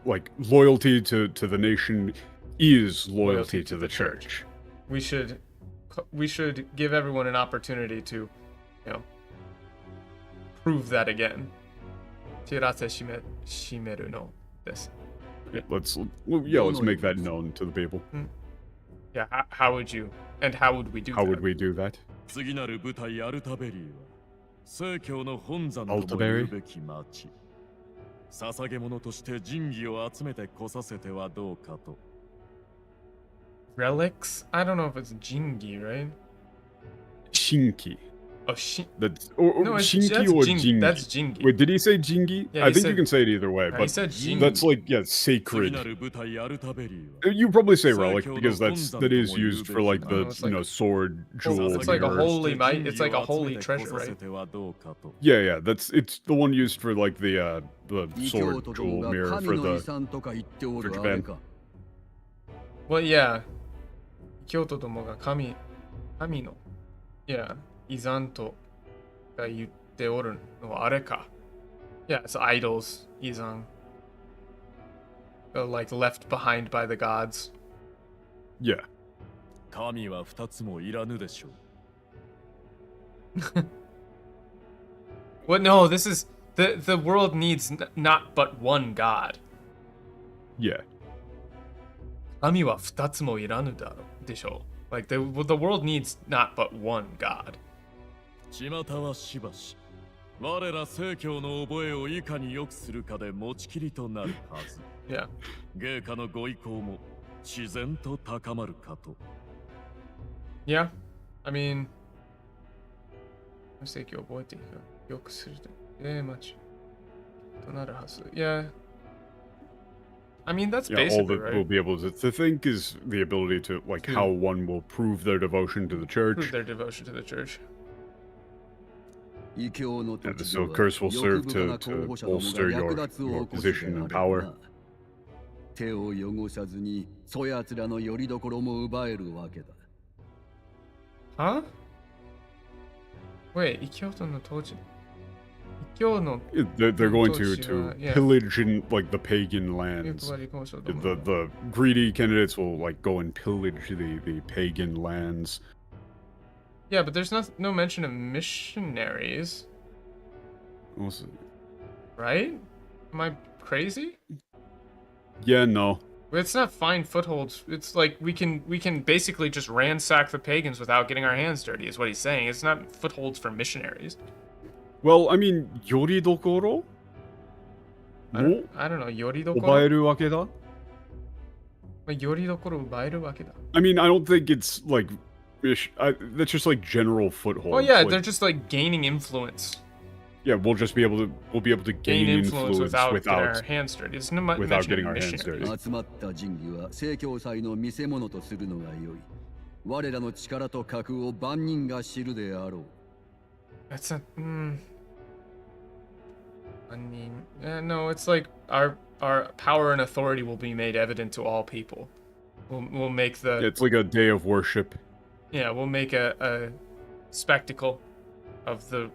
like loyalty to the nation is loyalty to the church. We should give everyone an opportunity to, you know, prove that again. Tirase shimeru no desu. Let's make that known to the people. Yeah, how would you and how would we do How that? would we do that? 次なる舞台アルタベリーは、正教の本山とも Altaberry？ 言うべき町。捧げ物として神器を集めてこさせてはどうかと。 Relics? I don't know if it's jingi, right? Shinki. Oh, That's or no, it's Shinki that's or jingi. Jingi. That's jingi. Wait, did he say Jingi? Yeah, I he think said- you can say it either way, he but said Jingi. that's like yeah, 次 sacred. なる舞台アルタベリーは、 You probably say relic Sergio because no that is used for like the Oh, it's like- sword, jewel, it's like a mirror. holy might. It's like a holy treasure, right? Yeah, it's the one used for like the 異 sword, 教徒ども jewel, が mirror 神 for の遺 the 産とか言っておる for あれ Japan. か Well, yeah. 京都どもが神の、yeah, 遺産とが言ておるのはあれか。Yeah, it's idols, Izang. Like left behind by the gods. Yeah. 神は2つもいらぬでしょう。What? No, this is the world needs not but one god. Yeah. 神は2つもいらぬだろでしょう。Like the world needs not but one god. 巷はしばし我ら正教の覚えをいかに良くするかで持ちきりとなるはず。Yeah. 芸家のご意向も自然と高まるかと。Yeah. I mean, 正教を覚えていく良くする待ちとなるはず。Yeah. I mean, that's all basically that right. we'll be able to think is the ability to, like, how one will prove their devotion to the church. Prove their devotion to the church. And the Silk Curse will serve to bolster your position and power. 手を汚さずにそやつらの拠り所も奪えるわけだ。Huh? Wait, 異教徒の統治。異教の They're going to yeah. pillage in, like, the pagan lands. The greedy candidates will, like, go and pillage the pagan lands. Yeah, but there's no mention of missionaries. Right? Am I crazy? Yeah, no. It's not find footholds. It's like we can basically just ransack the pagans without getting our hands dirty, is what he's saying. It's not footholds for missionaries. Well, I mean, yoridokoro? I don't know, yoridokoro? 奪えるわけだ? Yoridokoro 奪えるわけだ. I mean, I don't think it's, like, that's just, like, general footholds. Oh yeah, like, they're just, like, gaining influence. Yeah, we'll be able to gain influence without getting our hands dirty. It's not without getting our hands dirty. 集まった神器は聖教祭の見せ物とするのが良い。我らの力と格を万人が知るであろう。That's not. I mean, no, it's like our power and authority will be made evident to all people. We'll make the. It's like a day of worship. Yeah, we'll make a spectacle of the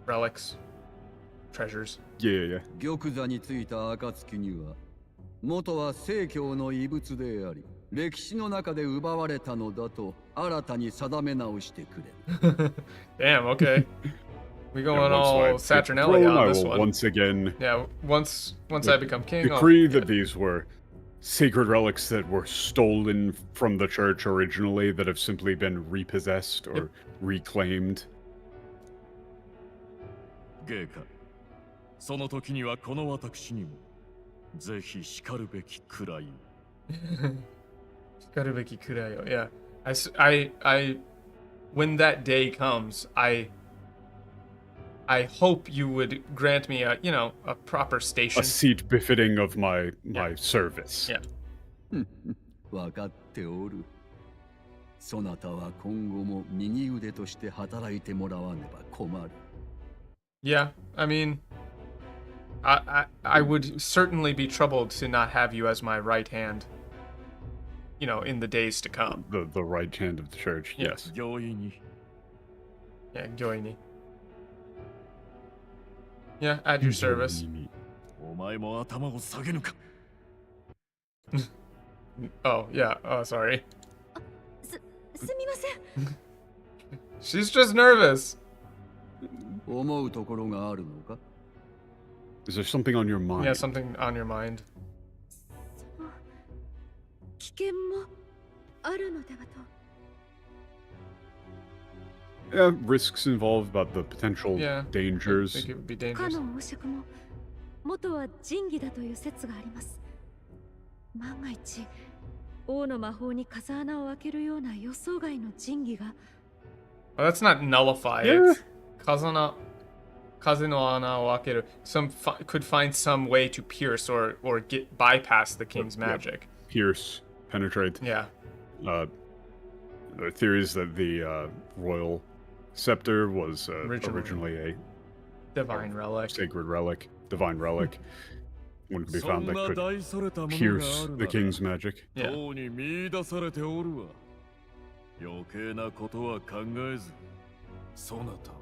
relics, treasures. Yeah. 玉座についた暁には、元は聖教の遺物であり、歴史の中で奪われたのだと新たに定め直してくれ。Damn. Okay. We going all Saturnelli on this one. Once again. Yeah. Once I become king. Decree that these were sacred relics that were stolen from the church originally that have simply been repossessed or reclaimed. 芸家、その時にはこの私にもぜひ叱るべきくらい。叱るべきくらいよ。Yeah. I when that day comes, I hope you would grant me a proper station. A seat befitting of my service. Yeah. 分かっておる。そなたは今後も右腕として働いてもらわねば困る。Yeah, I mean, I would certainly be troubled to not have you as my right hand. In the days to come. The right hand of the church. Yes. Yeah, Gyoini. Yeah, at your service. お前も頭を下げぬか。Oh, yeah. Oh, sorry. すみません。She's just nervous. 思うところがあるのか? Is there something on your mind? Yeah, something on your mind. 危険もあるのではと。Yeah, risks involved about the potential dangers. I think it would be dangerous. かの王爵も元は神器だという説があります。万が一王の魔法に風穴を開けるような予想外の神器が。Well, that's not nullify. Yeah. It's kaze no ana o akeru. Could find some way to pierce or get bypass the king's magic. Pierce, penetrate. Yeah. The theory is that the royal scepter was originally a divine relic. Sacred relic. Divine relic. One could be found that could pierce the king's magic. Yeah. に見出されておるわ。余計なことは考えず、そなたは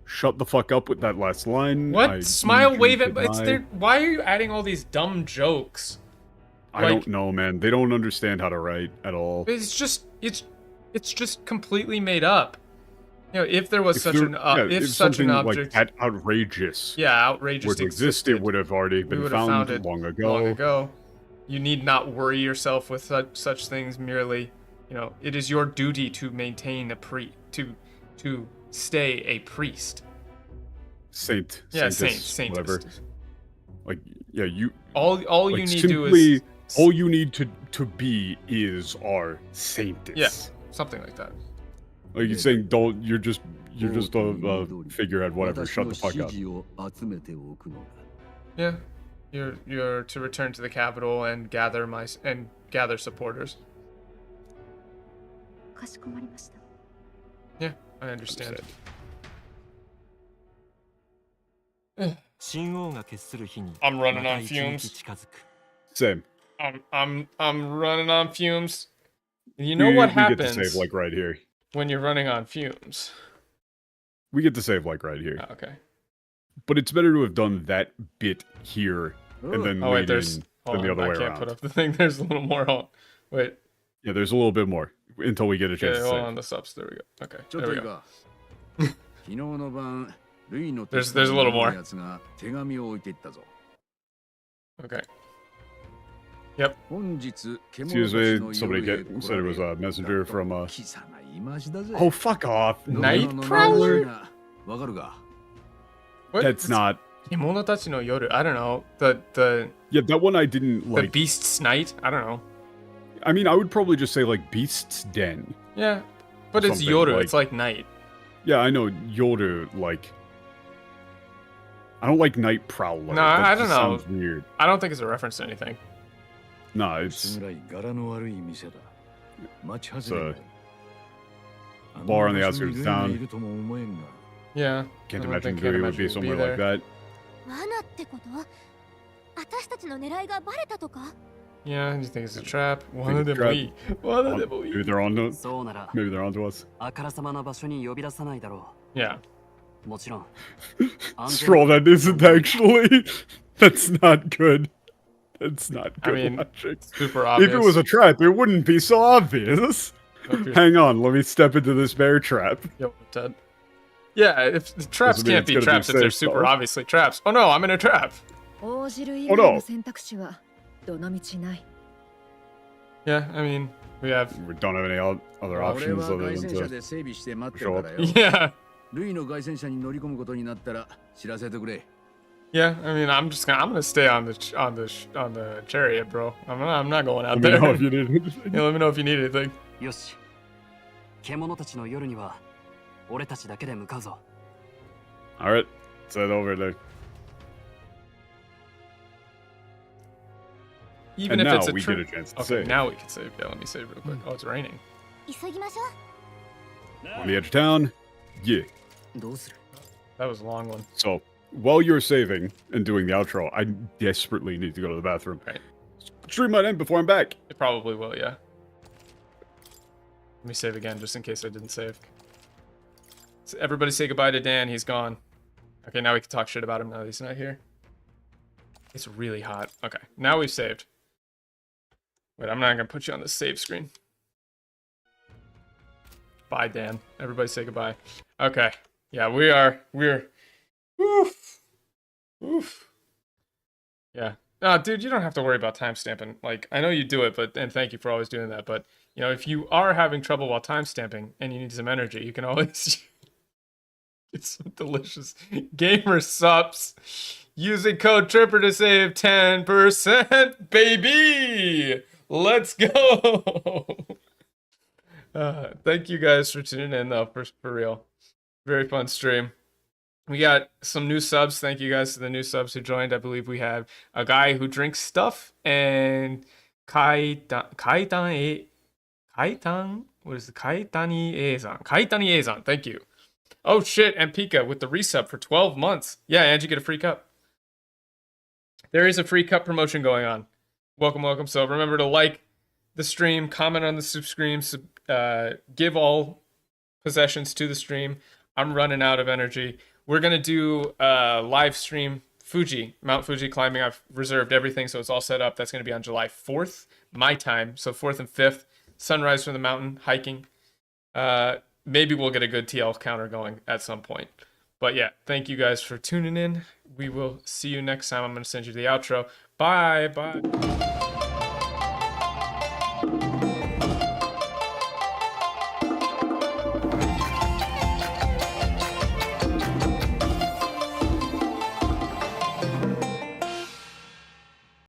Shut the fuck up with that last line. What? Smile, wave it. It's there. Why are you adding all these dumb jokes? I don't know, man. They don't understand how to write at all. It's just completely made up. You know, if there was such an if such an object like that outrageous, outrageous would exist, it would have already been found long ago. Long ago. You need not worry yourself with such things. Merely, you know, it is your duty to maintain to stay a priest. Saint. Saint. Whatever. Like, yeah, you. All like, you need to do is. All you need to be is our saintess. Yeah, something like that. Like you're saying, you're just a figurehead. Whatever. Shut the fuck up. Yeah, you're to return to the capital and gather supporters. Yeah, I understand. I'm running on fumes. Same. I'm running on fumes. You know what happens? We get to save like right here. When you're running on fumes. We get to save like right here. Oh, okay. But it's better to have done that bit here and then the other way around. I can't put up the thing. There's a little more. Wait. Yeah, there's a little bit more until we get a chance to hold save. on the subs. There we go. Okay. There we go. There's a little more. Okay. Yep. Excuse me, somebody said it was a messenger from Oh, fuck off. Night Prowler? What? That's not... Kemonotachi no Yoru. I don't know. The Yeah, that one I didn't like. The Beast's Night? I don't know. I mean, I would probably just say like Beast's Den. Yeah, but it's Yoru. It's like night. Yeah, I know. Yoru, like... I don't like Night Prowler. No, I don't know. Sounds weird. I don't think it's a reference to anything. No, it's a bar on the outskirts of town. Yeah. Can't imagine Dewey would be somewhere like that. Yeah, you think it's a trap? Maybe they're on to us. Maybe they're on to us. Yeah. Stroll, that isn't actually. That's not good. That's not good logic. Super obvious. If it was a trap, it wouldn't be so obvious. Hang on, let me step into this bear trap. Yo, Ted. Yeah, if the traps can't be traps if they're super obviously traps. Oh no, I'm in a trap. Oh no. Yeah, I mean, we don't have any other options other than to show up. Yeah. Yeah, I mean, I'm gonna stay on the chariot, bro. I'm not going out there. Let me know if you need anything. Yeah, let me know if you need anything. Alright, let's head over there. Even and if now it's a we get a chance to save. Now we can save. Yeah, let me save real quick. Oh, it's raining. On the edge of town. Yeah. That was a long one. So, while you're saving and doing the outro, I desperately need to go to the bathroom. Right. Stream might end before I'm back. It probably will, yeah. Let me save again, just in case I didn't save. So everybody say goodbye to Dan. He's gone. Okay, now we can talk shit about him now that he's not here. It's really hot. Okay, now we've saved. Wait, I'm not gonna put you on the save screen. Bye, Dan. Everybody say goodbye. Okay. Yeah, we're oof. Yeah. No, dude, you don't have to worry about timestamping. Like, I know you do it, and thank you for always doing that, but you know, if you are having trouble while timestamping and you need some energy, you can always get some delicious gamer subs using code TRIPPER to save 10%, baby! Let's go! Thank you guys for tuning in, though, for real. Very fun stream. We got some new subs. Thank you guys to the new subs who joined. I believe we have a guy who drinks stuff and Kaitani Eizan. Thank you. Oh shit, and Pika with the resub for 12 months. Yeah, and you get a free cup. There is a free cup promotion going on. Welcome. So remember to like the stream, comment on the stream, give all possessions to the stream. I'm running out of energy. We're going to do a live stream Mount Fuji climbing. I've reserved everything, so it's all set up. That's going to be on July 4th, my time. So 4th and 5th, sunrise from the mountain, hiking. Maybe we'll get a good TL counter going at some point. But yeah, thank you guys for tuning in. We will see you next time. I'm going to send you the outro. Bye.